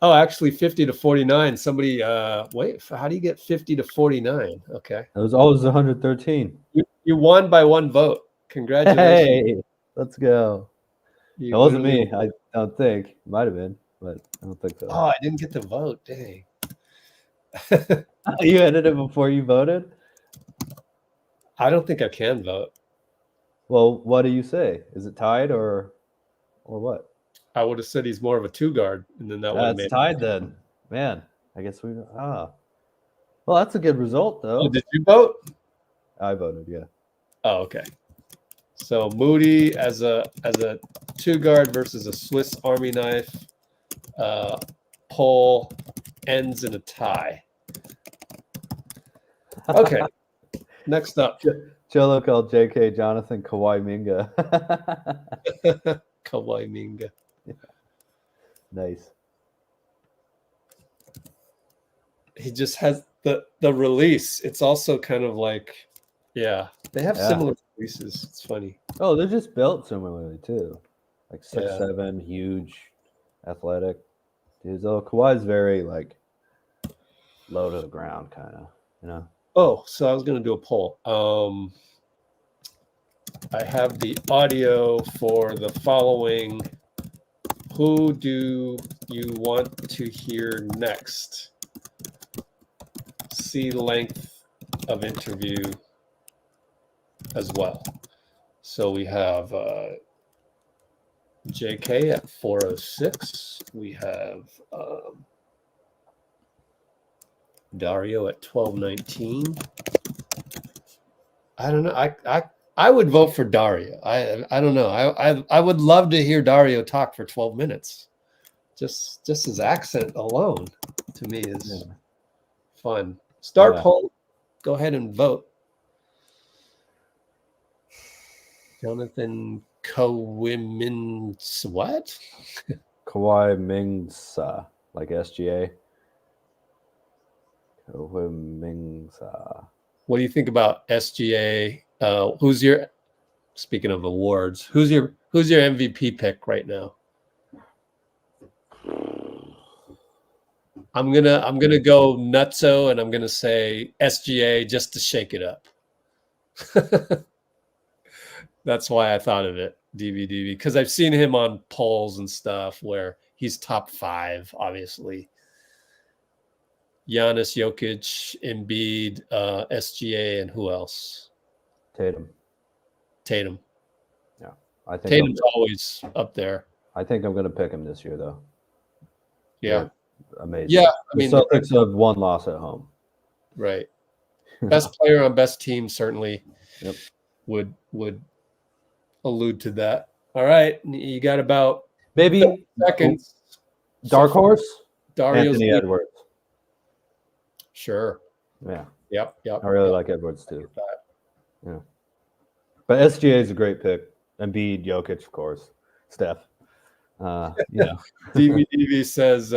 Speaker 1: Oh, actually 50 to 49. Somebody, wait, how do you get 50 to 49? Okay.
Speaker 7: It was always 113.
Speaker 1: You won by one vote. Congratulations.
Speaker 7: Hey, let's go.
Speaker 1: You
Speaker 7: It wasn't
Speaker 1: literally-
Speaker 7: me. I don't think. It might have been, but I don't think so.
Speaker 1: Oh, I didn't get to vote. Dang.
Speaker 7: You ended it before you voted?
Speaker 1: I don't think I can vote.
Speaker 7: Well, what do you say? Is it tied or what?
Speaker 1: I would have said he's more of a two guard, and then that would have
Speaker 7: That's
Speaker 1: made
Speaker 7: tied then. Man, I guess we Well, that's a good result though.
Speaker 1: Oh, did you vote?
Speaker 7: I voted, yeah.
Speaker 1: Oh, okay. So Moody as a two guard versus a Swiss Army knife. Poll ends in a tie. Okay. Next up.
Speaker 7: Cholo called JK Jonathan Kawhi Minga.
Speaker 1: Kawhi Minga.
Speaker 7: Yeah. Nice.
Speaker 1: He just has the release. It's also kind of like, yeah, they have similar releases. It's funny.
Speaker 7: Oh, they're just built similarly too. Like 6'7",
Speaker 1: Yeah.
Speaker 7: huge, athletic. Dudes. Oh, Kawhi's very like low to the ground, kind of, you know.
Speaker 1: Oh, so I was going to do a poll. I have the audio for the following. Who do you want to hear next? See length of interview as well. So we have JK at 406. We have Dario at 1219. I don't know. I would vote for Dario. I don't know. I would love to hear Dario talk for 12 minutes. Just his accent alone to me is fun. Start poll. Go ahead and vote. Jonathan Kowimins what?
Speaker 7: Kawhi Mingsa, like SGA. Kowimingsa.
Speaker 1: What do you think about SGA? Who's your, speaking of awards, who's your MVP pick right now? I'm gonna go nutso and I'm gonna say SGA just to shake it up. That's why I thought of it, DVD, because I've seen him on polls and stuff where he's top 5, obviously. Giannis, Jokic, Embiid, SGA, and who else?
Speaker 7: Tatum. Yeah, I think
Speaker 1: Tatum's always up there.
Speaker 7: I think I'm going to pick him this year, though.
Speaker 1: Yeah.
Speaker 7: Amazing.
Speaker 1: Yeah, I mean,
Speaker 7: the Celtics have one loss at home.
Speaker 1: Right. Best player on best team certainly would allude to that. All right, you got about
Speaker 7: maybe
Speaker 1: seconds.
Speaker 7: Dark horse.
Speaker 1: Dario's
Speaker 7: Anthony
Speaker 1: lead.
Speaker 7: Edwards.
Speaker 1: Sure.
Speaker 7: Yeah.
Speaker 1: Yep.
Speaker 7: I really like Edwards too. Yeah. But SGA is a great pick. Embiid, Jokic, of course. Steph. Yeah.
Speaker 1: DV says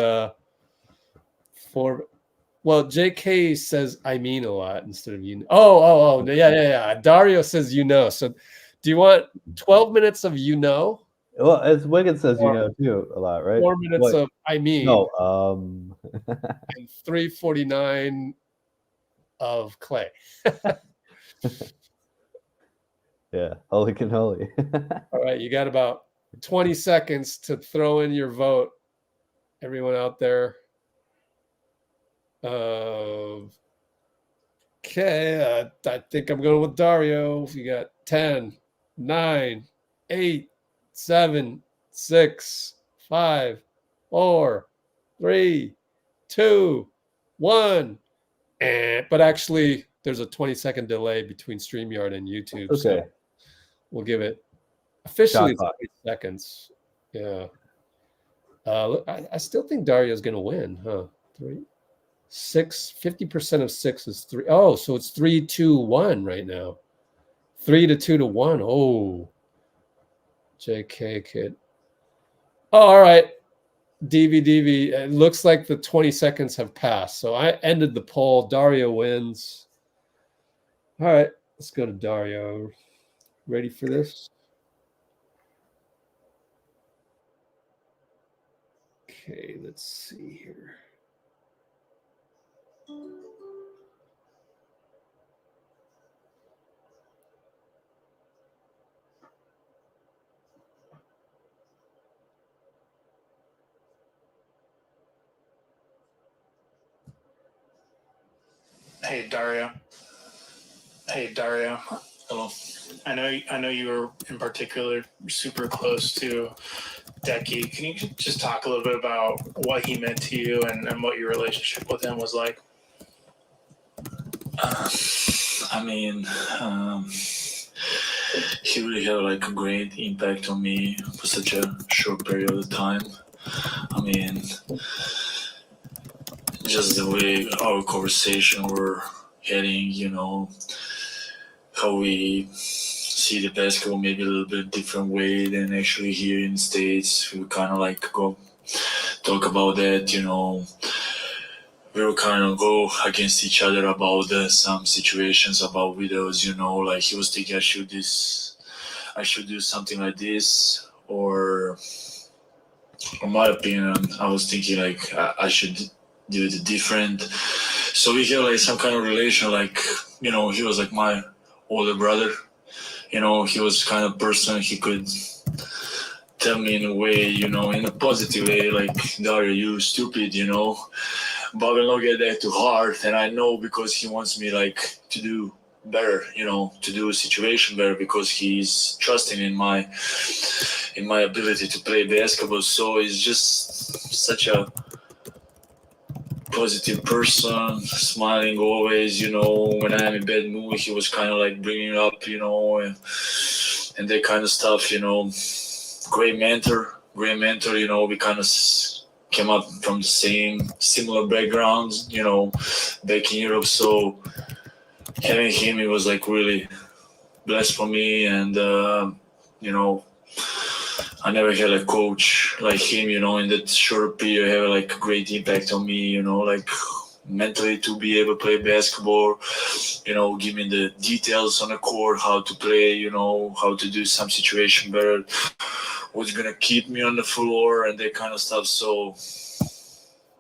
Speaker 1: JK says I mean a lot instead of you know. Oh, yeah. Dario says you know. So do you want 12 minutes of you know?
Speaker 7: Well, as Wiggins says, you know too a lot, right?
Speaker 1: 4 minutes of I mean.
Speaker 7: No.
Speaker 1: And 349 of Klay.
Speaker 7: Yeah, holy cannoli.
Speaker 1: All right, you got about 20 seconds to throw in your vote. Everyone out there. Okay, I think I'm going with Dario. You got 10, 9, 8, 7, 6, 5, 4, 3, 2, 1. But actually, there's a 20-second delay between StreamYard and YouTube.
Speaker 7: Okay.
Speaker 1: So we'll give it officially
Speaker 7: Shot clock.
Speaker 1: 30 seconds. Yeah. I still think Dario's going to win, huh? 50% of 6 is 3. Oh, so it's 3-2-1 right now. 3-2-1. Oh, JK kid. Oh, all right. DV. It looks like the 20 seconds have passed. So I ended the poll. Dario wins. All right, let's go to Dario. Ready for this? Okay, let's see here.
Speaker 17: Hey Dario.
Speaker 13: Hello.
Speaker 17: I know you were in particular super close to Decky. Can you just talk a little bit about what he meant to you and what your relationship with him was like?
Speaker 2: He really had like a great impact on me for such a short period of time. I mean, just the way our conversation were heading, you know, how we see the basketball maybe a little bit different way than actually here in the States. We kind of like go talk about that, you know. We will kind of go against each other about some situations, about videos, you know, like he was thinking I should do something like this, or in my opinion, I was thinking like I should do it different. So we have like some kind of relation, like, you know, he was like my older brother, you know, he was kind of person, he could tell me in a way, you know, in a positive way, like, Dario, you stupid, you know, but I will not get that too hard. And I know because he wants me like to do better, you know, to do a situation better, because he's trusting in my ability to play basketball. So he's just such a positive person, smiling always, you know. When I'm in bad mood, he was kind of like bringing up, you know, and that kind of stuff, you know. Great mentor, you know. We kind of came up from the similar backgrounds, you know, back in Europe. So having him, it was like really blessed for me. And, you know, I never had a coach like him, you know, in that short period, have like a great impact on me, you know, like mentally to be able to play basketball, you know, give me the details on the court, how to play, you know, how to do some situation better, what's going to keep me on the floor and that kind of stuff. So,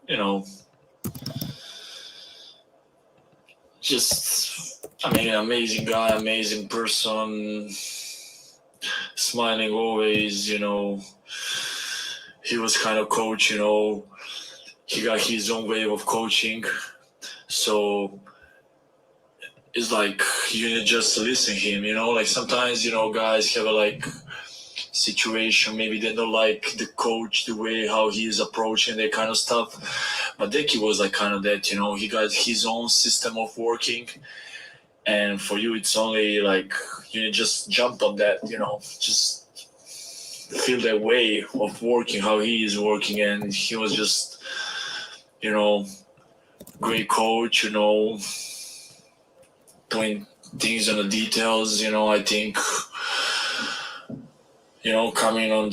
Speaker 2: you know, just, I mean, amazing guy, amazing person, smiling always, you know. He was kind of coach, you know. He got his own way of coaching. So it's like you just listen to him, you know. Like sometimes, you know, guys have a like situation, maybe they don't like the coach, the way how he is approaching that kind of stuff. But Decky was like kind of that, you know. He got his own system of working. And for you, it's only like you just jump on that, you know, just feel that way of working, how he is working. And he was just, you know, great coach, you know, putting things on the details, you know. I think, you know, coming on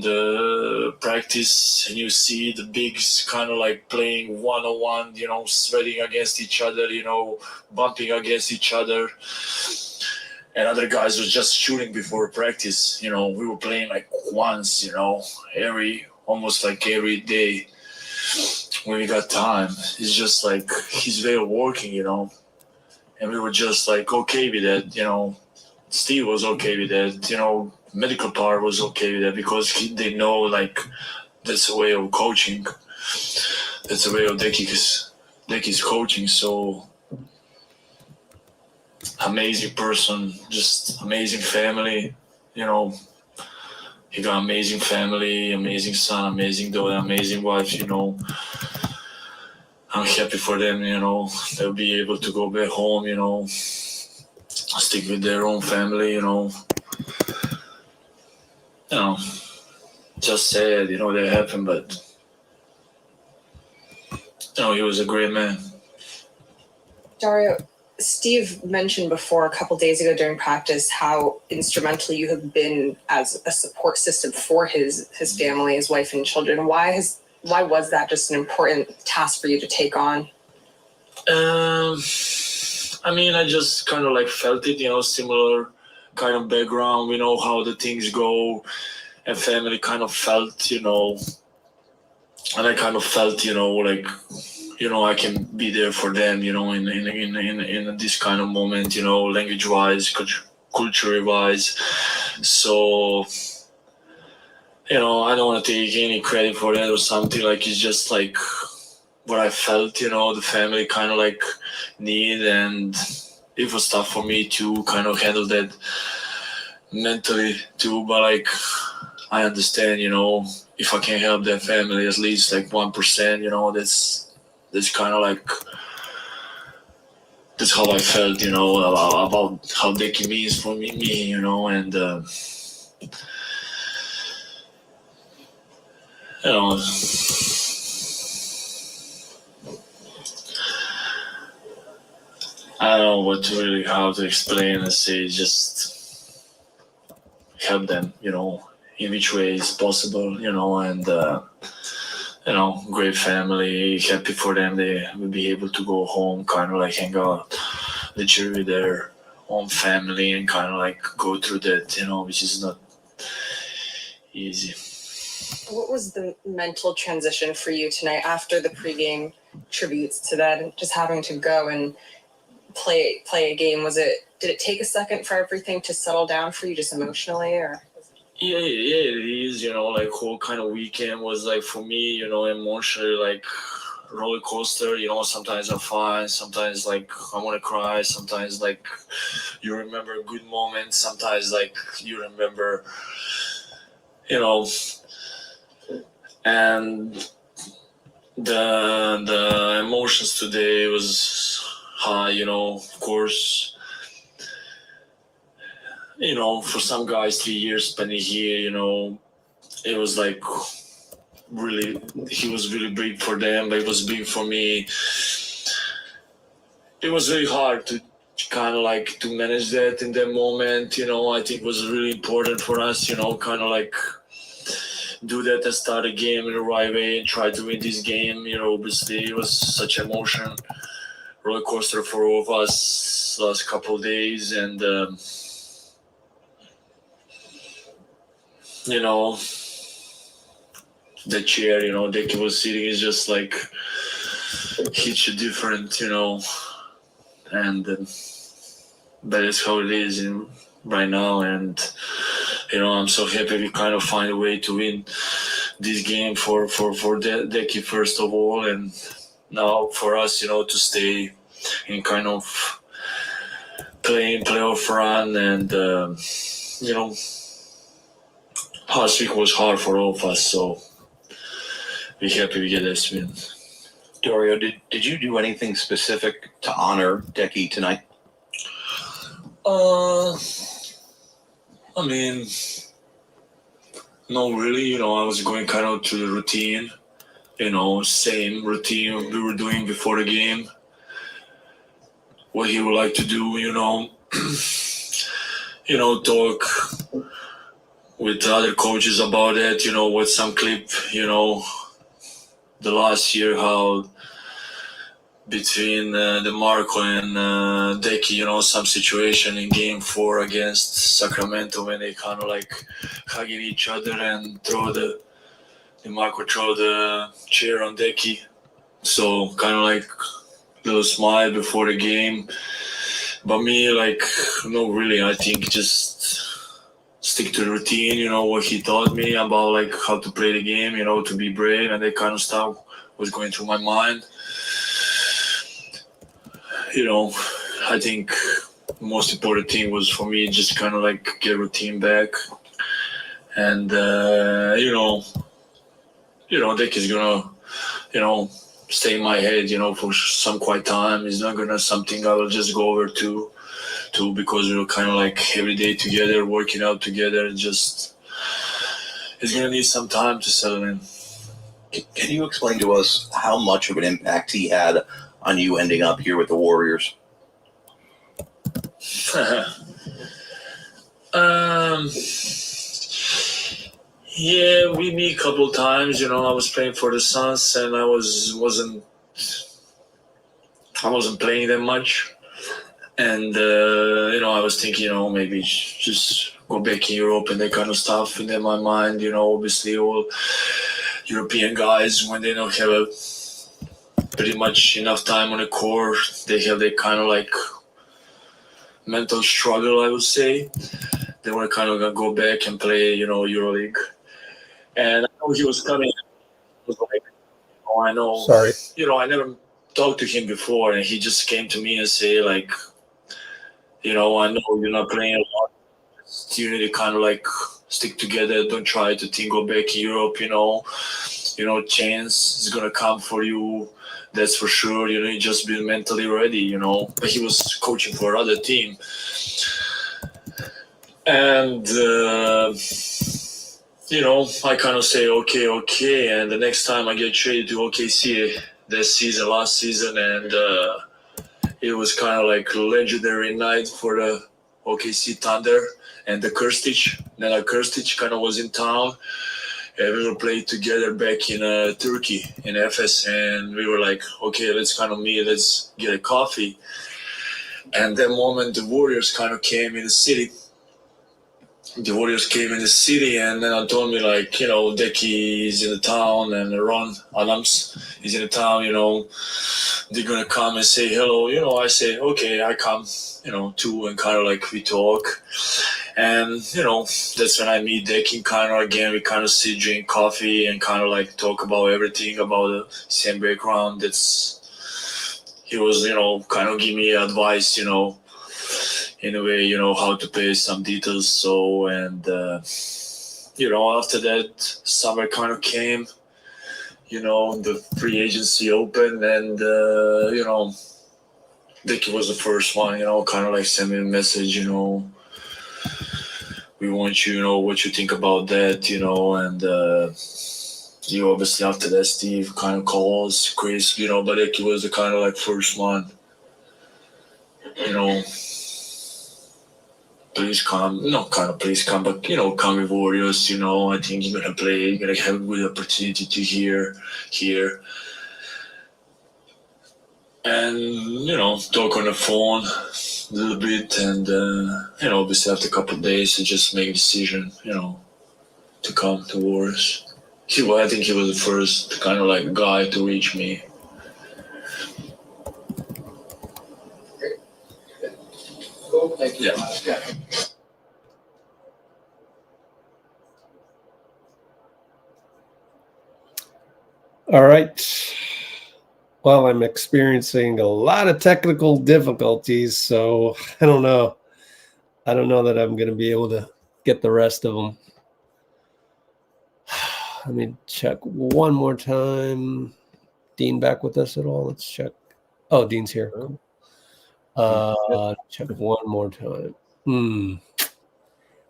Speaker 2: the practice, and you see the bigs kind of like playing one-on-one, you know, sweating against each other, you know, bumping against each other. And other guys were just shooting before practice. You know, we were playing like once, you know, almost like every day. when we got time, it's just like his way of working, and we were just like okay with that, Steve was okay with that, medical part was okay with that because they know like that's a way of coaching, that's a way of Decky's coaching. So amazing person, just amazing family, he got amazing family, amazing son, amazing daughter, amazing wife, I'm happy for them, they'll be able to go back home, stick with their own family, just sad, that happened, but he was a great man.
Speaker 19: Dario, Steve mentioned before a couple days ago during practice how instrumental you have been as a support system for his family, his wife and children. Why was that just an important task for you to take on?
Speaker 2: I just kind of like felt it, similar kind of background. We know how the things go, and family kind of felt, and I kind of felt, like, I can be there for them, in this kind of moment, language-wise, culture-wise. So, I don't want to take any credit for that or something. Like, it's just like what I felt, the family kind of like need, and it was tough for me to kind of handle that mentally too. But like, I understand, if I can help that family at least like 1%, that's kind of like, that's how I felt, about how Decky means for me, and I don't know how to explain and say, just help them, in which way is possible, and great family, happy for them. They will be able to go home, kind of like hang out, literally with their own family and kind of like go through that, which is not easy.
Speaker 19: What was the mental transition for you tonight after the pregame tributes to that and just having to go and play a game? Did it take a second for everything to settle down for you just emotionally, or?
Speaker 2: Yeah, it is, like whole kind of weekend was like for me, emotionally like roller coaster, sometimes I'm fine, sometimes like I want to cry, sometimes like you remember good moments, sometimes like you remember, and the emotions today was high, of course. For some guys, 3 years spending here, it was like really, he was really big for them, but it was big for me. It was really hard to kind of like to manage that in that moment, I think it was really important for us, kind of like do that and start a game in the right way and try to win this game. Obviously it was such emotion, roller coaster for all of us last couple of days, and the chair, Decky was sitting is just like hits you different, and that is how it is right now. And I'm so happy we kind of find a way to win this game for Decky first of all, and now for us, to stay in kind of playing playoff run, and last week was hard for all of us, so we're happy we get this win.
Speaker 3: Dario, did you do anything specific to honor Decky tonight?
Speaker 2: No, really. I was going kind of to the routine, same routine we were doing before the game. What he would like to do, talk with other coaches about it, with some clip, the last year, how between DeMarco and Decky, some situation in game 4 against Sacramento when they kind of like hugging each other and DeMarco throw the chair on Decky So kind of like little smile before the game. But me, like, no, really, I think just stick to the routine, you know, what he taught me about, like, how to play the game, you know, to be brave and that kind of stuff was going through my mind. You know, I think the most important thing was for me just kind of like get routine back. And, you know, Decky's gonna, you know, stay in my head, you know, for some quiet time. It's not gonna something I will just go over to because we were kind of like every day together, working out together. Just it's gonna need some time to settle in.
Speaker 3: Can you explain to us how much of an impact he had on you ending up here with the Warriors?
Speaker 2: Yeah, we meet a couple times. You know, I was playing for the Suns, and I wasn't playing that much. And you know, I was thinking, you know, maybe just go back in Europe and that kind of stuff. And in my mind, you know, obviously all European guys, when they don't have a pretty much enough time on the court, they have that kind of like mental struggle, I would say. They want to kind of go back and play, you know, EuroLeague. And I know he was coming. I was like, oh, I know.
Speaker 1: Sorry.
Speaker 2: You know, I never talked to him before, and he just came to me and say, like, you know, I know you're not playing a lot. You need to kind of like stick together. Don't try to think go back in Europe, you know. You know, chance is going to come for you. That's for sure. You know, you just be mentally ready, you know. But he was coaching for another team. And, you know, I kind of say, okay. And the next time I get traded to OKC this season, last season, and it was kind of like a legendary night for the OKC Thunder and the Krstic. Nenad Krstic kind of was in town. And we were playing together back in Turkey, in Efes, and we were like, okay, let's kind of meet, let's get a coffee. And that moment, the Warriors kind of came in the city. The Warriors came in the city, and then told me, like, you know, Decky is in the town, and Ron Adams is in the town, you know, they're going to come and say hello. You know, I say, okay, I come, you know, too, and kind of like we talk. And, you know, that's when I meet Decky kind of again. We kind of sit, drink coffee, and kind of like talk about everything about the same background. He was, you know, kind of give me advice, you know, in a way, you know, how to pay some details. So, and, you know, after that, summer kind of came, you know, the free agency opened, and, you know, Decky was the first one, you know, kind of like send me a message, you know, we want you, you know, what you think about that, you know, and you obviously after that, Steve kind of calls, Chris, you know, but Decky was the kind of like first one, you know, please come, not kind of please come, but, you know, come with Warriors, you know, I think you're going to play, you're going to have a good opportunity to hear. And, you know, talk on the phone a little bit, and, you know, obviously after a couple of days to just make a decision, you know, to come to Warriors. I think he was the first kind of like guy to reach me. Yeah.
Speaker 1: All right. Well, I'm experiencing a lot of technical difficulties, so I don't know. I don't know that I'm going to be able to get the rest of them. Let me check one more time. Dean back with us at all? Let's check. Oh, Dean's here. Cool. Check one more time.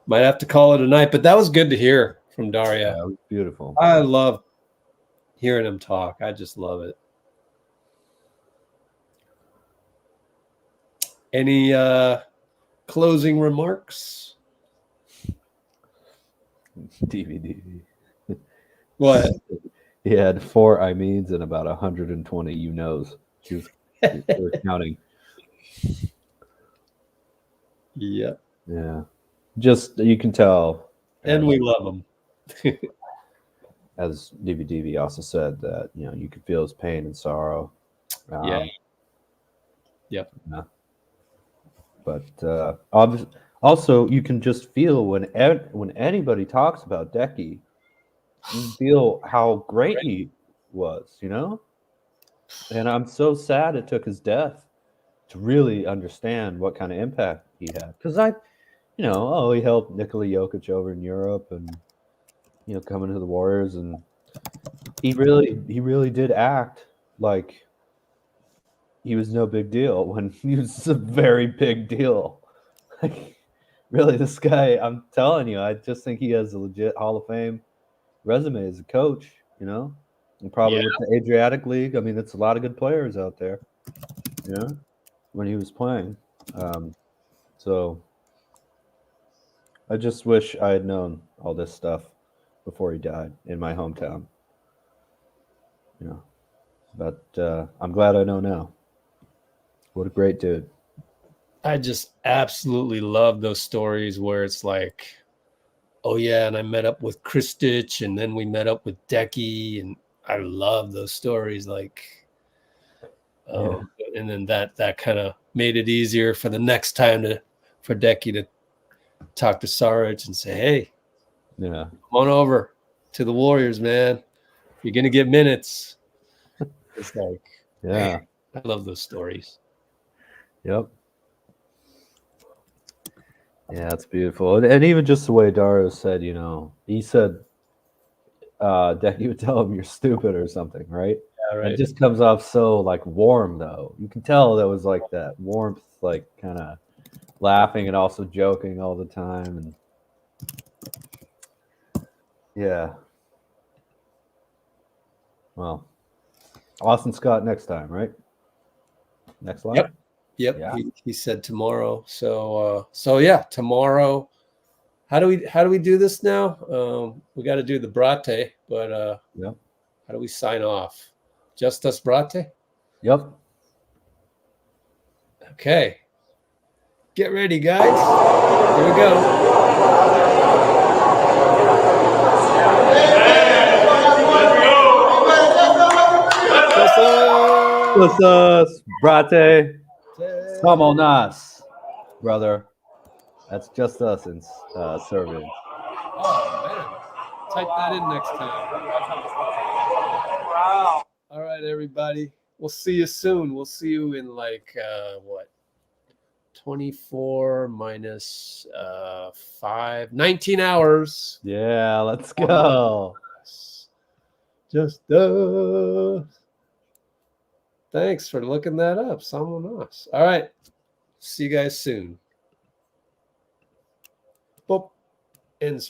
Speaker 1: Might have to call it a night, but that was good to hear from Dario.
Speaker 7: Yeah, that was beautiful.
Speaker 1: I love hearing him talk. I just love it. Any closing remarks?
Speaker 7: DVD.
Speaker 1: What?
Speaker 7: He had 4 I means and about 120 you knows. He was counting.
Speaker 1: Yeah.
Speaker 7: Yeah. Just, you can tell.
Speaker 1: And we love him.
Speaker 7: as DB also said, that you could feel his pain and sorrow.
Speaker 1: Yeah. Yep.
Speaker 7: Yeah. But also, you can just feel when anybody talks about Decky, you feel how great he was, And I'm so sad it took his death to really understand what kind of impact he had. Because he helped Nikola Jokic over in Europe and, coming to the Warriors. And he really did act like he was no big deal when he was a very big deal. Like, really, this guy, I'm telling you, I just think he has a legit Hall of Fame resume as a coach, and probably with the Adriatic League. I mean, it's a lot of good players out there, when he was playing. So I just wish I had known all this stuff before he died in my hometown. But I'm glad I know now. What a great dude.
Speaker 1: I just absolutely love those stories where it's like, oh yeah, and I met up with Kristich, and then we met up with Decky, and I love those stories. Like, and then that kind of made it easier for the next time for Decky to talk to Saric and say, hey,
Speaker 7: come
Speaker 1: on over to the Warriors, man. You're gonna get minutes. It's like, man, I love those stories.
Speaker 7: Yep. Yeah, it's beautiful. And even just the way Dario said, he said Decky would tell him you're stupid or something, right?
Speaker 1: Yeah, right.
Speaker 7: It just comes off so like warm though. You can tell that was like that warmth, like kind of laughing and also joking all the time. And yeah. Well, Austin Scott next time, right? Next live?
Speaker 1: Yep.
Speaker 7: Yeah.
Speaker 1: He said tomorrow. So yeah, tomorrow. How do we do this now? We got to do the Brate, but how do we sign off? Just us Brate?
Speaker 7: Yep.
Speaker 1: Okay. Get ready, guys. Here we go.
Speaker 7: What's up, Brate? Come on us, brother. That's just us in Serbian.
Speaker 1: Oh, man. Type that in next time. Wow. All right, everybody. We'll see you soon. We'll see you in 24 minus 5, 19 hours.
Speaker 7: Yeah, let's go.
Speaker 1: Just thanks for looking that up. Someone else. All right. See you guys soon. Boop. Ends.